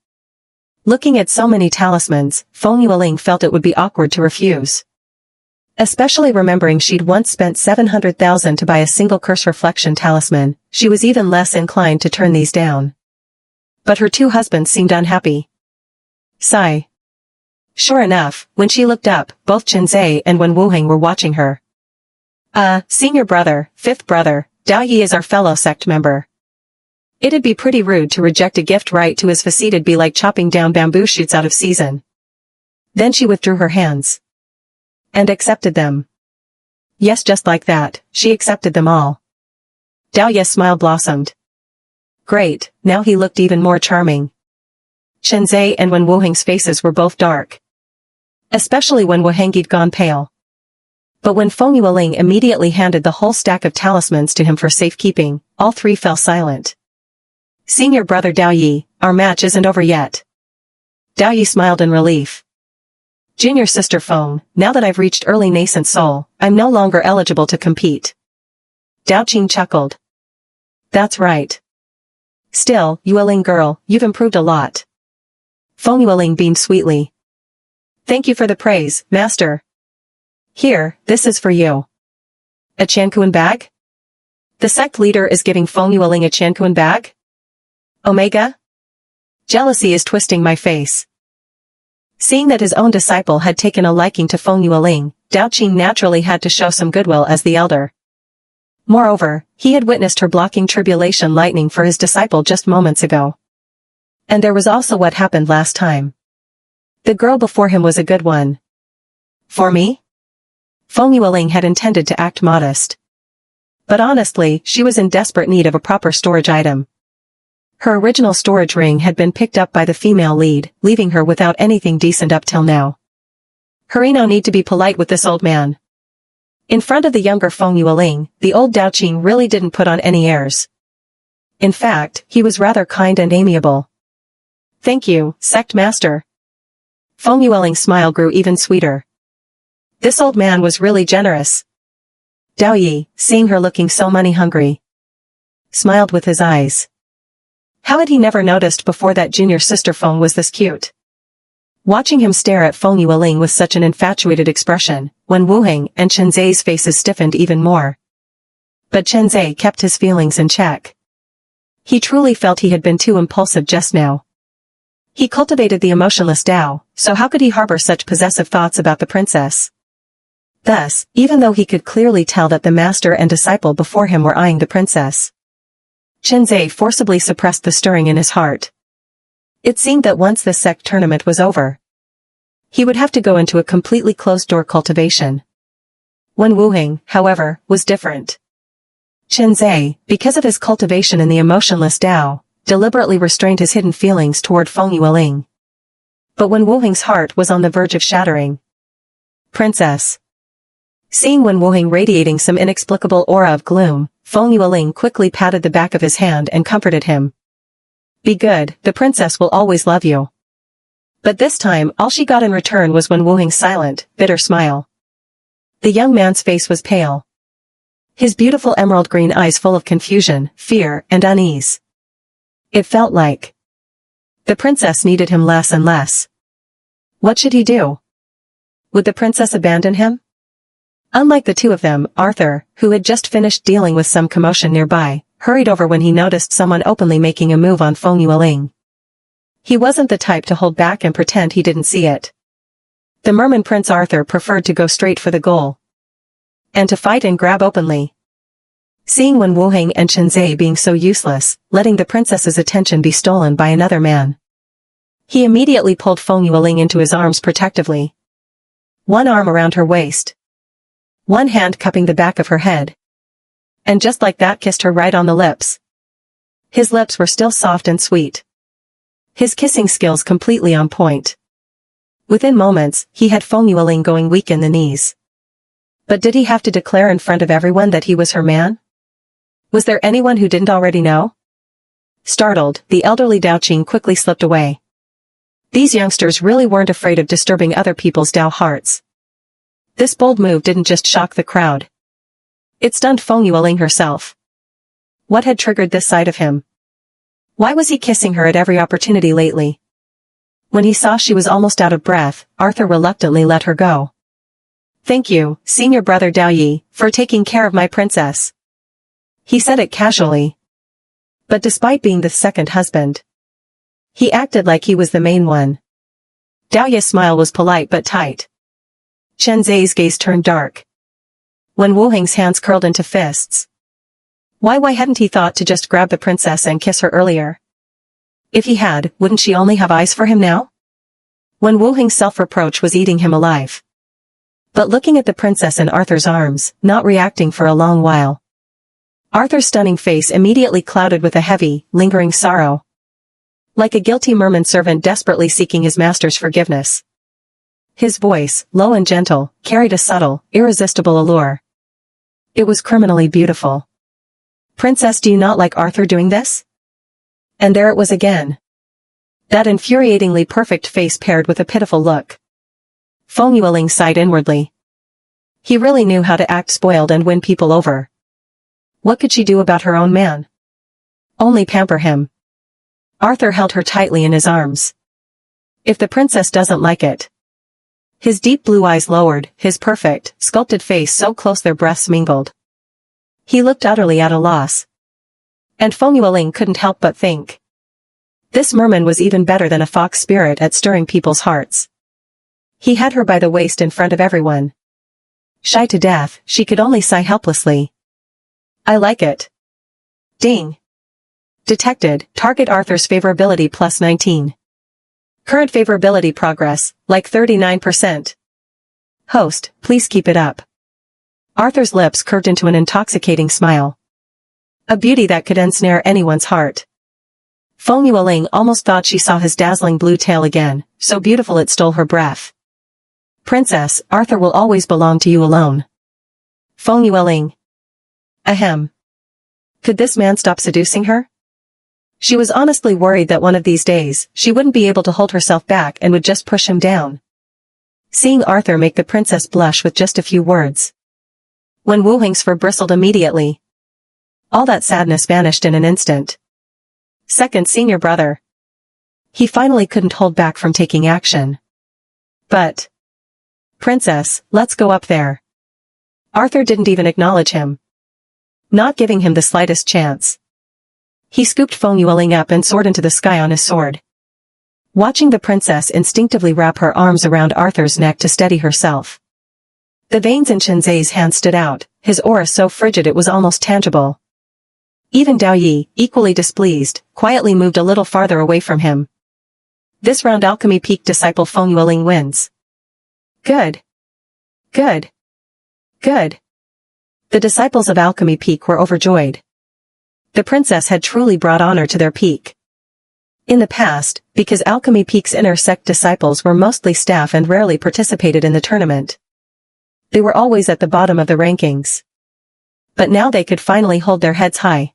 Looking at so many talismans, Feng Yueling felt it would be awkward to refuse. Especially remembering she'd once spent 700,000 to buy a single curse reflection talisman, she was even less inclined to turn these down. But her two husbands seemed unhappy. Sigh. Sure enough, when she looked up, both Chenze and Wen Wuheng were watching her. Senior brother, fifth brother, Dao Yi is our fellow sect member. It'd be pretty rude to reject a gift right to his facade. It'd be like chopping down bamboo shoots out of season. Then she withdrew her hands. And accepted them. Yes, just like that, she accepted them all. Dao Yi's smile blossomed. Great, now he looked even more charming. Chenze and Wen Wuheng's faces were both dark. Especially when Wuheng'd gone pale. But when Feng Yueling immediately handed the whole stack of talismans to him for safekeeping, all three fell silent. Senior brother Dao Yi, our match isn't over yet. Dao Yi smiled in relief. Junior sister Feng, now that I've reached early nascent soul, I'm no longer eligible to compete. Dao Qing chuckled. That's right. Still, Yueling girl, you've improved a lot. Feng Yueling beamed sweetly. Thank you for the praise, master. Here, this is for you. A Qianquan bag? The sect leader is giving Feng Yueling a Qianquan bag? Omega? Jealousy is twisting my face. Seeing that his own disciple had taken a liking to Feng Yueling, Dao Qing naturally had to show some goodwill as the elder. Moreover, he had witnessed her blocking tribulation lightning for his disciple just moments ago. And there was also what happened last time. The girl before him was a good one. For me? Feng Yueling had intended to act modest. But honestly, she was in desperate need of a proper storage item. Her original storage ring had been picked up by the female lead, leaving her without anything decent up till now. Hurry, no need to be polite with this old man. In front of the younger Feng Yueling, the old Dao Qing really didn't put on any airs. In fact, he was rather kind and amiable. Thank you, sect master. Feng Yueling's smile grew even sweeter. This old man was really generous. Dao Yi, seeing her looking so money-hungry, smiled with his eyes. How had he never noticed before that junior sister Feng was this cute? Watching him stare at Feng Yueling with such an infatuated expression, Wen Wuheng and Chenze's faces stiffened even more. But Chenze kept his feelings in check. He truly felt he had been too impulsive just now. He cultivated the emotionless Dao, so how could he harbor such possessive thoughts about the princess? Thus, even though he could clearly tell that the master and disciple before him were eyeing the princess, Chenze forcibly suppressed the stirring in his heart. It seemed that once the sect tournament was over, he would have to go into a completely closed-door cultivation. Wen Wuheng, however, was different. Chenze, because of his cultivation in the emotionless Dao, deliberately restrained his hidden feelings toward Feng Yueling. But Wen Wuheng's heart was on the verge of shattering. Princess. Seeing Wen Wuheng radiating some inexplicable aura of gloom, Feng Yueling quickly patted the back of his hand and comforted him. Be good, the princess will always love you. But this time all she got in return was Wen Wuheng's silent, bitter smile. The young man's face was pale. His beautiful emerald green eyes full of confusion, fear, and unease. It felt like the princess needed him less and less. What should he do? Would the princess abandon him? Unlike the two of them, Arthur, who had just finished dealing with some commotion nearby, hurried over when he noticed someone openly making a move on Feng Yueling. He wasn't the type to hold back and pretend he didn't see it. The Merman Prince Arthur preferred to go straight for the goal. And to fight and grab openly. Seeing Wen Wuheng and Chen Zai being so useless, letting the princess's attention be stolen by another man. He immediately pulled Feng Yueling into his arms protectively. One arm around her waist. One hand cupping the back of her head. And just like that kissed her right on the lips. His lips were still soft and sweet. His kissing skills completely on point. Within moments, he had Feng Yueling going weak in the knees. But did he have to declare in front of everyone that he was her man? Was there anyone who didn't already know? Startled, the elderly Daoqing quickly slipped away. These youngsters really weren't afraid of disturbing other people's Dao hearts. This bold move didn't just shock the crowd. It stunned Feng Yueling herself. What had triggered this side of him? Why was he kissing her at every opportunity lately? When he saw she was almost out of breath, Arthur reluctantly let her go. Thank you, senior brother Dao Yi, for taking care of my princess. He said it casually. But despite being the second husband, he acted like he was the main one. Dao Yi's smile was polite but tight. Chen Zai's gaze turned dark. Wen Wuheng's hands curled into fists. Why hadn't he thought to just grab the princess and kiss her earlier? If he had, wouldn't she only have eyes for him now? Wen Wuheng's self-reproach was eating him alive. But looking at the princess in Arthur's arms, not reacting for a long while. Arthur's stunning face immediately clouded with a heavy, lingering sorrow. Like a guilty merman servant desperately seeking his master's forgiveness. His voice, low and gentle, carried a subtle, irresistible allure. It was criminally beautiful. Princess, do you not like Arthur doing this? And there it was again. That infuriatingly perfect face paired with a pitiful look. Feng Yueling sighed inwardly. He really knew how to act spoiled and win people over. What could she do about her own man? Only pamper him. Arthur held her tightly in his arms. If the princess doesn't like it. His deep blue eyes lowered, his perfect, sculpted face so close their breaths mingled. He looked utterly at a loss. And Feng Yueling couldn't help but think. This merman was even better than a fox spirit at stirring people's hearts. He had her by the waist in front of everyone. Shy to death, she could only sigh helplessly. I like it. Ding. Detected, target Arthur's favorability plus 19. Current favorability progress, like 39%. Host, please keep it up. Arthur's lips curved into an intoxicating smile. A beauty that could ensnare anyone's heart. Feng Yueling almost thought she saw his dazzling blue tail again, so beautiful it stole her breath. Princess, Arthur will always belong to you alone. Feng Yueling. Ahem. Could this man stop seducing her? She was honestly worried that one of these days, she wouldn't be able to hold herself back and would just push him down. Seeing Arthur make the princess blush with just a few words. Wen Wuheng's fur bristled immediately. All that sadness vanished in an instant. Second senior brother. He finally couldn't hold back from taking action. But. Princess, let's go up there. Arthur didn't even acknowledge him. Not giving him the slightest chance. He scooped Feng Yueling up and soared into the sky on his sword. Watching the princess instinctively wrap her arms around Arthur's neck to steady herself. The veins in Chen Zai's hand stood out, his aura so frigid it was almost tangible. Even Dao Yi, equally displeased, quietly moved a little farther away from him. This round Alchemy Peak disciple Feng Yueling wins. Good. Good. Good. The disciples of Alchemy Peak were overjoyed. The princess had truly brought honor to their peak. In the past, because Alchemy Peak's inner sect disciples were mostly staff and rarely participated in the tournament. They were always at the bottom of the rankings. But now they could finally hold their heads high.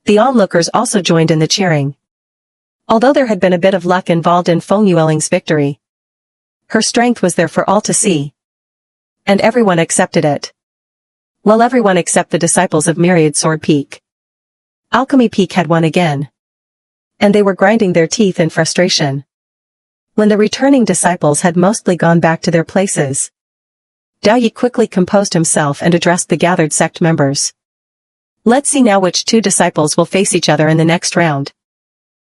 The onlookers also joined in the cheering. Although there had been a bit of luck involved in Feng Yueling's victory. Her strength was there for all to see. And everyone accepted it. Well, everyone except the disciples of Myriad Sword Peak. Alchemy Peak had won again. And they were grinding their teeth in frustration. When the returning disciples had mostly gone back to their places. Dao Yi quickly composed himself and addressed the gathered sect members. Let's see now which two disciples will face each other in the next round.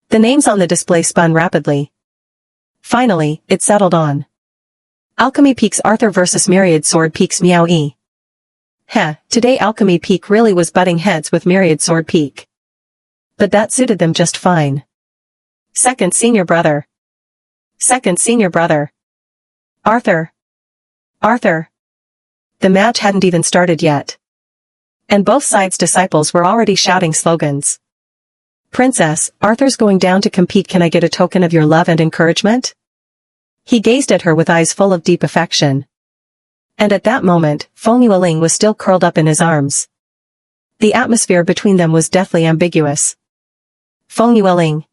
The names on the display spun rapidly. Finally, it settled on Alchemy Peak's Arthur versus Myriad Sword Peak's Miao Yi. Today Alchemy Peak really was butting heads with Myriad Sword Peak. But that suited them just fine. Second senior brother. Arthur. The match hadn't even started yet. And both sides' disciples were already shouting slogans. Princess, Arthur's going down to compete. Can I get a token of your love and encouragement? He gazed at her with eyes full of deep affection. And at that moment, Feng Yueling was still curled up in his arms. The atmosphere between them was deathly ambiguous. Feng Yueling.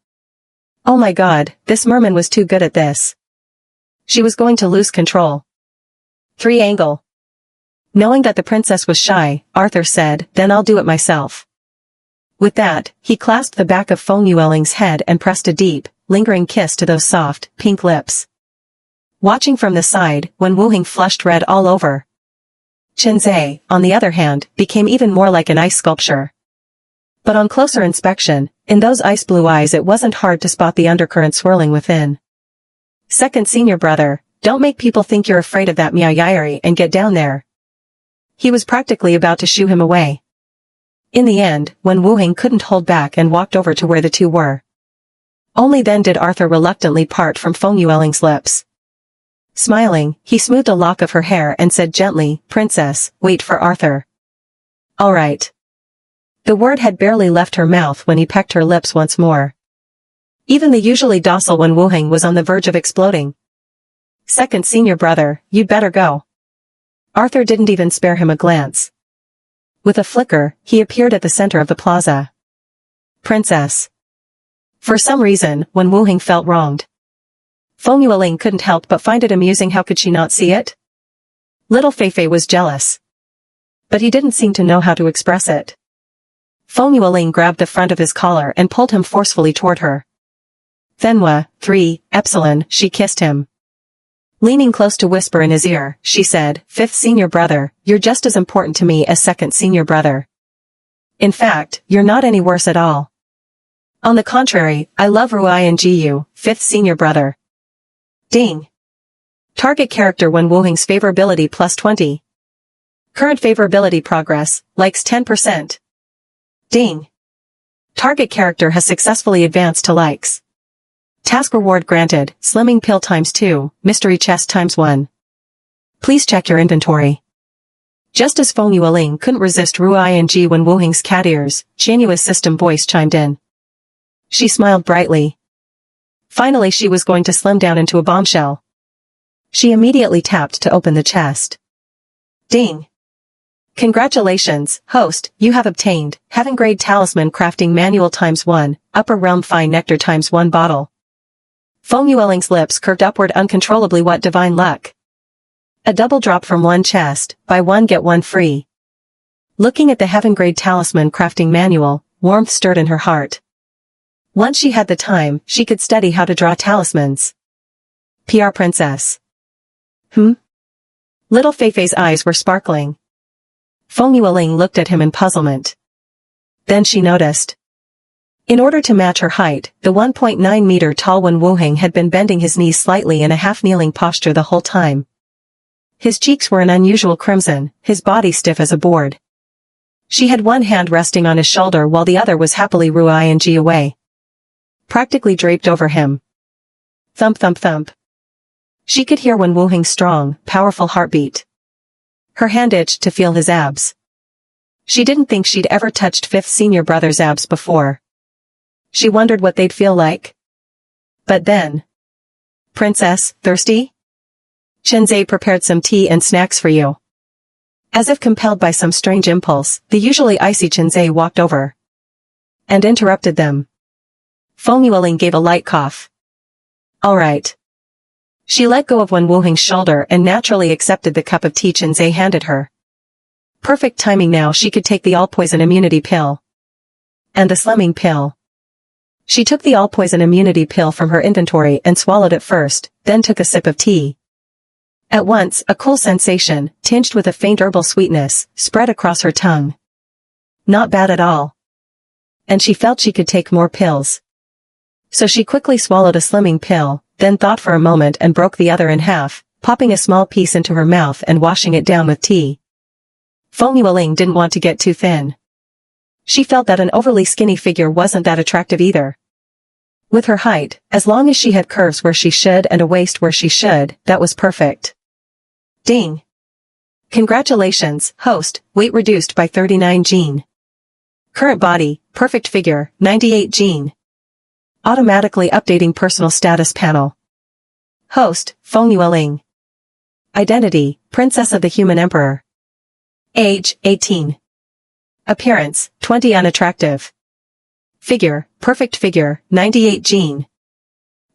Oh my god, this Merman was too good at this. She was going to lose control. Triangle. Knowing that the princess was shy, Arthur said, then I'll do it myself. With that, he clasped the back of Feng Yueling's head and pressed a deep, lingering kiss to those soft, pink lips. Watching from the side, Wen Wuheng flushed red all over. Qinzhe, on the other hand, became even more like an ice sculpture. But on closer inspection, in those ice blue eyes it wasn't hard to spot the undercurrent swirling within. Second senior brother, don't make people think you're afraid of that Miao and get down there. He was practically about to shoo him away. In the end, Wen Wuheng couldn't hold back and walked over to where the two were. Only then did Arthur reluctantly part from Feng Yueling's lips. Smiling, he smoothed a lock of her hair and said gently, Princess, wait for Arthur. All right. The word had barely left her mouth when he pecked her lips once more. Even the usually docile Wen Wuheng was on the verge of exploding. Second senior brother, you'd better go. Arthur didn't even spare him a glance. With a flicker, he appeared at the center of the plaza. Princess. For some reason, Wen Wuheng felt wronged. Feng Yueling couldn't help but find it amusing. How could she not see it? Little Feifei was jealous. But he didn't seem to know how to express it. Feng Yueling grabbed the front of his collar and pulled him forcefully toward her. Fenhua, 3, Epsilon, she kissed him. Leaning close to whisper in his ear, she said, Fifth senior brother, you're just as important to me as second senior brother. In fact, you're not any worse at all. On the contrary, I love Ruai and Jiyu, fifth senior brother. Ding. Target character Wen Wuheng's favorability plus 20. Current favorability progress, likes 10%. Ding. Target character has successfully advanced to likes. Task reward granted, slimming pill ×2, mystery chest ×1. Please check your inventory. Just as Feng Yueling couldn't resist Ruai and Ji Wen Wuheng's cat ears, Qianyue's system voice chimed in. She smiled brightly. Finally she was going to slim down into a bombshell. She immediately tapped to open the chest. Ding. Congratulations, host, you have obtained, Heaven Grade Talisman Crafting Manual ×1, Upper Realm Fine Nectar ×1 bottle. Feng Yueling's lips curved upward uncontrollably. What divine luck. A double drop from one chest, buy one get one free. Looking at the Heaven Grade Talisman Crafting Manual, warmth stirred in her heart. Once she had the time, she could study how to draw talismans. PR Princess. Little Feifei's eyes were sparkling. Feng Yueling looked at him in puzzlement. Then she noticed. In order to match her height, the 1.9 meter tall Wen Wuheng had been bending his knees slightly in a half-kneeling posture the whole time. His cheeks were an unusual crimson, his body stiff as a board. She had one hand resting on his shoulder while the other was happily Ruai and Ji away. Practically draped over him. Thump thump thump. She could hear Wen Wuheng's strong, powerful heartbeat. Her hand itched to feel his abs. She didn't think she'd ever touched fifth senior brother's abs before. She wondered what they'd feel like. But then. Princess, thirsty? Qinzhe prepared some tea and snacks for you. As if compelled by some strange impulse, the usually icy Qinzhe walked over. And interrupted them. Feng Yueling gave a light cough. All right. She let go of Wen Wuheng's shoulder and naturally accepted the cup of tea Qinzhe handed her. Perfect timing now. She could take the all-poison immunity pill. And the slimming pill. She took the all-poison immunity pill from her inventory and swallowed it first, then took a sip of tea. At once, a cool sensation, tinged with a faint herbal sweetness, spread across her tongue. Not bad at all. And she felt she could take more pills. So she quickly swallowed a slimming pill, then thought for a moment and broke the other in half, popping a small piece into her mouth and washing it down with tea. Feng Yueling didn't want to get too thin. She felt that an overly skinny figure wasn't that attractive either. With her height, as long as she had curves where she should and a waist where she should, that was perfect. Ding! Congratulations, host, weight reduced by 39 gene. Current body, perfect figure, 98 gene. Automatically updating personal status panel. Host, Feng Yueling. Identity, Princess of the Human Emperor. Age, 18. Appearance, 20 unattractive. Figure, perfect figure, 98 gene.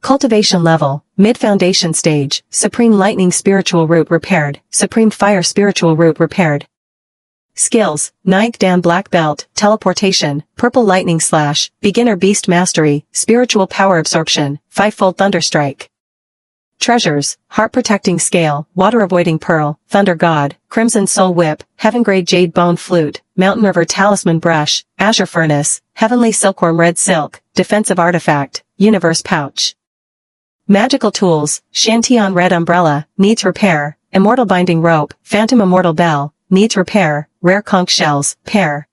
Cultivation level, mid-foundation stage, Supreme Lightning Spiritual Root repaired, Supreme Fire Spiritual Root repaired. Skills, 9th Dan Black Belt, Teleportation, Purple Lightning Slash, Beginner Beast Mastery, Spiritual Power Absorption, 5-fold Thunderstrike. Treasures, Heart Protecting Scale, Water Avoiding Pearl, Thunder God, Crimson Soul Whip, Heaven Grade Jade Bone Flute, Mountain River Talisman Brush, Azure Furnace, Heavenly Silkworm Red Silk, Defensive Artifact, Universe Pouch. Magical Tools, Shantian Red Umbrella, needs repair, Immortal Binding Rope, Phantom Immortal Bell, needs repair, Rare Conch Shells, pair.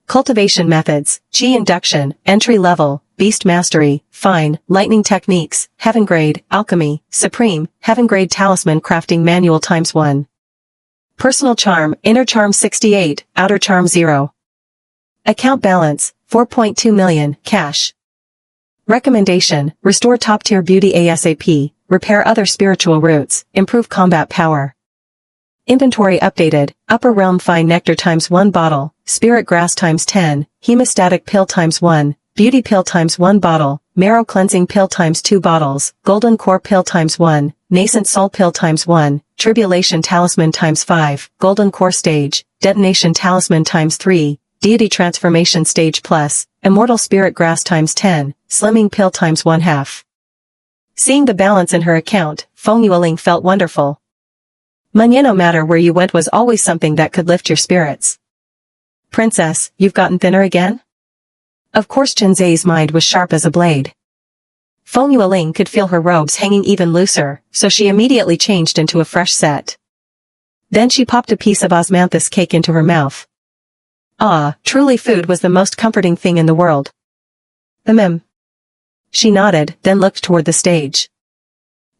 Cultivation Methods, Chi Induction, Entry Level, Beast Mastery, Fine, Lightning Techniques, Heaven Grade, Alchemy, Supreme, Heaven Grade Talisman Crafting Manual ×1. Personal Charm, Inner Charm 68, Outer Charm 0. Account Balance, 4.2 million, Cash. Recommendation, Restore Top-Tier Beauty ASAP, Repair Other Spiritual Roots, Improve Combat Power. Inventory updated, Upper Realm Fine Nectar ×1 bottle, Spirit Grass ×10, Hemostatic Pill ×1, Beauty Pill ×1 bottle, Marrow Cleansing Pill ×2 bottles, Golden Core Pill ×1, Nascent Soul Pill ×1, Tribulation Talisman ×5, Golden Core Stage, Detonation Talisman ×3, Deity Transformation Stage Plus, Immortal Spirit Grass ×10, Slimming Pill ×1/2. Seeing the balance in her account, Feng Yueling felt wonderful. Money no matter where you went was always something that could lift your spirits. Princess, you've gotten thinner again? Of course Jinzai's mind was sharp as a blade. Feng Yueling could feel her robes hanging even looser, so she immediately changed into a fresh set. Then she popped a piece of osmanthus cake into her mouth. Ah, truly food was the most comforting thing in the world. She nodded, then looked toward the stage.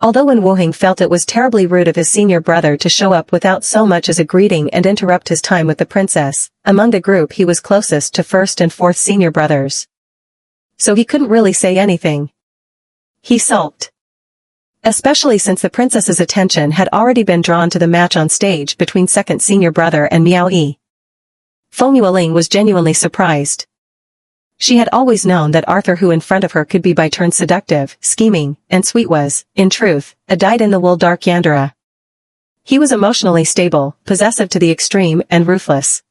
Although Wen Wuheng felt it was terribly rude of his senior brother to show up without so much as a greeting and interrupt his time with the princess, among the group he was closest to first and fourth senior brothers. So he couldn't really say anything. He sulked. Especially since the princess's attention had already been drawn to the match on stage between second senior brother and Miao Yi. Feng Yueling was genuinely surprised. She had always known that Arthur who in front of her could be by turns seductive, scheming, and sweet was, in truth, a dyed-in-the-wool dark Yandere. He was emotionally stable, possessive to the extreme, and ruthless.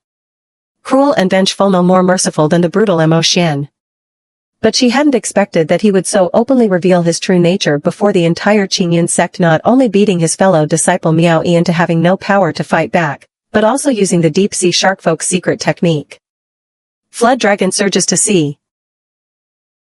Cruel and vengeful, no more merciful than the brutal Mo Xian. But she hadn't expected that he would so openly reveal his true nature before the entire Qingyan sect, not only beating his fellow disciple Miao Yi into having no power to fight back, but also using the deep-sea sharkfolk's secret technique. Flood dragon surges to sea.